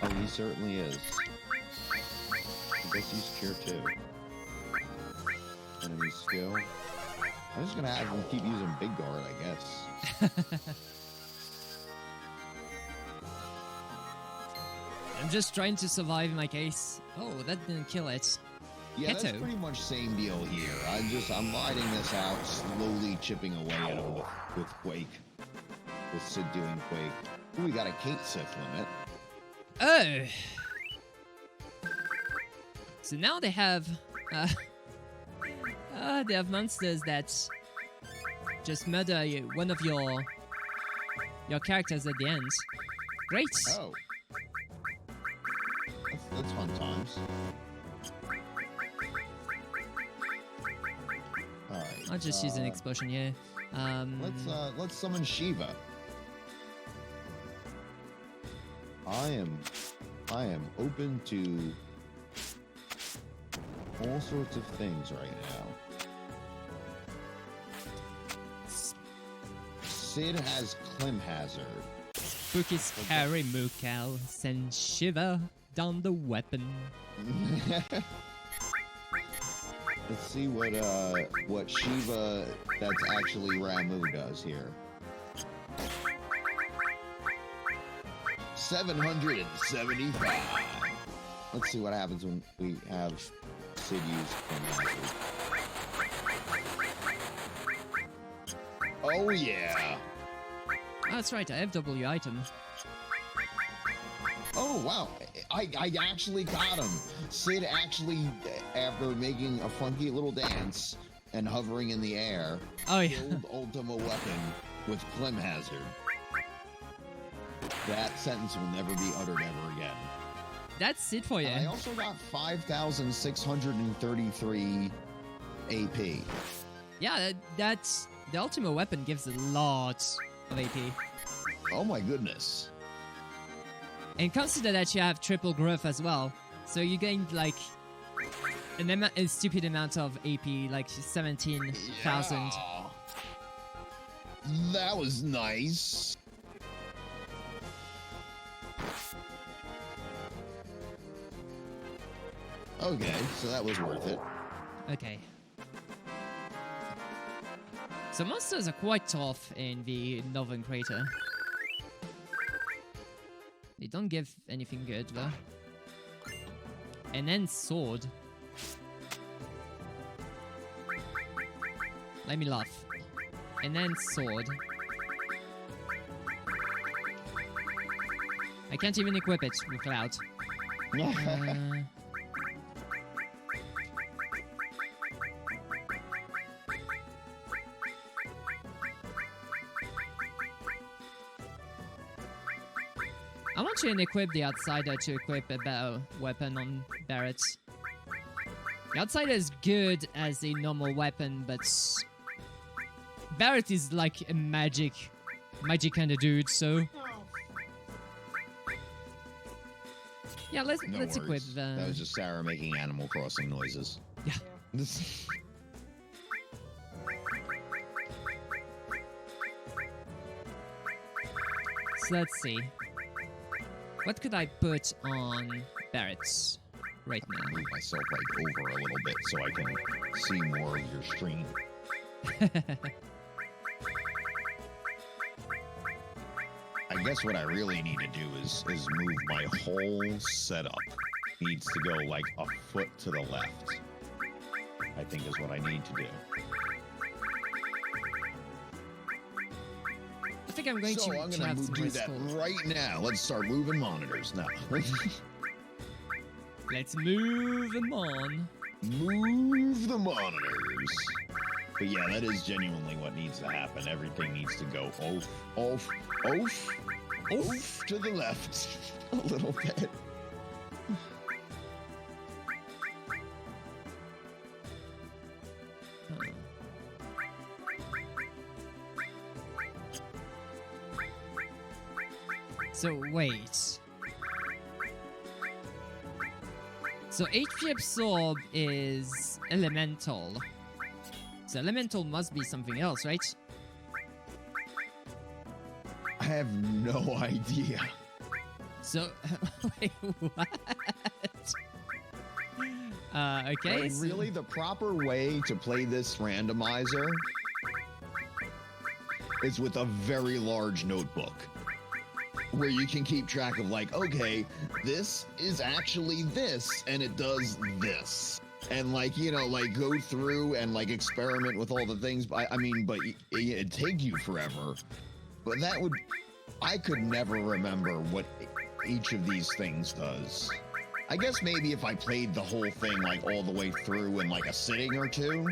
Oh, he certainly is. I guess he's cure too. Enemy skill. I'm just gonna have him keep using big guard, I guess. I'm just trying to survive in my case. Oh, that didn't kill it. Yeah, that's Keto. pretty much same deal here. I'm riding this out, slowly chipping away at him with Quake. With Sid doing Quake. Ooh, we got a Kate Sith limit. Oh! So now they have... they have monsters that just murder one of your characters at the end. Great! Oh. That's fun times. Alright. I'll just use an explosion here. Let's summon Shiva. I am open to all sorts of things right now. Sid has Clim Hazard. Spooky scary MooCow, send Shiva down the weapon. Let's see what Shiva that's actually Ramu does here. 775. Let's see what happens when we have Sid use Clim Hazard. Oh yeah. Oh, that's right, I have W item. Oh wow, I actually got him. Sid actually, after making a funky little dance and hovering in the air, killed Ultima Weapon with Clim Hazard. That sentence will never be uttered ever again. That's it for you. I also got 5,633 AP. Yeah, that's... The Ultima Weapon gives a lot of AP. Oh my goodness. And consider that you have triple growth as well. So you gained like a stupid amount of AP, like 17,000. Yeah. That was nice. Okay, so that was worth it. Okay. So monsters are quite tough in the Northern Crater. They don't give anything good though. And then sword. Let me laugh. And then sword. I can't even equip it with Cloud. I want to equip the Outsider to equip a better weapon on Barrett. The Outsider is good as a normal weapon, but Barrett is like a magic kind of dude, so yeah, let's equip worries. That was just Sarah making Animal Crossing noises. Yeah. So let's see. What could I put on Barrett's right now? Move myself like over a little bit so I can see more of your stream. I guess what I really need to do is move my whole setup. Needs to go like a foot to the left. I think is what I need to do. I think I'm going So to I'm gonna have some do more that skulls. right now. Let's start moving monitors now. Let's move them on. Move the monitors. But yeah, that is genuinely what needs to happen. Everything needs to go off to the left a little bit. So wait. So HP Absorb is elemental. So elemental must be something else, right? I have no idea. So wait, what? Okay. Like, so- really, the proper way to play this randomizer is with a very large notebook where you can keep track of like, okay, this is actually this and it does this. And like, you know, like go through and like experiment with all the things. But it'd take you forever. But I could never remember what each of these things does. I guess maybe if I played the whole thing like all the way through in like a sitting or two.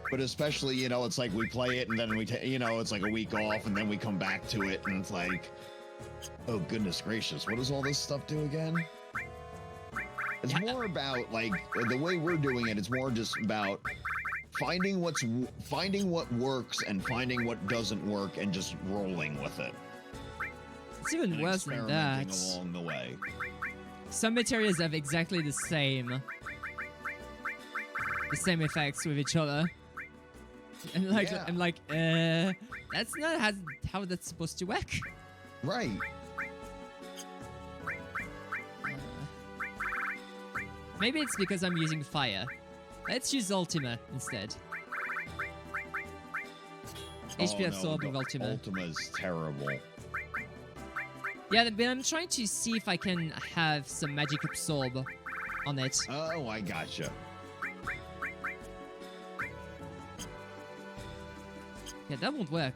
But especially, you know, it's like we play it and then it's like a week off and then we come back to it and it's like, oh goodness gracious, what does all this stuff do again? It's more about like the way we're doing it. It's more just about finding what works and finding what doesn't work and just rolling with it. It's even And worse than that. experimenting along the way. Some materials have exactly the same effects with each other. And like, Yeah. I'm like, that's not how that's supposed to work. Right. Maybe it's because I'm using fire. Let's use Ultima instead. HP Absorb with Ultima. Ultima is terrible. Yeah, but I'm trying to see if I can have some magic absorb on it. Oh, I gotcha. Yeah, that won't work.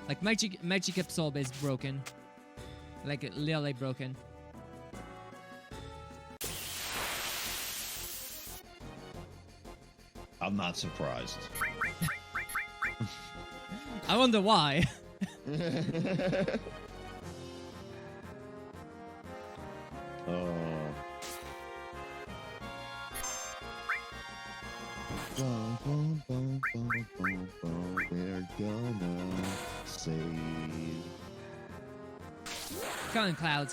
Like magic absorb is broken. Like literally broken. I'm not surprised. I wonder why. Oh. We're gonna save. Come on, Cloud.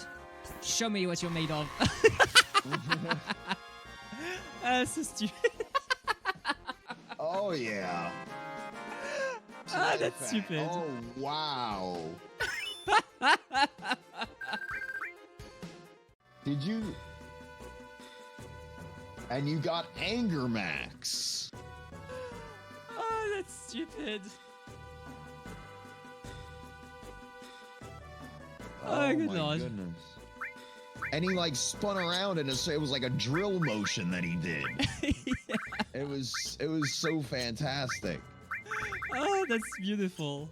Show me what you're made of. That's so stupid. Oh yeah. Ah, that's stupid. Oh wow. Did you And you got Anger Max. Oh, that's stupid. Oh, good my lord. goodness. And he like spun around and it was like a drill motion that he did. Yeah. It was so fantastic. Oh, that's beautiful.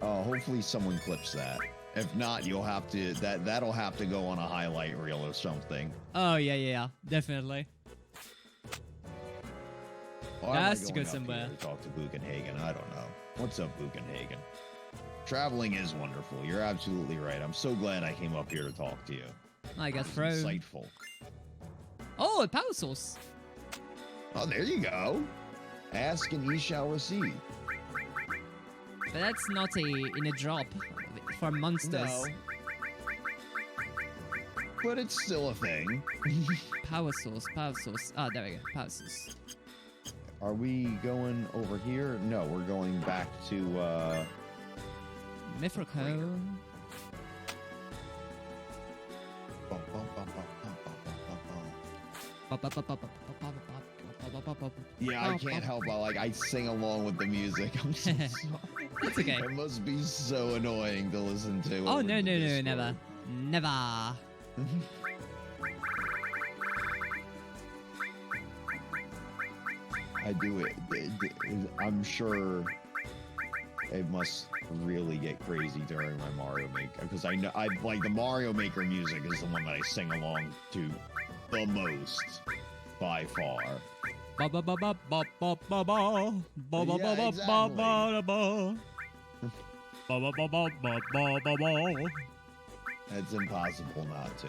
Oh, hopefully someone clips that. If not, you'll have to that'll have to go on a highlight reel or something. Oh yeah, definitely. Why am That I has to going go up somewhere. here to talk to Buchenhagen. I don't know. What's up, Buchenhagen? Traveling is wonderful. You're absolutely right. I'm so glad I came up here to talk to you. I got It's thrown. insightful. Oh, a power source. Oh, there you go. Ask and ye shall receive. But that's not in a drop for monsters. No. But it's still a thing. Power source. Ah, there we go. Power source. Are we going over here? No, we're going back to, Mifroco. Yeah, I can't help but I sing along with the music. I'm so sorry. That's okay. It must be so annoying to listen to. Oh, over no, the no, no, Discord. never. Never. I do it. I'm sure it must really get crazy during my Mario Maker because I know like the Mario Maker music is the one that I sing along to the most by far. Ba ba ba ba ba ba ba ba ba ba ba Yeah, ba exactly. ba ba ba ba ba ba ba ba ba. It's impossible not to.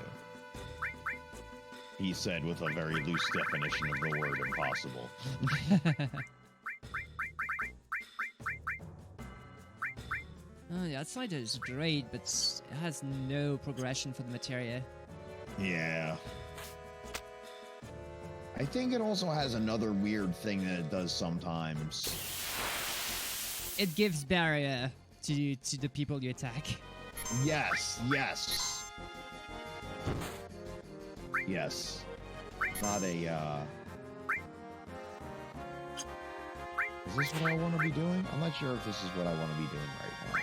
He said with a very loose definition of the word impossible. Oh, the outside is great, but it has no progression for the materia. Yeah. I think it also has another weird thing that it does sometimes. It gives barrier to the people you attack. Yes, yes. Yes. Not a, Is this what I want to be doing? I'm not sure if this is what I want to be doing right now.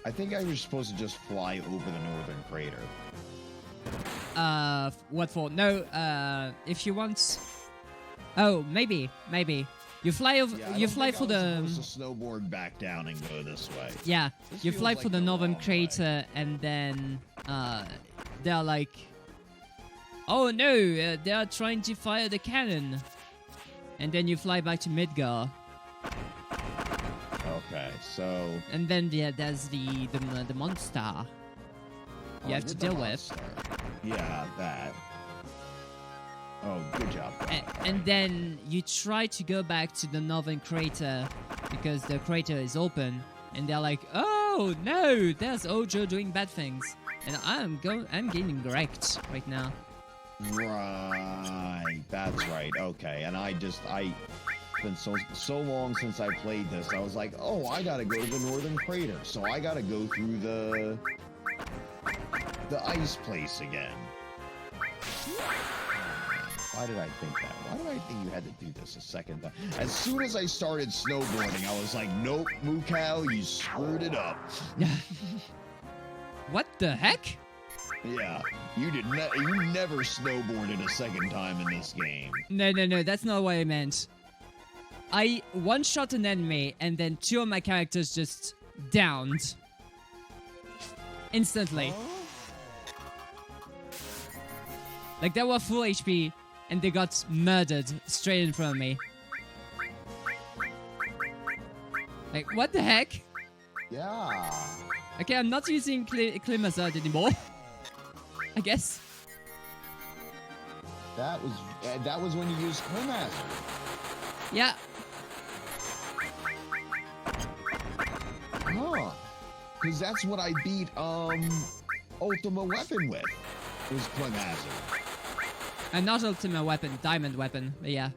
I think I was supposed to just fly over the northern crater. What for? No, if you want... Oh, maybe. You fly over... Yeah, I you don't fly think for I the... was supposed to snowboard back down and go this way. Yeah, This you feels fly like for the the northern wrong way. crater, and then they're like, oh no, they are trying to fire the cannon, and then you fly back to Midgar, Okay, so and then there's the monster you have to deal with, Yeah, that. Oh, good job. and then you try to go back to the northern crater because the crater is open, and they're like, oh no, there's Ojo doing bad things, and I'm getting wrecked right now. Right, that's right. Okay, and it's been so long since I played this. I was like, oh, I gotta go to the northern crater, so I gotta go through the ice place again. Why did I think that? Why did I think you had to do this a second time? As soon as I started snowboarding, I was like, nope, MooCow, you screwed it up. What the heck? Yeah, you never snowboarded a second time in this game. No, that's not what I meant. I one-shot an enemy, and then two of my characters just downed. Instantly. Like, they were full HP, and they got murdered straight in front of me. Like, what the heck? Yeah. Okay, I'm not using Climazard anymore. I guess. That was when you used Climaster. Yeah. Huh. Because that's what I beat Ultima Weapon with. Was Climaster. And not Ultima Weapon, Diamond Weapon, but yeah.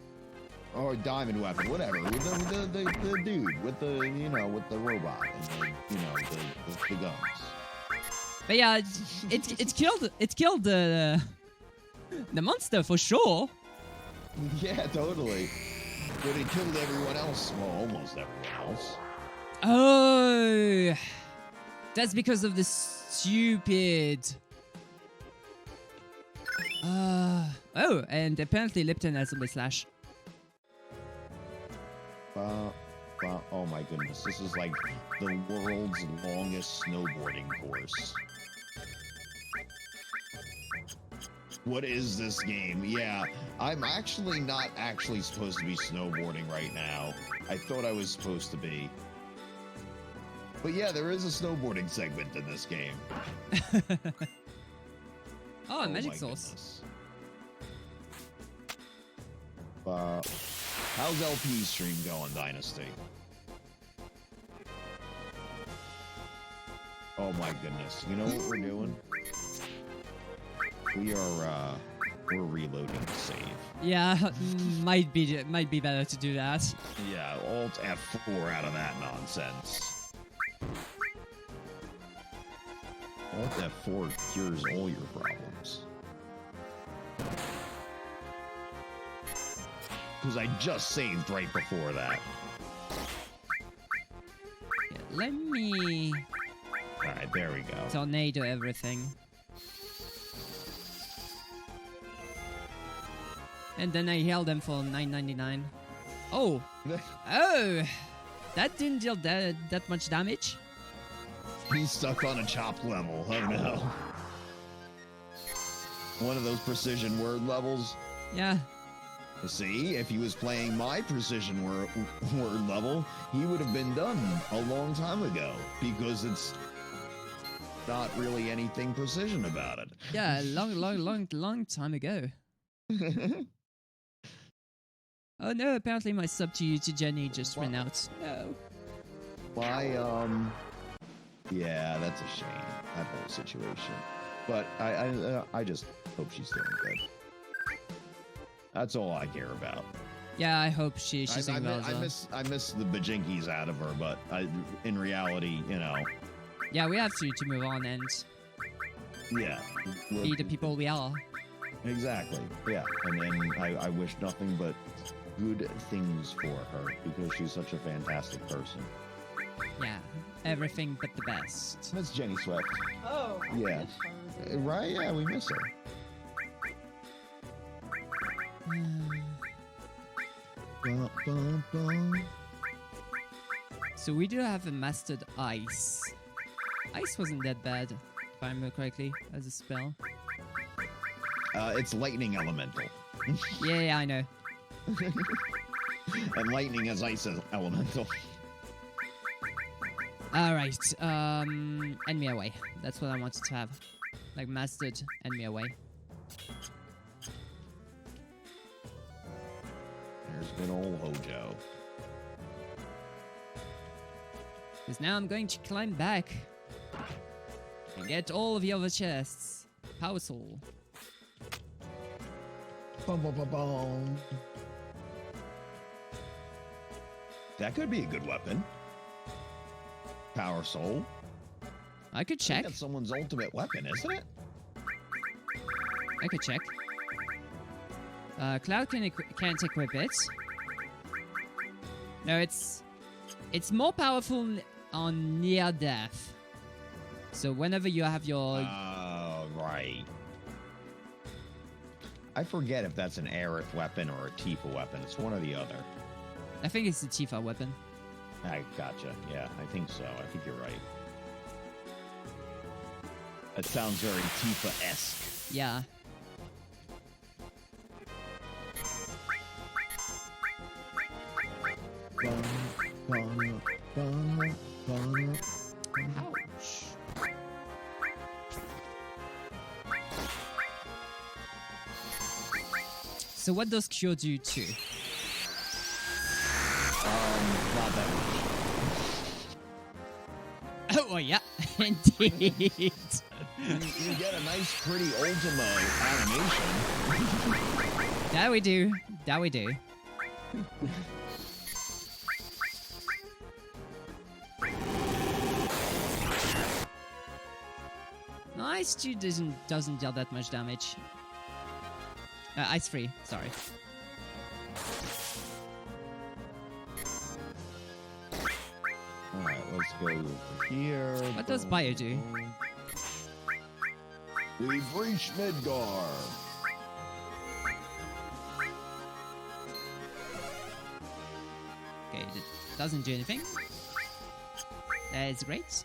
Or Diamond Weapon, whatever. With the dude with the with the robot and the guns. But yeah, it killed the monster for sure. Yeah, totally. But it killed everyone else. Well, almost everyone else. Oh, that's because of the stupid. Oh, and apparently Lipton has a whiplash. Oh my goodness, this is like the world's longest snowboarding course. What is this game? Yeah, I'm actually not actually supposed to be snowboarding right now. I thought I was supposed to be. But yeah, there is a snowboarding segment in this game. Oh, magic my sauce. Goodness. How's LP's stream going, Dynasty? Oh my goodness. You know what we're doing? We're reloading the save. Yeah, might be better to do that. Yeah, Alt F4 out of that nonsense. Alt F4 cures all your problems. Because I just saved right before that. Yeah, let me Alright, there we go. tornado everything. And then I held them for $9.99. Oh! Oh! That didn't deal that much damage. He's stuck on a chop level. Oh no. One of those precision word levels. Yeah. See, if he was playing my precision word level, he would have been done a long time ago, because it's not really anything precision about it. Yeah, long time ago. Oh no, apparently my sub to you to Jenny just ran out. No. Yeah, that's a shame, that whole situation. But I just hope she's doing good. That's all I care about. Yeah, I hope she's doing well as well. I miss the bajinkies out of her, but in reality, you know. Yeah, we have to move on and Yeah. be the people we are. Exactly. Yeah. And then I wish nothing but good things for her, because she's such a fantastic person. Yeah, everything but the best. That's Jenny Swift. Oh. Yeah. miss her. Right? Yeah, we miss her. So we do have a mastered ice. Ice wasn't that bad, if I remember correctly, as a spell. It's lightning elemental. Yeah, I know. And lightning as ice elemental. Alright, enemy away. That's what I wanted to have. Like mastered enemy away. There's good old Hojo. Because now I'm going to climb back and get all of the other chests. Power Soul. Bum, bum, bum, bum. That could be a good weapon. Power Soul. I could I think check. that's someone's ultimate weapon, isn't it? I could check. Cloud can't equip it. No, it's more powerful on near death. So whenever you have your Oh, right. I forget if that's an Aerith weapon or a Tifa weapon. It's one or the other. I think it's the Tifa weapon. I gotcha. Yeah, I think so. I think you're right. That sounds very Tifa-esque. Yeah. Ouch. So what does cure do too? Not that much. Oh, well, yeah, indeed. You get a nice, pretty Ultima animation. That we do. That we do. Ice 2 doesn't deal that much damage. Ice 3, sorry. Alright, let's go over here. What does Bio do? We've reached Midgar. Okay, it doesn't do anything. That is great.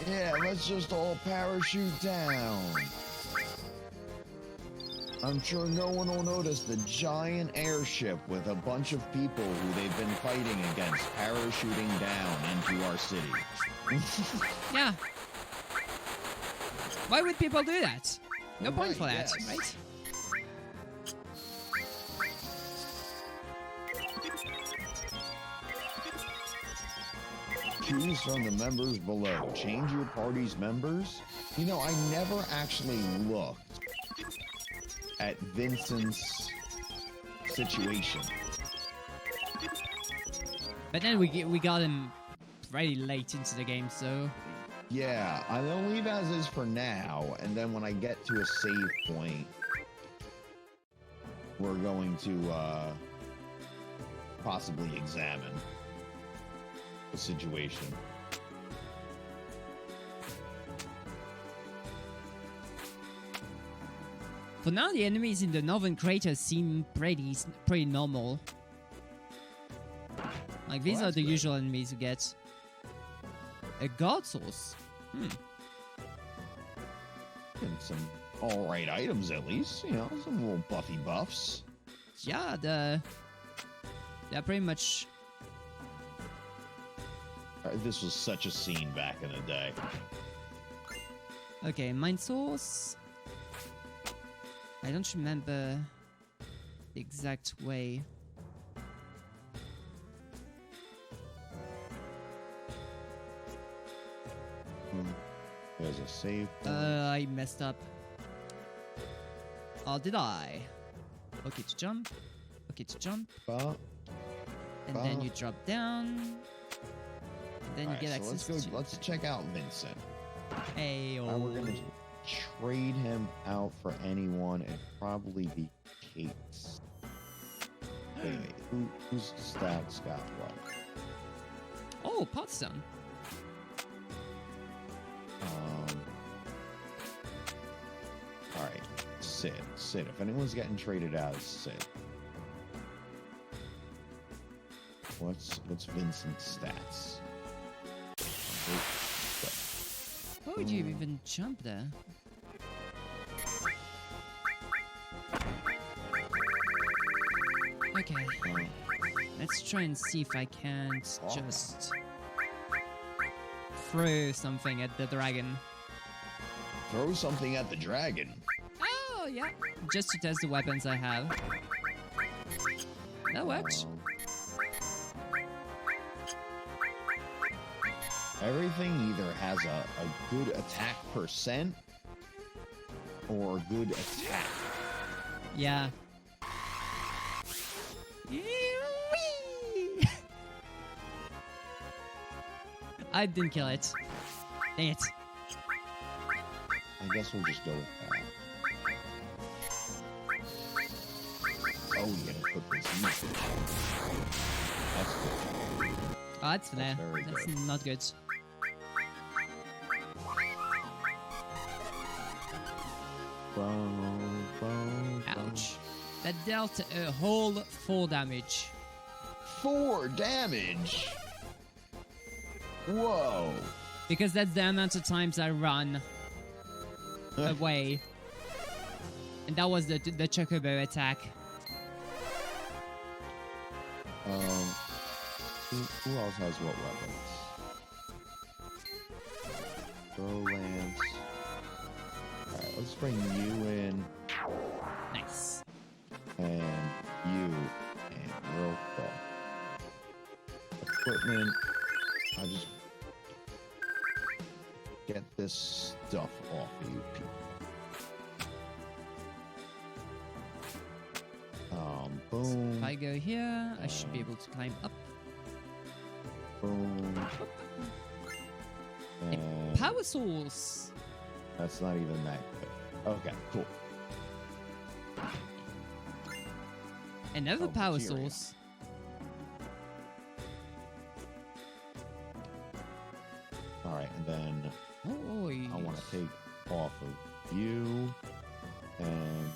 Yeah, let's just all parachute down. I'm sure no one will notice the giant airship with a bunch of people who they've been fighting against parachuting down into our city. Yeah. Why would people do that? No point for that, yes. right? Choose from the members below. Change your party's members. You know, I never actually looked at Vincent's situation. But then we got him very late into the game, so Yeah, I'm gonna leave as is for now, and then when I get to a save point, we're going to possibly examine the situation. for now the enemies in the northern crater seem pretty normal. Like these Well, are that's the good. usual enemies you get. A god source. And some alright items at least, you know, some little buffy buffs. Yeah, they're pretty much. This was such a scene back in the day. Okay, mine source. I don't remember the exact way. There's a save point. I messed up. Oh, did I? Okay to jump. Okay to jump. But, And then you drop down. And then you get so access to. let's check out Vincent. Hey, We're gonna trade him out for anyone. It'd probably be Kate's. Wait, whose stats got what? Oh, Potstone. All right, Sid. If anyone's getting traded out, it's Sid. What's Vincent's stats? Why would you even jump there? Okay. Let's try and see if I can't just throw something at the dragon. Throw something at the dragon. Oh, yeah. Just to test the weapons I have. That works. Everything either has a good attack percent or a good attack. Yeah. I didn't kill it. Dang it. I guess we'll just go with that. Oh, you gotta put this in. That's good. Oh, that's fair. very That's good. not good. Ouch. That dealt a whole 4 damage. 4 damage. Whoa. Because that's the amount of times I run away. And that was the Chocobo attack. Who else has what weapons? Throw lance. Alright, let's bring you in. Nice. And you. And real quick. Equipment. I'll just get this stuff off of you people. Boom. If I go here, I should be able to climb up. Boom. And power source. That's not even that good. Okay, cool. Another Oh, power materia. source. All right, and then Oh, I want to take off of you and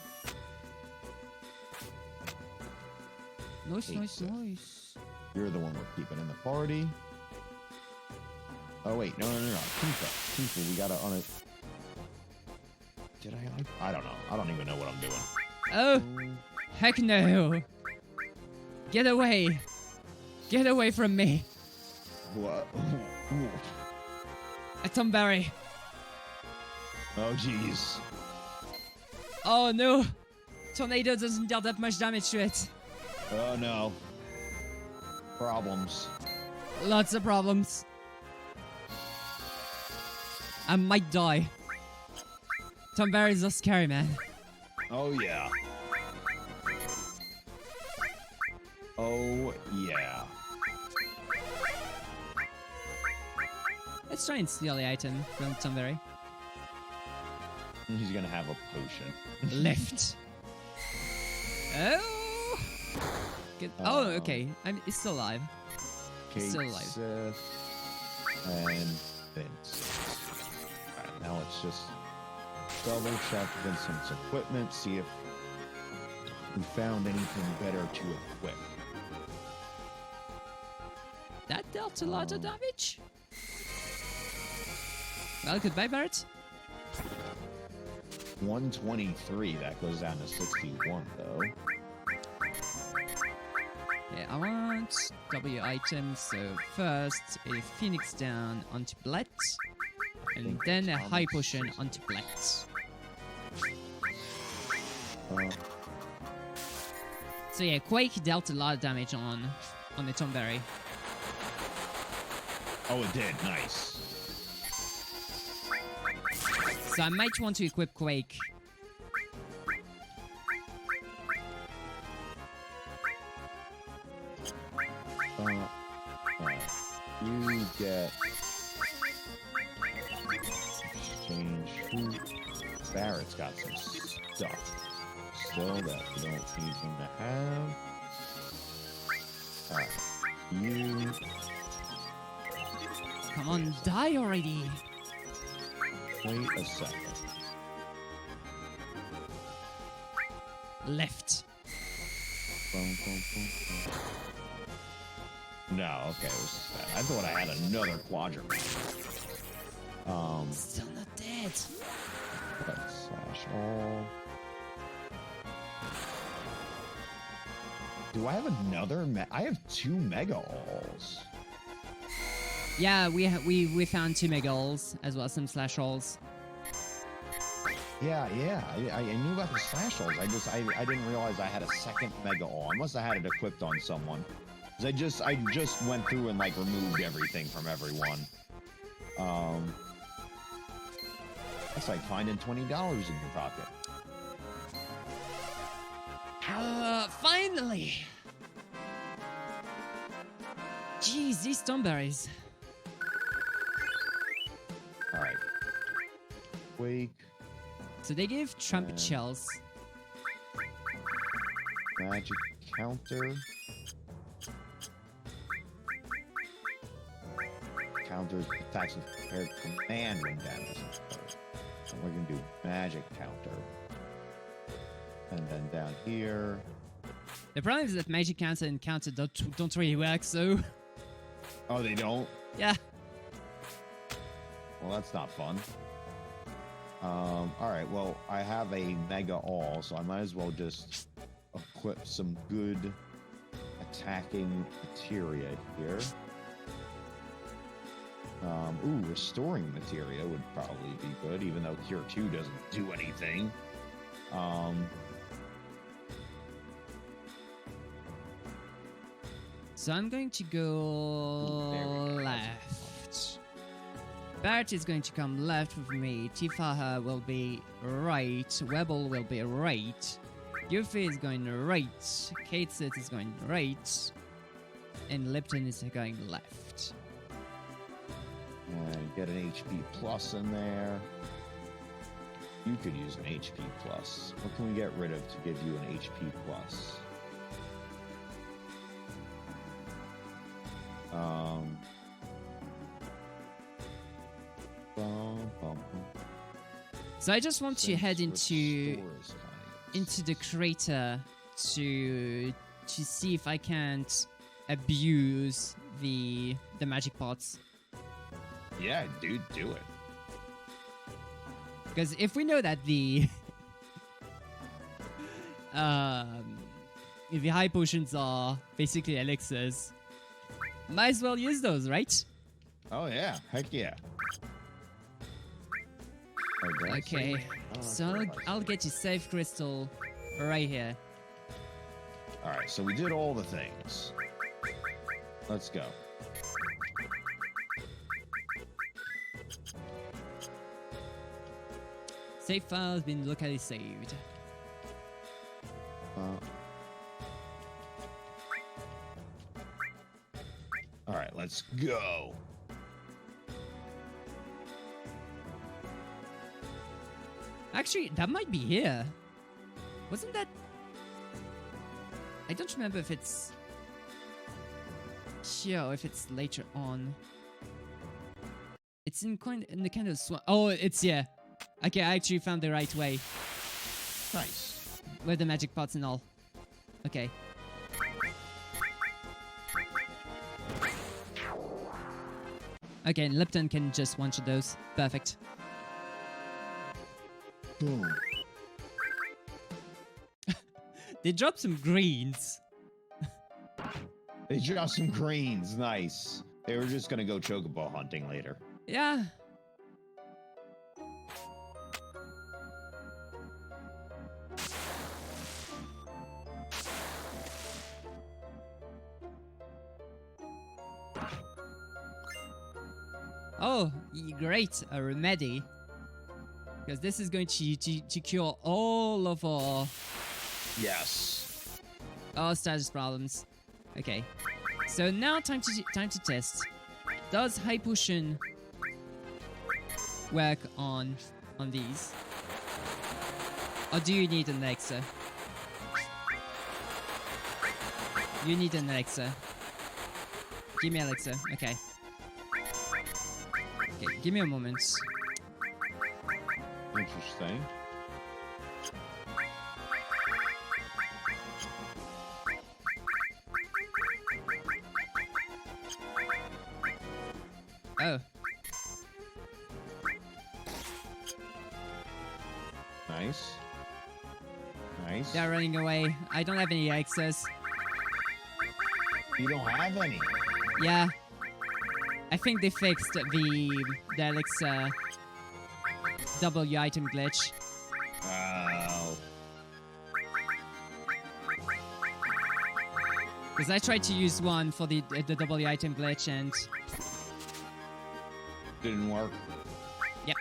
nice, Eight nice, set. nice. you're the one we're keeping in the party. Oh wait, no, Tifa, we gotta on it. Did I don't know. I don't even know what I'm doing. Oh, heck no! Get away! Get away from me! What? A Tomberry! Oh jeez. Oh no! Tornado doesn't deal that much damage to it. Oh no. Problems. Lots of problems. I might die. Tomberries are scary, man. Oh yeah. Oh yeah. Let's try and steal the item from Tomberry. He's gonna have a potion. Left. Oh! Oh, okay. It's still alive. It's still alive. Sith and Vince. Alright, now let's just double check Vincent's equipment, see if we found anything better to equip. That dealt a lot of damage. Well, goodbye, Barrett. 123, that goes down to 61 though. Yeah, I want W items, so first a Phoenix down onto Blet, and then a high potion onto Blet. So yeah, Quake dealt a lot of damage on the Tomberry. Oh, it did. Nice. So I might want to equip Quake. You get exchange food. Barrett's got some stuff still that we don't need him to have. Alright. You Come on, die already! wait a second. Left. Boom, boom, boom, boom. No, okay, it was just that. I thought I had another quadrant. Still not dead. Slash all. Do I have another? I have 2 mega alls. Yeah, we found 2 mega alls as well as some slash alls. Yeah. I knew about the slash alls. I didn't realize I had a second mega all. I must have had it equipped on someone. 'Cause I just went through and like removed everything from everyone. That's like finding $20 in your pocket. Finally! Jeez, these Tomberries. All right. Quake. So they give trumpet shells. Magic counter. Counters attacks with prepared command when damage is incurred. So we're gonna do magic counter. And then down here. The problem is that magic counter and counter don't really work, so... Oh, they don't? Yeah. Well, that's not fun. Alright, well, I have a mega all, so I might as well just equip some good attacking materia here. Ooh, restoring materia would probably be good, even though Cure 2 doesn't do anything. So I'm going to go left. Barrett is going to come left with me. Tifaha will be right. Webble will be right. Yuffie is going right. Kate Sit is going right. And Lipton is going left. And get an HP plus in there. You could use an HP plus. What can we get rid of to give you an HP plus? So I just want to head into the crater to see if I can't abuse the magic pots. Yeah, dude, do it. Because if we know that the if the high potions are basically elixirs, might as well use those, right? Oh yeah, heck yeah. Okay, so I'll get you safe crystal right here. All right, so we did all the things. Let's go. Save file has been locally saved. All right, let's go. Actually, that might be here. Wasn't that? I don't remember if it's here or if it's later on. It's in the kind of swamp. Oh, it's here. Okay, I actually found the right way. Nice. With the magic pots and all. Okay. Okay, and Lipton can just one-shot those. Perfect. Boom. They dropped some greens. They dropped some greens. Nice. They were just gonna go chocobo hunting later. Yeah. Oh, great, a remedy. Because this is going to cure all of our status problems. Okay. So now time to test. Does high potion work on these? Or do you need an elixir? You need an elixir. Give me elixir. Okay. Okay, give me a moment. Interesting. Oh. Nice. Nice. They're running away. I don't have any access. You don't have any. Yeah. I think they fixed the elixir W item glitch. Oh. Because I tried to use one for the W item glitch and Didn't work. Yep.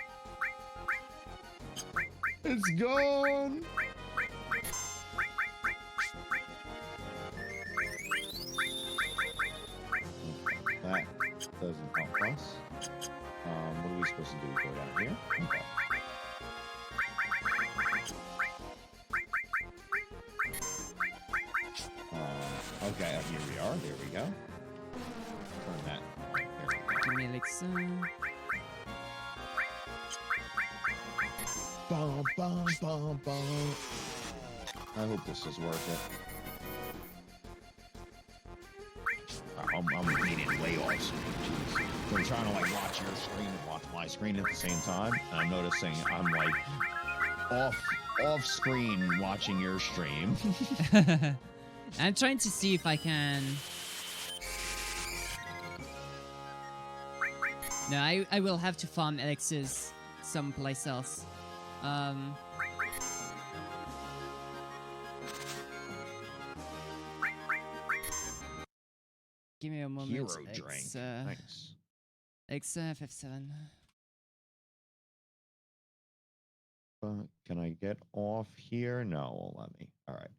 It's gone. That doesn't help us. What are we supposed to do? Go down here? Okay. Okay, here we are. There we go. Turn that. There we go. give me elixir. Bum, bum, bum, bum. I hope this is worth it. I'm needing layoffs. Jeez. I'm trying to like watch your screen and watch my screen at the same time. And I'm noticing I'm like off screen watching your stream. I'm trying to see if I can. No, I will have to farm elixirs someplace else. Give me a moment. Hero drink. Nice. Elixir FF7. Can I get off here? No, it won't let me. All right.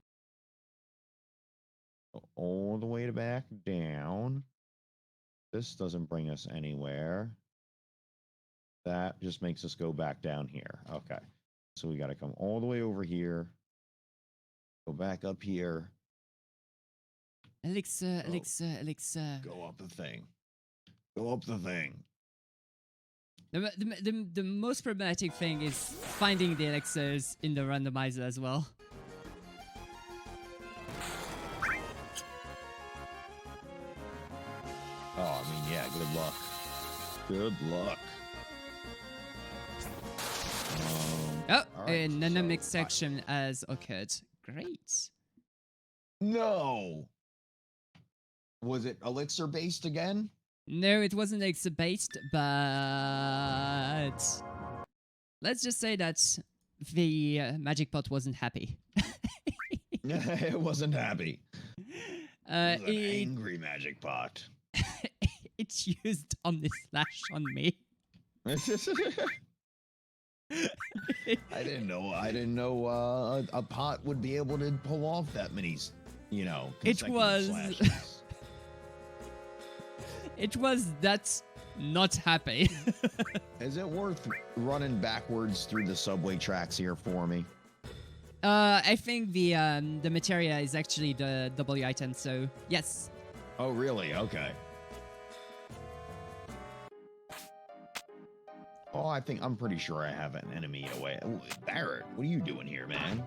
Go all the way back down. This doesn't bring us anywhere. That just makes us go back down here. Okay. So we got to come all the way over here. Go back up here. Elixir, elixir. Go up the thing. Go up the thing. The most problematic thing is finding the elixirs in the randomizer as well. Oh, I mean, yeah, good luck. Good luck. Oh, all right, and then the so mixed section has occurred. Great. No! Was it elixir based again? No, it wasn't elixir based, but let's just say that the magic pot wasn't happy. It wasn't happy. It was an It angry magic pot. it's used Omni Slash on me. I didn't know a pot would be able to pull off that many, It consecutive was- slashes. It was that not happy. Is it worth running backwards through the subway tracks here for me? I think the materia is actually the W item, so yes. Oh, really? Okay. Oh, I'm pretty sure I have an enemy away. Oh, Barrett, what are you doing here, man?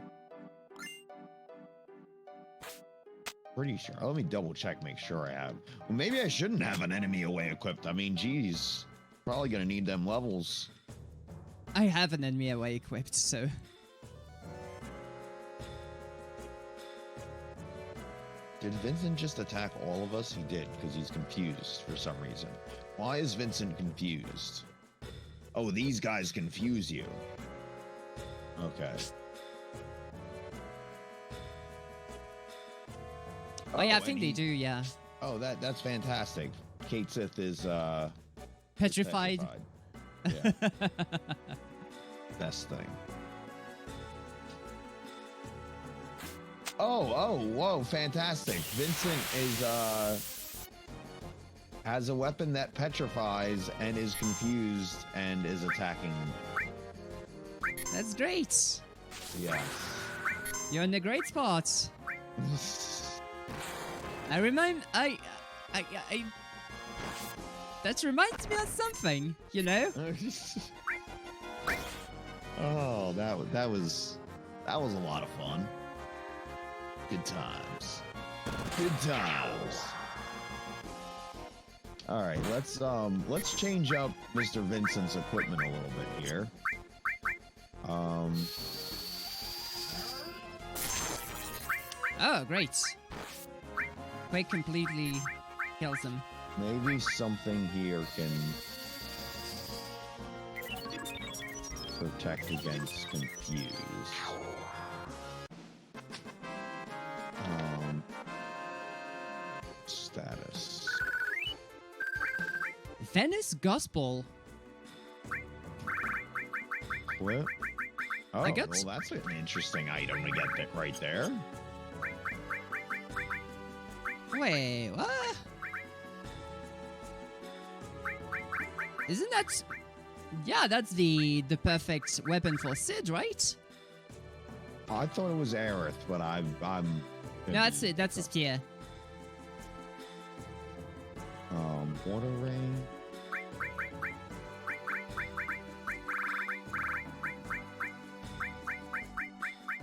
Pretty sure. Let me double check, make sure I have. Well, maybe I shouldn't have an enemy away equipped. I mean, geez, probably gonna need them levels. I have an enemy away equipped, so Did Vincent just attack all of us? He did, because he's confused for some reason. Why is Vincent confused? Oh, these guys confuse you. Okay. oh yeah, I and think they do. Yeah, Oh, that's fantastic. Kate Sith is petrified. Yeah. Best thing. Oh, whoa, fantastic. Vincent is has a weapon that petrifies and is confused and is attacking. That's great. Yes. You're in the great spot. That reminds me of something, you know? Oh, that was a lot of fun. Good times. Good times. All right, let's change up Mr. Vincent's equipment a little bit here. Oh, great. Quake completely kills him. Maybe something here can protect against confuse. Status. Venice Gospel. What? Oh, I got- well, that's an interesting item to get that right there. Wait, what? Isn't that... Yeah, that's the perfect weapon for Sid, right? I thought it was Aerith, but I'm. No, that's it. That's his tier. Water rain.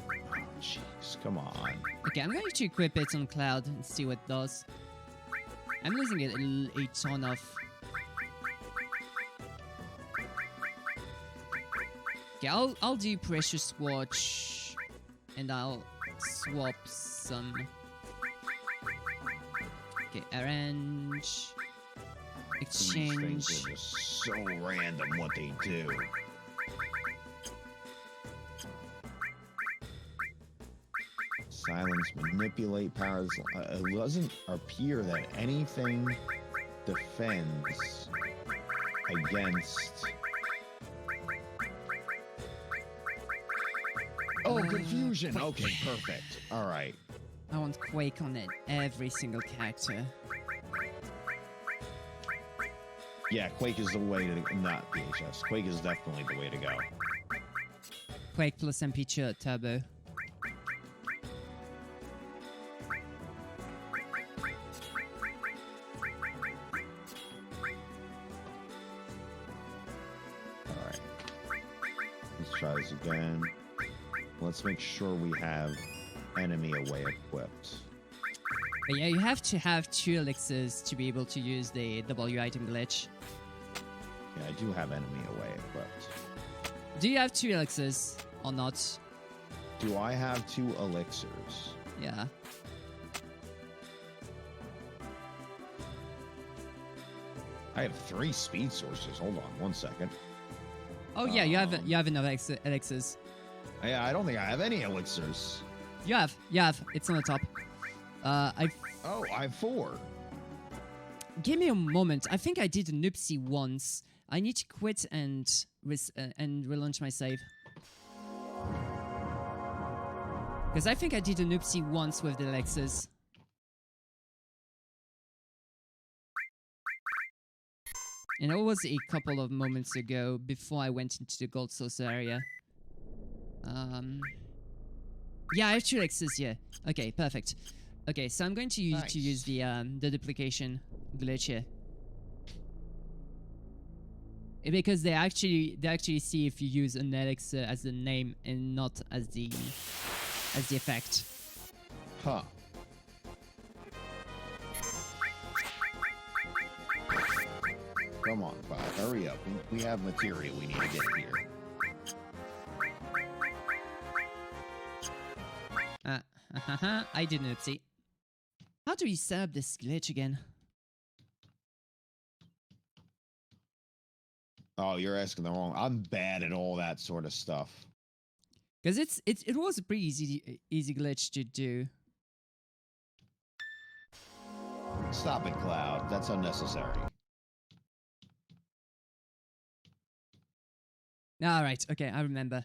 Oh, jeez, come on. Okay, I'm going to equip it on Cloud and see what it does. I'm losing a ton of... Okay, I'll do Precious Watch, and I'll swap some... Okay, arrange... These things Exchange... are just so random what they do. Silence, manipulate, powers. It doesn't appear that anything defends against. Oh, confusion. Okay, perfect. All right. I want Quake on it, every single character. Yeah, Quake is the way to not VHS. Quake is definitely the way to go. Quake plus MP Turbo. Alright. Let's try this again. Let's make sure we have enemy away equipped. But yeah, you have to have 2 elixirs to be able to use the W item glitch. Yeah, I do have enemy away equipped. Do you have 2 elixirs or not? Do I have 2 elixirs? Yeah. I have 3 speed sources. Hold on 1 second. Oh yeah, you have enough elixirs. Yeah, I don't think I have any elixirs. You have. It's on the top. Oh, I have 4. Give me a moment. I think I did an oopsie once. I need to quit and relaunch my save. Because I think I did an oopsie once with the elixirs. And it was a couple of moments ago before I went into the gold source area. Yeah, I have 2 elixirs here. Okay, perfect. Okay, so I'm going to use the duplication glitch here. Because they actually see if you use an elixir as the name and not as the effect. Huh. Come on, Cloud, hurry up. We have material we need to get here. I didn't oopsie. How do we set up this glitch again? Oh, you're asking the wrong. I'm bad at all that sort of stuff. Because it was a pretty easy glitch to do. Stop it, Cloud. That's unnecessary. All right. Okay, I remember.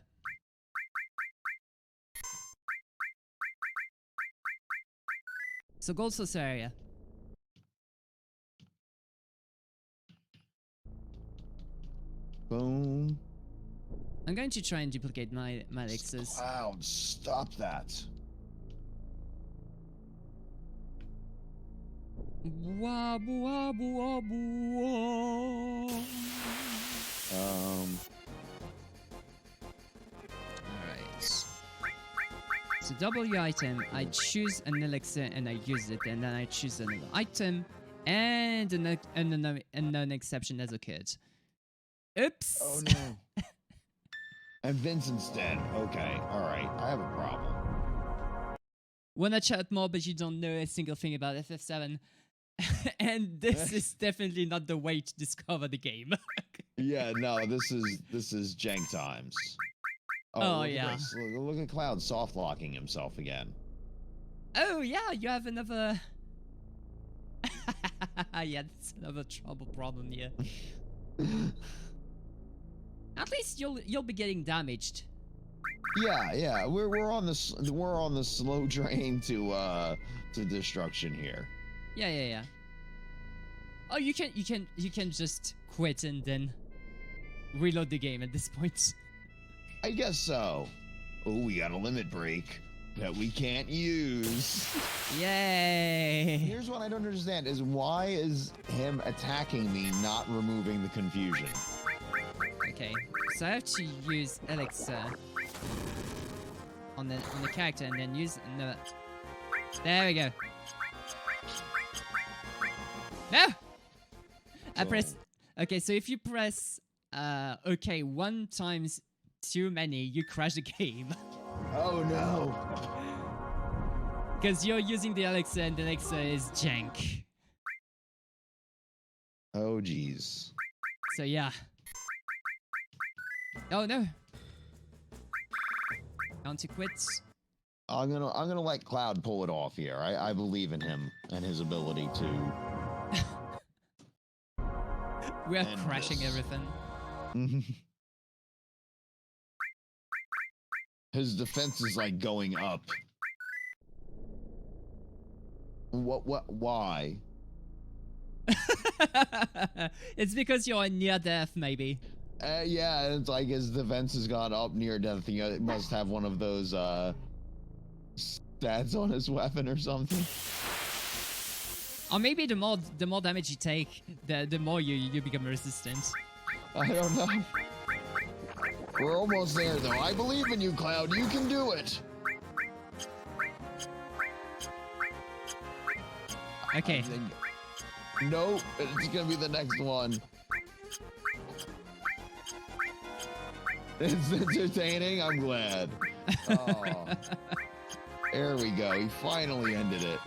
So gold source area. Boom. I'm going to try and duplicate my elixirs. Cloud, stop that. Wabu wabu wabu. Alright. So W item, I choose an elixir and I use it, and then I choose another item, and an exception has occurred. Oops! Oh no. And Vincent's dead. Okay, alright. I have a problem. Wanna chat more, but you don't know a single thing about FF7. And this is definitely not the way to discover the game. Yeah, no, this is jank times. Oh look yeah. At this. Look at Cloud soft locking himself again. Oh yeah, you have another. Yeah, that's another trouble problem here. At least you'll be getting damaged. Yeah, we're on the slow train to destruction here. Yeah. Oh, you can just quit and then reload the game at this point. I guess so. Oh, we got a limit break that we can't use. Yay! Here's what I don't understand: is why is him attacking me not removing the confusion? Okay, so I have to use elixir on the character and then use another. There we go. No! I press. Okay, so if you press OK 1 times too many, you crash the game. Oh no! Because you're using the elixir and the elixir is jank. Oh jeez. So yeah. Oh no. Down to quit. I'm gonna let Cloud pull it off here. I believe in him and his ability to. We are end crashing this. everything. His defense is like going up. What, why? It's because you're near death, maybe. Yeah, it's like his defense has gone up near death. He must have one of those stats on his weapon or something. Or maybe the more damage you take, the more you become resistant. I don't know. We're almost there, though. I believe in you, Cloud. You can do it. Okay. Nope, it's gonna be the next one. It's entertaining. I'm glad. Oh, there we go. He finally ended it.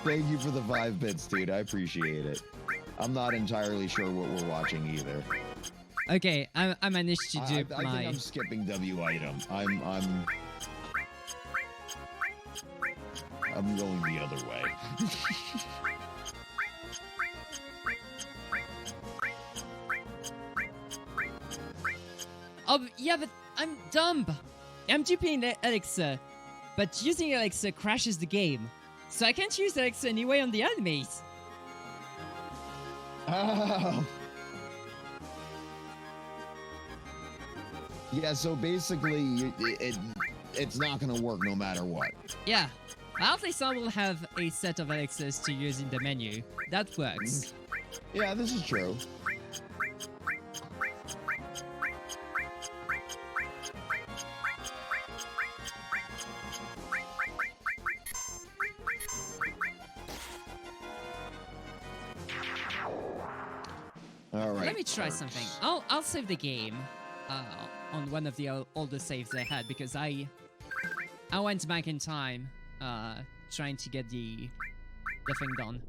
Thank you for the 5 bits, dude. I appreciate it. I'm not entirely sure what we're watching either. Okay, I managed to do I think I'm skipping W item. I'm going the other way. Oh, yeah, but I'm dumb. I'm duping Elixir, but using Elixir crashes the game. So I can't use Elixir anyway on the enemies. Oh. Yeah, so basically, it's not gonna work no matter what. Yeah, at least I will have a set of elixirs to use in the menu. That works. Yeah, this is true. All right. Let me try something. I'll save the game on one of the older saves I had because I went back in time trying to get the thing done.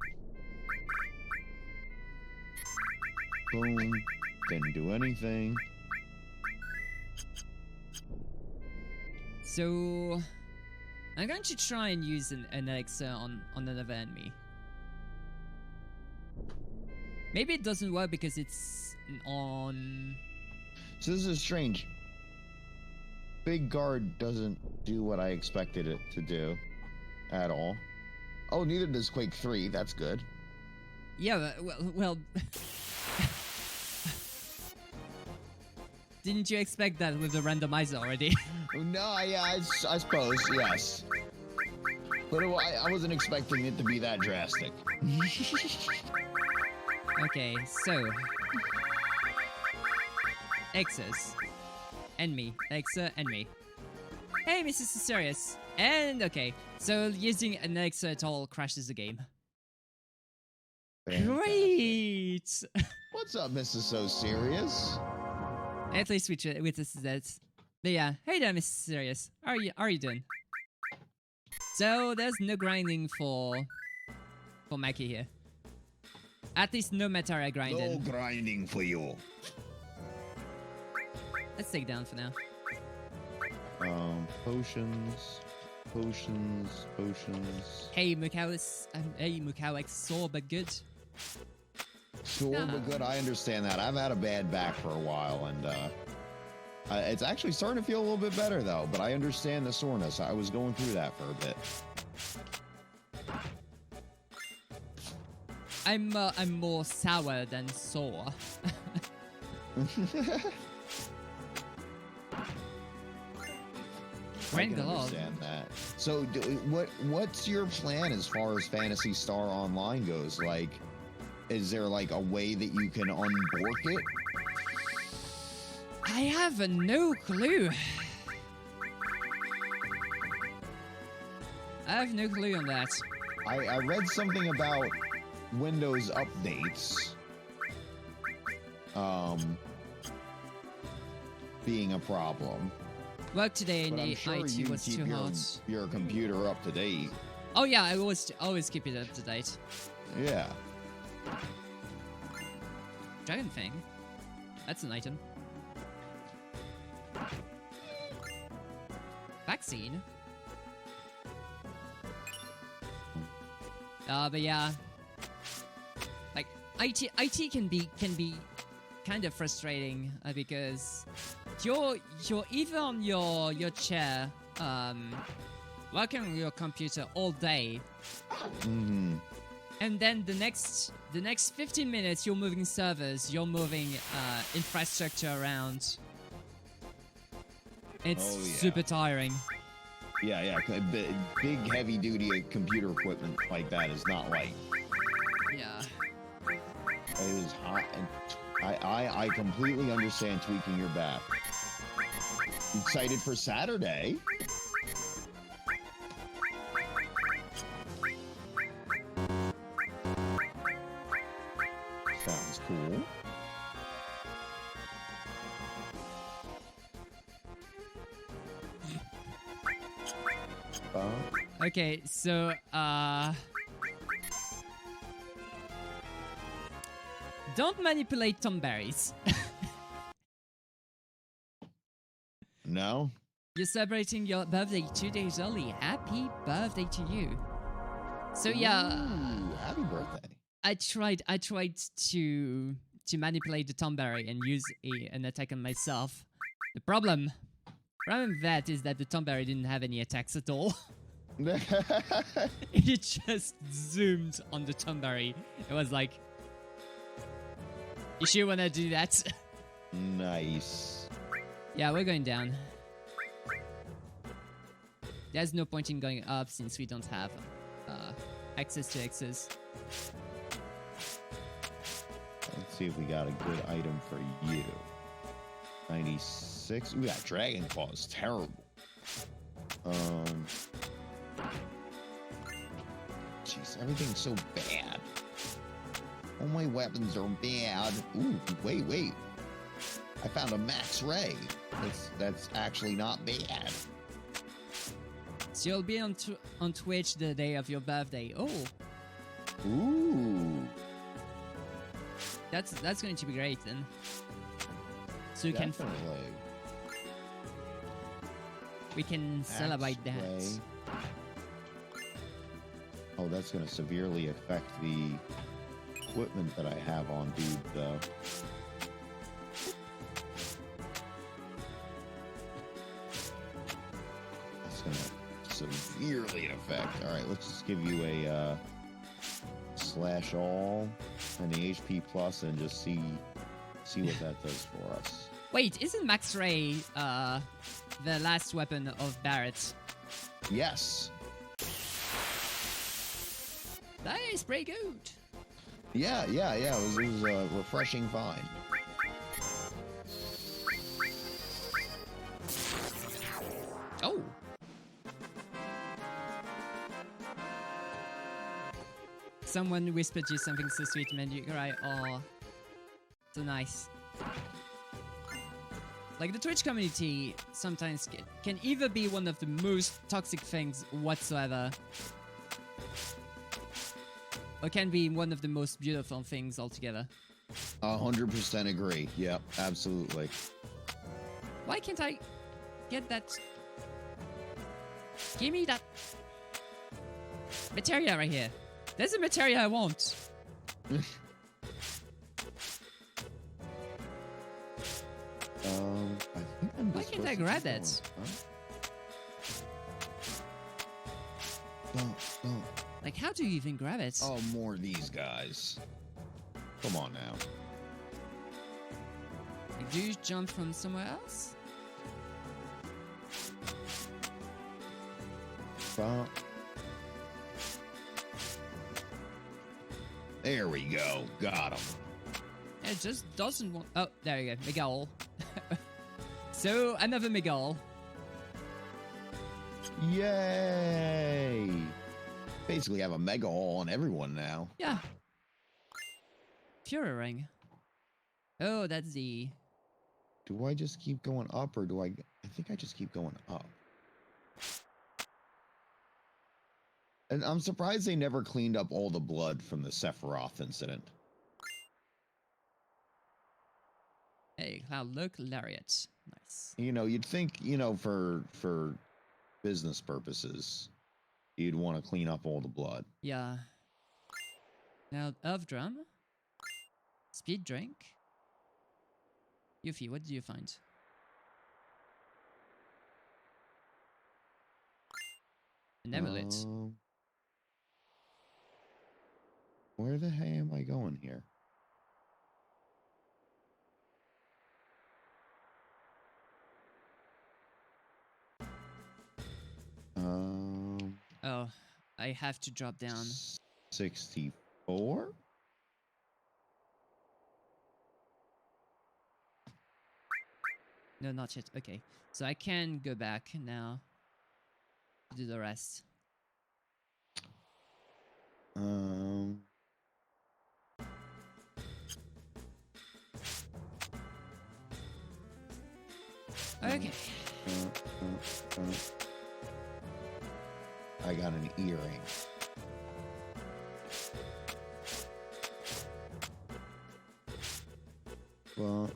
Boom. Didn't do anything. So I'm going to try and use an elixir on another enemy. Maybe it doesn't work because it's on... So this is strange. Big Guard doesn't do what I expected it to do at all. Oh, neither does Quake 3. That's good. Yeah, well... Didn't you expect that with the randomizer already? No, yeah, I suppose, yes. But I wasn't expecting it to be that drastic. Okay, so... X's. Enemy. Elixir, enemy. Hey, Mrs. Serious. And, okay. So, using an elixir at all crashes the game. Fantastic. Great! What's up, Mrs. So Serious? At least with this that. But yeah, hey there, Mrs. Serious. How are you doing? So, there's no grinding for Mackie here. At least no Matara grinding. No grinding for you. Let's take it down for now. Potions. Hey, MooCowX, sore but good. Sure, but good. I understand that. I've had a bad back for a while, and it's actually starting to feel a little bit better though. But I understand the soreness. I was going through that for a bit. I'm more sour than sore. I can understand that. So, what's your plan as far as Phantasy Star Online goes? Like, is there like a way that you can unbork it? I have no clue. I have no clue on that. I read something about Windows updates being a problem. Work today in But I'm the sure IT you was keep too hard. your computer up to date. Oh yeah, I always keep it up to date. Yeah. Dragon Fang. That's an item. Vaccine. But yeah, like IT can be kind of frustrating because you're either on your chair, working on your computer all day, And then the next 15 minutes, you're moving servers, you're moving infrastructure around. It's Oh, yeah. super tiring. Yeah. Big heavy duty computer equipment like that is not light. Yeah. It is hot, and I completely understand tweaking your back. Excited for Saturday. Sounds cool. Okay, so don't manipulate tomberries. No? You're celebrating your birthday 2 days early. Happy birthday to you. So yeah, Ooh, happy birthday. I tried to manipulate the tomberry and use an attack on myself. The problem with that is that the tomberry didn't have any attacks at all. It just zoomed on the tomberry. It was like, you sure wanna do that? Nice. Yeah, we're going down. There's no point in going up since we don't have access to X's. Let's see if we got a good item for you. 96. We got Dragon Claws. Terrible. Jeez, everything's so bad. All my weapons are bad. Ooh, wait. I found a Max Ray. That's actually not bad. So you'll be on Twitch the day of your birthday. Oh, Ooh. that's going to be great then. So Definitely. we can celebrate that. X-ray. Oh, that's going to severely affect the equipment that I have on dude, though. That's going to severely affect. All right, let's just give you a slash all and the HP plus and just see what that does for us. Wait, isn't Max Ray the last weapon of Barrett? Yes. That is pretty good. Yeah. It was a refreshing find. Oh. Someone whispered you something so sweet, man. You cry. Oh, so nice. Like, the Twitch community sometimes can either be one of the most toxic things whatsoever, or can be one of the most beautiful things altogether. 100% agree. Yep, absolutely. Why can't I get that? Give me that materia right here. There's a materia I want. I think I'm Why just can't I supposed to grab keep that? going, huh? Don't. Like, how do you even grab it? Oh, more of these guys. Come on now. Like, do you jump from somewhere else? Bump. There we go. Got him. It just doesn't want. Oh, there you go. Miguel. So, another Miguel. Yay! Basically have a mega haul on everyone now. Yeah. Fury ring. Oh, that's the. Do I just keep going up or do I think I just keep going up. And I'm surprised they never cleaned up all the blood from the Sephiroth incident. Hey, Cloud, look, Lariat. Nice. You know, you'd think, you know, for business purposes, you'd want to clean up all the blood. Yeah. Now, Earth Drum. Speed Drink. Yuffie, what did you find? An amulet. Where the heck am I going here? Oh, I have to drop down. 64? No, not yet. Okay, so I can go back now. Do the rest. Okay. I got an earring. Well,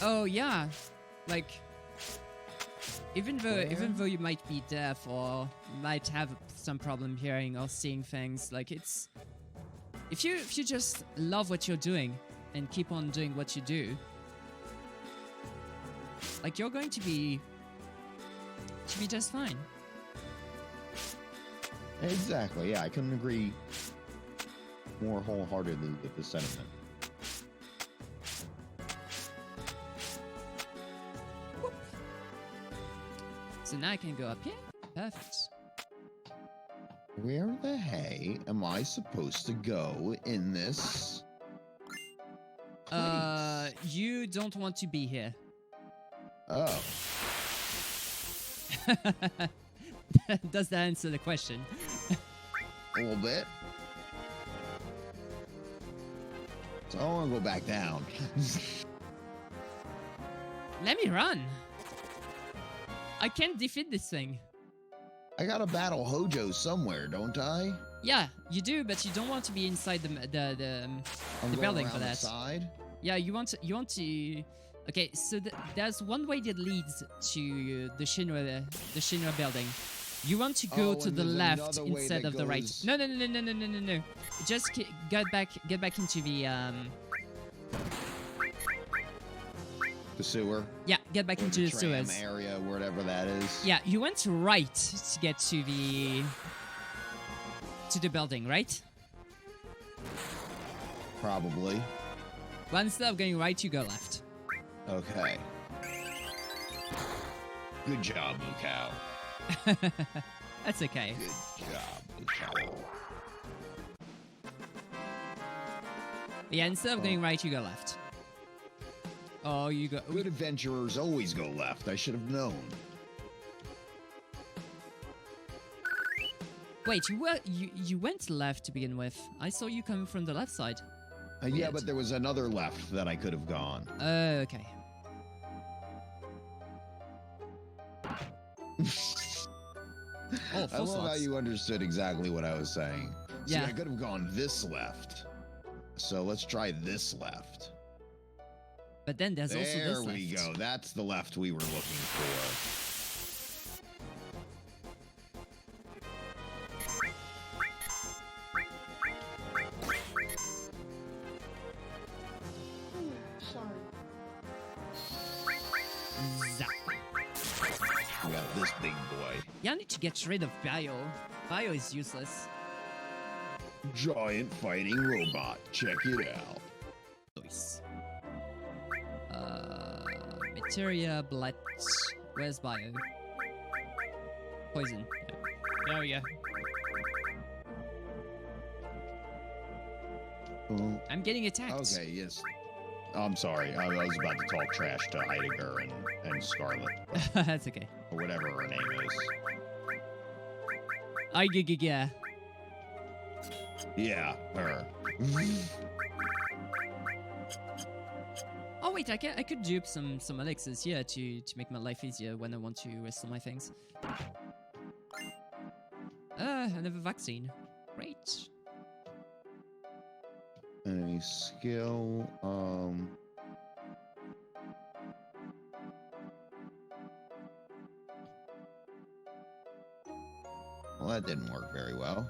Oh yeah, like even though you might be deaf or might have some problem hearing or seeing things, like it's if you just love what you're doing and keep on doing what you do, like you're going to be just fine. exactly. Yeah, I couldn't agree more wholeheartedly with the sentiment. So now I can go up here. Perfect. Where the hey am I supposed to go in this place? You don't want to be here. Oh. Does that answer the question? A little bit. So I want to go back down. Let me run. I can't defeat this thing. I gotta battle Hojo somewhere, don't I? Yeah, you do, but you don't want to be inside the I'm going building for around the that. side. Yeah, you want to. Okay, so there's one way that leads to the Shinra building. You want to go to and the there's left another way instead that of the right. goes- No. Just get back into the The sewer. Yeah, get back Or into the tram sewers. area, whatever that is. Yeah, you went right to get to the building, right? Probably. Well, instead of going right, you go left. Okay. Good job, MooCow. That's okay. Good job, MooCow. Yeah, instead of going right, you go left. Oh, you go. Good adventurers always go left. I should have known. Wait, you went left to begin with. I saw you coming from the left side. Yeah, Weird. but there was another left that I could have gone. Okay. Oh, I full love how slots. you understood exactly what I was saying. See, Yeah. I could have gone this left. So let's try this left. But then there's also this There we left. go. That's the left we were looking for. Sorry. Zap. We got this big boy. Yeah, I need to get rid of Bio. Bio is useless. Giant fighting robot. Check it out. Nice. Materia, Blight. Where's Bio? Poison. There we go. Oh, I'm getting attacked. okay, yes. I'm sorry. I was about to talk trash to Heidegger and Scarlet, That's okay. or whatever her name is. Yeah. Yeah, her. Oh wait, I could dupe some elixirs here to make my life easier when I want to restore my things. Another vaccine. Great. Enemy skill. Well, that didn't work very well.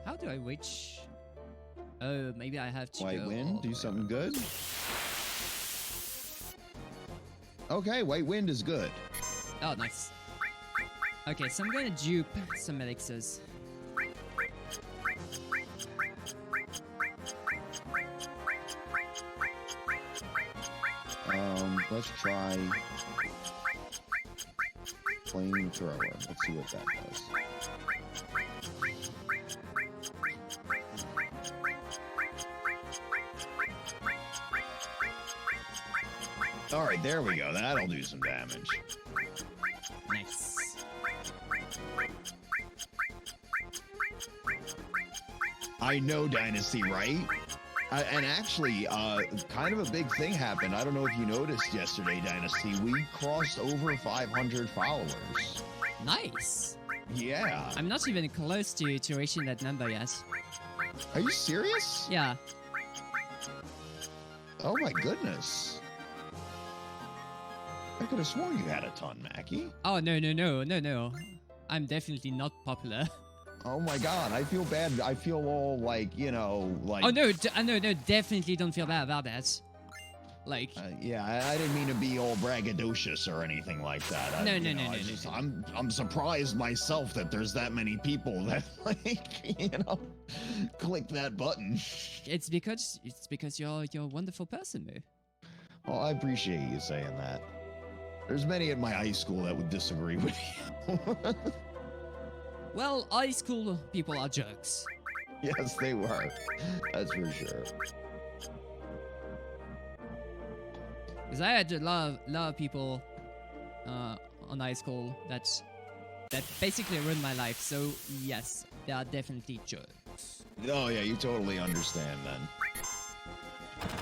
How do I reach? Oh, maybe I have to White go all wind, the do way something around. good. Okay, white wind is good. Oh, nice. Okay, so I'm gonna dupe some elixirs. Let's try flamethrower. Let's see what that does. All right, there we go. That'll do some damage. Nice. I know, Dynasty, right? And actually, kind of a big thing happened. I don't know if you noticed yesterday, Dynasty. We crossed over 500 followers. Nice. Yeah. I'm not even close to reaching that number yet. Are you serious? Yeah. Oh my goodness. I could have sworn you had a ton, Mackie. Oh, no. I'm definitely not popular. Oh my god, I feel bad. I feel all like, you know, like... Oh, no, no, definitely don't feel bad about that. Like... yeah, I didn't mean to be all braggadocious or anything like that. No. I'm surprised myself that there's that many people that, like, you know, click that button. It's because you're a wonderful person, Moo. Well, I appreciate you saying that. There's many at my high school that would disagree with you. Well, high school people are jerks. Yes, they were. That's for sure. Because I had a lot of people on high school that basically ruined my life. So yes, they are definitely jerks. Oh yeah, you totally understand then.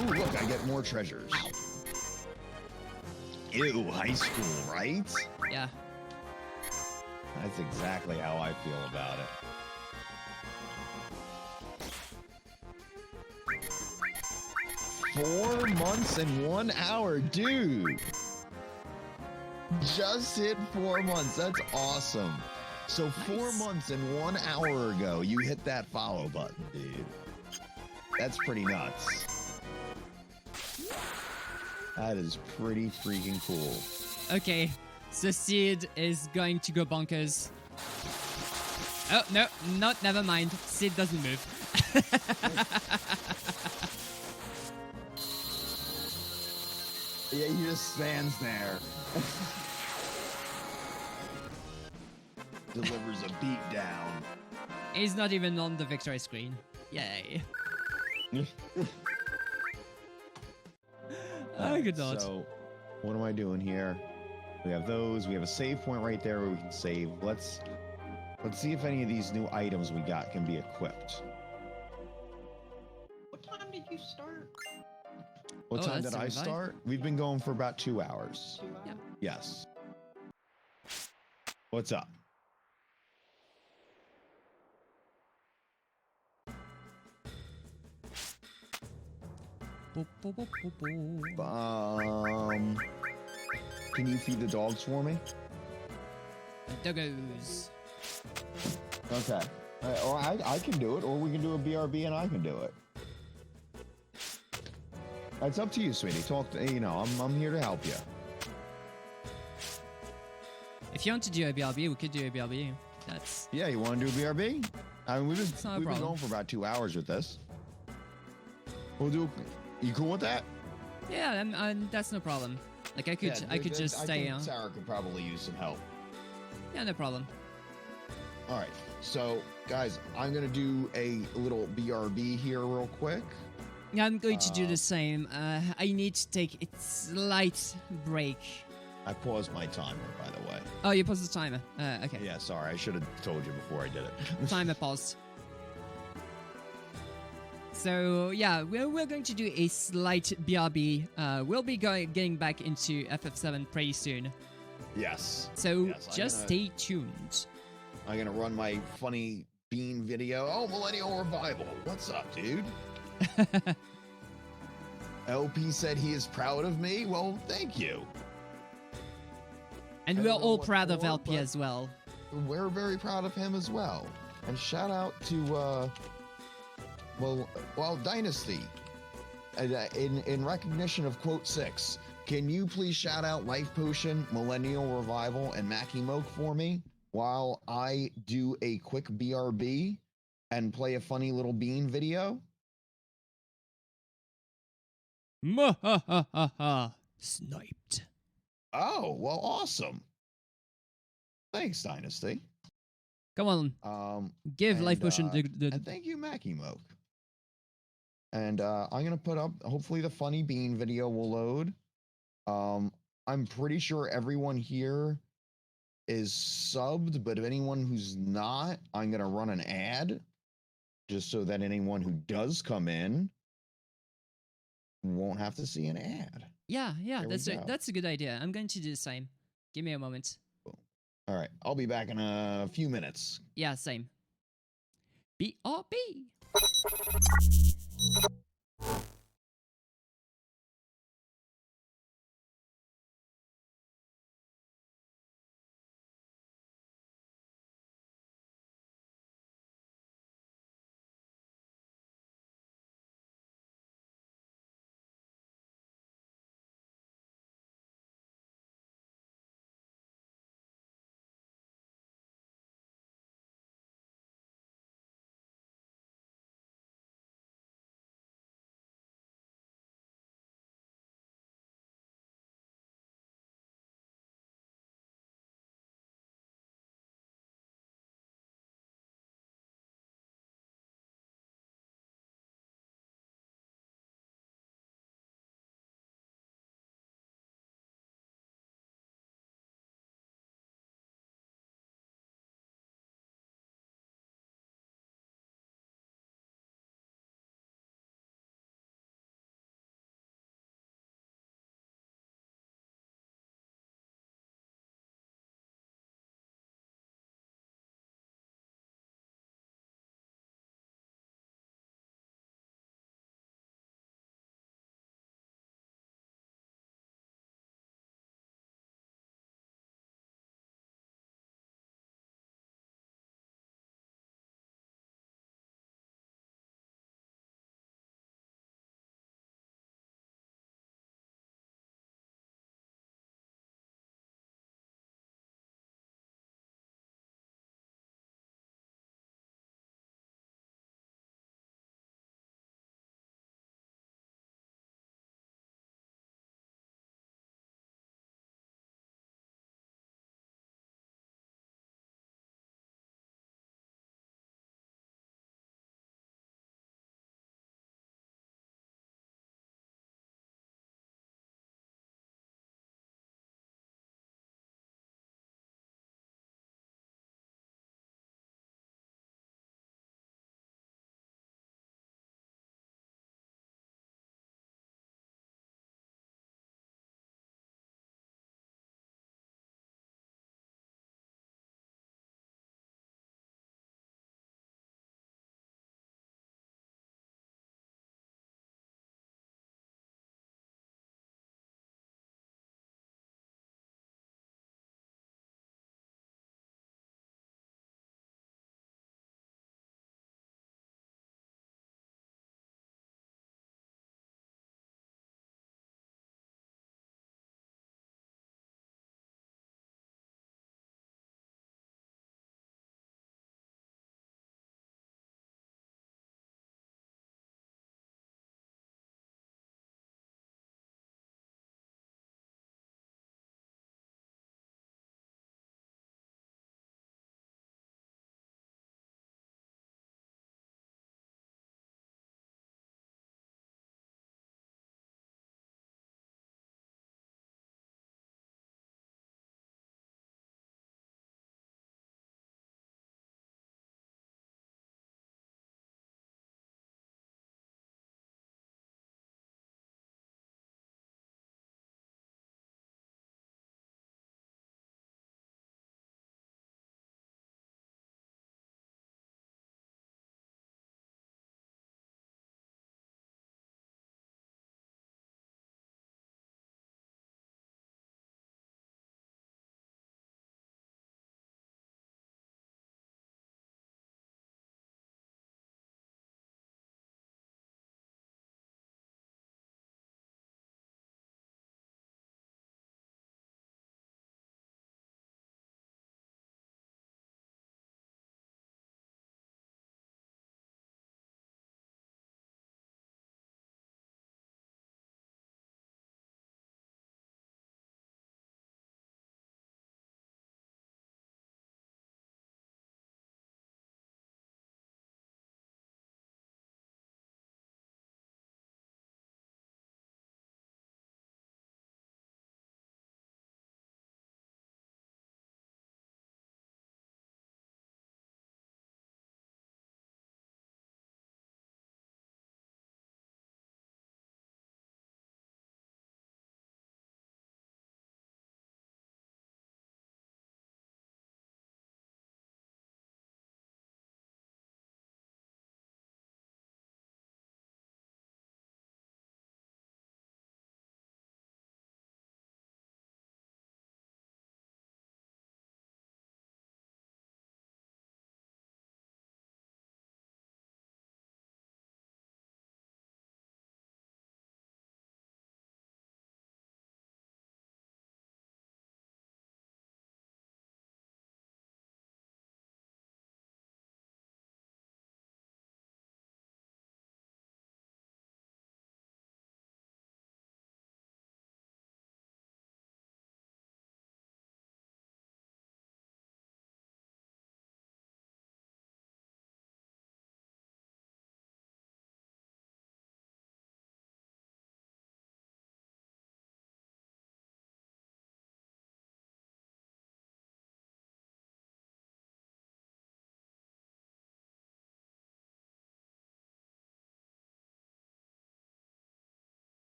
Ooh, look, I get more treasures. Ew, high school, right? Yeah. That's exactly how I feel about it. 4 months and 1 hour, dude. Just hit 4 months. That's awesome. So 4 months and 1 hour ago, you hit that follow button, dude. That's pretty nuts. That is pretty freaking cool. Okay, so Sid is going to go bonkers. Oh, no, never mind. Sid doesn't move. Yeah, he just stands there. Delivers a beat down. He's not even on the victory screen. Yay. Oh, good lord. So, what am I doing here? We have those. We have a save point right there where we can save. Let's see if any of these new items we got can be equipped. What time did you start? What time did I revive. start? We've been going for about 2 hours. 2 hours? Yeah. Yes. What's up? Can you feed the dogs for me? Doggos. Okay. Or I can do it, or we can do a BRB and I can do it. That's up to you, sweetie. Talk to, you know, I'm here to help you. If you want to do a BRB, we could do a BRB. That's... Yeah, you want to do a BRB? I mean, we've not a been problem. going for about 2 hours with this. We'll do. You cool with that? Yeah, and that's no problem. Like, I could just stay think on. Sarah could probably use some help. Yeah, no problem. All right, so guys, I'm gonna do a little BRB here real quick. Yeah, I'm going to do the same. I need to take a slight break. I paused my timer, by the way. Oh, you paused the timer. Okay. Yeah, sorry, I should have told you before I did it. Timer paused. So yeah, we're going to do a slight BRB. We'll be getting back into FF7 pretty soon. Yes. So Yes, just stay tuned. I'm gonna run my funny bean video. Oh, Millennial Revival. What's up, dude? LP said he is proud of me. Well, thank you. And I we're don't know all what proud of for, LP but as well. We're very proud of him as well. And shout out to Dynasty. In recognition of quote 6, can you please shout out Life Potion, Millennial Revival, and Mackie Moke for me? while I do a quick BRB and play a funny little bean video? Mwahaha. Sniped. Oh, well, awesome. Thanks, Dynasty. Come on. Give Life Potion and thank you, Mackie Moke. And I'm gonna put up. Hopefully, the funny bean video will load. I'm pretty sure everyone here is subbed, but if anyone who's not, I'm gonna run an ad just so that anyone who does come in won't have to see an ad. Yeah, There we go. that's a good idea. I'm going to do the same. Give me a moment. All right, I'll be back in a few minutes. Yeah, same. BRB.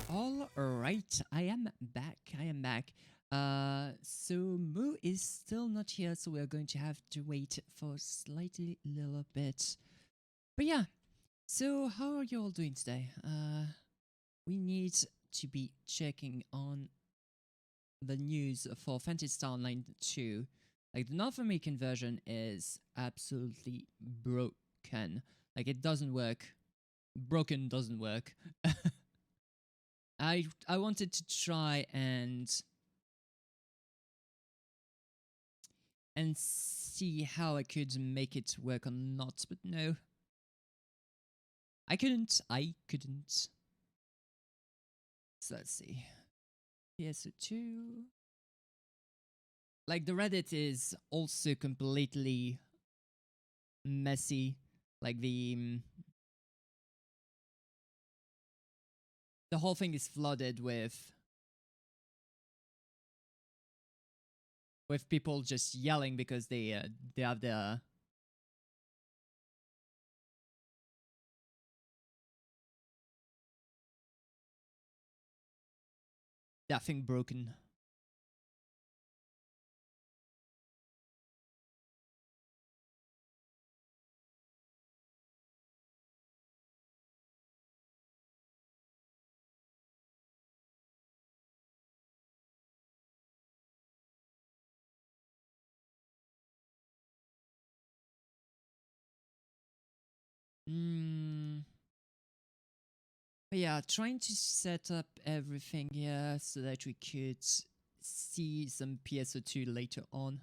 All right, I am back. I am back. So Moo is still not here, so we're going to have to wait for a slightly little bit. But yeah, so how are you all doing today? We need to be checking on the news for Fantasy Star Online 2. Like, the North American version is absolutely broken. Like, it doesn't work. Broken doesn't work. I wanted to try and see how I could make it work or not, but no. I couldn't. So let's see. PSO2. Like, the Reddit is also completely messy. Like, the whole thing is flooded with people just yelling because they have the that thing broken. But yeah, trying to set up everything here so that we could see some PSO2 later on.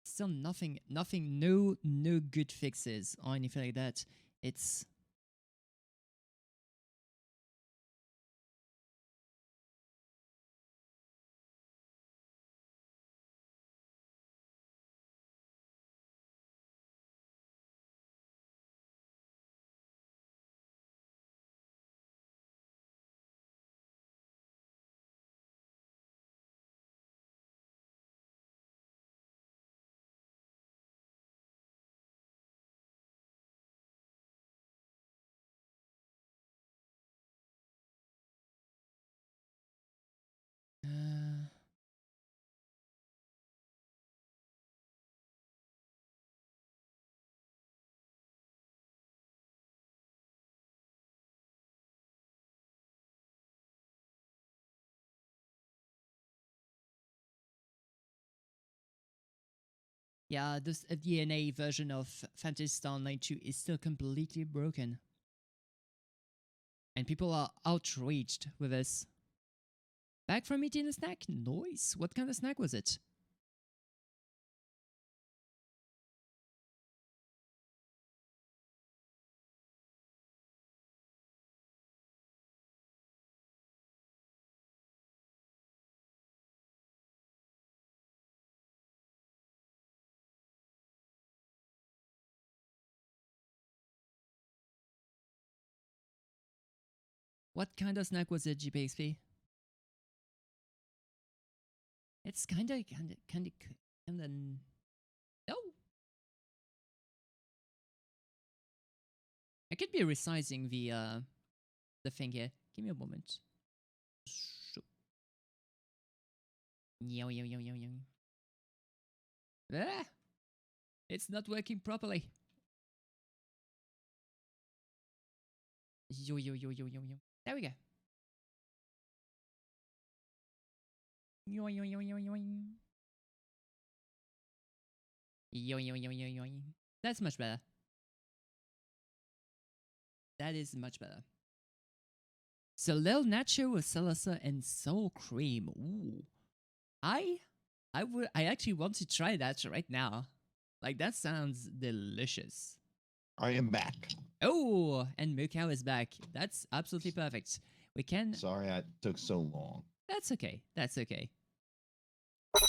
Still nothing, no good fixes or anything like that. It's yeah, this DNA version of Fantasy Star Online 2 is still completely broken. And people are outraged with this. Back from eating a snack? Nice. What kind of snack was it? What kind of snack was it, GPXP? It's kinda. No. I could be resizing the thing here. Give me a moment. Ah, it's not working properly. Yo. There we go. Yo. That's much better. That is much better. So Lil Nacho with salsa and sour cream. Ooh. I actually want to try that right now. Like, that sounds delicious. I am back. Oh, and MooCow is back. That's absolutely perfect. We can... Sorry it took so long. That's okay. That's okay. I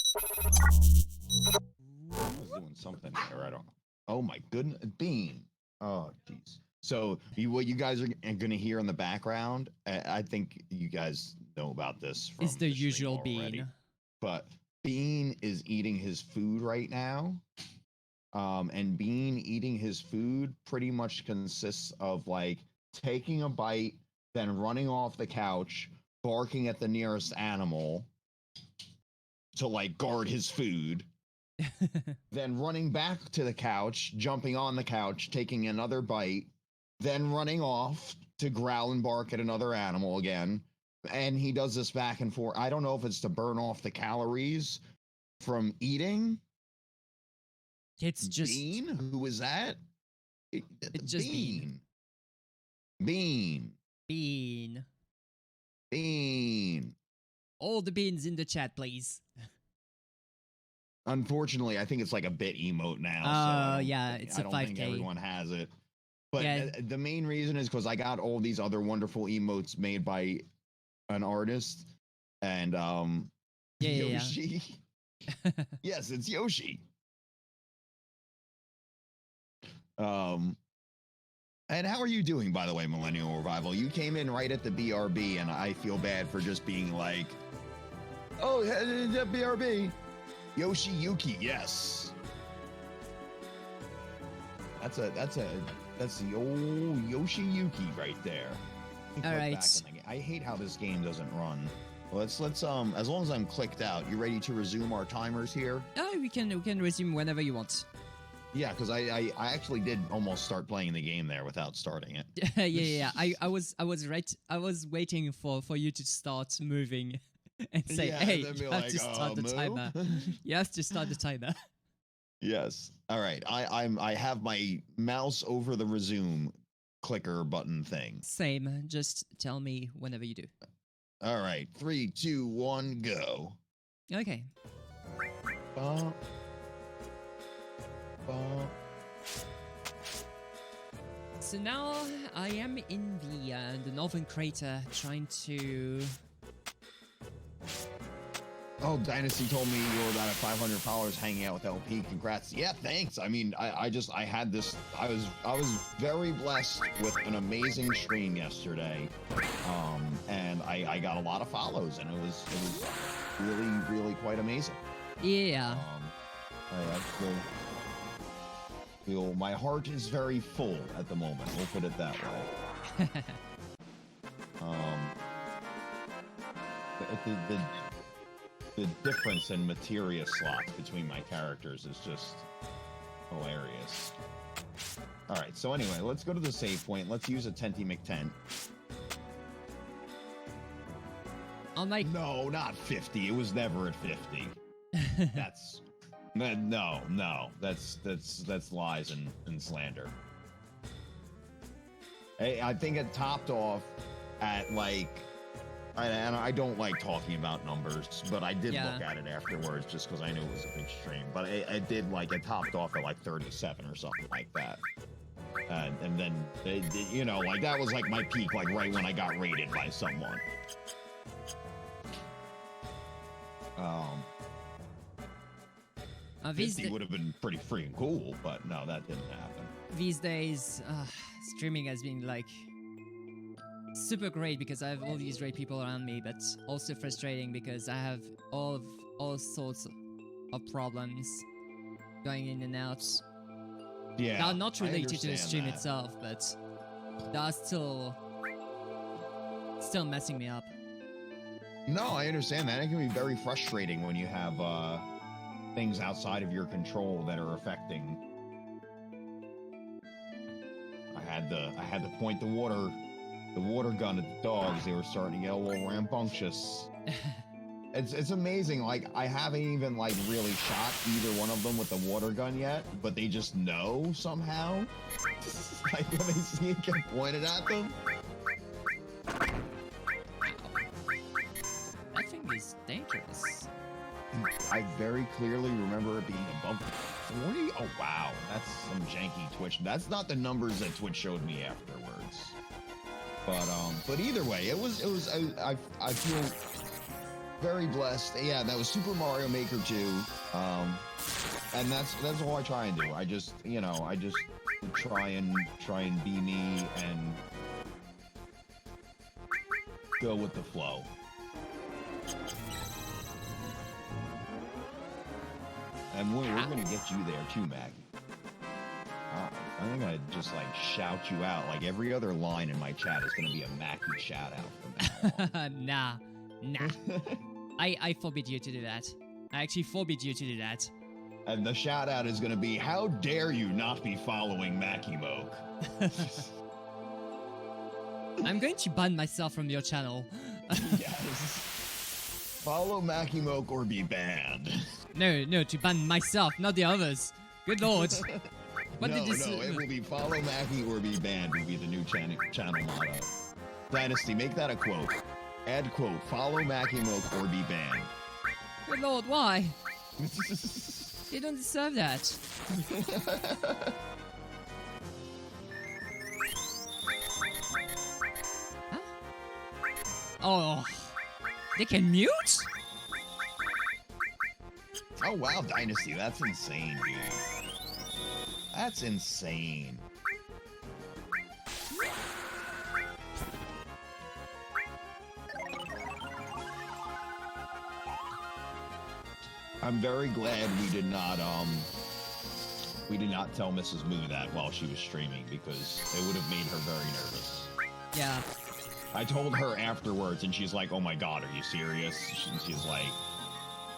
was doing something there. I don't... Oh my goodness. Bean. Oh, jeez. So what you guys are going to hear in the background, I think you guys know about this from It's the stream usual already. Bean. But Bean is eating his food right now. And Bean eating his food pretty much consists of like taking a bite, then running off the couch, barking at the nearest animal to like guard his food, then running back to the couch, jumping on the couch, taking another bite, then running off to growl and bark at another animal again. And he does this back and forth. I don't know if it's to burn off the calories from eating. It's just Bean? Who is that? It's just Bean. Bean. Bean. Bean. All the beans in the chat, please. Unfortunately, I think it's like a bit emote now. Oh, so yeah, it's a I don't think 5K. everyone has it. But Yeah. the main reason is because I got all these other wonderful emotes made by an artist. And Yeah. Yoshi. Yes, it's Yoshi. And how are you doing, by the way, Millennial Revival? You came in right at the BRB, and I feel bad for just being like, oh, the BRB. Yoshi Yuki, yes. That's the old Yoshi Yuki right there. All right. I hate how this game doesn't run. Let's as long as I'm clicked out, you ready to resume our timers here? Oh, we can resume whenever you want. Yeah, because I actually did almost start playing the game there without starting it. yeah. I was waiting for you to start moving and say, Yeah, hey, then be you have like, to start the move? timer. You have to start the timer. Yes. All right. I have my mouse over the resume clicker button thing. Same. Just tell me whenever you do. All right. 3, 2, 1, go. Okay. Bum. So now I am in the northern crater trying to. Oh, Dynasty told me you were about at 500 followers hanging out with LP. Congrats. Yeah, thanks. I mean, I had this. I was very blessed with an amazing stream yesterday, and I got a lot of follows, and it was really quite amazing. Yeah. I feel my heart is very full at the moment. We'll put it that way. The difference in materia slots between my characters is just hilarious. All right, so anyway, let's go to the save point. Let's use a Tenty McTent. No, not 50. It was never at 50. That's no. That's lies and slander. Hey, I think it topped off at like. And I don't like talking about numbers, but I did look at it afterwards just because I knew it was a big stream. But it did like it topped off at like 37 or something like that. And then you know, like that was like my peak, like right when I got rated by someone. 50 would have been pretty freaking cool, but no, that didn't happen. These days, streaming has been like super great because I have all these great people around me, but also frustrating because I have all sorts of problems going in and out. Yeah, they are not related to the understand stream that. itself, but they are still messing me up. No, I understand that. It can be very frustrating when you have things outside of your control that are affecting. I had to point the water gun at the dogs. They were starting to get a little rambunctious. It's amazing. Like I haven't even like really shot either one of them with the water gun yet, but they just know somehow. Like when they see it get pointed at them. That thing is dangerous. I very clearly remember it being above 40. Oh wow, that's some janky Twitch. That's not the numbers that Twitch showed me afterwards. But either way, it was I feel very blessed. Yeah, that was Super Mario Maker 2. And that's all I try and do. I just try and be me and go with the flow. And we're gonna get you there too, Maggie. I'm gonna just like shout you out. Like every other line in my chat is gonna be a Mackie shout out from now on. Nah. I forbid you to do that. I actually forbid you to do that. And the shout out is gonna be, how dare you not be following Mackie Moke? I'm going to ban myself from your channel. Yes. Follow Mackie Moke or be banned. No, to ban myself, not the others. Good lord. What did this? It will be follow Mackie or be banned will be the new channel motto. Dynasty, make that a quote. Add quote, follow Mackie Moke or be banned. Good lord, why? You don't deserve that. Huh? Oh, they can mute? Oh wow, Dynasty, that's insane, dude. That's insane. I'm very glad we did not tell Mrs. Moo that while she was streaming, because it would have made her very nervous. Yeah. I told her afterwards and she's like, oh my god, are you serious? She's like,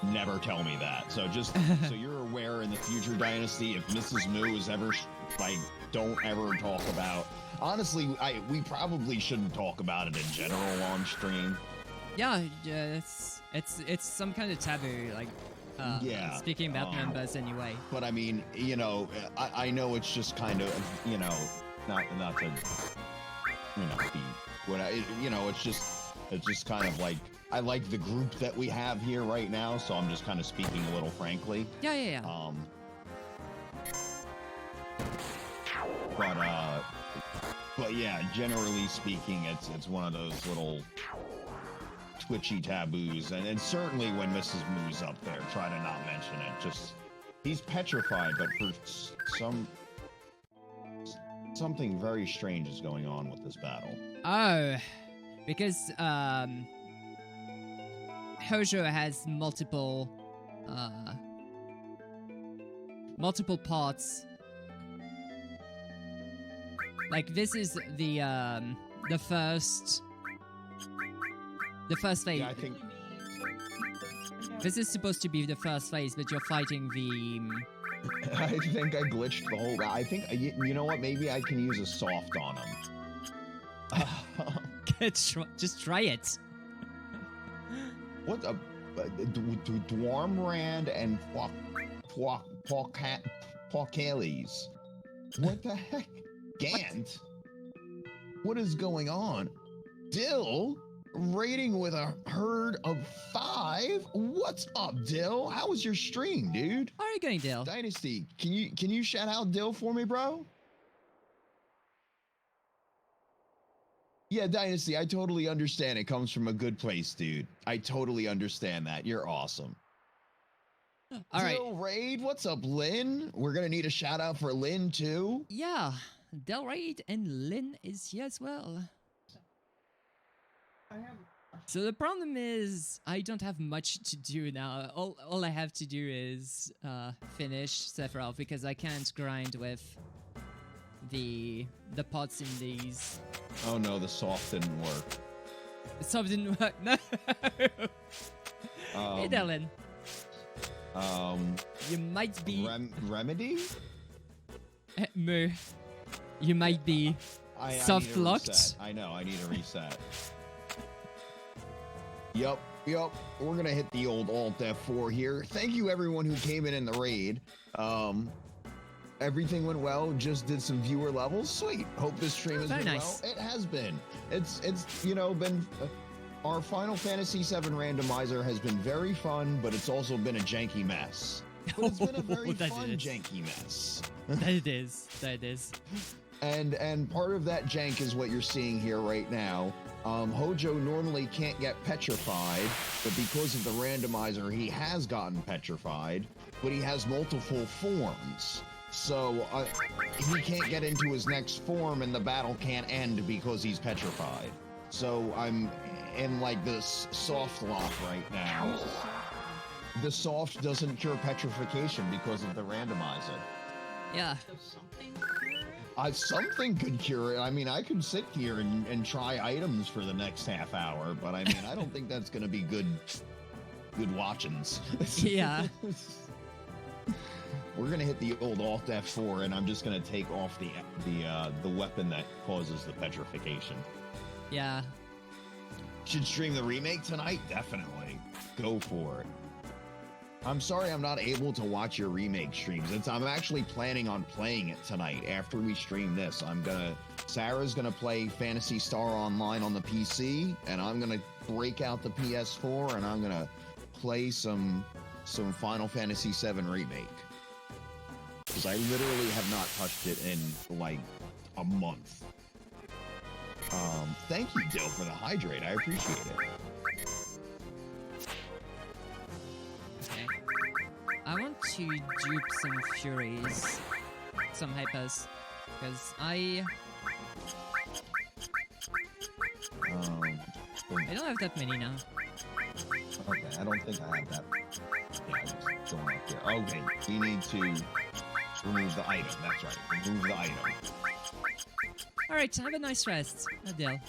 never tell me that. So just so you're aware in the future, Dynasty, if Mrs. Moo is ever like, don't ever talk about, honestly, we probably shouldn't talk about it in general on stream. Yeah, it's some kind of taboo, like yeah, speaking about members anyway. But I mean, you know, I know it's just kind of, you know, not to, you know, be what it's just kind of like, I like the group that we have here right now, so I'm just kind of speaking a little frankly. Yeah. But yeah, generally speaking, it's one of those little twitchy taboos, and certainly when Mrs. Moo's up there, try to not mention it. Just, he's petrified, but for something very strange is going on with this battle. Oh, because Hojo has multiple parts. Like this is the first phase. Yeah, I think this is supposed to be the first phase, but you're fighting the. I think I glitched the whole. I think you know what? Maybe I can use a soft on him. Just try it. What a Dwarmrand and Paukeles. What the heck? Gant? What is going on? Dill? Raiding with a herd of 5? What's up, Dill? How was your stream, dude? How are you going, Dill? Dynasty, can you shout out Dill for me, bro? Yeah, Dynasty, I totally understand. It comes from a good place, dude. I totally understand that. You're awesome. All right. Dill Raid, what's up, Lynn? We're gonna need a shout out for Lynn too. Yeah, Del Raid and Lynn is here as well. So the problem is I don't have much to do now. All I have to do is finish Sephiroth because I can't grind with the pots in these. Oh no, the soft didn't work. The soft didn't work. No. Hey, Dylan. You might be Remedy? Moo. You might be soft locked. I know, I need a reset. Yup. We're gonna hit the old Alt F4 here. Thank you everyone who came in the raid. Everything went well. Just did some viewer levels. Sweet. Hope this stream has been nice. well. It has been. It's been. Our Final Fantasy VII randomizer has been very fun, but it's also been a janky mess. But it's been a very fun janky mess. That it is. And part of that jank is what you're seeing here right now. Hojo normally can't get petrified, but because of the randomizer, he has gotten petrified, but he has multiple forms. So he can't get into his next form and the battle can't end because he's petrified. So I'm in like this soft lock right now. The soft doesn't cure petrification because of the randomizer. Yeah. Does something cure it? Something could cure it. I mean, I could sit here and try items for the next half hour, but I mean, I don't think that's gonna be good watchings. Yeah. We're gonna hit the old Alt F4, and I'm just gonna take off the weapon that causes the petrification. Yeah. Should stream the remake tonight? Definitely. Go for it. I'm sorry I'm not able to watch your remake streams. I'm actually planning on playing it tonight after we stream this. Sarah's gonna play Phantasy Star Online on the PC, and I'm gonna break out the PS4 and I'm gonna play some Final Fantasy VII Remake. Because I literally have not touched it in like a month. Thank you, Dill, for the hydrate. I appreciate it. Okay. I want to dupe some Furies, some Hypers, because I don't have that many now. Okay, I don't think I have that. Yeah, I just going up there. Okay, we need to remove the item. That's right. Remove the item. Alright, have a nice rest, Adele.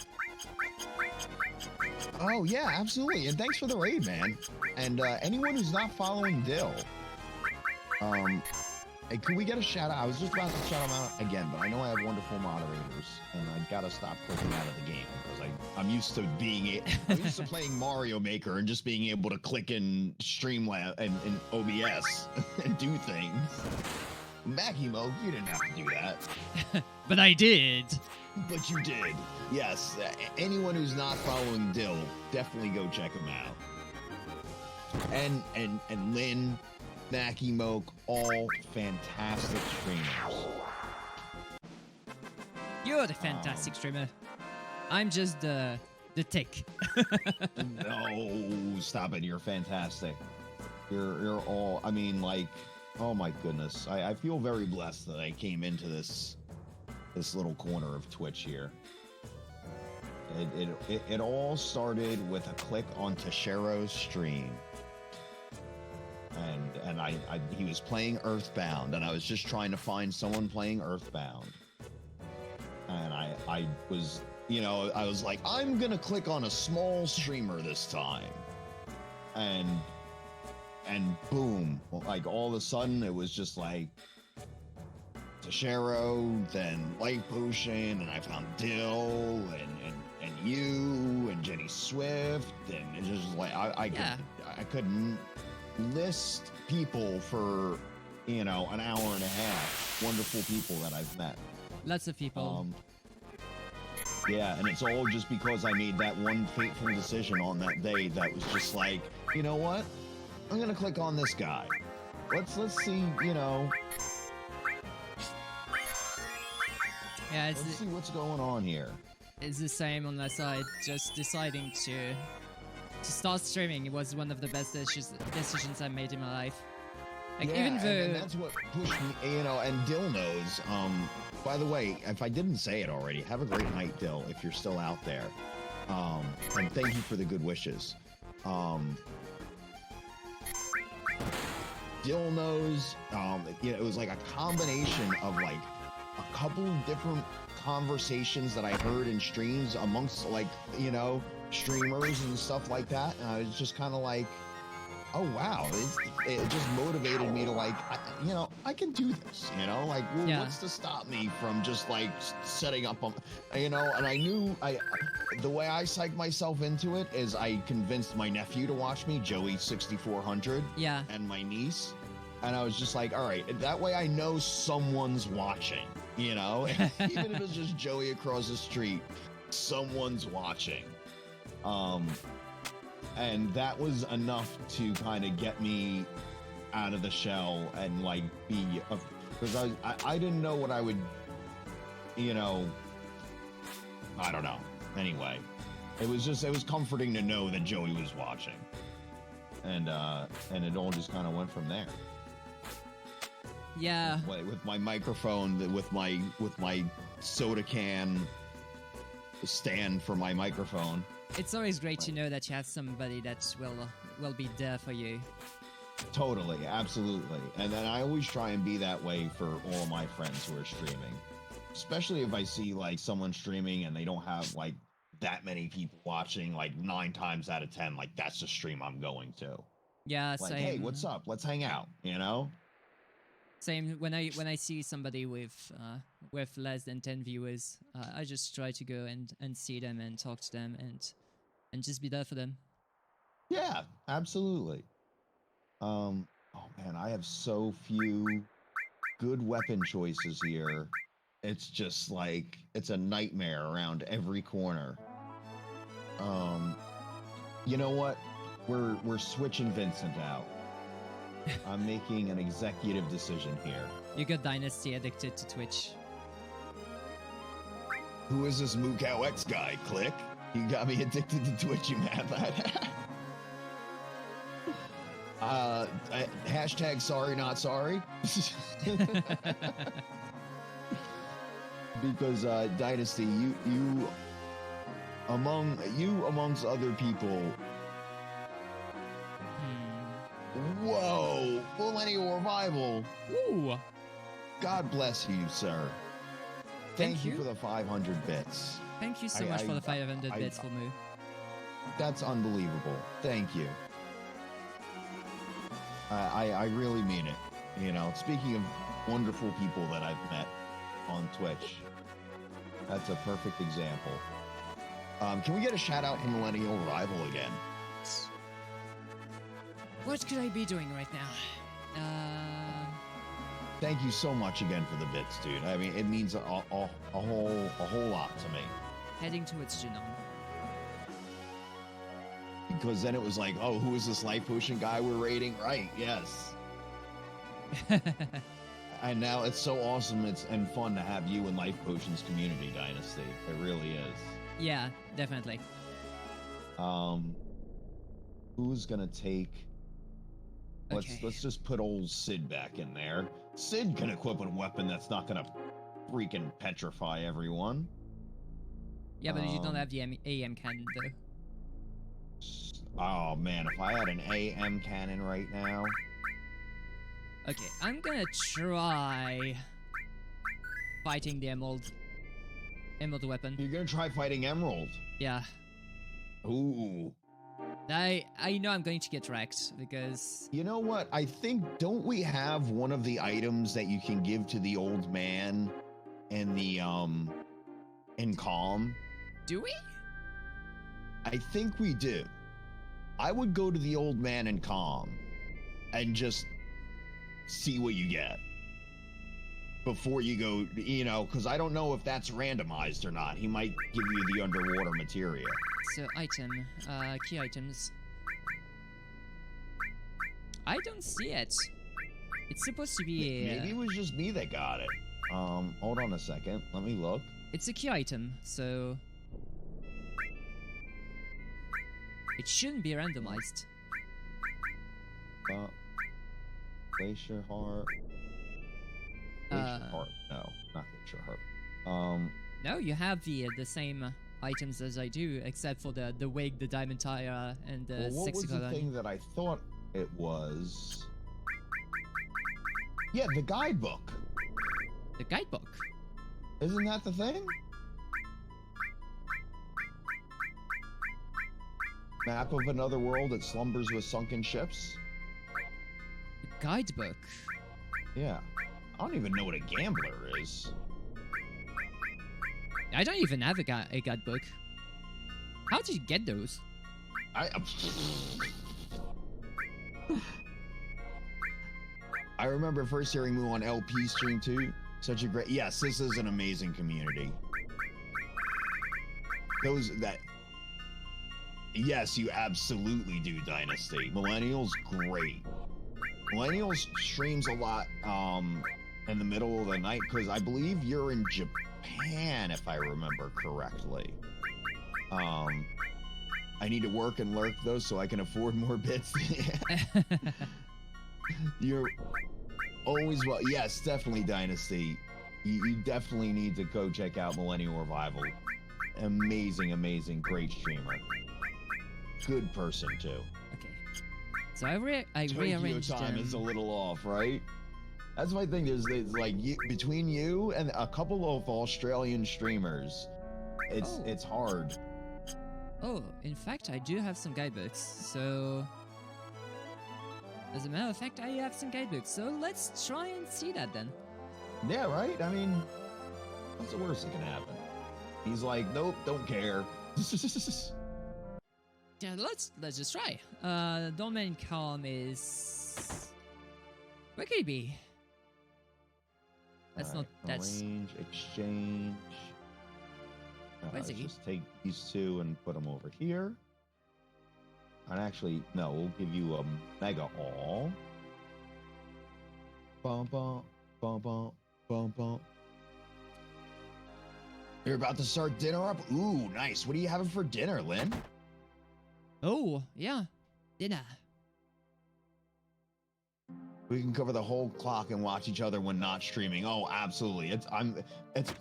Oh, yeah, absolutely. And thanks for the raid, man. And anyone who's not following Dill, hey, could we get a shout out? I was just about to shout them out again, but I know I have wonderful moderators, and I gotta stop clicking out of the game because I'm used to I'm used to playing Mario Maker and just being able to click in Streamlabs and OBS and do things. Mackie Mo, you didn't have to do that. But I did. But you did. Yes. Anyone who's not following Dill, definitely go check him out. And Lynn, Mackie Moke, all fantastic streamers. You're the fantastic streamer. I'm just the tick. No, stop it. You're fantastic. You're all, I mean, like, oh my goodness. I feel very blessed that I came into this little corner of Twitch here. It all started with a click on Tashero's stream. And he was playing Earthbound, and I was just trying to find someone playing Earthbound. And I was, I was like, I'm gonna click on a small streamer this time. And boom, like all of a sudden it was just like Tashero, then Light Potion, and I found Dill, and you, and Jenny Swift, and it's just like I couldn't list people for an hour and a half. Wonderful people that I've met. Lots of people. Yeah, and it's all just because I made that one fateful decision on that day that was just like, you know what? I'm gonna click on this guy. Let's see, Yeah, let's see what's going on here. It's the same on my side. Just deciding to start streaming. It was one of the best decisions I made in my life. Like, yeah, even though and that's what pushed me, and Dill knows. By the way, if I didn't say it already, have a great night, Dill, if you're still out there. And thank you for the good wishes. Dill knows, it was like a combination of like a couple of different conversations that I heard in streams amongst like, streamers and stuff like that. And I was just kind of like, oh wow, it just motivated me to like, I can do this, like, well, what's to stop me from just like setting up, and I knew the way I psyched myself into it is I convinced my nephew to watch me, Joey 6400, and my niece, and I was just like, all right, that way I know someone's watching, even if it's just Joey across the street, someone's watching. And that was enough to kind of get me out of the shell and like because I didn't know what I would, I don't know. Anyway, it was comforting to know that Joey was watching, and it all just kind of went from there. Yeah. With my microphone, with my soda can stand for my microphone. It's always great to know that you have somebody that will be there for you. Totally, absolutely. And then I always try and be that way for all my friends who are streaming. especially if I see like someone streaming and they don't have like that many people watching, like 9 times out of 10, like that's the stream I'm going to. Yeah, Like, same. hey, what's up? Let's hang out, you know? Same. When I see somebody with less than 10 viewers, I just try to go and see them and talk to them and just be there for them. Yeah, absolutely. Oh man, I have so few good weapon choices here. It's just like it's a nightmare around every corner. You know what? We're switching Vincent out. I'm making an executive decision here. You got Dynasty addicted to Twitch. Who is this MooCowX guy? Click. You got me addicted to Twitch, you mad lad. Hashtag sorry not sorry. Because Dynasty, you amongst other people. Whoa, Millennial Revival. Ooh. God bless you, sir. Thank you you for the 500 bits. Thank you so much for the 500 bits for Moo. That's unbelievable. Thank you. I really mean it. You know, speaking of wonderful people that I've met on Twitch, that's a perfect example. Can we get a shout out from Millennial Rival again? What could I be doing right now? Thank you so much again for the bits, dude. I mean, it means a whole lot to me. Heading towards Genome. Because then it was like, oh, who is this life potion guy we're raiding? Right, yes. And now it's so awesome and fun to have you in Life Potions community, Dynasty. It really is. Yeah, definitely. Who's gonna take? Let's just put old Sid back in there. Sid can equip a weapon that's not gonna freaking petrify everyone. Yeah, but you don't have the AM cannon though. Oh man, if I had an AM cannon right now. Okay, I'm gonna try fighting the Emerald weapon. You're gonna try fighting Emerald? Yeah. Ooh. I know I'm going to get wrecked because... You know what? I think, don't we have one of the items that you can give to the old man in the, in Calm? Do we? I think we do. I would go to the old man in Calm and just see what you get before you go, you know, because I don't know if that's randomized or not. He might give you the underwater materia. So, item, key items. I don't see it. It's supposed to be Maybe it was just me that got it. Hold on a second. Let me look. It's a key item, so... It shouldn't be randomized. Glacier Heart. Glacier Heart. No, not Glacier Heart. No, you have the same items as I do, except for the wig, the diamond tire, and the well, what was the thing that I thought it was? Yeah, the guidebook. The guidebook? Isn't that the thing? Map of another world that slumbers with sunken ships? The guidebook? Yeah. I don't even know what a gambler is. I don't even have a guidebook. How did you get those? I remember first hearing Moo on LP stream too. Such a great... Yes, this is an amazing community. Yes, you absolutely do, Dynasty. Millennial's great. Millennials streams a lot in the middle of the night because I believe you're in Japan, if I remember correctly. I need to work and lurk though so I can afford more bits. You're always well. Yes, definitely, Dynasty. You definitely need to go check out Millennial Revival. Amazing, amazing, great streamer. Good person too. Okay. So I rearranged Tokyo time is a little off, right? That's my thing. There's like between you and a couple of Australian streamers, it's hard. Oh, in fact, I do have some guidebooks. So, as a matter of fact, I have some guidebooks. So let's try and see that then. Yeah, right. I mean, what's the worst that can happen? He's like, nope, don't care. Yeah, let's just try. Domain com is. Where could it be? That's Alright, not. That's. arrange, exchange. Where's Let's he? just take these two and put them over here. And actually, no, we'll give you a mega all. Bum bum bum bum bum bum. You're about to start dinner up? Ooh, nice. What are you having for dinner, Lynn? Oh, yeah. Dinner. We can cover the whole clock and watch each other when not streaming. Oh, absolutely. It's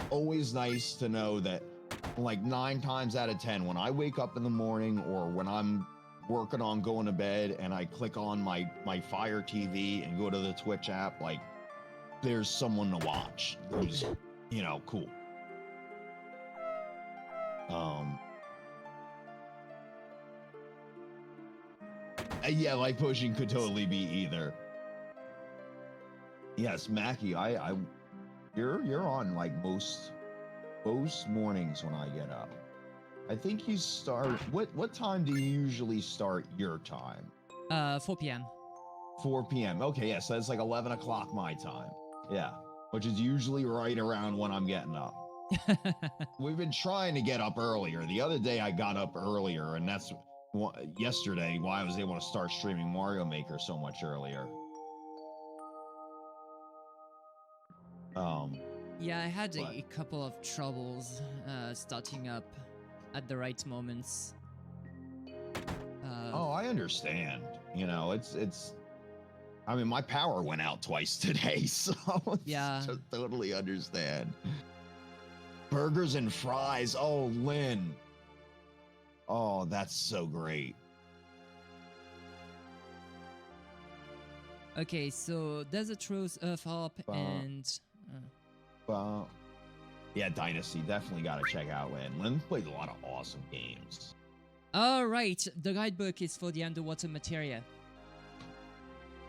always nice to know that like 9 times out of 10 when I wake up in the morning or when I'm working on going to bed and I click on my Fire TV and go to the Twitch app, like there's someone to watch who's, cool. Yeah, like pushing could totally be either. Yes, Mackie, you're on like most mornings when I get up. I think you start. What time do you usually start your time? 4 p.m. 4 p.m. Okay, yeah, so that's like 11 o'clock my time. Yeah, which is usually right around when I'm getting up. We've been trying to get up earlier. The other day I got up earlier, and that's yesterday why I was able to start streaming Mario Maker so much earlier. Yeah, I had a couple of troubles starting up at the right moments. Oh, I understand. It's. I mean, my power went out twice today, so yeah, just totally understand. Burgers and fries. Oh, Lynn. Oh, that's so great. Okay, so Desert Rose, Earth Harp, and. Yeah, Dynasty. Definitely got to check out Lynn. Lynn plays a lot of awesome games. All right, the guidebook is for the underwater materia.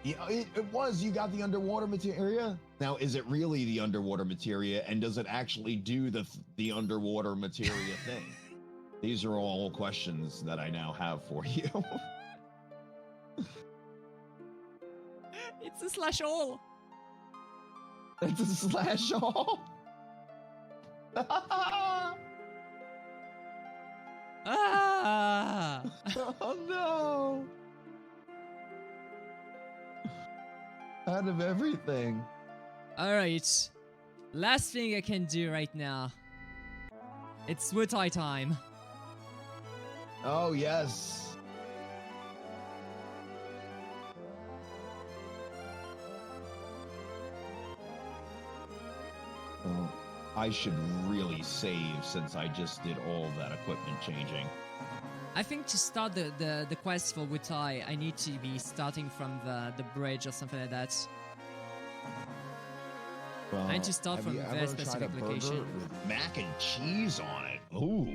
Yeah, it was. You got the underwater materia. Now, is it really the underwater materia, and does it actually do the underwater materia thing? These are all questions that I now have for you. It's a slash all. It's a slash all. Ah! Oh no! Out of everything. Alright. Last thing I can do right now. It's Wutai time. Oh, yes. Oh, I should really save since I just did all that equipment changing. I think to start the quest for Wutai, I need to be starting from the bridge or something like that. Well, I need to start from a very specific location. With mac and cheese on it. Ooh.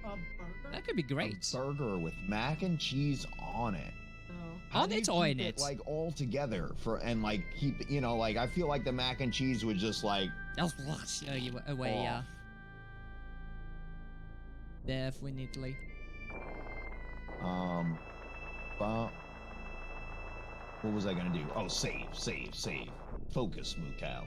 A burger? That could be great. A burger with mac and cheese on it. Oh. On it or in Keep it? like all together keep I feel like the mac and cheese would just like away, yeah. off. Definitely. But what was I gonna do? Oh, save. Focus, MooCow.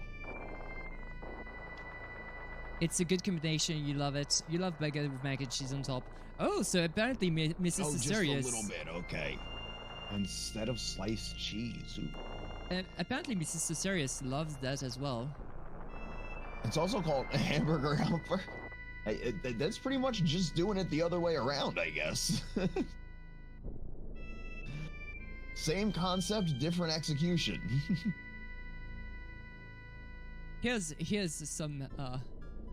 It's a good combination. You love it. You love burger with mac and cheese on top. Oh, so apparently Mrs. Oh, just Serious. a little bit. Okay. Instead of sliced cheese. Ooh. And apparently Mrs. Serious loves that as well. It's also called a hamburger helper. That's pretty much just doing it the other way around, I guess. Same concept, different execution. Here's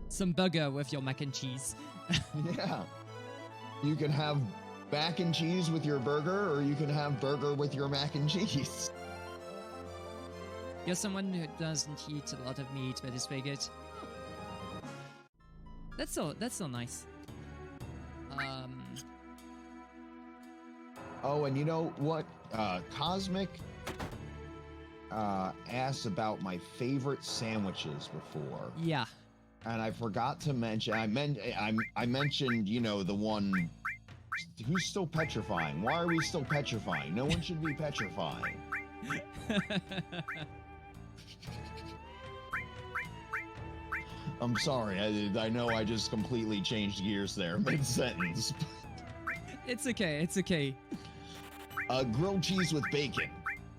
some burger with your mac and cheese. Yeah. You can have mac and cheese with your burger, or you can have burger with your mac and cheese. You're someone who doesn't eat a lot of meat, but is very good. That's so nice. Oh, and you know what? Cosmic asked about my favorite sandwiches before. Yeah. And I forgot to mention. I mentioned, you know, the one. Who's still petrifying? Why are we still petrifying? No one should be petrifying. I'm sorry. I know I just completely changed gears there mid-sentence. It's okay. It's okay. Grilled cheese with bacon.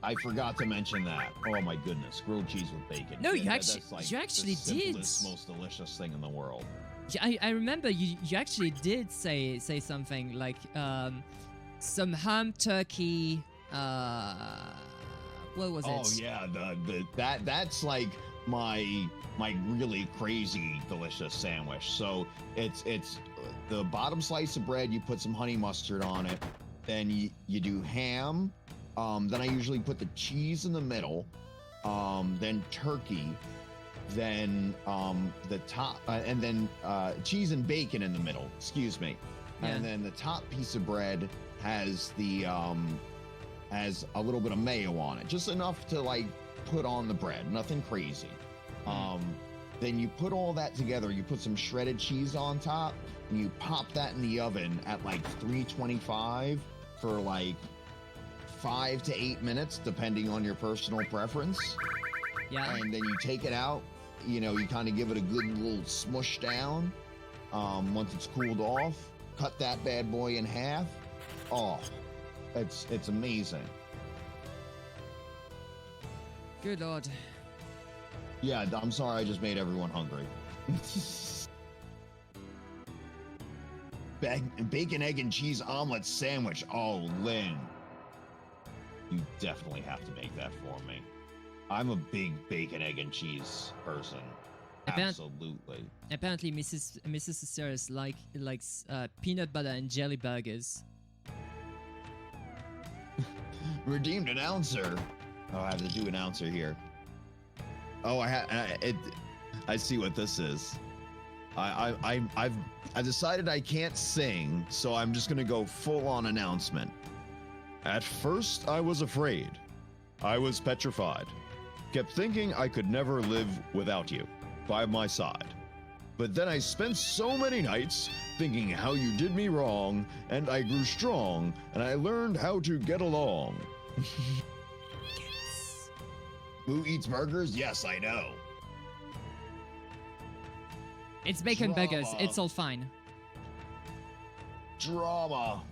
I forgot to mention that. Oh my goodness, grilled cheese with bacon. No, That's you actually the did. simplest, most delicious thing in the world. Yeah, I remember you actually did say something like some ham turkey. What was it? Oh yeah, that's like my really crazy delicious sandwich. So it's the bottom slice of bread. You put some honey mustard on it. Then you do ham. Then I usually put the cheese in the middle. Then turkey. Then the top, and then cheese and bacon in the middle. Excuse me. Yeah. And then the top piece of bread has has a little bit of mayo on it, just enough to like put on the bread. Nothing crazy. Then you put all that together. You put some shredded cheese on top, and you pop that in the oven at like 325 for like 5 to 8 minutes, depending on your personal preference. Yeah. And then you take it out. You know, you kind of give it a good little smush down. Once it's cooled off, cut that bad boy in half. Oh, it's amazing. Good lord. Yeah, I'm sorry I just made everyone hungry. Bacon, egg, and cheese omelet sandwich. Oh, Lynn. You definitely have to make that for me. I'm a big bacon, egg, and cheese person. Absolutely. Apparently, Mrs. Aceris likes peanut butter and jelly burgers. Redeemed announcer. Oh, I have to do announcer here. Oh, I see what this is. I've decided I can't sing, so I'm just gonna go full on announcement. At first, I was afraid. I was petrified. Kept thinking I could never live without you by my side. But then I spent so many nights thinking how you did me wrong, and I grew strong, and I learned how to get along. Yes. Who eats burgers? Yes, I know. It's bacon burgers. Drama. It's all fine. Drama.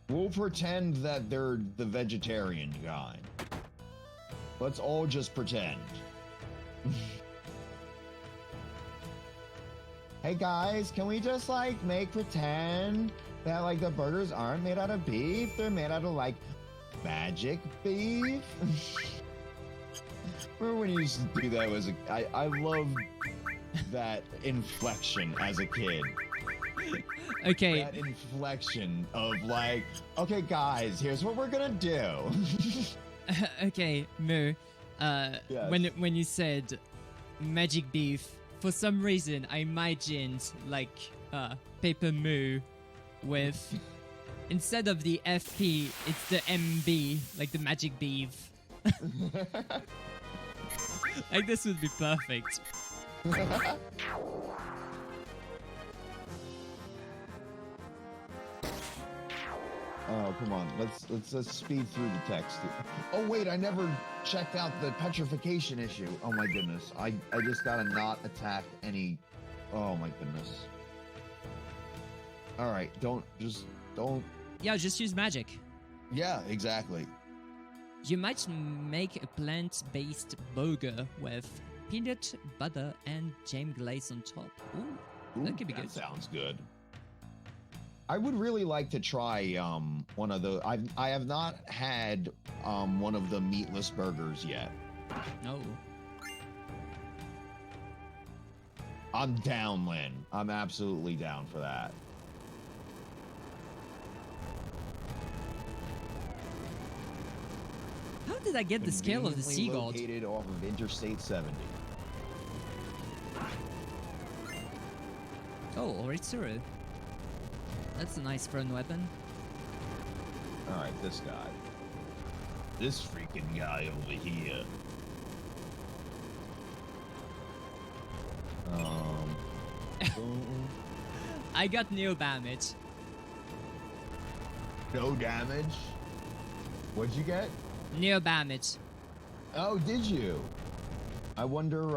We'll pretend that they're the vegetarian kind. Let's all just pretend. Hey guys, can we just like make pretend that like the burgers aren't made out of beef? They're made out of like magic beef? Remember when you used to do that? I love that inflection as a kid. Okay. That inflection of like, okay guys, here's what we're gonna do. Okay, Moo. Yes. When you said magic beef, for some reason I imagined like Paper Moo with instead of the FP, it's the MB, like the magic beef. Like this would be perfect. Oh, come on. Let's speed through the text. Oh, wait, I never checked out the petrification issue. Oh, my goodness. I just gotta not attack any... Oh, my goodness. All right, don't... Yeah, just use magic. Yeah, exactly. You might make a plant-based burger with peanut butter and jam glaze on top. Ooh, that could be good. Sounds good. I would really like to try one of the... I have not had one of the meatless burgers yet. No. I'm down, Lynn. I'm absolutely down for that. did I get the scale of the sea god? Located off of Interstate 70. Oh, Oritsuru. That's a nice thrown weapon. All right, this guy. This freaking guy over here. I got no damage. No damage? What'd you get? No damage. Oh, did you? I wonder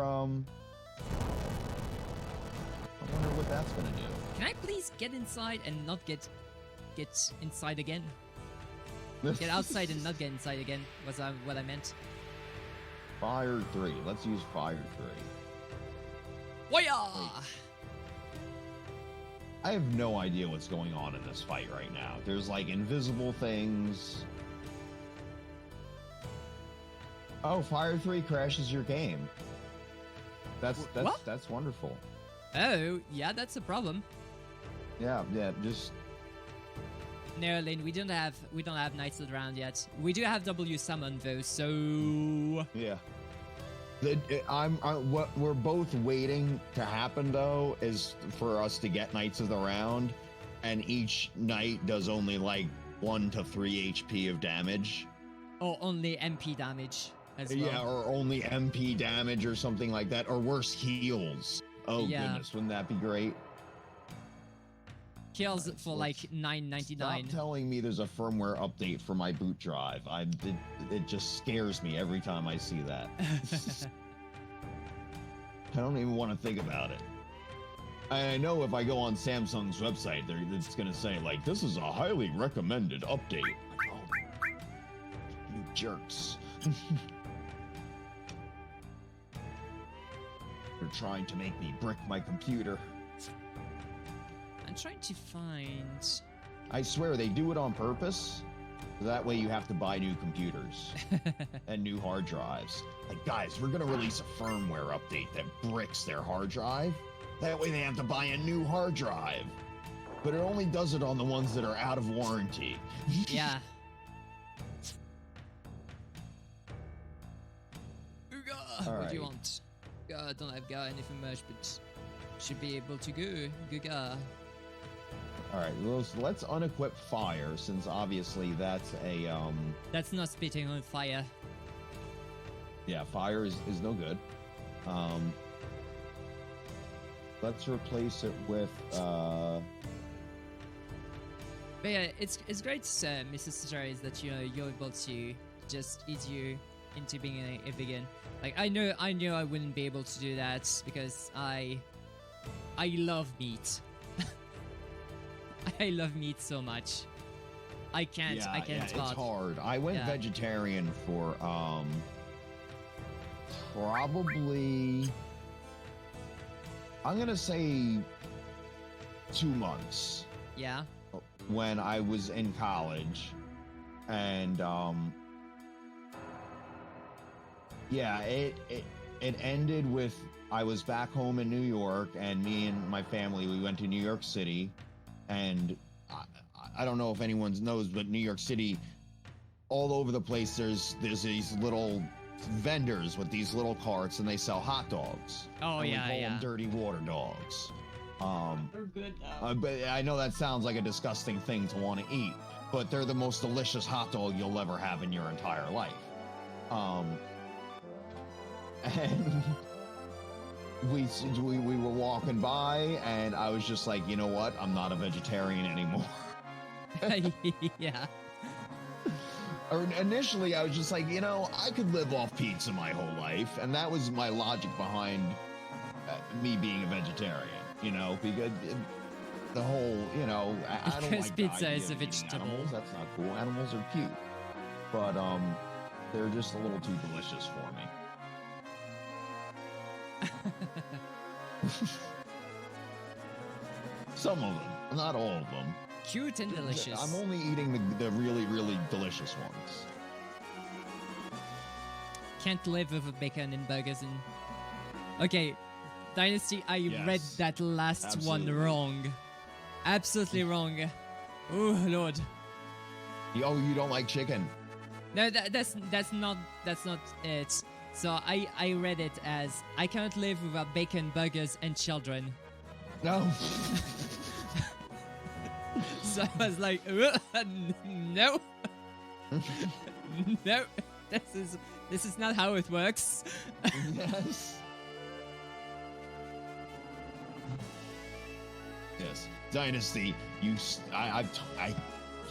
what that's gonna do. Can I please get inside and not get inside again? Get outside and not get inside again was what I meant. Fire 3. Let's use Fire 3. Waya! I have no idea what's going on in this fight right now. There's like invisible things. Oh, Fire 3 crashes your game. That's wonderful. Oh, yeah, that's a problem. Yeah, just No, Lynn, we don't have Knights of the Round yet. We do have W summon though, so yeah. What we're both waiting to happen though is for us to get Knights of the Round, and each knight does only like 1 to 3 HP of damage. or only MP damage as well. Yeah, or only MP damage or something like that, or worse, heals. Oh Yeah. goodness, wouldn't that be great? Kills for like $9.99. Stop telling me there's a firmware update for my boot drive. It just scares me every time I see that. I don't even want to think about it. I know if I go on Samsung's website, it's going to say, like, this is a highly recommended update. Like, oh, you jerks. They're trying to make me brick my computer. I'm trying to find... I swear, they do it on purpose. That way you have to buy new computers and new hard drives. Like, guys, we're going to release a firmware update that bricks their hard drive. That way they have to buy a new hard drive. But it only does it on the ones that are out of warranty. Yeah. What do you want? I don't have got anything much, but should be able to go. Guga. All right, well, so let's unequip fire, since obviously that's a That's not spitting on fire. Yeah, fire is no good. Let's replace it with But yeah, it's great, Mrs. Stories, that you're able to just ease you into being a vegan. Like I know I wouldn't be able to do that because I love meat. I love meat so much. I can't stop. It's hard. I went vegetarian for probably, I'm gonna say 2 months. Yeah. When I was in college, and it ended with I was back home in New York, and me and my family, we went to New York City, and I don't know if anyone knows, but New York City, all over the place, there's these little vendors with these little carts, and they sell hot dogs. Oh, and yeah, we call yeah. them dirty water dogs. They're good though. But I know that sounds like a disgusting thing to want to eat, but they're the most delicious hot dog you'll ever have in your entire life. And we were walking by, and I was just like, you know what? I'm not a vegetarian anymore. Yeah. Or initially, I was just like, I could live off pizza my whole life, and that was my logic behind me being a vegetarian. Because the whole, I don't Because like pizza the idea is a of eating vegetable. Animals. That's not cool. Animals are cute, but they're just a little too delicious for me. Some of them, not all of them. Cute and delicious. I'm only eating the really, really delicious ones. Can't live with a bacon and burgers and... Okay, Dynasty, I Yes, read that last absolutely. one wrong. Absolutely wrong. Oh, Lord. Oh, you don't like chicken? No, that's not it. So I read it as I can't live without bacon, burgers, and children. No. So I was like, no, no, this is not how it works. Yes. Yes. Dynasty, I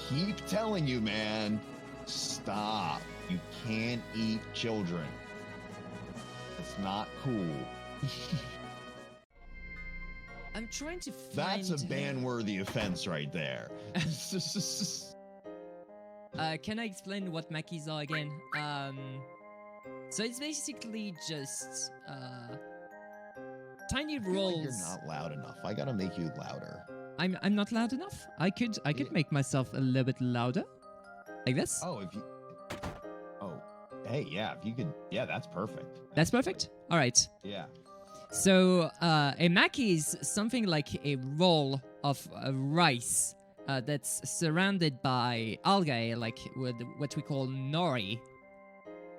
keep telling you, man, stop. You can't eat children. It's not cool. I'm trying to find... That's a ban-worthy offense right there. Can I explain what Mackies are again? So it's basically just tiny rolls. You're not loud enough. I gotta make you louder. I'm not loud enough. I could make myself a little bit louder, like this. Oh, if you. Oh, hey, yeah. If you could, yeah, that's perfect. That's perfect. All right. Yeah. So a Mackie is something like a roll of rice that's surrounded by algae, like with what we call nori.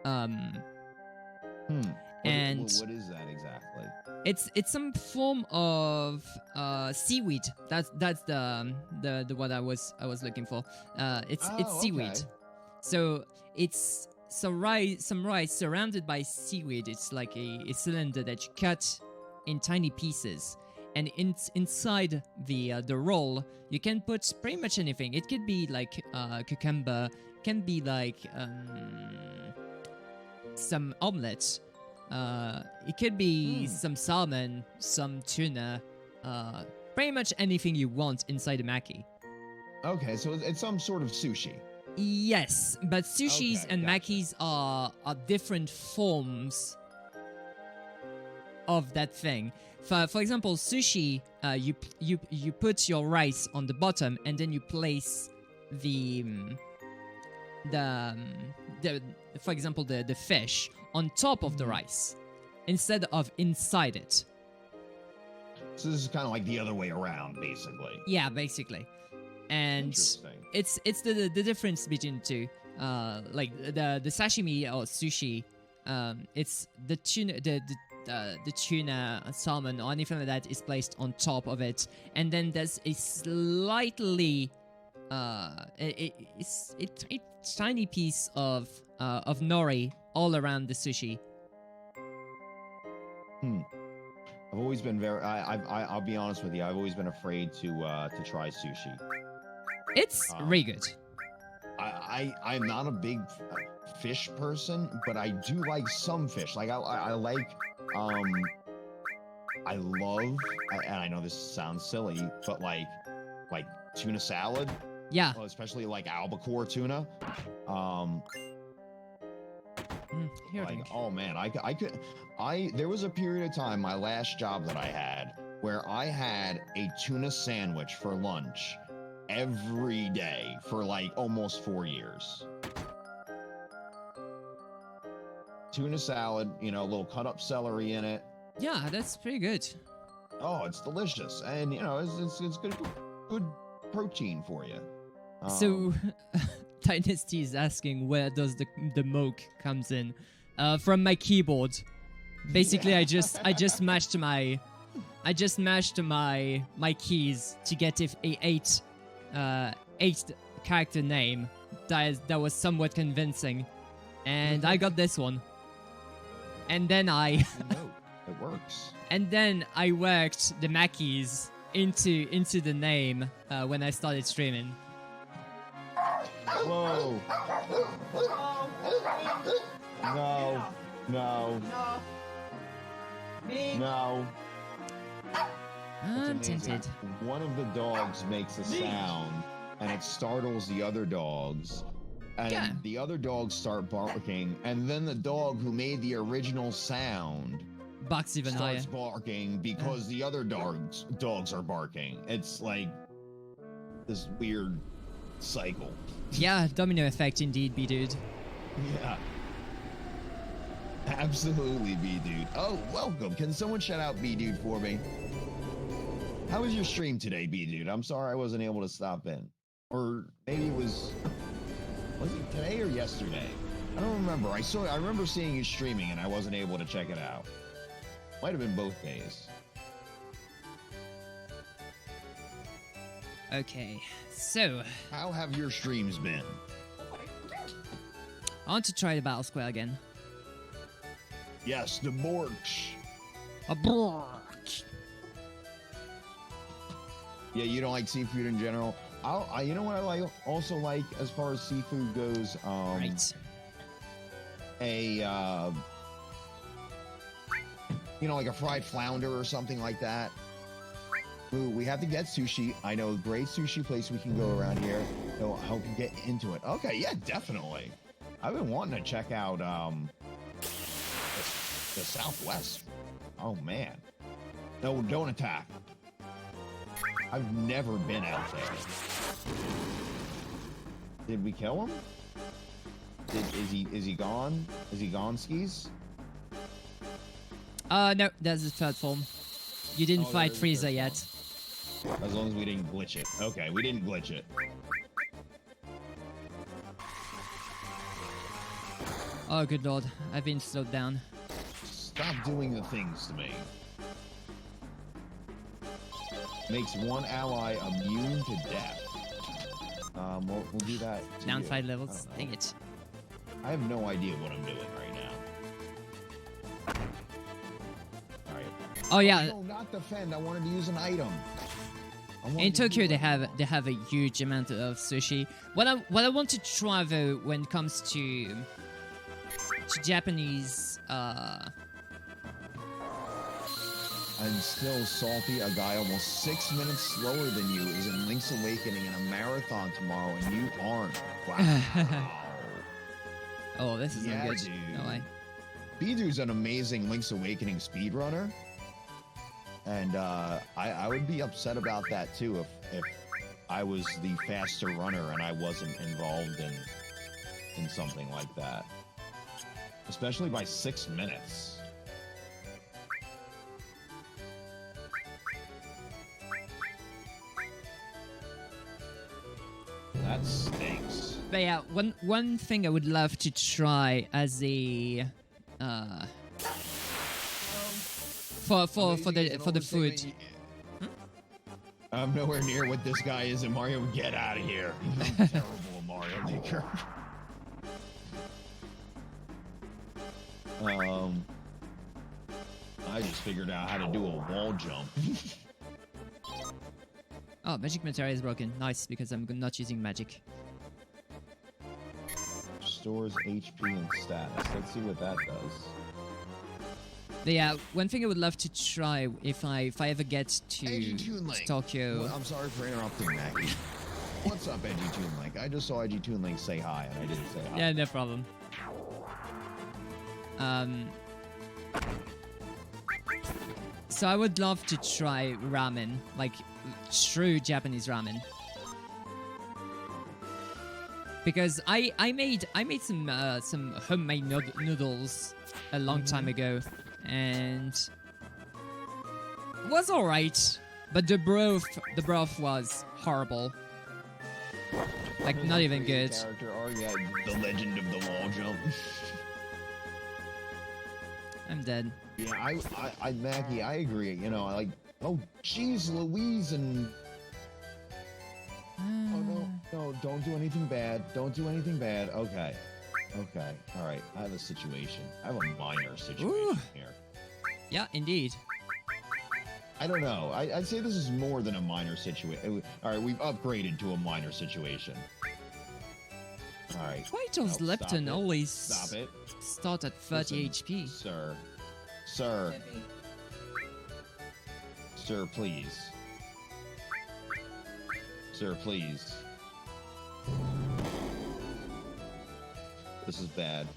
And what is that exactly? It's some form of seaweed. That's the what I was looking for. It's seaweed. Okay. So it's some rice surrounded by seaweed. It's like a cylinder that you cut in tiny pieces, and inside the roll you can put pretty much anything. It could be like cucumber, can be like some omelette. It could be some salmon, some tuna, pretty much anything you want inside a Mackie. Okay, so it's some sort of sushi. Yes, but sushis and gotcha. Mackies are different forms of that thing. For example, sushi, you put your rice on the bottom, and then you place the for example the fish on top of the rice instead of inside it. So this is kind of like the other way around, basically. Yeah, basically. And Interesting. it's the difference between the two. Like the sashimi or sushi, it's the tuna the tuna, salmon, or anything like that is placed on top of it, and then there's a slightly it's tiny piece of nori all around the sushi. I've always been I'll be honest with you. I've always been afraid to try sushi. It's really good. I'm not a big fish person, but I do like some fish. Like I like I love, and I know this sounds silly, but like tuna salad. Yeah. Well, especially like albacore tuna. Here, Like, oh man, there was a period of time, my last job that I had, where I had a tuna sandwich for lunch every day for like almost 4 years. Tuna salad, a little cut up celery in it. Yeah, that's pretty good. Oh, it's delicious, and it's good protein for you. So, Dynasty is asking where does the moke comes in? From my keyboard. Basically, Yeah. I just mashed my keys to get a eight character name that was somewhat convincing, and I got this one. And then It works. and then I worked the Mackies into the name when I started streaming. Whoa. No. No. Me. No. I'm It's amazing. tinted. One of the dogs makes a sound, and it startles the other dogs. And Yeah. the other dogs start barking, and then the dog who made the original sound Bucks even higher. starts barking because the other dogs are barking. It's like this weird cycle. Yeah, domino effect indeed, B-dude. Yeah. Absolutely, B-Dude. Oh, welcome. Can someone shout out B-Dude for me? How was your stream today, B-Dude? I'm sorry I wasn't able to stop in. Or maybe it was Was it today or yesterday? I don't remember. I remember seeing you streaming and I wasn't able to check it out. Might have been both days. Okay, so How have your streams been? I want to try the Battle Square again. Yes, the Borch. A brrrch. Yeah, you don't like seafood in general. You know what I also like as far as seafood goes. Right. Like a fried flounder or something like that. Ooh, we have to get sushi. I know a great sushi place we can go around here. It'll help you get into it. Okay, yeah, definitely. I've been wanting to check out the Southwest. Oh man. No, don't attack. I've never been out there. Did we kill him? Is he gone? Is he gone, skis? No, that's his third form. You didn't fight there is Frieza third yet. As long as we didn't glitch it. Okay, we didn't glitch it. Oh, good lord. I've been slowed down. Stop doing the things to me. Makes one ally immune to death. We'll do that. to Down you. 5 levels. I don't know. Dang it. I have no idea what I'm doing right now. Alright. Oh yeah, No, not defend. I wanted to use an item. I wanted in to do Tokyo they it. have a huge amount of sushi. What I want to try though when it comes to Japanese I'm still salty. A guy almost 6 minutes slower than you is in Link's Awakening in a marathon tomorrow, and you aren't. Wow. Oh, this is Yeah, not good. dude. No way. Bidu's an amazing Link's Awakening speedrunner. And I would be upset about that too if I was the faster runner and I wasn't involved in something like that. Especially by 6 minutes. That stinks. But yeah, one thing I would love to try as a for the food. I'm nowhere near what this guy is in Mario. Get out of here. I'm terrible at Mario Maker. I just figured out how to do a wall jump. Oh, magic material is broken. Nice, because I'm not using magic. Stores HP and status. Let's see what that does. But yeah, one thing I would love to try if I ever get to Tokyo. Well, I'm sorry for interrupting, Mackie. What's up, Edgy Toon Link? I just saw Edgy Toon Link say hi, and I didn't say hi. Yeah, no problem. So I would love to try ramen, like true Japanese ramen, because I made some homemade noodles a long time ago, and it was alright, but the broth was horrible. Like not even good. Character arc, yeah, the legend of the wall jump. I'm dead. Yeah, I Mackie, I agree. You know, I like. Oh, jeez, Louise, and oh no, don't do anything bad. Don't do anything bad. Okay, all right. I have a situation. I have a minor situation here. Yeah, indeed. I don't know. I'd say this is more than a minor situation. All right, we've upgraded to a minor situation. All right. Why does Nope, Lepton stop it. always Stop it, start at 30 Listen, HP? Sir, please. Sir, please. This is bad.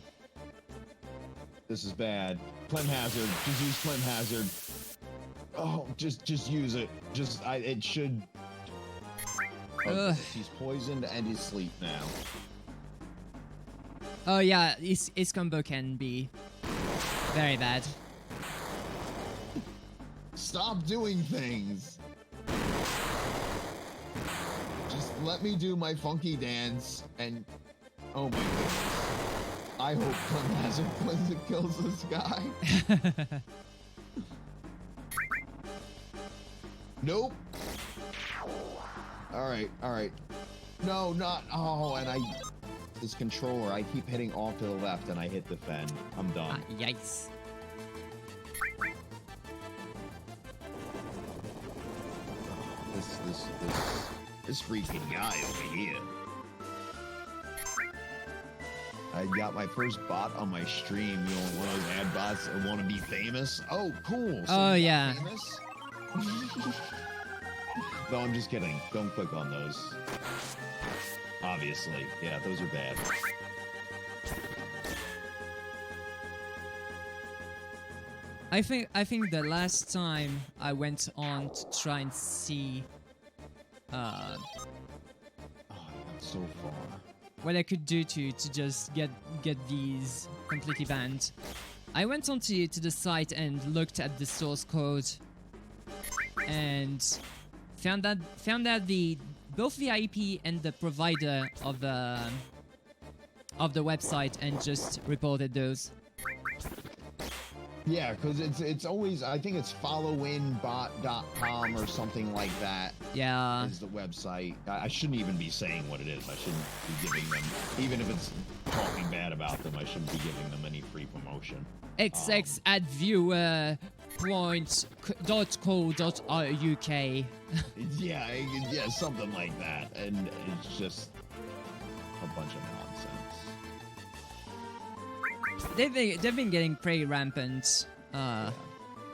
This is bad. Clem Hazard. Just use Clem Hazard. Oh, just use it. It should. Oh, he's poisoned and he's asleep now. Oh yeah, his combo can be very bad. Stop doing things. Just let me do my funky dance and... Oh my god. I hope Grandmaster Blizzard kills this guy. Nope. Alright, alright. No, not. Oh, and this controller, I keep hitting off to the left and I hit defend. I'm done. Yikes. This freaking guy over here. I got my first bot on my stream, you know, one of those ad bots that want to be famous. Oh, cool. So Oh, you got yeah. famous? No, I'm just kidding. Don't click on those. Obviously. Yeah, those are bad. I think the last time I went on to try and see Oh, so far. what I could do to just get these completely banned, I went onto the site and looked at the source code and found that both the IP and the provider of the website and just reported those. Yeah, because it's always, I think it's followinbot.com or something like that. Yeah. Is the website. I shouldn't even be saying what it is. I shouldn't be giving them, even if it's talking bad about them, I shouldn't be giving them any free promotion. XX at viewer.co.uk. Yeah, something like that. And it's just a bunch of nonsense. They've been getting pretty rampant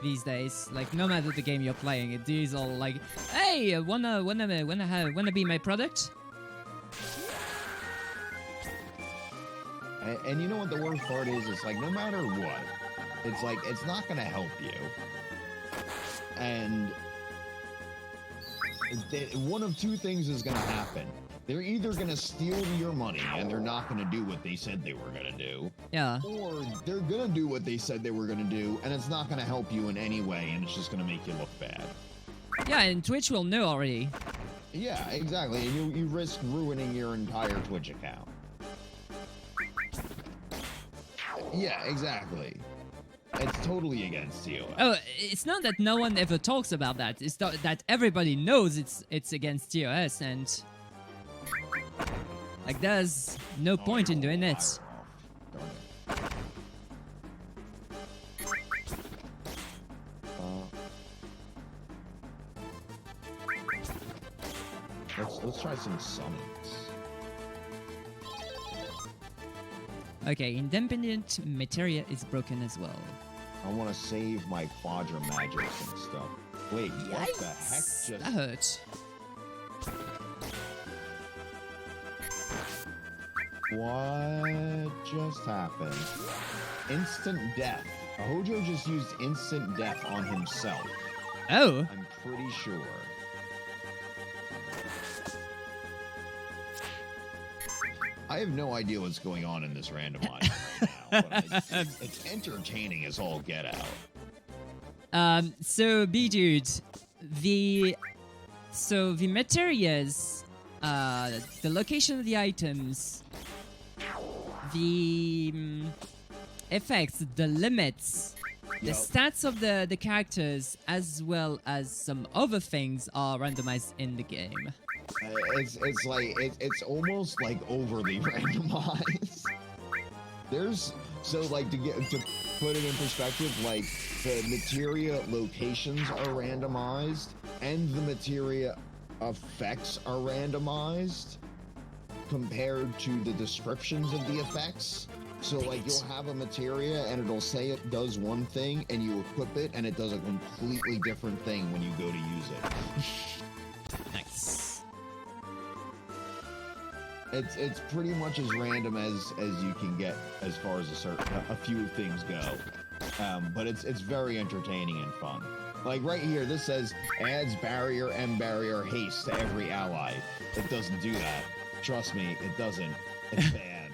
these days. Like no matter the game you're playing, these all like, hey, wanna be my product? And you know what the worst part is? It's like no matter what, it's like it's not gonna help you. And one of two things is gonna happen. They're either gonna steal your money and they're not gonna do what they said they were gonna do. Yeah. Or they're gonna do what they said they were gonna do and it's not gonna help you in any way and it's just gonna make you look bad. Yeah, and Twitch will know already. Yeah, exactly. And you risk ruining your entire Twitch account. Yeah, exactly. It's totally against you. Oh, it's not that no one ever talks about that. It's that everybody knows it's against TOS, and like there's no point in doing it. Let's try some summons. Okay, independent materia is broken as well. I want to save my quadra magics and stuff. Wait, what the heck just... That hurt. What just happened? Instant death. Hojo just used instant death on himself. Oh. I'm pretty sure. I have no idea what's going on in this randomizer right now, but it's entertaining as all get out. So B-Dude, the materials, the location of the items, the effects, the limits, the stats of the characters, as well as some other things are randomized in the game. It's almost like overly randomized. So like to put it in perspective, like the materia locations are randomized and the materia effects are randomized compared to the descriptions of the effects. So like you'll have a materia and it'll say it does one thing and you equip it and it does a completely different thing when you go to use it. Nice. It's pretty much as random as you can get as far as a few things go, but it's very entertaining and fun. Like right here, this says adds barrier and barrier haste to every ally. It doesn't do that. Trust me, it doesn't. It's bad.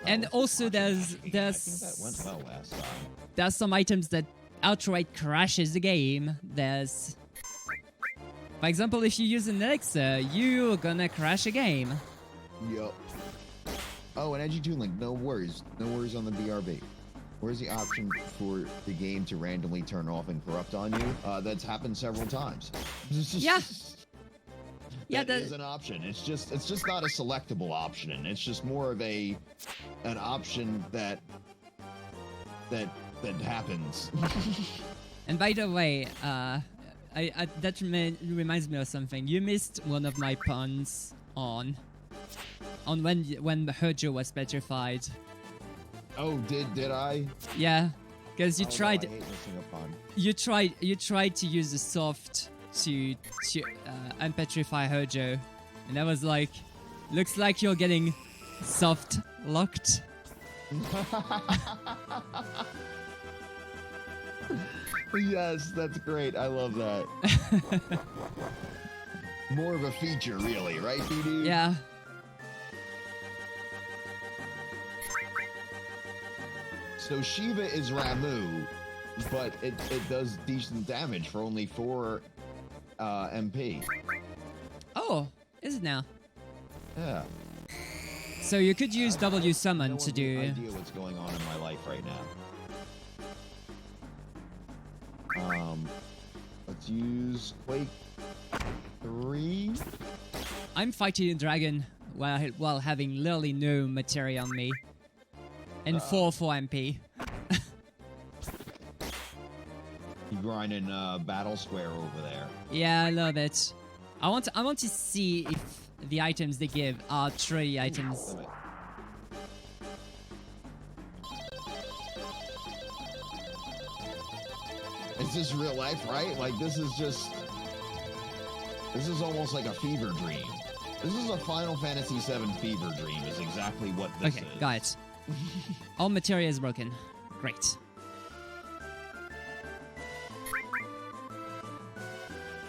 And also there's I think that went well last time. There's some items that outright crashes the game. There's For example, if you use an elixir, you're gonna crash a game. Yup. Oh, and Edgy Toon Link, no worries. No worries on the BRB. Where's the option for the game to randomly turn off and corrupt on you? That's happened several times. Yeah. Yeah, that is an option. It's just not a selectable option. It's just more of an option that happens. And by the way, that reminds me of something. You missed one of my puns on when Herjo was petrified. Oh, did I? Yeah, because you Oh, no, tried. I hate missing a pun. You tried to use the soft to unpetrify Herjo, and I was like, looks like you're getting soft locked. Yes, that's great. I love that. More of a feature, really, right, BD? Yeah. So Shiva is Ramu, but it does decent damage for only 4 MP. Oh, is it now? Yeah. So you could use W summon No to one do. has idea what's going on in my life right now. Let's use Quake 3. I'm fighting a dragon while having literally no materia on me. And 4 MP. You grinding Battle Square over there. Yeah, I love it. I want to see if the items they give are tree items. Is this real life, right? Like, this is almost like a fever dream. This is a Final Fantasy VII fever dream is exactly what this Okay, is. got it. All materia is broken. Great.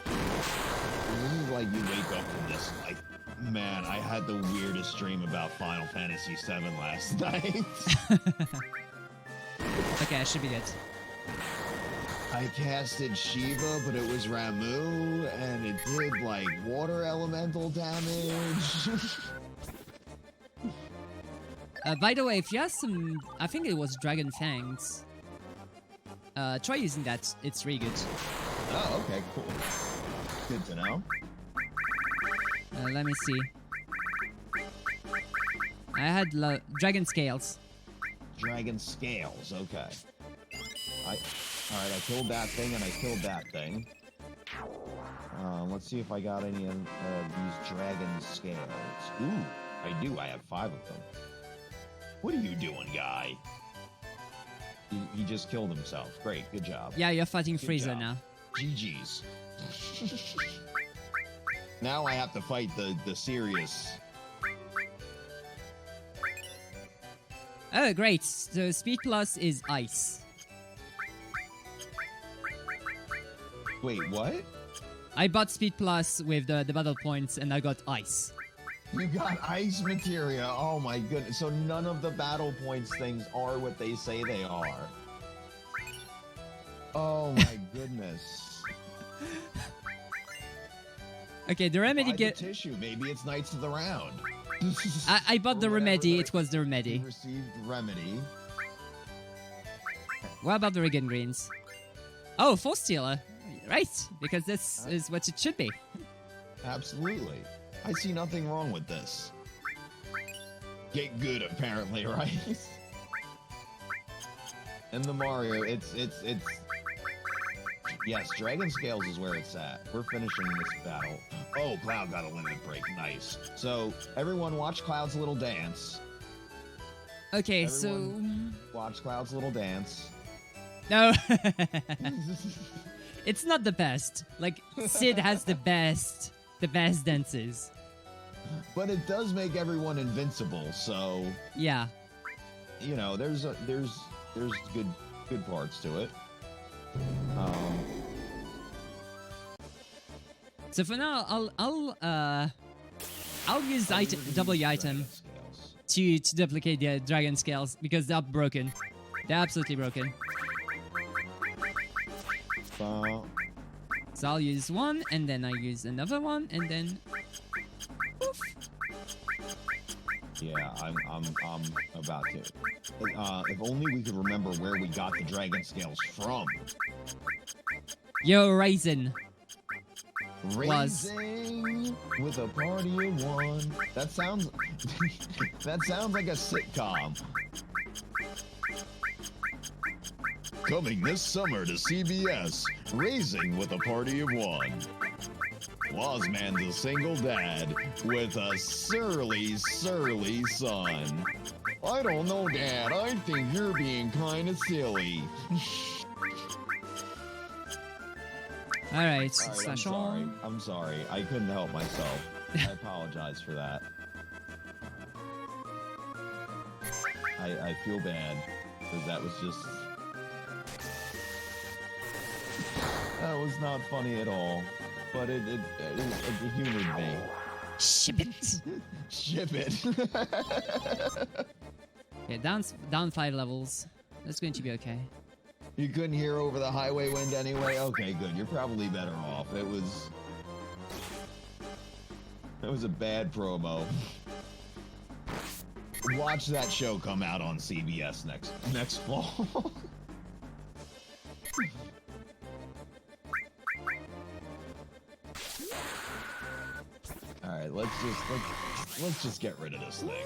This is like you wake up from this, like, man, I had the weirdest dream about Final Fantasy VII last night. Okay, I should be good. I casted Shiva, but it was Ramu, and it did, like, water elemental damage. By the way, if you have some, I think it was Dragon Fangs. Try using that. It's really good. Oh, okay, cool. Good to know. Let me see. I had Dragon Scales. Dragon Scales, okay. Alright, I killed that thing and I killed that thing. Let's see if I got any of these Dragon Scales. Ooh, I do. I have 5 of them. What are you doing, guy? He just killed himself. Great, good job. Yeah, you're fighting Good Frieza job. now. GG's. Now I have to fight the serious. Oh, great. So Speed Plus is Ice. Wait, what? I bought Speed Plus with the battle points and I got Ice. You got ice materia. Oh my goodness. So none of the battle points things are what they say they are. Oh my goodness. Okay, the remedy Buy get. the tissue. Maybe it's Knights of the Round. I bought the Or whatever remedy. the- It was the You remedy. received remedy. What about the Riggin Greens? Oh, Force Stealer. Right, because this is what it should be. Absolutely. I see nothing wrong with this. Get good, apparently, right? In the Mario, it's yes, Dragon Scales is where it's at. We're finishing this battle. Oh, Cloud got a limit break. Nice. So everyone watch Cloud's little dance. Okay, Everyone watch Cloud's little dance. so no, it's not the best. Like Sid has the best dances. But it does make everyone invincible, so Yeah. you know, there's good parts to it. So for now, I'll use item W item to duplicate the dragon scales because they're broken. They're absolutely broken. So So I'll use one, and then I use another one, and then... Poof. Yeah, I'm about to. If only we could remember where we got the dragon scales from. Yo, Raisin. Raising with a party of one. That sounds that sounds like a sitcom. Coming this summer to CBS, Raising with a Party of One. Wazman's a single dad with a surly son. I don't know, Dad. I think you're being kind of silly. Alright, I'm sorry. I couldn't help myself. I apologize for that. I feel bad because that was just... That was not funny at all, but it humored me. Ship it. Ship it. Okay, down 5 levels. That's going to be okay. You couldn't hear over the highway wind anyway? Okay, good. You're probably better off. It was a bad promo. Watch that show come out on CBS next fall. All right, let's just get rid of this thing.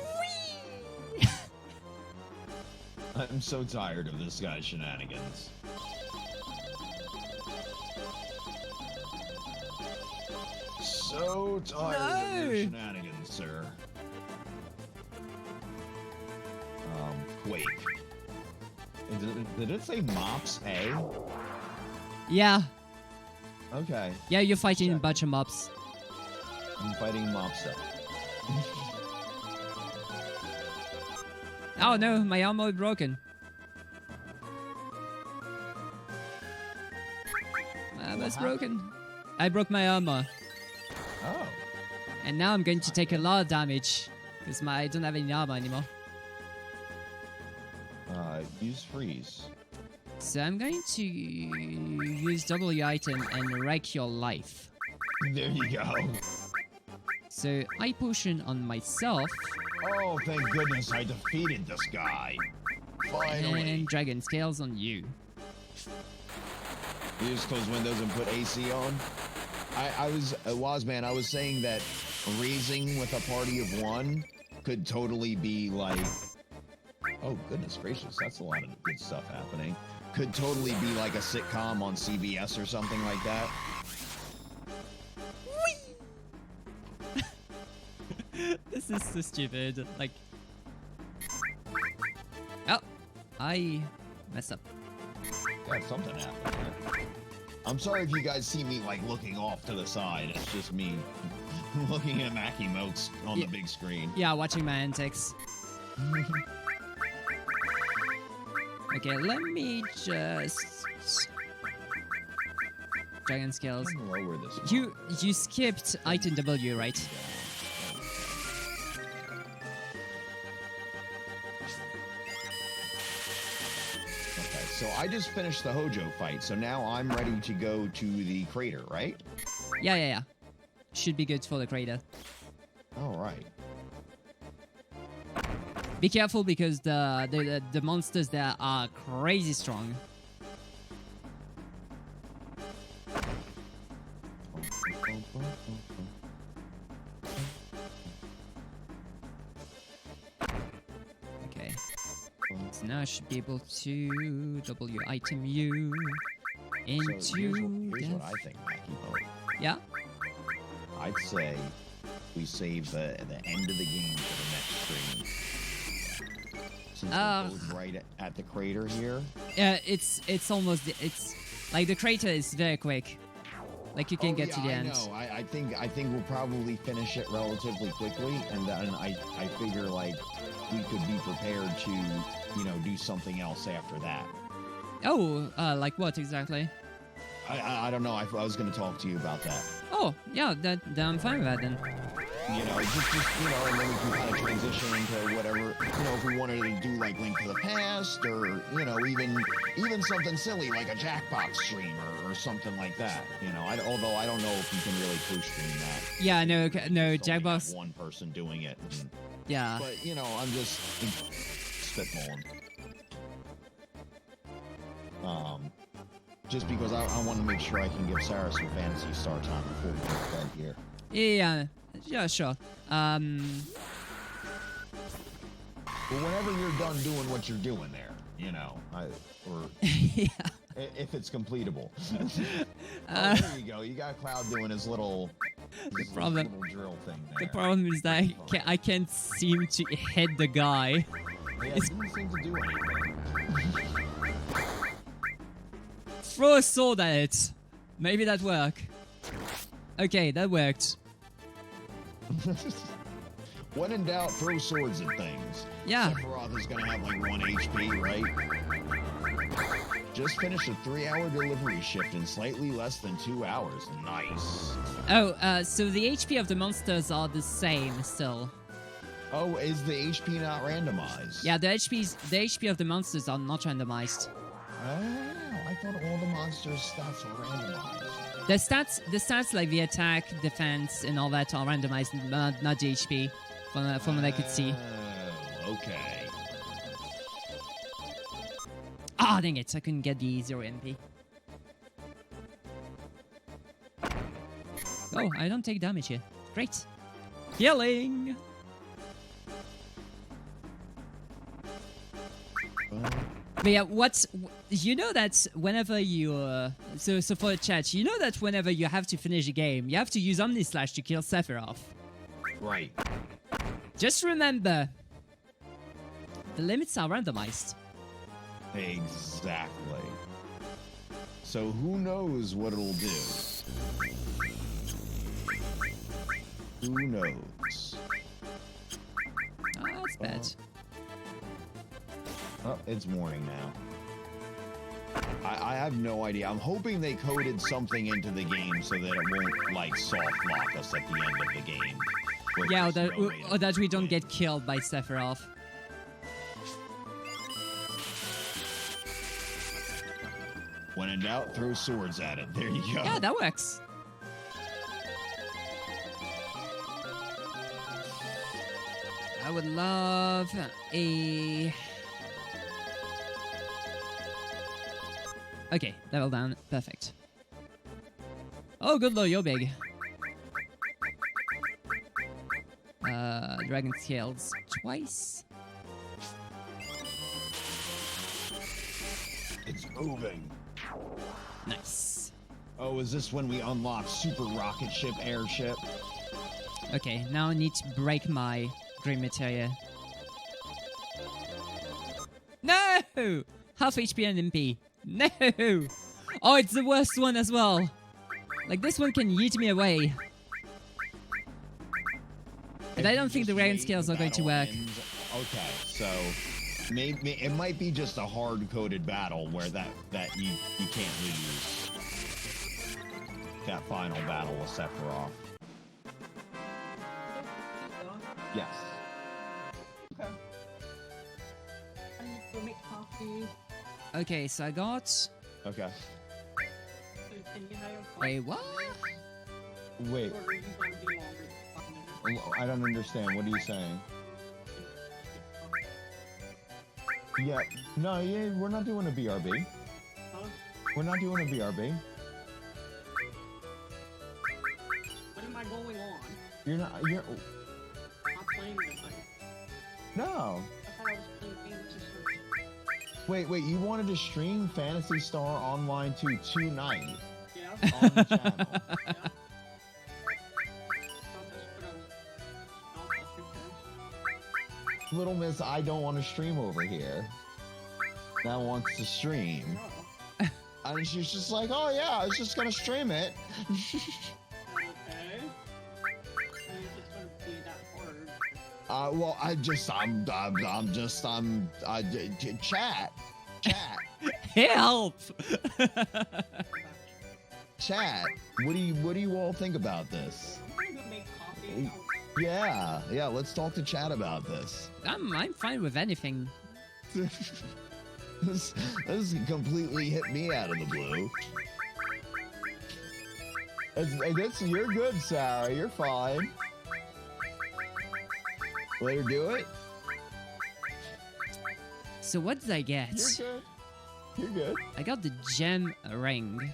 I'm so tired of this guy's shenanigans. So tired of your shenanigans, sir. Quake. Did it say Mops A? Yeah. Okay. Yeah, you're fighting a bunch of mobs. I'm fighting Mopsa. Oh no, my armor is broken. My armor's broken. I broke my armor. Oh. And now I'm going to take a lot of damage. Because I don't have any armor anymore. Use freeze. So I'm going to use W item and wreck your life. There you go. So eye potion on myself. Oh, thank goodness I defeated this guy. Finally. And dragon scales on you. You just close windows and put AC on. I was Wazman. I was saying that raising with a party of one could totally be like. Oh goodness gracious, that's a lot of good stuff happening. Could totally be like a sitcom on CBS or something like that. This is so stupid. Like, oh, I messed up. Yeah, something happened there. I'm sorry if you guys see me like looking off to the side. It's just me looking at Mac emotes on the big screen. Yeah, watching my antics. Okay, let me just dragon scales. Lower this. You skipped item W, right? Okay, so I just finished the Hojo fight, so now I'm ready to go to the crater, right? Yeah. Should be good for the crater. All right. Be careful because the monsters there are crazy strong. Okay. So now I should be able to W item you into. So here's what I think, Mackie Mode. Yeah. I'd say we save the end of the game for the next stream. Since we're both right at the crater here. Yeah, it's like the crater is very quick. Like you can get to the end. I know. I think we'll probably finish it relatively quickly, and then I figure like we could be prepared to do something else after that. Oh, like what exactly? I don't know. I was going to talk to you about that. Oh, yeah, then I'm fine with that then. You know, just and then we can kind of transition into whatever, if we wanted to do like Link to the Past, or even something silly like a Jackbox stream or something like that. Although I don't know if you can really co-stream that. Yeah, no, Just only Jackbox. have one person doing it. Yeah. But I'm just spitballing. Just because I want to make sure I can give Sarah some Fantasy Star time before we go to bed here. Yeah, sure. But whenever you're done doing what you're doing there, Yeah. If it's completable. There you go. You got Cloud doing his little problem- little drill thing The there. problem is that I can't seem to hit the guy. Yeah, it didn't seem to do anything. Throw a sword at it. Maybe that work. Okay, that worked. When in doubt, throw swords at things. Yeah. Sephiroth is gonna have like 1 HP, right? Just finished a 3-hour delivery shift in slightly less than 2 hours. Nice. Oh, so the HP of the monsters are the same still. Oh, is the HP not randomized? Yeah, the HP of the monsters are not randomized. Oh, I thought all the monsters' stats were randomized. The stats like the attack, defense, and all that are randomized, not the HP, from what I could see. Oh, okay. Ah, dang it! I couldn't get the 0 MP. Oh, I don't take damage here. Great. Healing. But yeah, you know that whenever you so for the chat, you know that whenever you have to finish a game, you have to use Omnislash to kill Sephiroth. Right. Just remember, the limits are randomized. Exactly. So who knows what it'll do? Who knows? Oh, that's bad. Oh, it's morning now. I have no idea. I'm hoping they coded something into the game so that it won't, like, soft lock us at the end of the game. Yeah, or that we don't get killed by Sephiroth. When in doubt, throw swords at it. There you go. Yeah, that works. I would love a... Okay, level down. Perfect. Oh, good lord, you're big. Dragon scales twice. It's moving. Nice. Oh, is this when we unlock Super Rocket Ship Airship? Okay, now I need to break my green materia. No! Half HP and MP. No! Oh, it's the worst one as well. Like, this one can yeet me away. But I don't think the dragon scales are going to work. Okay, so maybe it might be just a hard-coded battle where that you can't lose that final battle with Sephiroth. Yes. Okay. I need to go make coffee. Okay, so I got... Okay. And you have Wait, what? Wait, or are you going to be longer than 5 minutes? I don't understand. What are you saying? Yeah, no, yeah, we're not doing a BRB. Huh? We're not doing a BRB. What am I going on? You're not. I'm not playing tonight. No. I thought I was playing Fantasy Star. Wait. You wanted to stream Phantasy Star Online 2 tonight Yeah? on the channel. Yeah? Thought that's what I was... Oh, that's okay. Little Miss, I don't want to stream over here. Now wants to stream. Oh. And she's just like, oh yeah, I was just gonna stream it. Okay. And it's just gonna be that hard. Well, chat. Help! chat, what do you all think about this? I'm gonna go make coffee. Yeah, let's talk to chat about this. I'm fine with anything. This completely hit me out of the blue. You're good, Sarah. You're fine. Let her do it. So what did I get? You're good. You're good. I got the gem ring.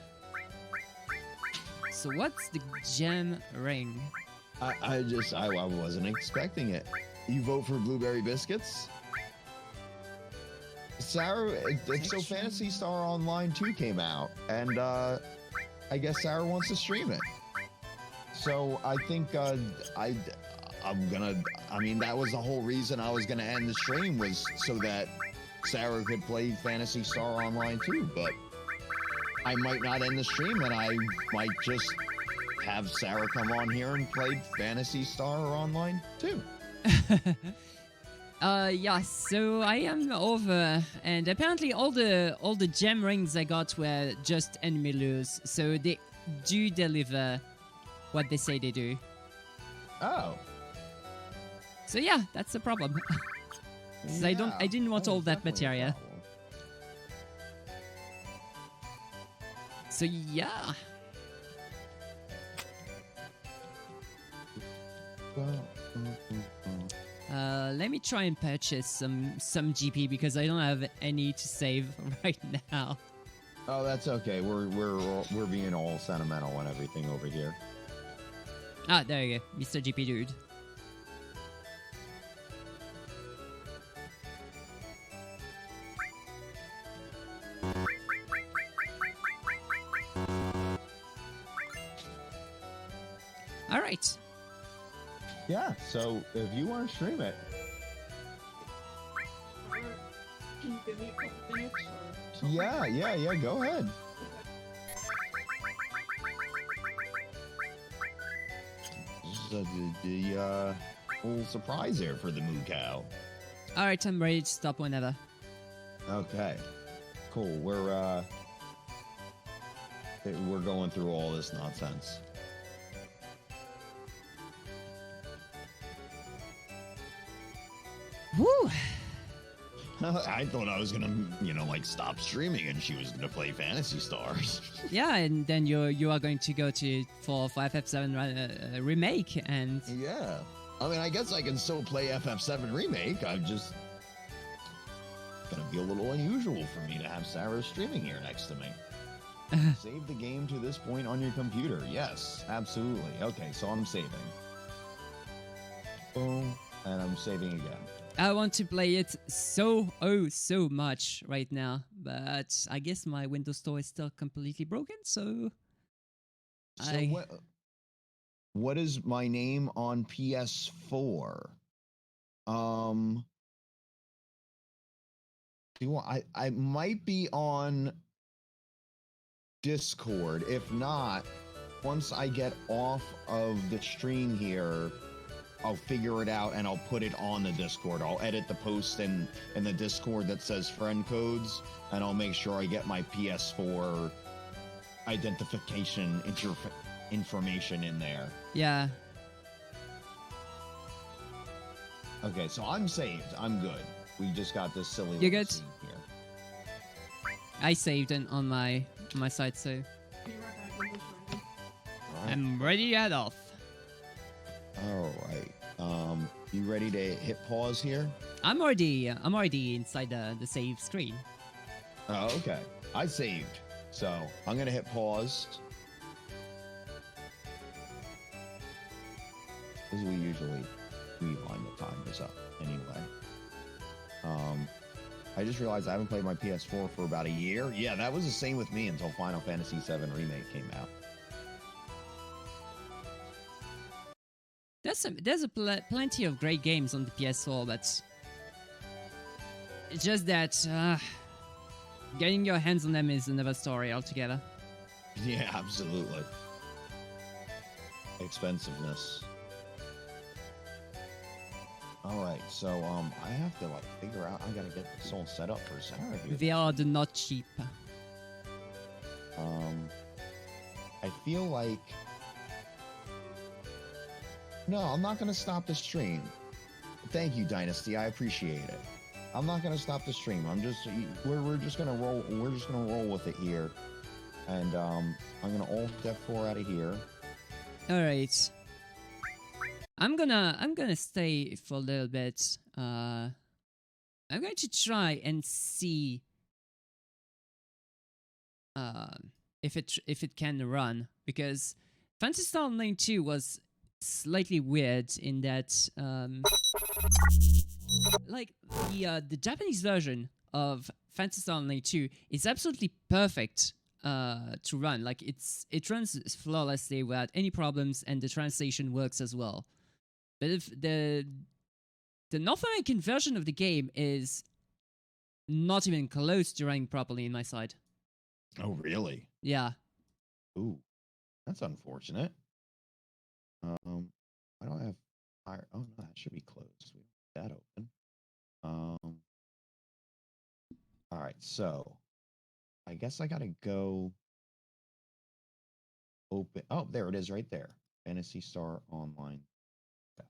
So what's the gem ring? I wasn't expecting it. You vote for blueberry biscuits? Sarah, so Phantasy Star Online 2 came out, and I guess Sarah wants to stream it. So I think I mean, that was the whole reason I was gonna end the stream, was so that Sarah could play Phantasy Star Online 2, but I might not end the stream, and I might just have Sarah come on here and play Phantasy Star Online 2. Yeah, so I am over, and apparently all the gem rings I got were just enemy lures, so they do deliver what they say they do. Oh. So yeah, that's the problem. 'Cause I didn't want all that materia. So yeah. Let me try and purchase some GP because I don't have any to save right now. Oh, that's okay. We're being all sentimental and everything over here. Ah, there you go, Mr. GP dude. All right. Yeah, so if you want to stream it. Can you give me a couple minutes or something? Yeah, go ahead. This is the whole surprise there for the MooCow. All right, I'm ready to stop whenever. Okay, cool. We're going through all this nonsense. Woo! I thought I was gonna, like stop streaming and she was gonna play Phantasy Stars. Yeah, and then you are going to go for FFVII remake, and Yeah. I mean, I guess I can still play FF7 Remake. I'm just gonna be a little unusual for me to have Sarah streaming here next to me. Save the game to this point on your computer. Yes, absolutely. Okay, so I'm saving. Boom, and I'm saving again. I want to play it so much right now, but I guess my Windows Store is still completely broken, so what is my name on PS4? I might be on Discord. If not, once I get off of the stream here, I'll figure it out and I'll put it on the Discord. I'll edit the post in the Discord that says friend codes, and I'll make sure I get my PS4 identification information in there. yeah. Okay, so I'm saved. I'm good. We just got this silly You're little good? scene here. I saved it on my side, so Be right back, English ready. All right. I'm ready to head off. All right. You ready to hit pause here? I'm already inside the save screen. Oh, okay. I saved, so I'm gonna hit pause. As we usually line the timers up anyway. I just realized I haven't played my PS4 for about a year. Yeah, that was the same with me until Final Fantasy VII Remake came out. There's plenty of great games on the PS4, but it's just that getting your hands on them is another story altogether. Yeah, absolutely. Expensiveness. All right, so I have to figure out. I gotta get this all set up for Sarah here. They are not cheap. I feel like... No, I'm not going to stop the stream. Thank you, Dynasty. I appreciate it. I'm not going to stop the stream. We're just going to roll. We're just going to roll with it here. And I'm going to Alt F4 out of here. All right. I'm gonna stay for a little bit. I'm going to try and see if it can run, because Phantasy Star Online 2 was slightly weird in that like the Japanese version of Phantasy Star Online 2 is absolutely perfect to run. Like it runs flawlessly without any problems, and the translation works as well. But if the North American version of the game is not even close to running properly in my side. Oh, really? Yeah. Ooh, that's unfortunate. I don't have fire. Oh no, that should be closed. We don't have that open. All right, so I guess I gotta go open. Oh, there it is, right there. Fantasy Star Online. Yes.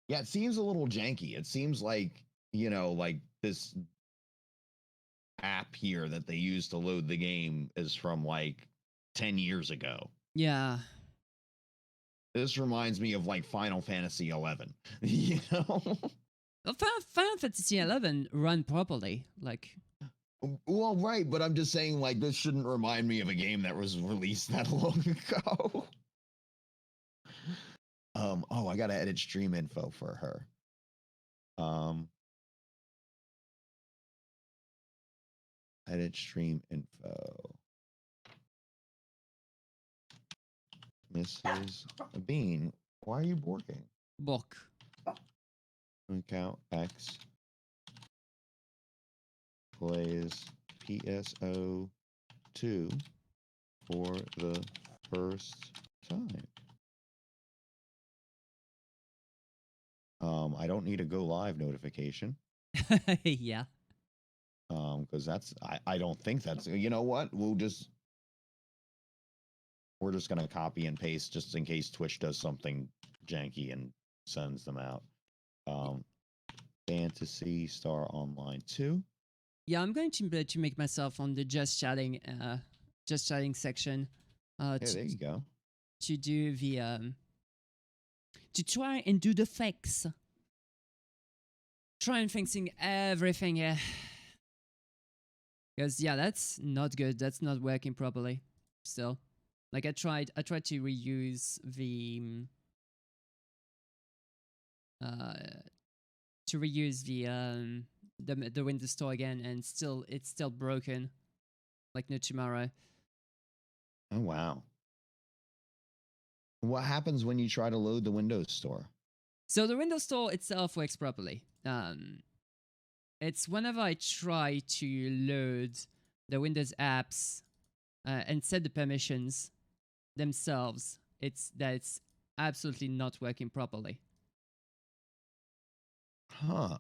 Yeah, it seems a little janky. It seems like, you know, like this app here that they use to load the game is from like 10 years ago. Yeah. This reminds me of like Final Fantasy 11. You know? Well, Final Fantasy 11 run properly, like. Well, right, but I'm just saying, like, this shouldn't remind me of a game that was released that long ago. Oh, I gotta edit stream info for her. Edit stream info. Mrs. Bean, why are you borking? Bork. MooCowX plays PSO2 for the first time. I don't need a go live notification. Yeah. Because I don't think that's, you know what? We're just gonna copy and paste just in case Twitch does something janky and sends them out. Fantasy Star Online 2. Yeah, I'm going to make myself on the just chatting section. Yeah, there you go. To do the to try and do the fix. Try and fixing everything here. Because yeah, that's not good. That's not working properly. Still, like I tried to reuse the the Windows Store again, and it's still broken, like no tomorrow. Oh wow. What happens when you try to load the Windows Store? So the Windows Store itself works properly. It's whenever I try to load the Windows apps and set the permissions themselves, it's absolutely not working properly. Huh.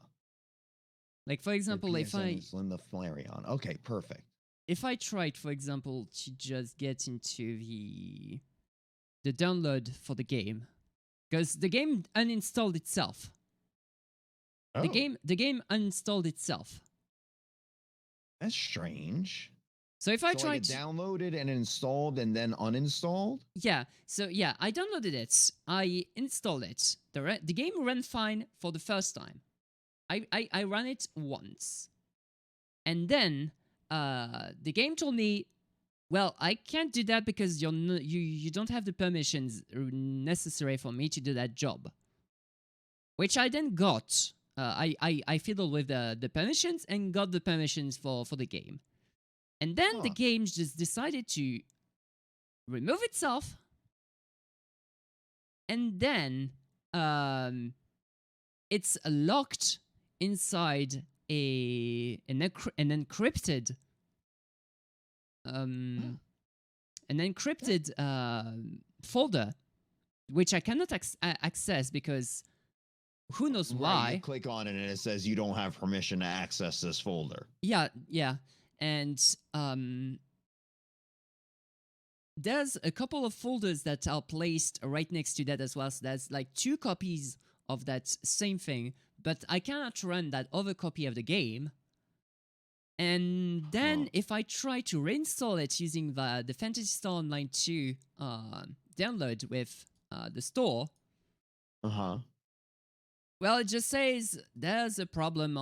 Like for example, if I Slim the Flareon. Okay, perfect. If I tried, for example, to just get into the download for the game, because the game uninstalled itself. Oh, The game uninstalled itself. that's strange. So if I So, tried, like, it downloaded and installed and then uninstalled? yeah. So yeah, I downloaded it. I installed it. The game ran fine for the first time. I ran it once, and then the game told me, well, I can't do that because you don't have the permissions necessary for me to do that job. Which I then got. I fiddled with the permissions and got the permissions for the game. And then the game just decided to remove itself. And then it's locked inside an encrypted folder, which I cannot access because who knows why. You click on it and it says you don't have permission to access this folder. Yeah. And there's a couple of folders that are placed right next to that as well. So there's like 2 copies of that same thing, but I cannot run that other copy of the game. And then if I try to reinstall it using the Fantasy Star Online 2 download with the store, well, it just says there's a problem,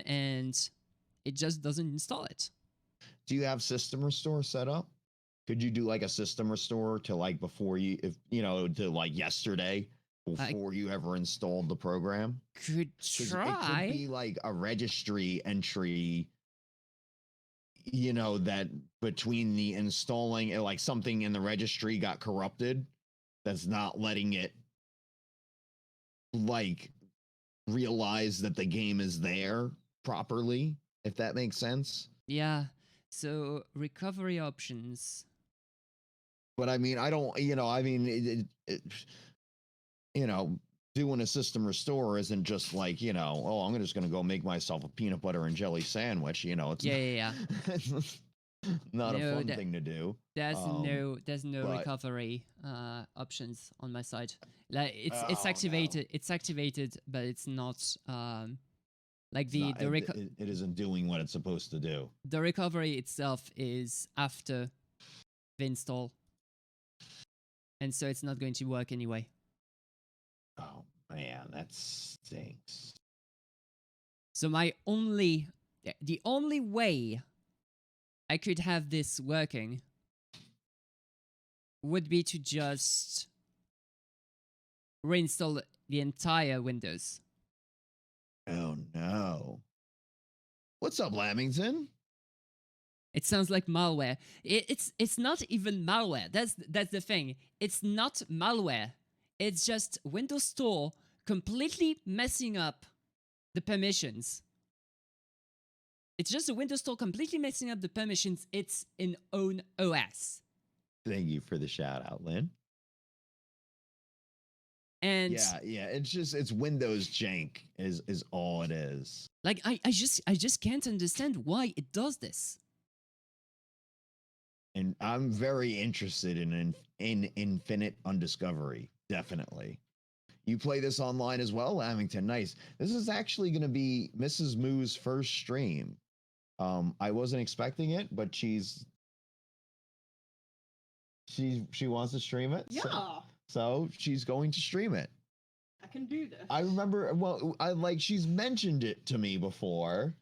and it just doesn't install it. Do you have System Restore set up? Could you do like a System Restore to like before you, if you know, to like yesterday before you ever installed the program? Could 'Cause try. It could be like a registry entry, you know, that between the installing, like something in the registry got corrupted that's not letting it like realize that the game is there properly, if that makes sense. Yeah. So recovery options. But I mean, I don't, you know, I mean, you know, doing a System Restore isn't just like, you know, oh, I'm just going to go make myself a peanut butter and jelly sandwich. You know, it's Yeah. not No, a fun thing to do. There's no but- recovery options on my side. Like it's Oh, activated. It's activated, but it's not like It's not- the it isn't doing what it's supposed to do. the recovery itself is after the install, and so it's not going to work anyway. Oh man, that stinks. So the only way I could have this working would be to just reinstall the entire Windows. Oh no. What's up, Lamington? It sounds like malware. It's not even malware. That's the thing. It's not malware. It's just Windows Store completely messing up the permissions. It's just a Windows Store completely messing up the permissions. It's in own OS. Thank you for the shout out, Lynn. And Yeah, it's Windows jank is all it is. like I just can't understand why it does this. And I'm very interested in Infinite Undiscovery, definitely. You play this online as well, Lamington. Nice. This is actually going to be Mrs. Moo's first stream. I wasn't expecting it, but she wants to stream it. Yeah, So she's going to stream it. I can do this. I remember, well, she's mentioned it to me before,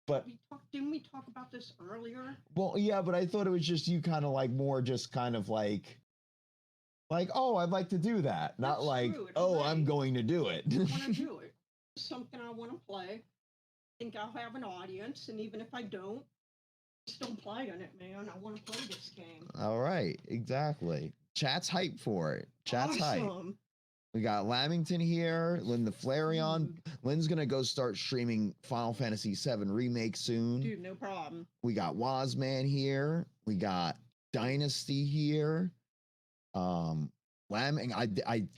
but Didn't we talk about this earlier? well, yeah, but I thought it was just you kind of like more just kind of like, oh, I'd like to do that. Not That's like, true, it's oh, right. I'm going to do it. I want to do it. It's something I want to play. I think I'll have an audience, and even if I don't, I'm still playing it, man. I want to play this game. All right, exactly. Chat's hype for it. Chat's hype. Awesome. We got Lamington here, Lynn the Flareon. Lynn's gonna go start streaming Final Fantasy VII Remake soon. Dude, no problem. We got Wazman here. We got Dynasty here. I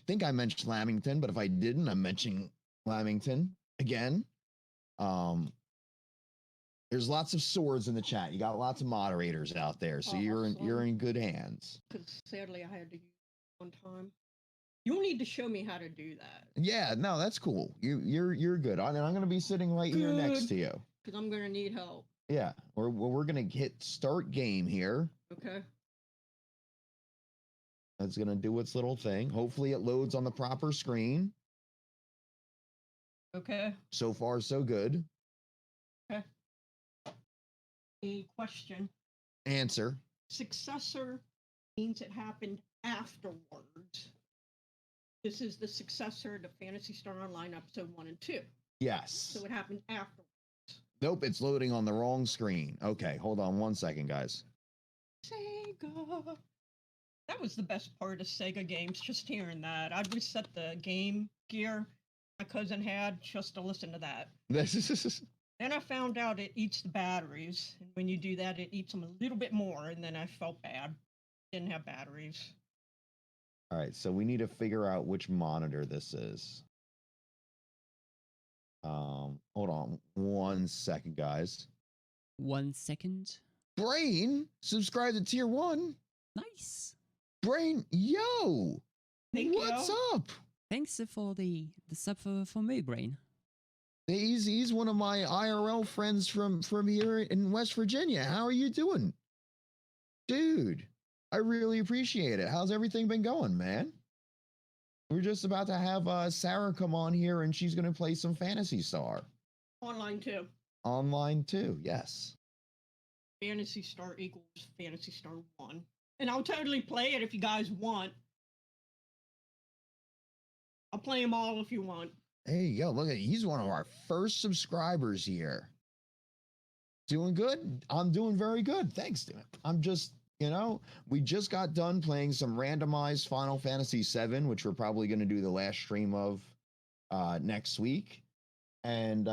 think I mentioned Lamington, but if I didn't, I'm mentioning Lamington again. There's lots of swords in the chat. You got lots of moderators out there, so you're in good hands. Because sadly, I had to use it one time. You'll need to show me how to do that. Yeah, no, that's cool. You're good. And I'm gonna be sitting right here next to you. Because I'm going to need help. Yeah, we're gonna hit start game here. Okay. That's gonna do its little thing. Hopefully, it loads on the proper screen. Okay. So far, so good. Okay. A question. Answer. Successor means it happened afterwards. This is the successor to Phantasy Star Online episode 1 and 2. Yes. So it happened afterwards. Nope, it's loading on the wrong screen. Okay, hold on 1 second, guys. Sega. That was the best part of Sega games, just hearing that. I'd reset the Game Gear my cousin had just to listen to that. This is Then I found out it eats the batteries. And when you do that, it eats them a little bit more. And then I felt bad. Didn't have batteries. all right. So we need to figure out which monitor this is. Hold on 1 second, guys. 1 second. Brain, subscribe to tier 1. Nice. Brain, yo, Thank what's you. up? Thanks for the sub for me, Brain. He's one of my IRL friends from here in West Virginia. How are you doing? Dude, I really appreciate it. How's everything been going, man? We're just about to have Sarah come on here and she's going to play some Phantasy Star. Online too. Online too, yes. Phantasy Star equals Phantasy Star 1. And I'll totally play it if you guys want. I'll play them all if you want. Hey, yo, look at he's one of our first subscribers here. Doing good? I'm doing very good. Thanks, dude. I'm just, you know, we just got done playing some randomized Final Fantasy VII, which we're probably going to do the last stream of next week. And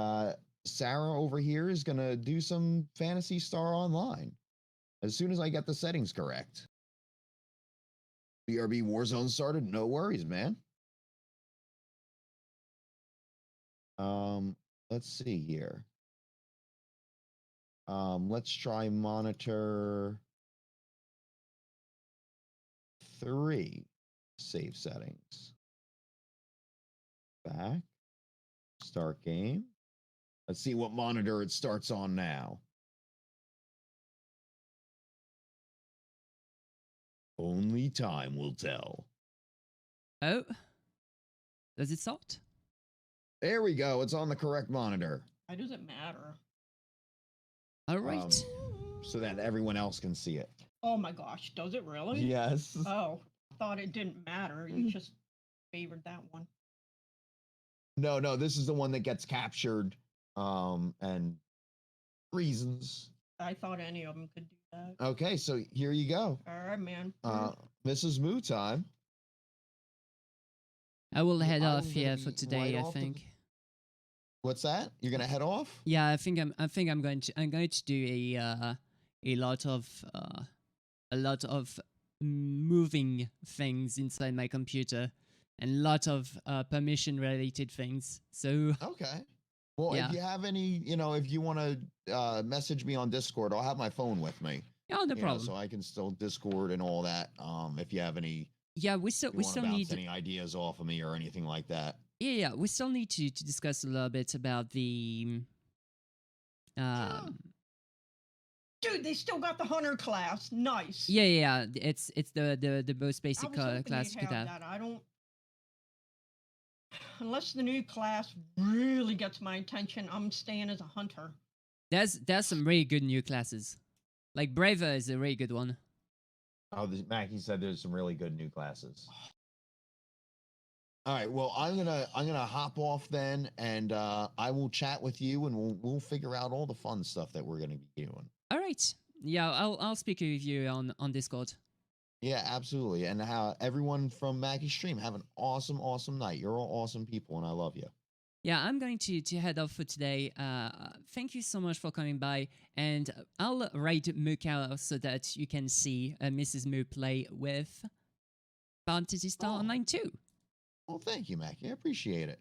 Sarah over here is going to do some Phantasy Star Online as soon as I get the settings correct. BRB Warzone started. No worries, man. Let's see here. Let's try monitor 3 save settings. Back. Start game. Let's see what monitor it starts on now. Only time will tell. Oh. Does it start? There we go. It's on the correct monitor. Why does it matter? All right. So that everyone else can see it. Oh my gosh, does it really? Yes. Oh, thought it didn't matter. You just favored that one. No, this is the one that gets captured. And reasons. I thought any of them could do that. Okay, so here you go. All right, man. Mrs. Moo time. I will head I'm off here gonna for be today, right I off of- think. What's that? You're gonna head off? Yeah, I think I'm going to do a lot of moving things inside my computer and a lot of permission related things. So Okay. Well, Yeah. if you have any, if you want to message me on Discord, I'll have my phone with me. yeah, no problem. So I can still Discord and all that. If you have any, Yeah, we still you want to bounce need any ideas off of me or anything like that. yeah, we still need to discuss a little bit about the Dude, they still got the hunter class. Nice. yeah, it's the most I basic was hoping class they'd you could have. that. I don't. Unless the new class really gets my attention, I'm staying as a hunter. There's some really good new classes. Like Braver is a really good one. Oh, Mackie said there's some really good new classes. All right, well, I'm gonna hop off then, and I will chat with you, and we'll figure out all the fun stuff that we're gonna be doing. All right. Yeah, I'll speak with you on Discord. Yeah, absolutely. And how everyone from Mackie's stream have an awesome night. You're all awesome people, and I love you. Yeah, I'm going to head off for today. Thank you so much for coming by, and I'll write MooCowX so that you can see Mrs. Moo play with Fantasy Star Online 2. Well, thank you, Mackie. I appreciate it.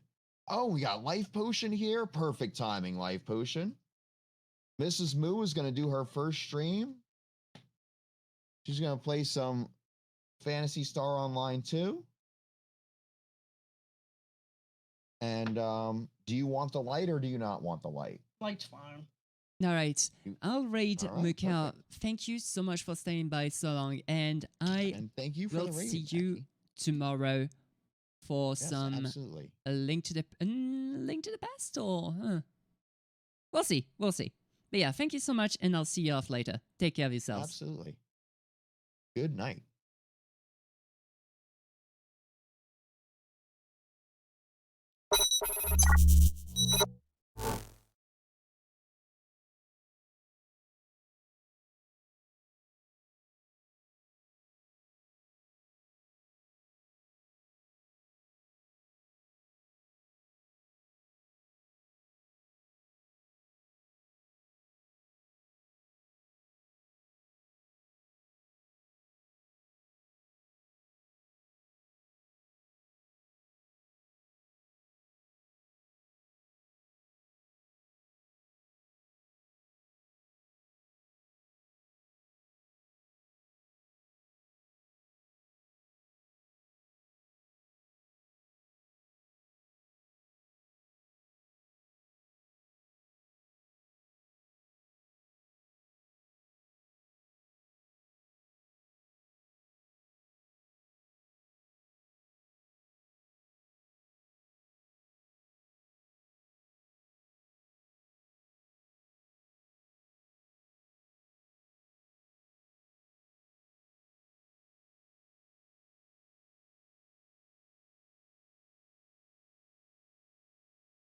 Oh, we got Life Potion here. Perfect timing, Life Potion. Mrs. Moo is going to do her first stream. She's going to play some Phantasy Star Online 2. And do you want the light or do you not want the light? Light's fine. All right. I'll raid All right, MooCowX. perfect. Thank you so much for staying by so long, and And thank you for will the rating, see you Mackie. tomorrow for Yes, some absolutely. a link to the past, or we'll see. But yeah, thank you so much, and I'll see you off later. Take care of yourselves. Absolutely. Good night.